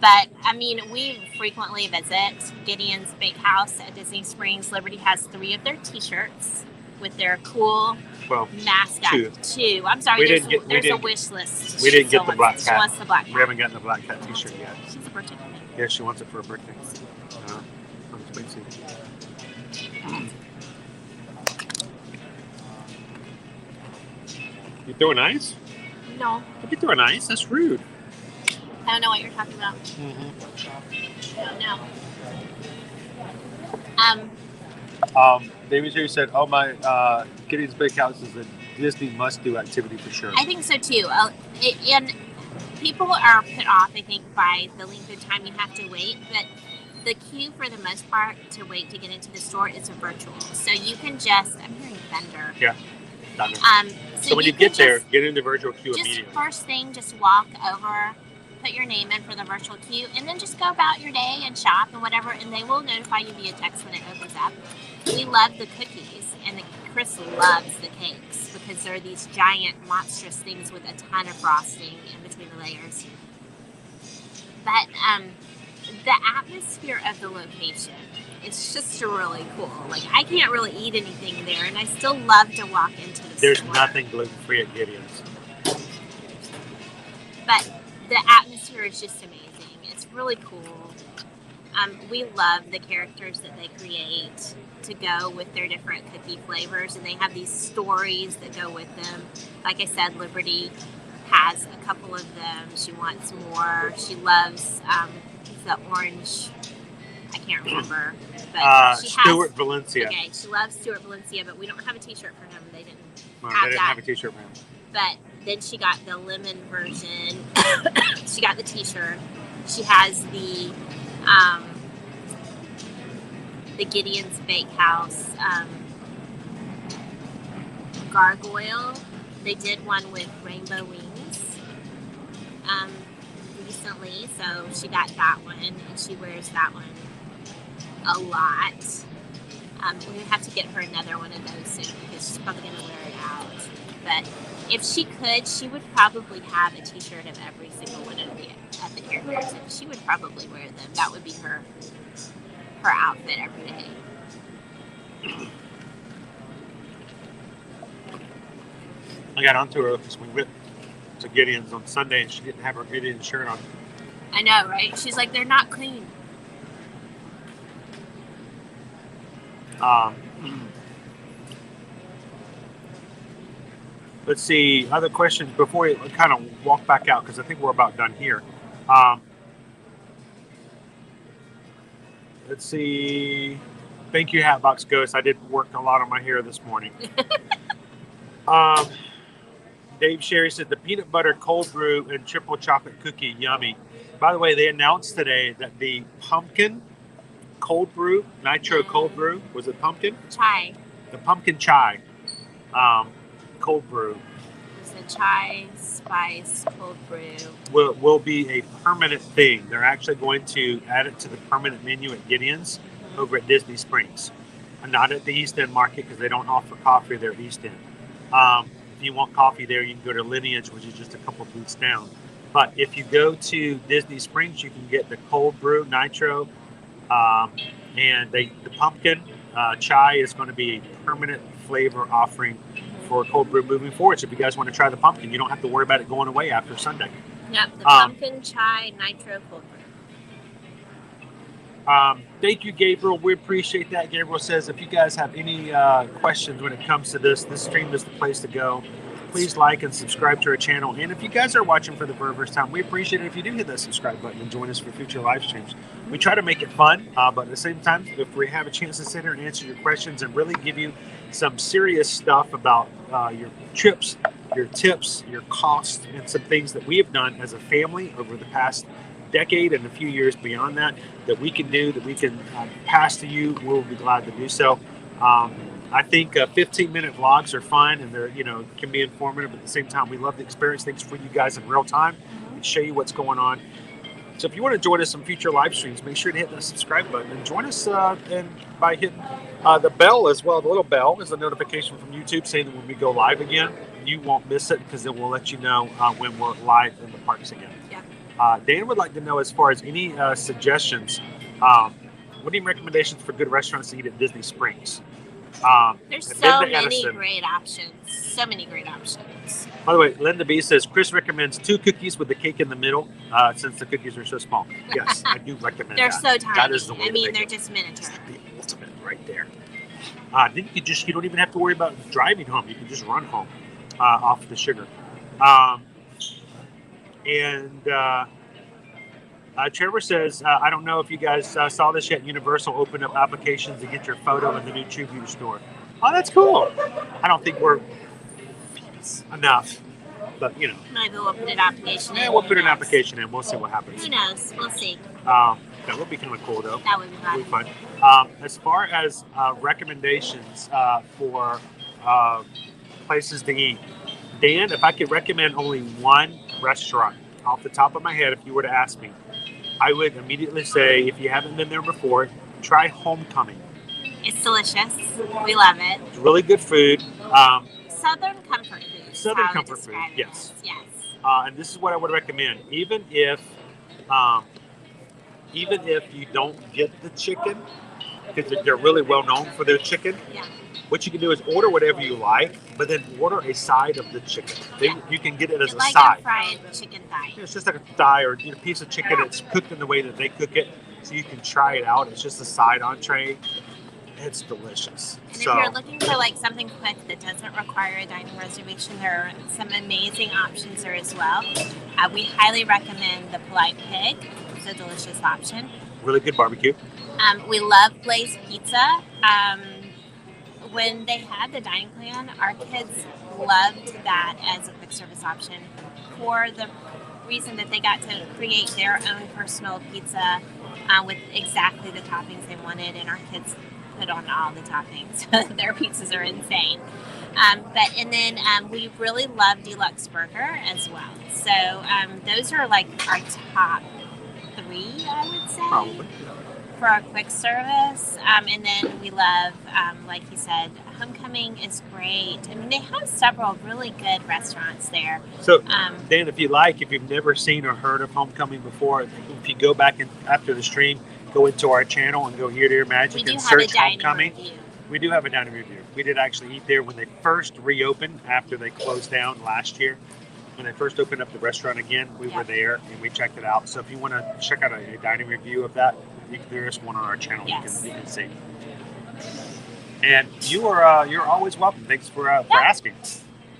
But, I mean, we frequently visit Gideon's Bakehouse at Disney Springs. Liberty has 3 of their T-shirts with their cool Well, mascot. 2. I'm sorry, We there's, didn't get- we there's a didn't- wish list. we She didn't get still the black wants- cat. She wants the black we cat. haven't gotten the Black Cat T-shirt yet. She's a birthday woman. Yeah, she wants it for her birthday. Let's wait and see. You throwing ice? No, Don't be throwing ice. That's rude. I don't know what you're talking about. No. David here said, "Oh my, Gideon's Bakehouse is a Disney must-do activity for sure." I think so too. And people are put off, I think, by the length of time you have to wait. But the queue, for the most part, to wait to get into the store is virtual. So you can just, I'm hearing thunder. Yeah. Thunder. So when you can get there, just- get in the virtual queue just immediately. first thing, just walk over, put your name in for the virtual queue, and then just go about your day and shop and whatever, and they will notify you via text when it opens up. We love the cookies, and Chris loves the cakes because they're these giant, monstrous things with a ton of frosting in between the layers. But the atmosphere of the location, it's just really cool. Like, I can't really eat anything there, and I still love to walk into the There's store. nothing gluten-free at Gideon's. But the atmosphere is just amazing. It's really cool. We love the characters that they create to go with their different cookie flavors, and they have these stories that go with them. Like I said, Liberty has a couple of them. She wants more. She loves the orange. I can't remember, but she Stuart has. Valencia. Okay, she loves Stuart Valencia, but we don't have a T-shirt for him. They didn't. Well, have they didn't that. have a T-shirt for him. But then she got the lemon version. She got the T-shirt. She has the Gideon's Bakehouse gargoyle. They did one with rainbow wings recently, so she got that one, and she wears that one a lot. We have to get her another one of those soon because she's probably going to wear it out. But if she could, she would probably have a T-shirt of every single one of the characters, and she would probably wear them. That would be her outfit every day. I got onto her because we went to Gideon's on Sunday and she didn't have her Gideon shirt on. I know, right? She's like, they're not clean. Let's see, other questions before we kind of walk back out because I think we're about done here. Let's see. Thank you, Hatbox Ghost. I did work a lot on my hair this morning. Dave Sherry said the peanut butter cold brew and triple chocolate cookie, yummy. By the way, they announced today that the pumpkin cold brew, nitro cold brew, was it pumpkin? Chai. The pumpkin chai cold brew It's a chai spice cold brew. will be a permanent thing. They're actually going to add it to the permanent menu at Gideon's over at Disney Springs. And not at the East End Market because they don't offer coffee there at East End. If you want coffee there, you can go to Lineage, which is just a couple booths down. But if you go to Disney Springs, you can get the cold brew nitro, and the pumpkin chai is going to be a permanent flavor offering for cold brew moving forward. So if you guys want to try the pumpkin, you don't have to worry about it going away after Sunday. Yep, the pumpkin chai nitro cold brew. Thank you, Gabriel. We appreciate that. Gabriel says if you guys have any questions when it comes to this stream is the place to go. Please like and subscribe to our channel. And if you guys are watching for the very first time, we appreciate it if you do hit that subscribe button and join us for future live streams. We try to make it fun, but at the same time, if we have a chance to sit here and answer your questions and really give you some serious stuff about your trips, your tips, your costs, and some things that we have done as a family over the past decade and a few years beyond that we can do, that we can pass to you, we'll be glad to do so. I think 15-minute vlogs are fun, and they're can be informative. But at the same time, we love to experience things for you guys in real time and show you what's going on. So if you want to join us in future live streams, make sure to hit the subscribe button and join us and by hitting the bell as well. The little bell is a notification from YouTube saying that when we go live again, you won't miss it because it will let you know when we're live in the parks again. Yeah. Dan would like to know, as far as any suggestions, what any recommendations for good restaurants to eat at Disney Springs? There's so many great options. So many great options. By the way, Linda B says Chris recommends 2 cookies with the cake in the middle, since the cookies are so small. Yes, I do recommend they're that. so tiny. That is the way they're just miniature. The ultimate right there. Then you don't even have to worry about driving home. You can just run home off the sugar. Trevor says, I don't know if you guys saw this yet. Universal opened up applications to get your photo in the new Tribute store. Oh, that's cool. I don't think we're famous enough, but Maybe we'll put an application in. Yeah, we'll put an application in. We'll see what happens. Who knows? We'll see. That would be kind of cool, though. That would be fun. Would be fun. As far as recommendations for places to eat, Dan, if I could recommend only one restaurant off the top of my head, if you were to ask me, I would immediately say, if you haven't been there before, try Homecoming. It's delicious. We love it. It's really good food. Southern comfort food. Southern comfort food, yes. Yes. And this is what I would recommend. Even if you don't get the chicken, because they're really well known for their chicken, yeah. What you can do is order whatever you like, but then order a side of the chicken. Yeah. You can get it as it's a like side. A fried chicken thigh. It's just like a thigh or a piece of chicken that's cooked in the way that they cook it, so you can try it out. It's just a side entree. It's delicious. And if you're looking for something quick that doesn't require a dining reservation, there are some amazing options there as well. We highly recommend the Polite Pig. It's a delicious option. Really good barbecue. We love Blaze Pizza. When they had the dining plan, our kids loved that as a quick service option for the reason that they got to create their own personal pizza with exactly the toppings they wanted, and our kids put on all the toppings. Their pizzas are insane. We really love Deluxe Burger as well. So those are our top 3, I would say. Probably. For our quick service, and then we love, like you said, Homecoming is great. I mean, they have several really good restaurants there. So, Dan, if you've never seen or heard of Homecoming before, if you go back after the stream, go into our channel and go Ear to Ear Magic and search Homecoming. We do have a dining review. We did actually eat there when they first reopened after they closed down last year. When they first opened up the restaurant again, we were there and we checked it out. So if you want to check out a dining review of that, there is one on our channel. Yes. You can see. And you're always welcome. Thanks for asking.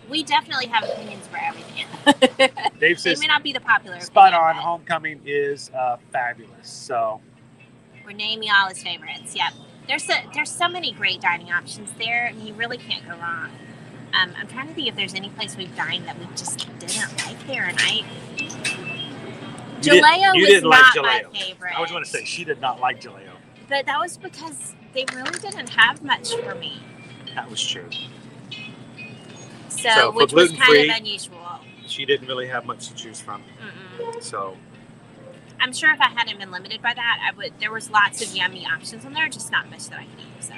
We definitely have opinions for everything. Dave says they may not be the popular. Spot opinion, on. Homecoming is fabulous. So we're naming all his favorites. Yep. There's so many great dining options there. You really can't go wrong. I'm trying to think if there's any place we've dined that we just didn't like there, and Jaleo was not my favorite. I was going to say, she did not like Jaleo. But that was because they really didn't have much for me. That was true. So for which was kind gluten-free- of unusual. She didn't really have much to choose from. So I'm sure if I hadn't been limited by that, I would. There was lots of yummy options on there, just not much that I could eat.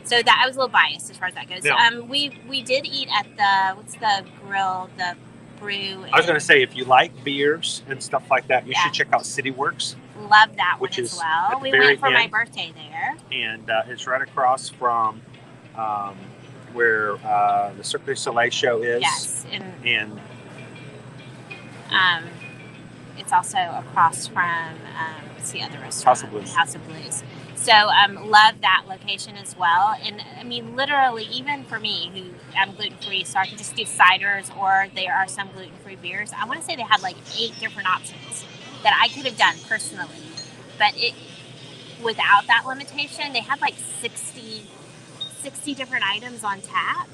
So that I was a little biased as far as that goes. Yeah. We did eat at the what's the grill, the brew. I was going to say, if you like beers and stuff like that, you Yeah. should check out CityWorks. Love that Which one is as well. at the We very went for my end. birthday there. And it's right across from where the Cirque du Soleil show is. Yes, And it's also across from what's the other restaurant? House of Blues. House of Blues. So love that location as well. And I mean, literally, even for me, who I'm gluten free, so I can just do ciders, or there are some gluten free beers. I want to say they had like 8 different options that I could have done personally, but without that limitation, they had like 60 different items on tap.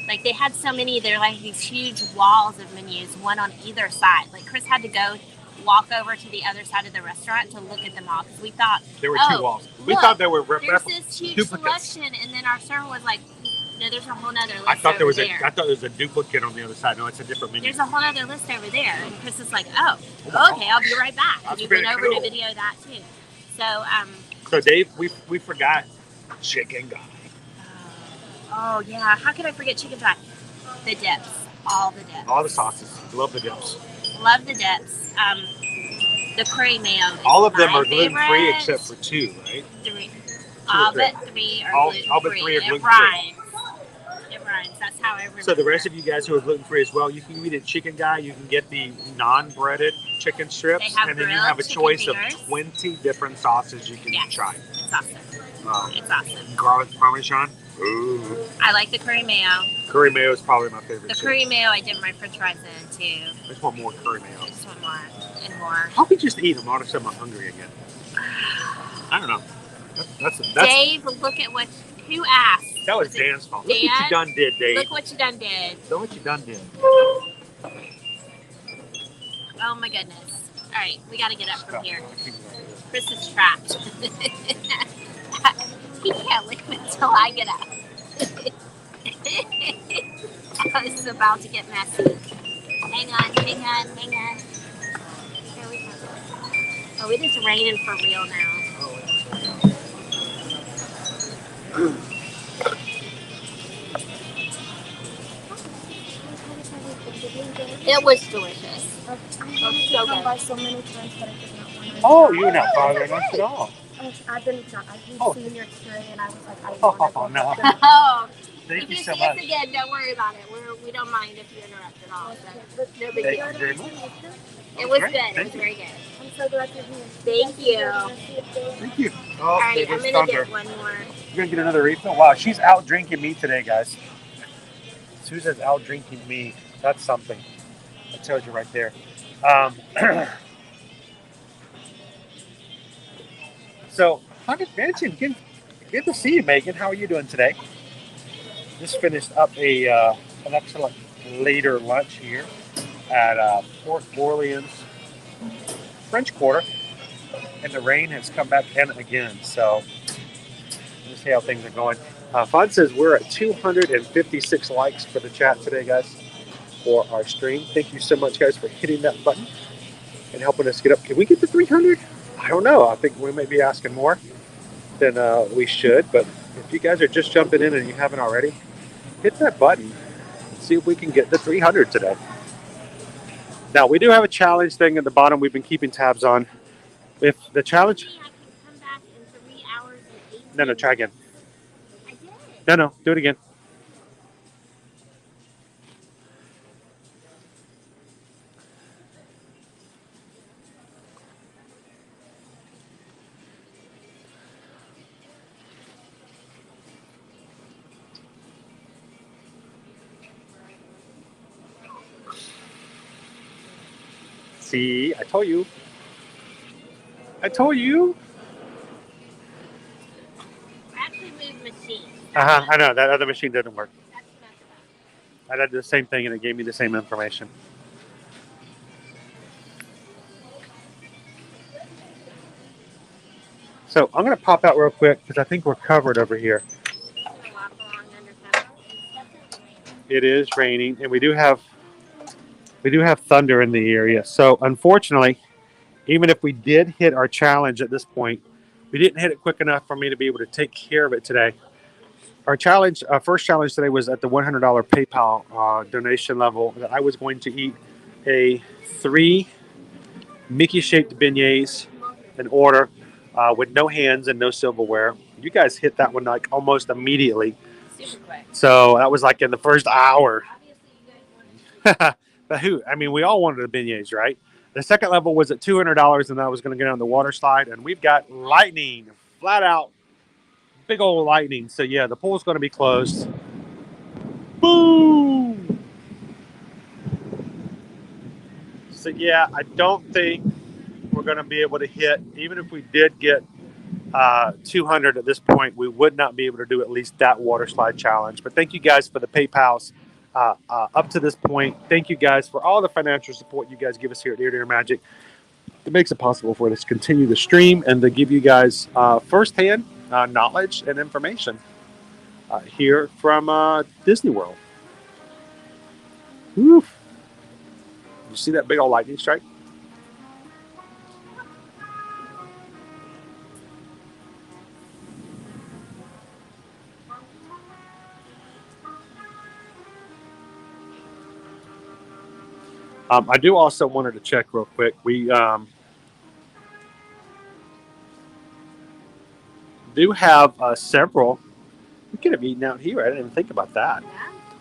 Like they had so many, they're like these huge walls of menus, one on either side. Like Chris had to go walk over to the other side of the restaurant to look at them all because we thought there were 2 walls. We look, thought there were there's this huge duplicates. selection, and then our server was like, no, there's a whole nother list I thought there was there. I thought there was a duplicate on the other side. No, it's a different menu. There's a whole other list over there, and Chris is like, oh okay, I'll be right back. That's And we went pretty over cool. to video that too. So Dave, we forgot chicken guy. Oh yeah, how could I forget chicken thigh? The dips, all the dips. All the sauces. Love the dips. Love the dips. The curry mayo. Is All of them my are gluten free favorite. except for 2, right? 3. or All 3? but 3 are All gluten but free. 3 are It gluten-free. rhymes. It rhymes. That's how I remember. So the rest of you guys who are gluten free as well, you can eat a chicken guy. You can get the non-breaded chicken strips, They have and then you grilled have a chicken choice fingers. of 20 different sauces you can Yes. try. It's awesome. It's awesome. Garlic parmesan. Ooh. I like the curry mayo. Curry mayo is probably my favorite. The too. curry mayo I did my french fries in too. I just want more curry mayo. I just want more and more. How could you just eat them? All of a sudden I'm hungry again. I don't know. That's Dave, look at what, who asked? that was Dan's fault. Look what Dan? you done did, Dave. Look what you done did. Look what you done did. Oh my goodness. All right, we got to get up from here. Chris is trapped. He can't leave until I get up. This is about to get messy. Hang on. Here we go. Oh, it is raining for real now. It was delicious. I've come by so many times, but I did not want to. Oh, you're not bothering us at all. I've been seeing your story, and I was like, I Oh, want to no. Oh, Thank if you you so see us much. again, don't worry about it. We don't mind if you interrupt at all. So no big Thank deal. you very much. It was Great. good. It Thank was you. very good. I'm so glad you're here. Thank you. Thank you. Oh, All right, there I'm goes gonna Thunder. get one more. You're gonna get another refill? Wow, she's out drinking me today, guys. Susan's out drinking me. That's something. That tells you right there. So, how did Nancy? Good to see you, Megan. How are you doing today? Just finished up an excellent later lunch here at Port Orleans French Quarter, and the rain has come back in again. So, let's see how things are going. Fun says we're at 256 likes for the chat today, guys, for our stream. Thank you so much, guys, for hitting that button and helping us get up. Can we get to 300? I don't know. I think we may be asking more than we should. But if you guys are just jumping in and you haven't already, hit that button and see if we can get to 300 today. Now, we do have a challenge thing at the bottom we've been keeping tabs on. If the challenge... I can come back in 3 hours and 18 No, try again. I did. No, do it again. See, I told you. I told you. I actually moved machines. I know, that other machine didn't work. That's messed up. I did the same thing and it gave me the same information. So I'm going to pop out real quick because I think we're covered over here. I'm gonna walk along under cover. It is raining, and we do have thunder in the area. So unfortunately, even if we did hit our challenge at this point, we didn't hit it quick enough for me to be able to take care of it today. Our challenge, first challenge today was at the $100 PayPal donation level that I was going to eat a 3 Mickey-shaped beignets in order with no hands and no silverware. You guys hit that one like almost immediately. Super quick. So that was like in the first hour. But I mean, we all wanted the beignets, right? The second level was at $200, and I was going to get on the water slide, and we've got lightning, flat out, big old lightning. So yeah, the pool's going to be closed. Boom! So yeah, I don't think we're going to be able to hit, even if we did get 200 at this point, we would not be able to do at least that water slide challenge. But thank you guys for the PayPals up to this point. Thank you guys for all the financial support you guys give us here at Ear to Ear Magic. It makes it possible for us to continue the stream and to give you guys firsthand knowledge and information here from Disney World. Woo. You see that big old lightning strike? I do also wanted to check real quick. We do have several. We could have eaten out here. I didn't even think about that.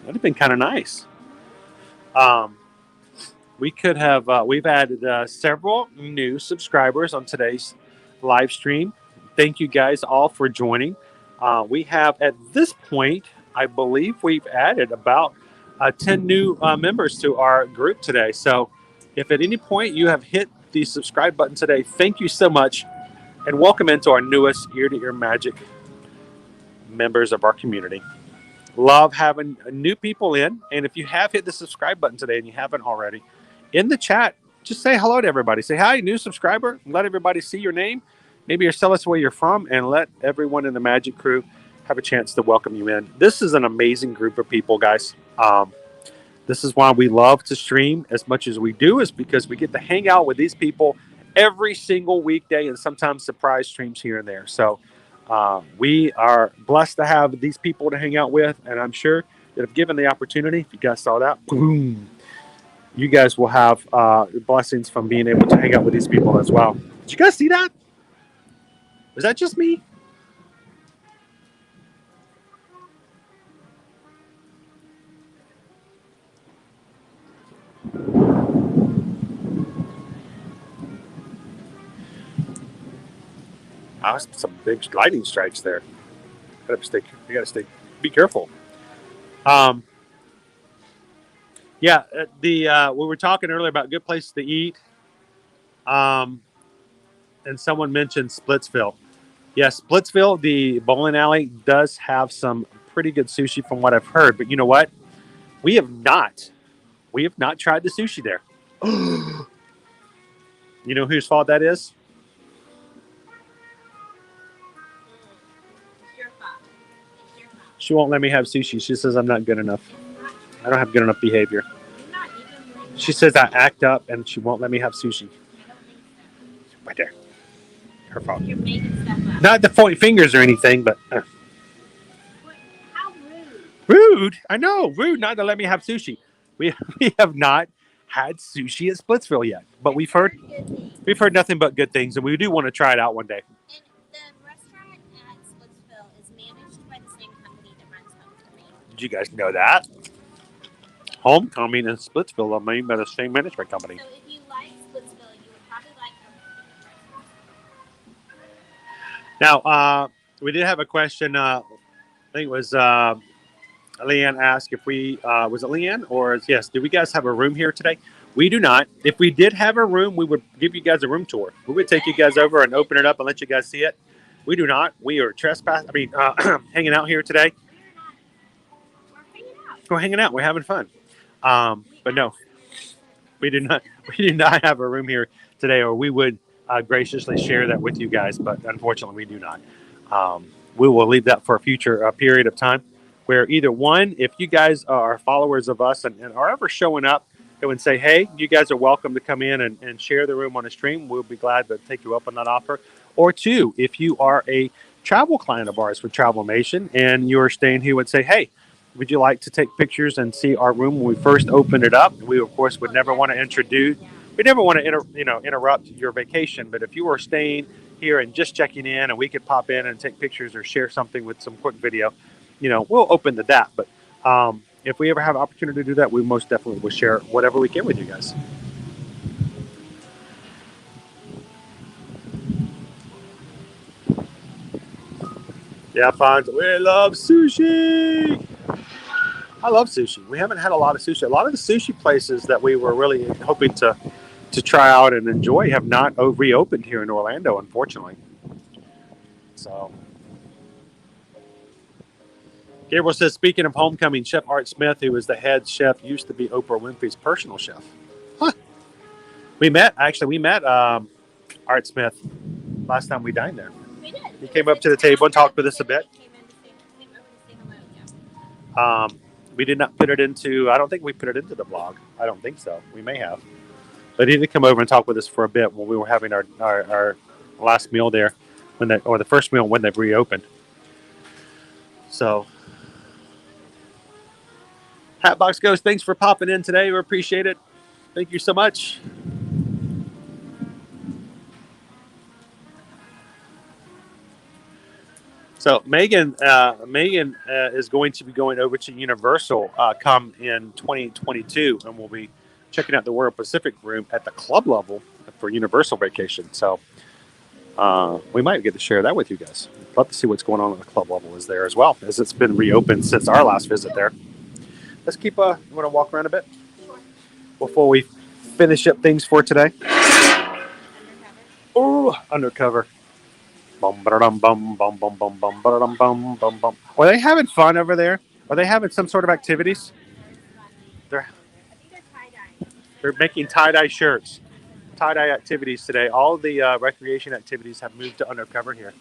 That'd have been kind of nice. We could have. We've added several new subscribers on today's live stream. Thank you guys all for joining. We have at this point, I believe we've added about 10 new members to our group today. So if at any point you have hit the subscribe button today, thank you so much, and welcome into our newest Ear to Ear Magic members of our community. Love having new people in, and if you have hit the subscribe button today and you haven't already, in the chat, just say hello to everybody. Say hi, new subscriber. Let everybody see your name. Maybe tell us where you're from, and let everyone in the Magic crew have a chance to welcome you in. This is an amazing group of people, guys. This is why we love to stream as much as we do, is because we get to hang out with these people every single weekday, and sometimes surprise streams here and there. So we are blessed to have these people to hang out with, and I'm sure that if given the opportunity, if you guys saw that, boom, you guys will have blessings from being able to hang out with these people as well. Did you guys see that? Was that just me? Oh, some big lightning strikes there. You gotta stay. Be careful. Yeah, we were talking earlier about good places to eat. And someone mentioned Splitsville. Yes, Splitsville, the bowling alley, does have some pretty good sushi from what I've heard. But you know what? We have not tried the sushi there. You know whose fault that is? She won't let me have sushi. She says I'm not good enough. I don't have good enough behavior. She says I act up and she won't let me have sushi. Right there. Her fault. You're making stuff up. Not to point fingers or anything, but... How rude. Rude? I know. Rude not to let me have sushi. We have not had sushi at Splitsville yet, but we've heard nothing but good things, and we do want to try it out one day. And the restaurant at Splitsville is managed by the same company that runs Homecoming. Did you guys know that? Homecoming and Splitsville are made by the same management company. So if you like Splitsville, you would probably like Homecoming. Now, we did have a question. I think it was Leanne asked if we, was it Leanne? Or yes, do we guys have a room here today? We do not. If we did have a room, we would give you guys a room tour. We would take you guys over and open it up and let you guys see it. We do not. We are hanging out here today. We're hanging out. We're having fun. But no, we do not. We do not have a room here today, or we would graciously share that with you guys. But unfortunately, we do not. We will leave that for a future period of time where either one, if you guys are followers of us and are ever showing up and say, hey, you guys are welcome to come in and share the room on a stream, we'll be glad to take you up on that offer. Or two, if you are a travel client of ours with Travelmation and you're staying here, would say, hey, would you like to take pictures and see our room when we first opened it up? We, of course, would never want to introduce, we never want to interrupt your vacation. But if you were staying here and just checking in and we could pop in and take pictures or share something with some quick video, we'll open to that. But if we ever have an opportunity to do that, we most definitely will share whatever we can with you guys. Yeah, Fonz, we love sushi. I love sushi. We haven't had a lot of sushi. A lot of the sushi places that we were really hoping to try out and enjoy have not reopened here in Orlando, unfortunately. So, Gabriel says, speaking of homecoming, Chef Art Smith, who was the head chef, used to be Oprah Winfrey's personal chef. Huh. We met Art Smith last time we dined there. We did. He came up to the table and talked with us a bit. We did not put it into, I don't think we put it into the blog. I don't think so. We may have. But he did come over and talk with us for a bit when we were having our last meal there, or the first meal when they reopened. So, Hatbox Ghost, thanks for popping in today. We appreciate it. Thank you so much. So Megan is going to be going over to Universal come in 2022, and we'll be checking out the World Pacific room at the club level for Universal vacation. So we might get to share that with you guys. Love to see what's going on at the club level is there as well, as it's been reopened since our last visit there. Let's keep. You want to walk around a bit before we finish up things for today? Oh, undercover. Bum, bum, bum, bum, bum, bum, bum, bum, bum, bum, bum. Are they having fun over there? Are they having some sort of activities? They're making tie-dye shirts. Tie-dye activities today. All the recreation activities have moved to undercover here.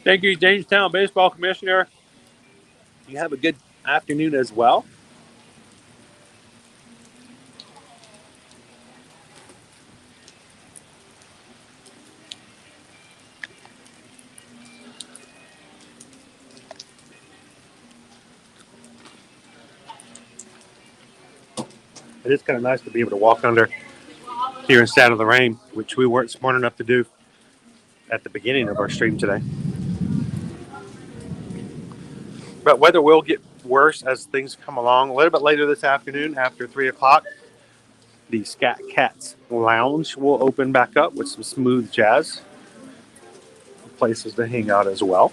Thank you, Jamestown Baseball Commissioner. You have a good afternoon as well. It is kind of nice to be able to walk under here instead of the rain, which we weren't smart enough to do at the beginning of our stream today. But weather will get worse as things come along. A little bit later this afternoon, after 3 o'clock, the Scat Cats Lounge will open back up with some smooth jazz. Places to hang out as well.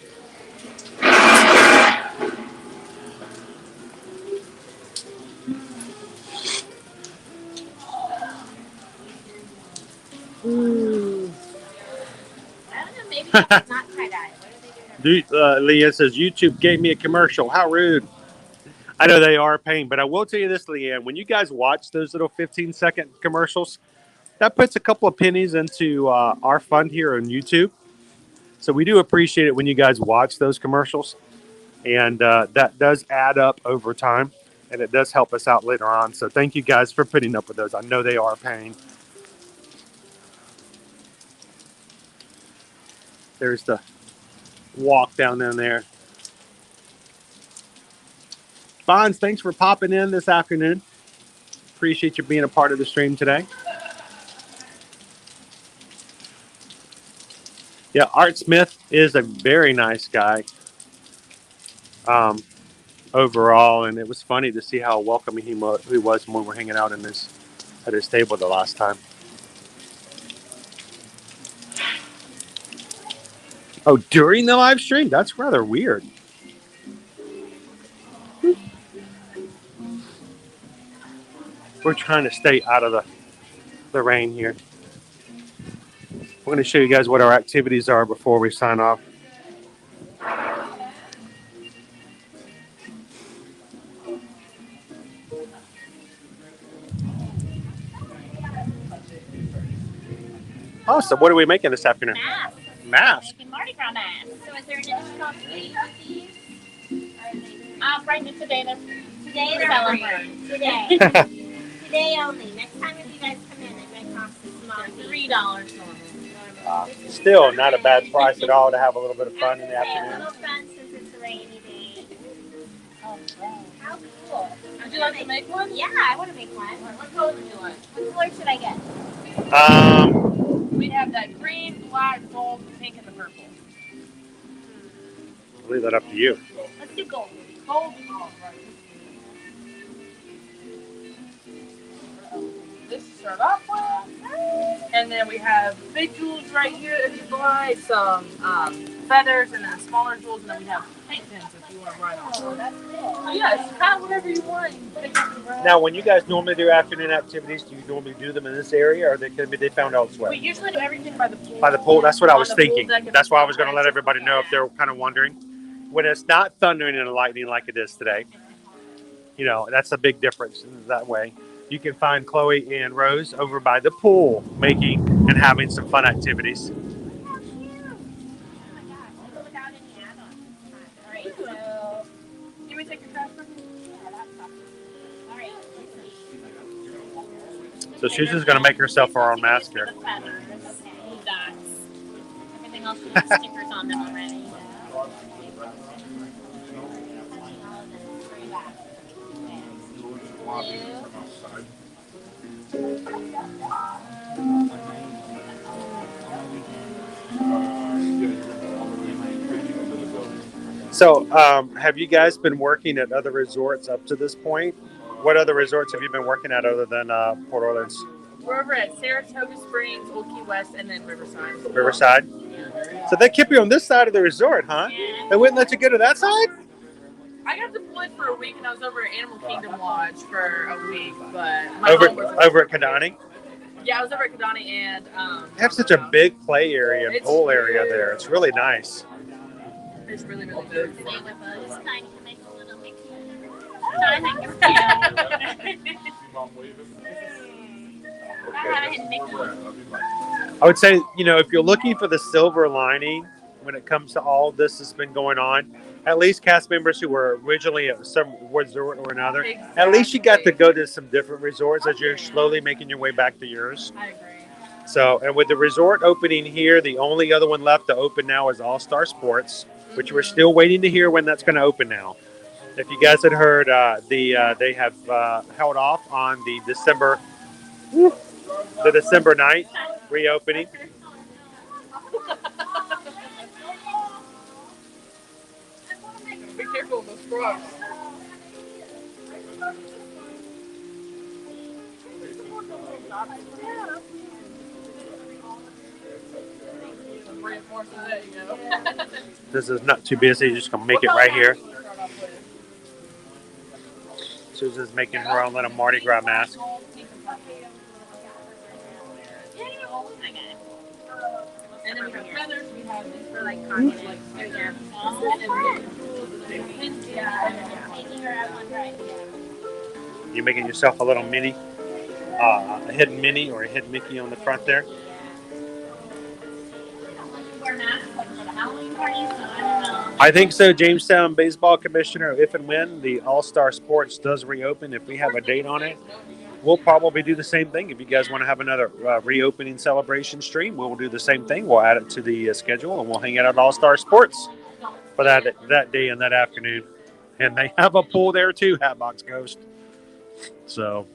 Not tie-dye. What are they doing? Leah says, YouTube gave me a commercial. How rude. I know they are a pain, but I will tell you this, Leanne. When you guys watch those little 15-second commercials, that puts a couple of pennies into our fund here on YouTube. So we do appreciate it when you guys watch those commercials. And that does add up over time, and it does help us out later on. So thank you guys for putting up with those. I know they are a pain. There's the walk down there. Bonds, thanks for popping in this afternoon. Appreciate you being a part of the stream today. Yeah, Art Smith is a very nice guy overall, and it was funny to see how welcoming he was when we were hanging out at his table the last time. Oh, during the live stream? That's rather weird. We're trying to stay out of the rain here. We're going to show you guys what our activities are before we sign off. Awesome. What are we making this afternoon? Mask. Mask. Making Mardi Gras mask. So it's there an additional activity with these? Right now today, Today We're they're celebrating. Today. Today only. Next time if you guys come in, it might cost a small fee. $3 normally. Still not a bad price at all to have a little bit of fun in the A afternoon. little fun since it's a rainy day. Oh, wow. How cool. Would you like to make one? Yeah, I want to make one. What color would you like? What color should I get? We have that green, black, gold, pink, and the purple. I'll leave that up to you. Let's do gold. Gold. Oh, right. This to start off with. And then we have big jewels right here if you'd like, some feathers, and then smaller jewels, and then we have paint pins if you want to ride on. Oh, that's cool. So yeah, it's kind of whatever you want. You can pick up and grab. Now, when you guys normally do afternoon activities, do you normally do them in this area, or can be they found elsewhere? We usually do everything by the pool. By the pool, that's what I On was the pool thinking. deck and That's the why I was going to pool let everybody know if they're kind of wondering. When it's not thundering and lightning like it is today, you know, that's a big difference that way. You can find Chloe and Rose over by the pool making and having some fun activities. How cute. Oh my gosh. Without any add-ons. All right, so... You may take your trash from me. Yeah, that's awesome. All right. So she's just going to make herself her own mask here. The feathers. Okay. Dots. Everything else should have stickers on them already. So, have you guys been working at other resorts up to this point? What other resorts have you been working at other than Port Orleans? We're over at Saratoga Springs, Old Key West, and then Riverside. Riverside? So they kept you on this side of the resort, huh? They wouldn't let you go to that side? I got deployed for a week, and I was over at Animal Kingdom Lodge for a week, but my mom was Over at Kidani? Yeah, I was over at Kidani, and They have such a big play area and It's pool area huge. there. It's really nice. it's really, really good. Today with us. Trying to make a little mix. So I think it's cute. I haven't hit Mickey. I would say, you know, if you're looking for the silver lining when it comes to all this that's been going on, at least cast members who were originally at some resort or another, at least you got to go to some different resorts as you're slowly making your way back to yours. I agree. So, and with the resort opening here, the only other one left to open now is All Star Sports, which we're still waiting to hear when that's going to open now. If you guys had heard, they have held off on the December 9th reopening. Be careful of those frogs. Reinforce that, you know. This is not too busy. Just going to make it right here. Susan's making her own little Mardi Gras mask. And then we have feathers, we have these for like Content. like Yeah. Making her up on right. You're making yourself a little mini, a hidden Minnie or a hidden Mickey on the front there. Wear masks like for the Halloween party, so I don't know. I think so. Jamestown Baseball Commissioner, if and when the All Star Sports does reopen, if we have a date on it, we'll probably do the same thing. If you guys want to have another reopening celebration stream, we'll do the same thing. We'll add it to the schedule, and we'll hang out at All Star Sports for that day and that afternoon. And they have a pool there too, Hatbox Coast. So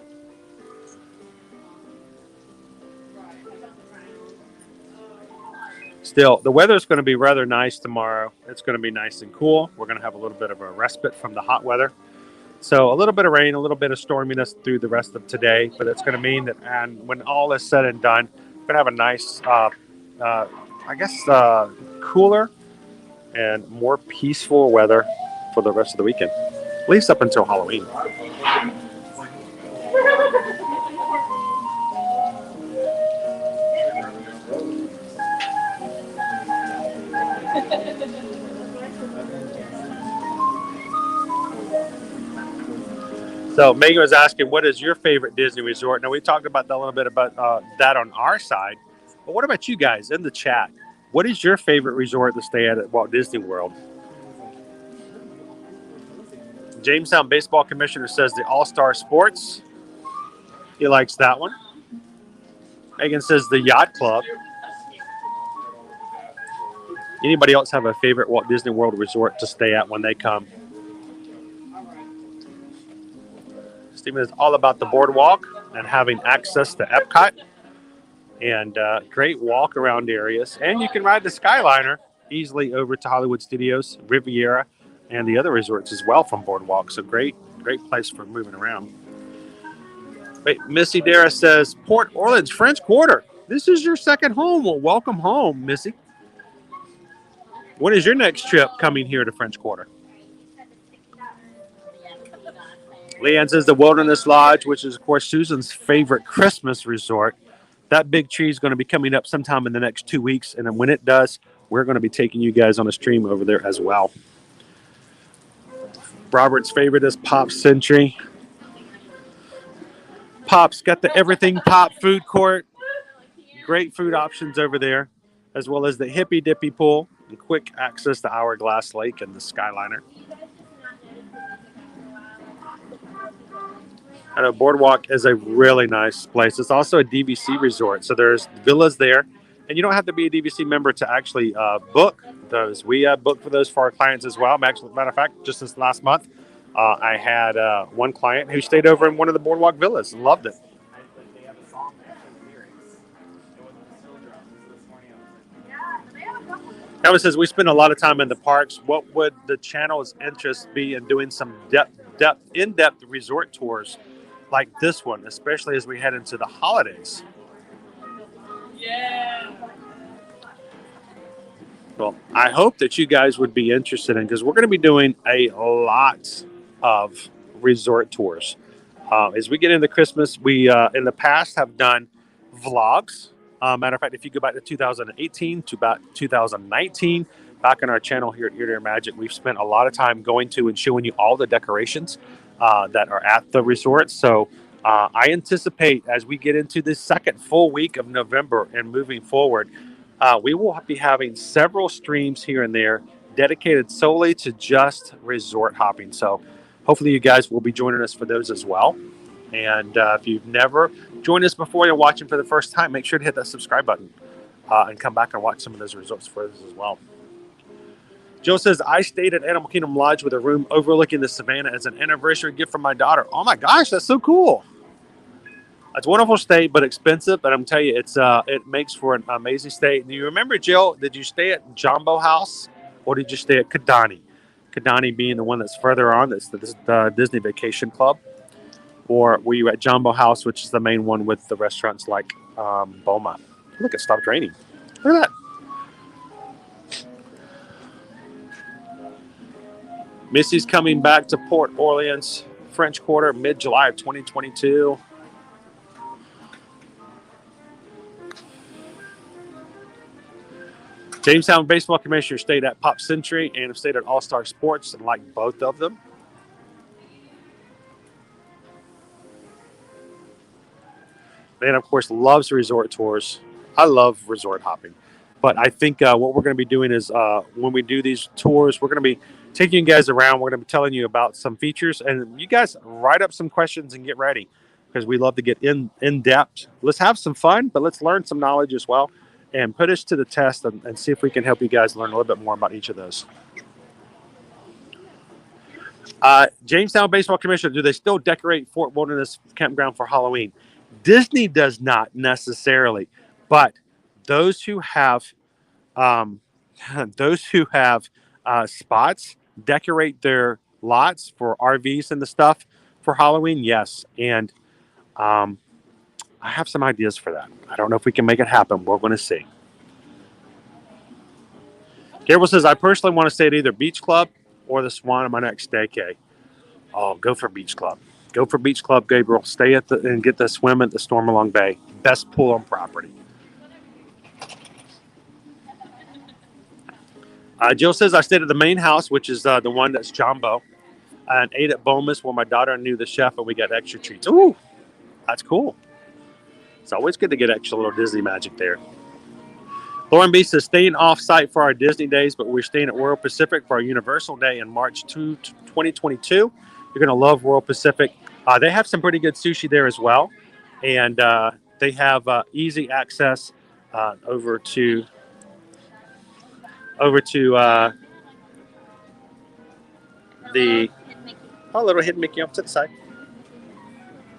still, the weather's going to be rather nice tomorrow. It's going to be nice and cool. We're going to have a little bit of a respite from the hot weather. So a little bit of rain, a little bit of storminess through the rest of today, but it's going to mean that, and when all is said and done, we're going to have a nice, cooler and more peaceful weather for the rest of the weekend, at least up until Halloween. So Megan was asking, what is your favorite Disney resort? Now, we talked about that a little bit about that on our side. But what about you guys in the chat? What is your favorite resort to stay at Walt Disney World? Jamestown Baseball Commissioner says the All-Star Sports. He likes that one. Megan says the Yacht Club. Anybody else have a favorite Walt Disney World resort to stay at when they come? Stephen is all about the boardwalk and having access to Epcot and great walk around areas. And you can ride the Skyliner easily over to Hollywood Studios, Riviera, and the other resorts as well from boardwalk. So great place for moving around. Wait, Missy Dara says Port Orleans French Quarter. This is your second home. Well, welcome home, Missy. When is your next trip coming here to French Quarter? Leanne says the Wilderness Lodge, which is, of course, Susan's favorite Christmas resort. That big tree is going to be coming up sometime in the next 2 weeks. And then when it does, we're going to be taking you guys on a stream over there as well. Robert's favorite is Pop Century. Pop's got the Everything Pop food court. Great food options over there, as well as the Hippy Dippy pool and quick access to Hourglass Lake and the Skyliner. I know Boardwalk is a really nice place. It's also a DVC resort, so there's villas there, and you don't have to be a DVC member to actually book those. We book for those for our clients as well. Matter of fact, just this last month, I had one client who stayed over in one of the Boardwalk villas and loved it. Kevin says, we spend a lot of time in the parks. What would the channel's interest be in doing some in-depth resort tours like this one, especially as we head into the holidays? Yeah. Well, I hope that you guys would be interested in, because we're going to be doing a lot of resort tours. As we get into Christmas, we in the past have done vlogs. Matter of fact, if you go back to 2018 to about 2019, back on our channel here at Ear to Ear Magic, we've spent a lot of time going to and showing you all the decorations that are at the resort. So I anticipate as we get into this second full week of November and moving forward, we will be having several streams here and there dedicated solely to just resort hopping. So hopefully you guys will be joining us for those as well. And if you've never joined us before, you're watching for the first time, make sure to hit that subscribe button and come back and watch some of those resorts for us as well. Joe says, I stayed at Animal Kingdom Lodge with a room overlooking the savannah as an anniversary gift from my daughter. Oh my gosh, that's so cool. It's a wonderful stay, but expensive. But I'm telling you, it makes for an amazing stay. Do you remember, Jill, did you stay at Jumbo House or did you stay at Kidani? Kidani being the one that's further on, that's the Disney Vacation Club. Or were you at Jumbo House, which is the main one with the restaurants like Boma? Look, it stopped raining. Look at that. Missy's coming back to Port Orleans, French Quarter, mid-July of 2022. Jamestown Baseball Commissioner stayed at Pop Century and have stayed at All-Star Sports and liked both of them. Dan, of course, loves resort tours. I love resort hopping. But I think what we're going to be doing is when we do these tours, we're going to be taking you guys around. We're going to be telling you about some features. And you guys write up some questions and get ready, because we love to get in depth. Let's have some fun, but let's learn some knowledge as well and put us to the test and see if we can help you guys learn a little bit more about each of those. Jamestown Baseball Commissioner, do they still decorate Fort Wilderness Campground for Halloween? Disney does not necessarily, but those who have spots decorate their lots for RVs and the stuff for Halloween. Yes, and I have some ideas for that. I don't know if we can make it happen. We're going to see. Gabriel says, I personally want to stay at either Beach Club or the Swan in my next staycay. Oh, go for Beach Club. Go for Beach Club, Gabriel. Stay at and get the swim at the Stormalong Bay. Best pool on property. Jill says, I stayed at the main house, which is the one that's Jumbo, and ate at Boma's where my daughter knew the chef, and we got extra treats. Ooh, that's cool. It's always good to get extra little Disney magic there. Lauren B says, staying off-site for our Disney days, but we're staying at Royal Pacific for our Universal Day in March 2022. You're going to love Royal Pacific. They have some pretty good sushi there as well. And they have easy access over to the little hidden Mickey up to the side.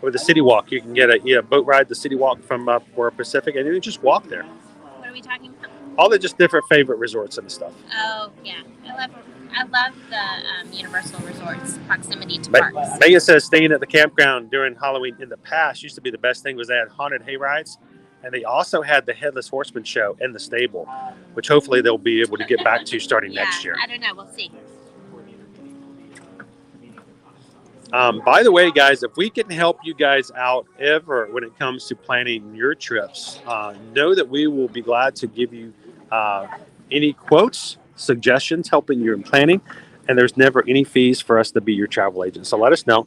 Or the City Walk. You can get a boat ride, the City Walk from Royal Pacific, and you can just walk there. What are we talking about? All the just different favorite resorts and stuff. Oh yeah, I love the Universal Resorts proximity to parks. Megan says staying at the campground during Halloween in the past used to be the best thing. Was they had haunted hay rides, and they also had the Headless Horseman show in the stable, which hopefully they'll be able to get back to starting next year. I don't know. We'll see. By the way, guys, if we can help you guys out ever when it comes to planning your trips, know that we will be glad to give you any quotes, suggestions, helping you in planning. And there's never any fees for us to be your travel agent. So let us know,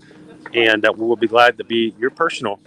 and we will be glad to be your personal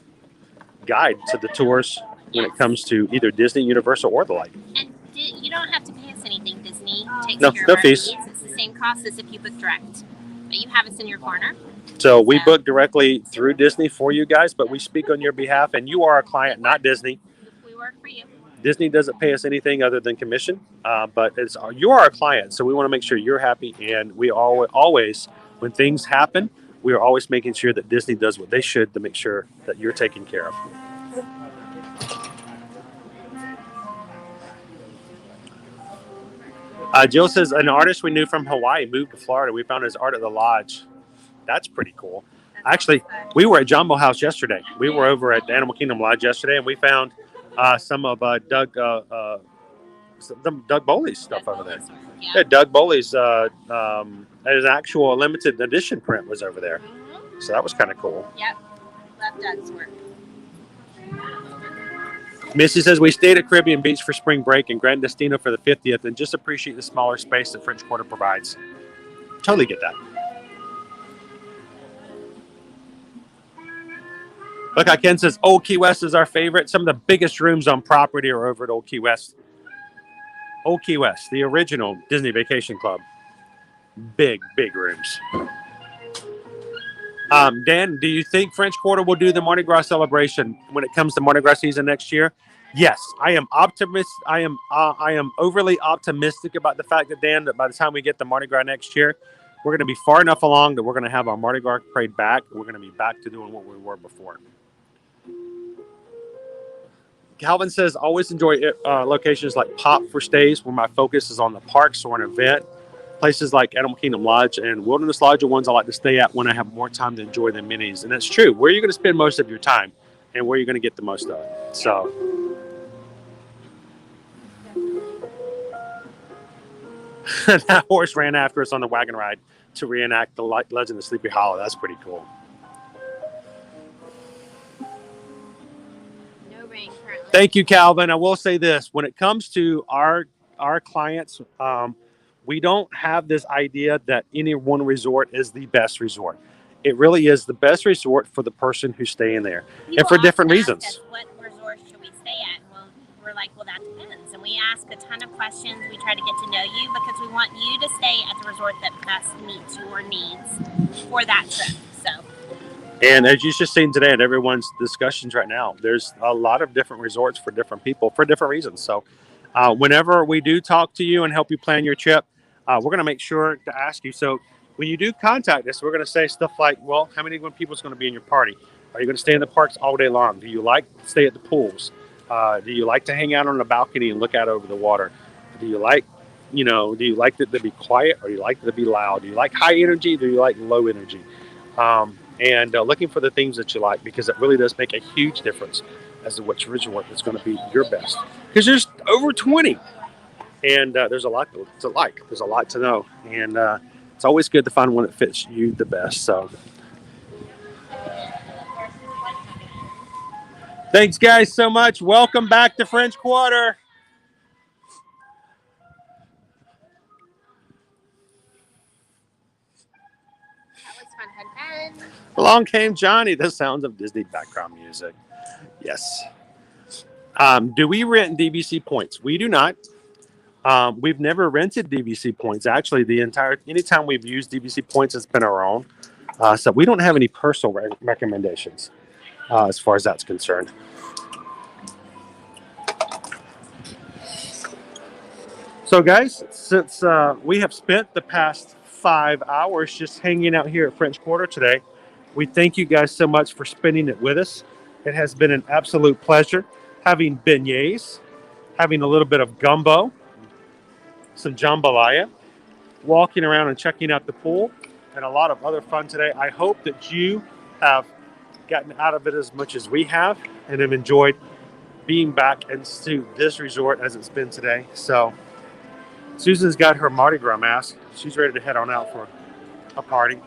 guide to the tours when it comes to either Disney, Universal, or the like. And you don't have to pay us anything. Disney takes No care of our fees. It's the same cost as if you book direct. But you have us in your corner. So we book directly through Disney for you guys, but we speak on your behalf, and you are a client, not Disney. We work for you. Disney doesn't pay us anything other than commission, but you are a client, so we want to make sure you're happy, and we always, when things happen, we are always making sure that Disney does what they should to make sure that you're taken care of. Jill says, an artist we knew from Hawaii moved to Florida. We found his art at the lodge. That's pretty cool. Actually, we were at Jumbo House yesterday. We were over at Animal Kingdom Lodge yesterday, and we found some of Doug Bowley's stuff over there. Yeah, Doug Bowley's his actual limited edition print was over there. So that was kind of cool. Yep. Love Doug's work. Missy says, we stayed at Caribbean Beach for spring break and Grand Destino for the 50th and just appreciate the smaller space that French Quarter provides. Totally get that. Look, Ken says, Old Key West is our favorite. Some of the biggest rooms on property are over at Old Key West. Old Key West, the original Disney Vacation Club. Big, big rooms. Dan, do you think French Quarter will do the Mardi Gras celebration when it comes to Mardi Gras season next year? Yes, I am optimistic. I am overly optimistic about the fact that, Dan, that by the time we get the Mardi Gras next year, we're going to be far enough along that we're going to have our Mardi Gras parade back. We're going to be back to doing what we were before. Calvin says, always enjoy locations like Pop for stays where my focus is on the parks or an event. Places like Animal Kingdom Lodge and Wilderness Lodge are ones I like to stay at when I have more time to enjoy the minis. And that's true. Where are you going to spend most of your time and where are you going to get the most of it? So, that horse ran after us on the wagon ride to reenact the Legend of Sleepy Hollow. That's pretty cool. No rain currently. Thank you, Calvin. I will say this. When it comes to our clients, we don't have this idea that any one resort is the best resort. It really is the best resort for the person who's staying there, and for different reasons. Us, what resort should we stay at? Well, we're like, well, that depends. And we ask a ton of questions. We try to get to know you because we want you to stay at the resort that best meets your needs for that trip. So. And as you've just seen today in everyone's discussions right now, there's a lot of different resorts for different people for different reasons. So whenever we do talk to you and help you plan your trip, we're going to make sure to ask you. So when you do contact us, we're going to say stuff like, well, how many people is going to be in your party? Are you going to stay in the parks all day long? Do you like to stay at the pools? Do you like to hang out on the balcony and look out over the water? Do you like it to be quiet or do you like it to be loud? Do you like high energy? Do you like low energy? And looking for the things that you like, because it really does make a huge difference as to which resort is going to be your best. Because there's over 20. And there's a lot to like. There's a lot to know. And it's always good to find one that fits you the best. So thanks, guys, so much. Welcome back to French Quarter. That was fun, Along came Johnny, the sounds of Disney background music. Yes. Do we rent DVC points? We do not. We've never rented DVC points. Actually, anytime we've used DVC points, it's been our own. So we don't have any personal recommendations as far as that's concerned. So guys, since we have spent the past 5 hours just hanging out here at French Quarter today, we thank you guys so much for spending it with us. It has been an absolute pleasure having beignets, having a little bit of gumbo, some jambalaya, walking around and checking out the pool, and a lot of other fun today. I hope that you have gotten out of it as much as we have and have enjoyed being back into this resort as it's been today. So Susan's got her Mardi Gras mask. She's ready to head on out for a party.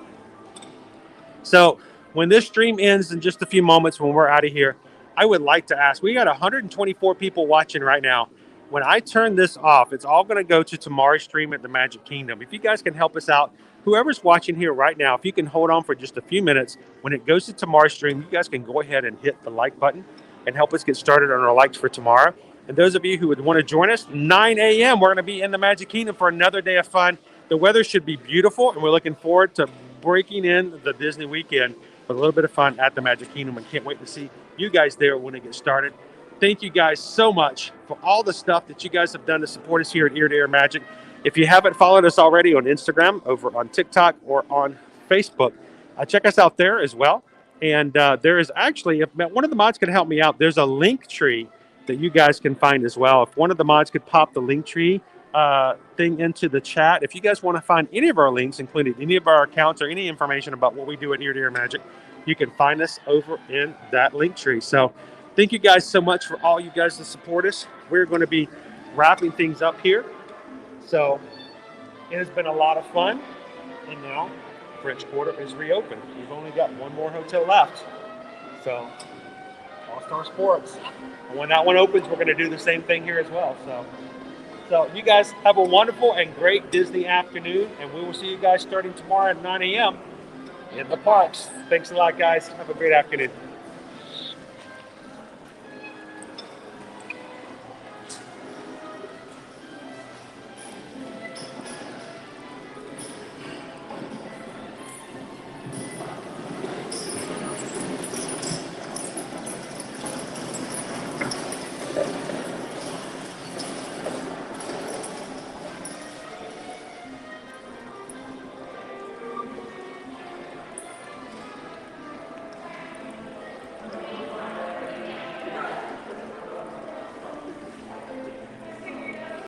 So when this stream ends in just a few moments, when we're out of here, I would like to ask, we got 124 people watching right now. When I turn this off, it's all going to go to tomorrow's stream at the Magic Kingdom. If you guys can help us out, whoever's watching here right now, if you can hold on for just a few minutes, when it goes to tomorrow's stream, you guys can go ahead and hit the like button and help us get started on our likes for tomorrow. And those of you who would want to join us, 9 a.m., we're going to be in the Magic Kingdom for another day of fun. The weather should be beautiful, and we're looking forward to breaking in the Disney weekend with a little bit of fun at the Magic Kingdom. I can't wait to see you guys there when it gets started. Thank you guys so much for all the stuff that you guys have done to support us here at Ear to Ear Magic. If you haven't followed us already on Instagram, over on TikTok, or on Facebook, check us out there as well. And there is actually, if one of the mods can help me out, there's a link tree that you guys can find as well. If one of the mods could pop the link tree thing into the chat, if you guys want to find any of our links, including any of our accounts or any information about what we do at Ear to Ear Magic, you can find us over in that link tree. So thank you guys so much for all you guys to support us. We're going to be wrapping things up here. So it has been a lot of fun. And now French Quarter is reopened. We've only got one more hotel left. So All-Star Sports. And when that one opens, we're going to do the same thing here as well. So you guys have a wonderful and great Disney afternoon. And we will see you guys starting tomorrow at 9 a.m. in the parks. Thanks a lot, guys. Have a great afternoon.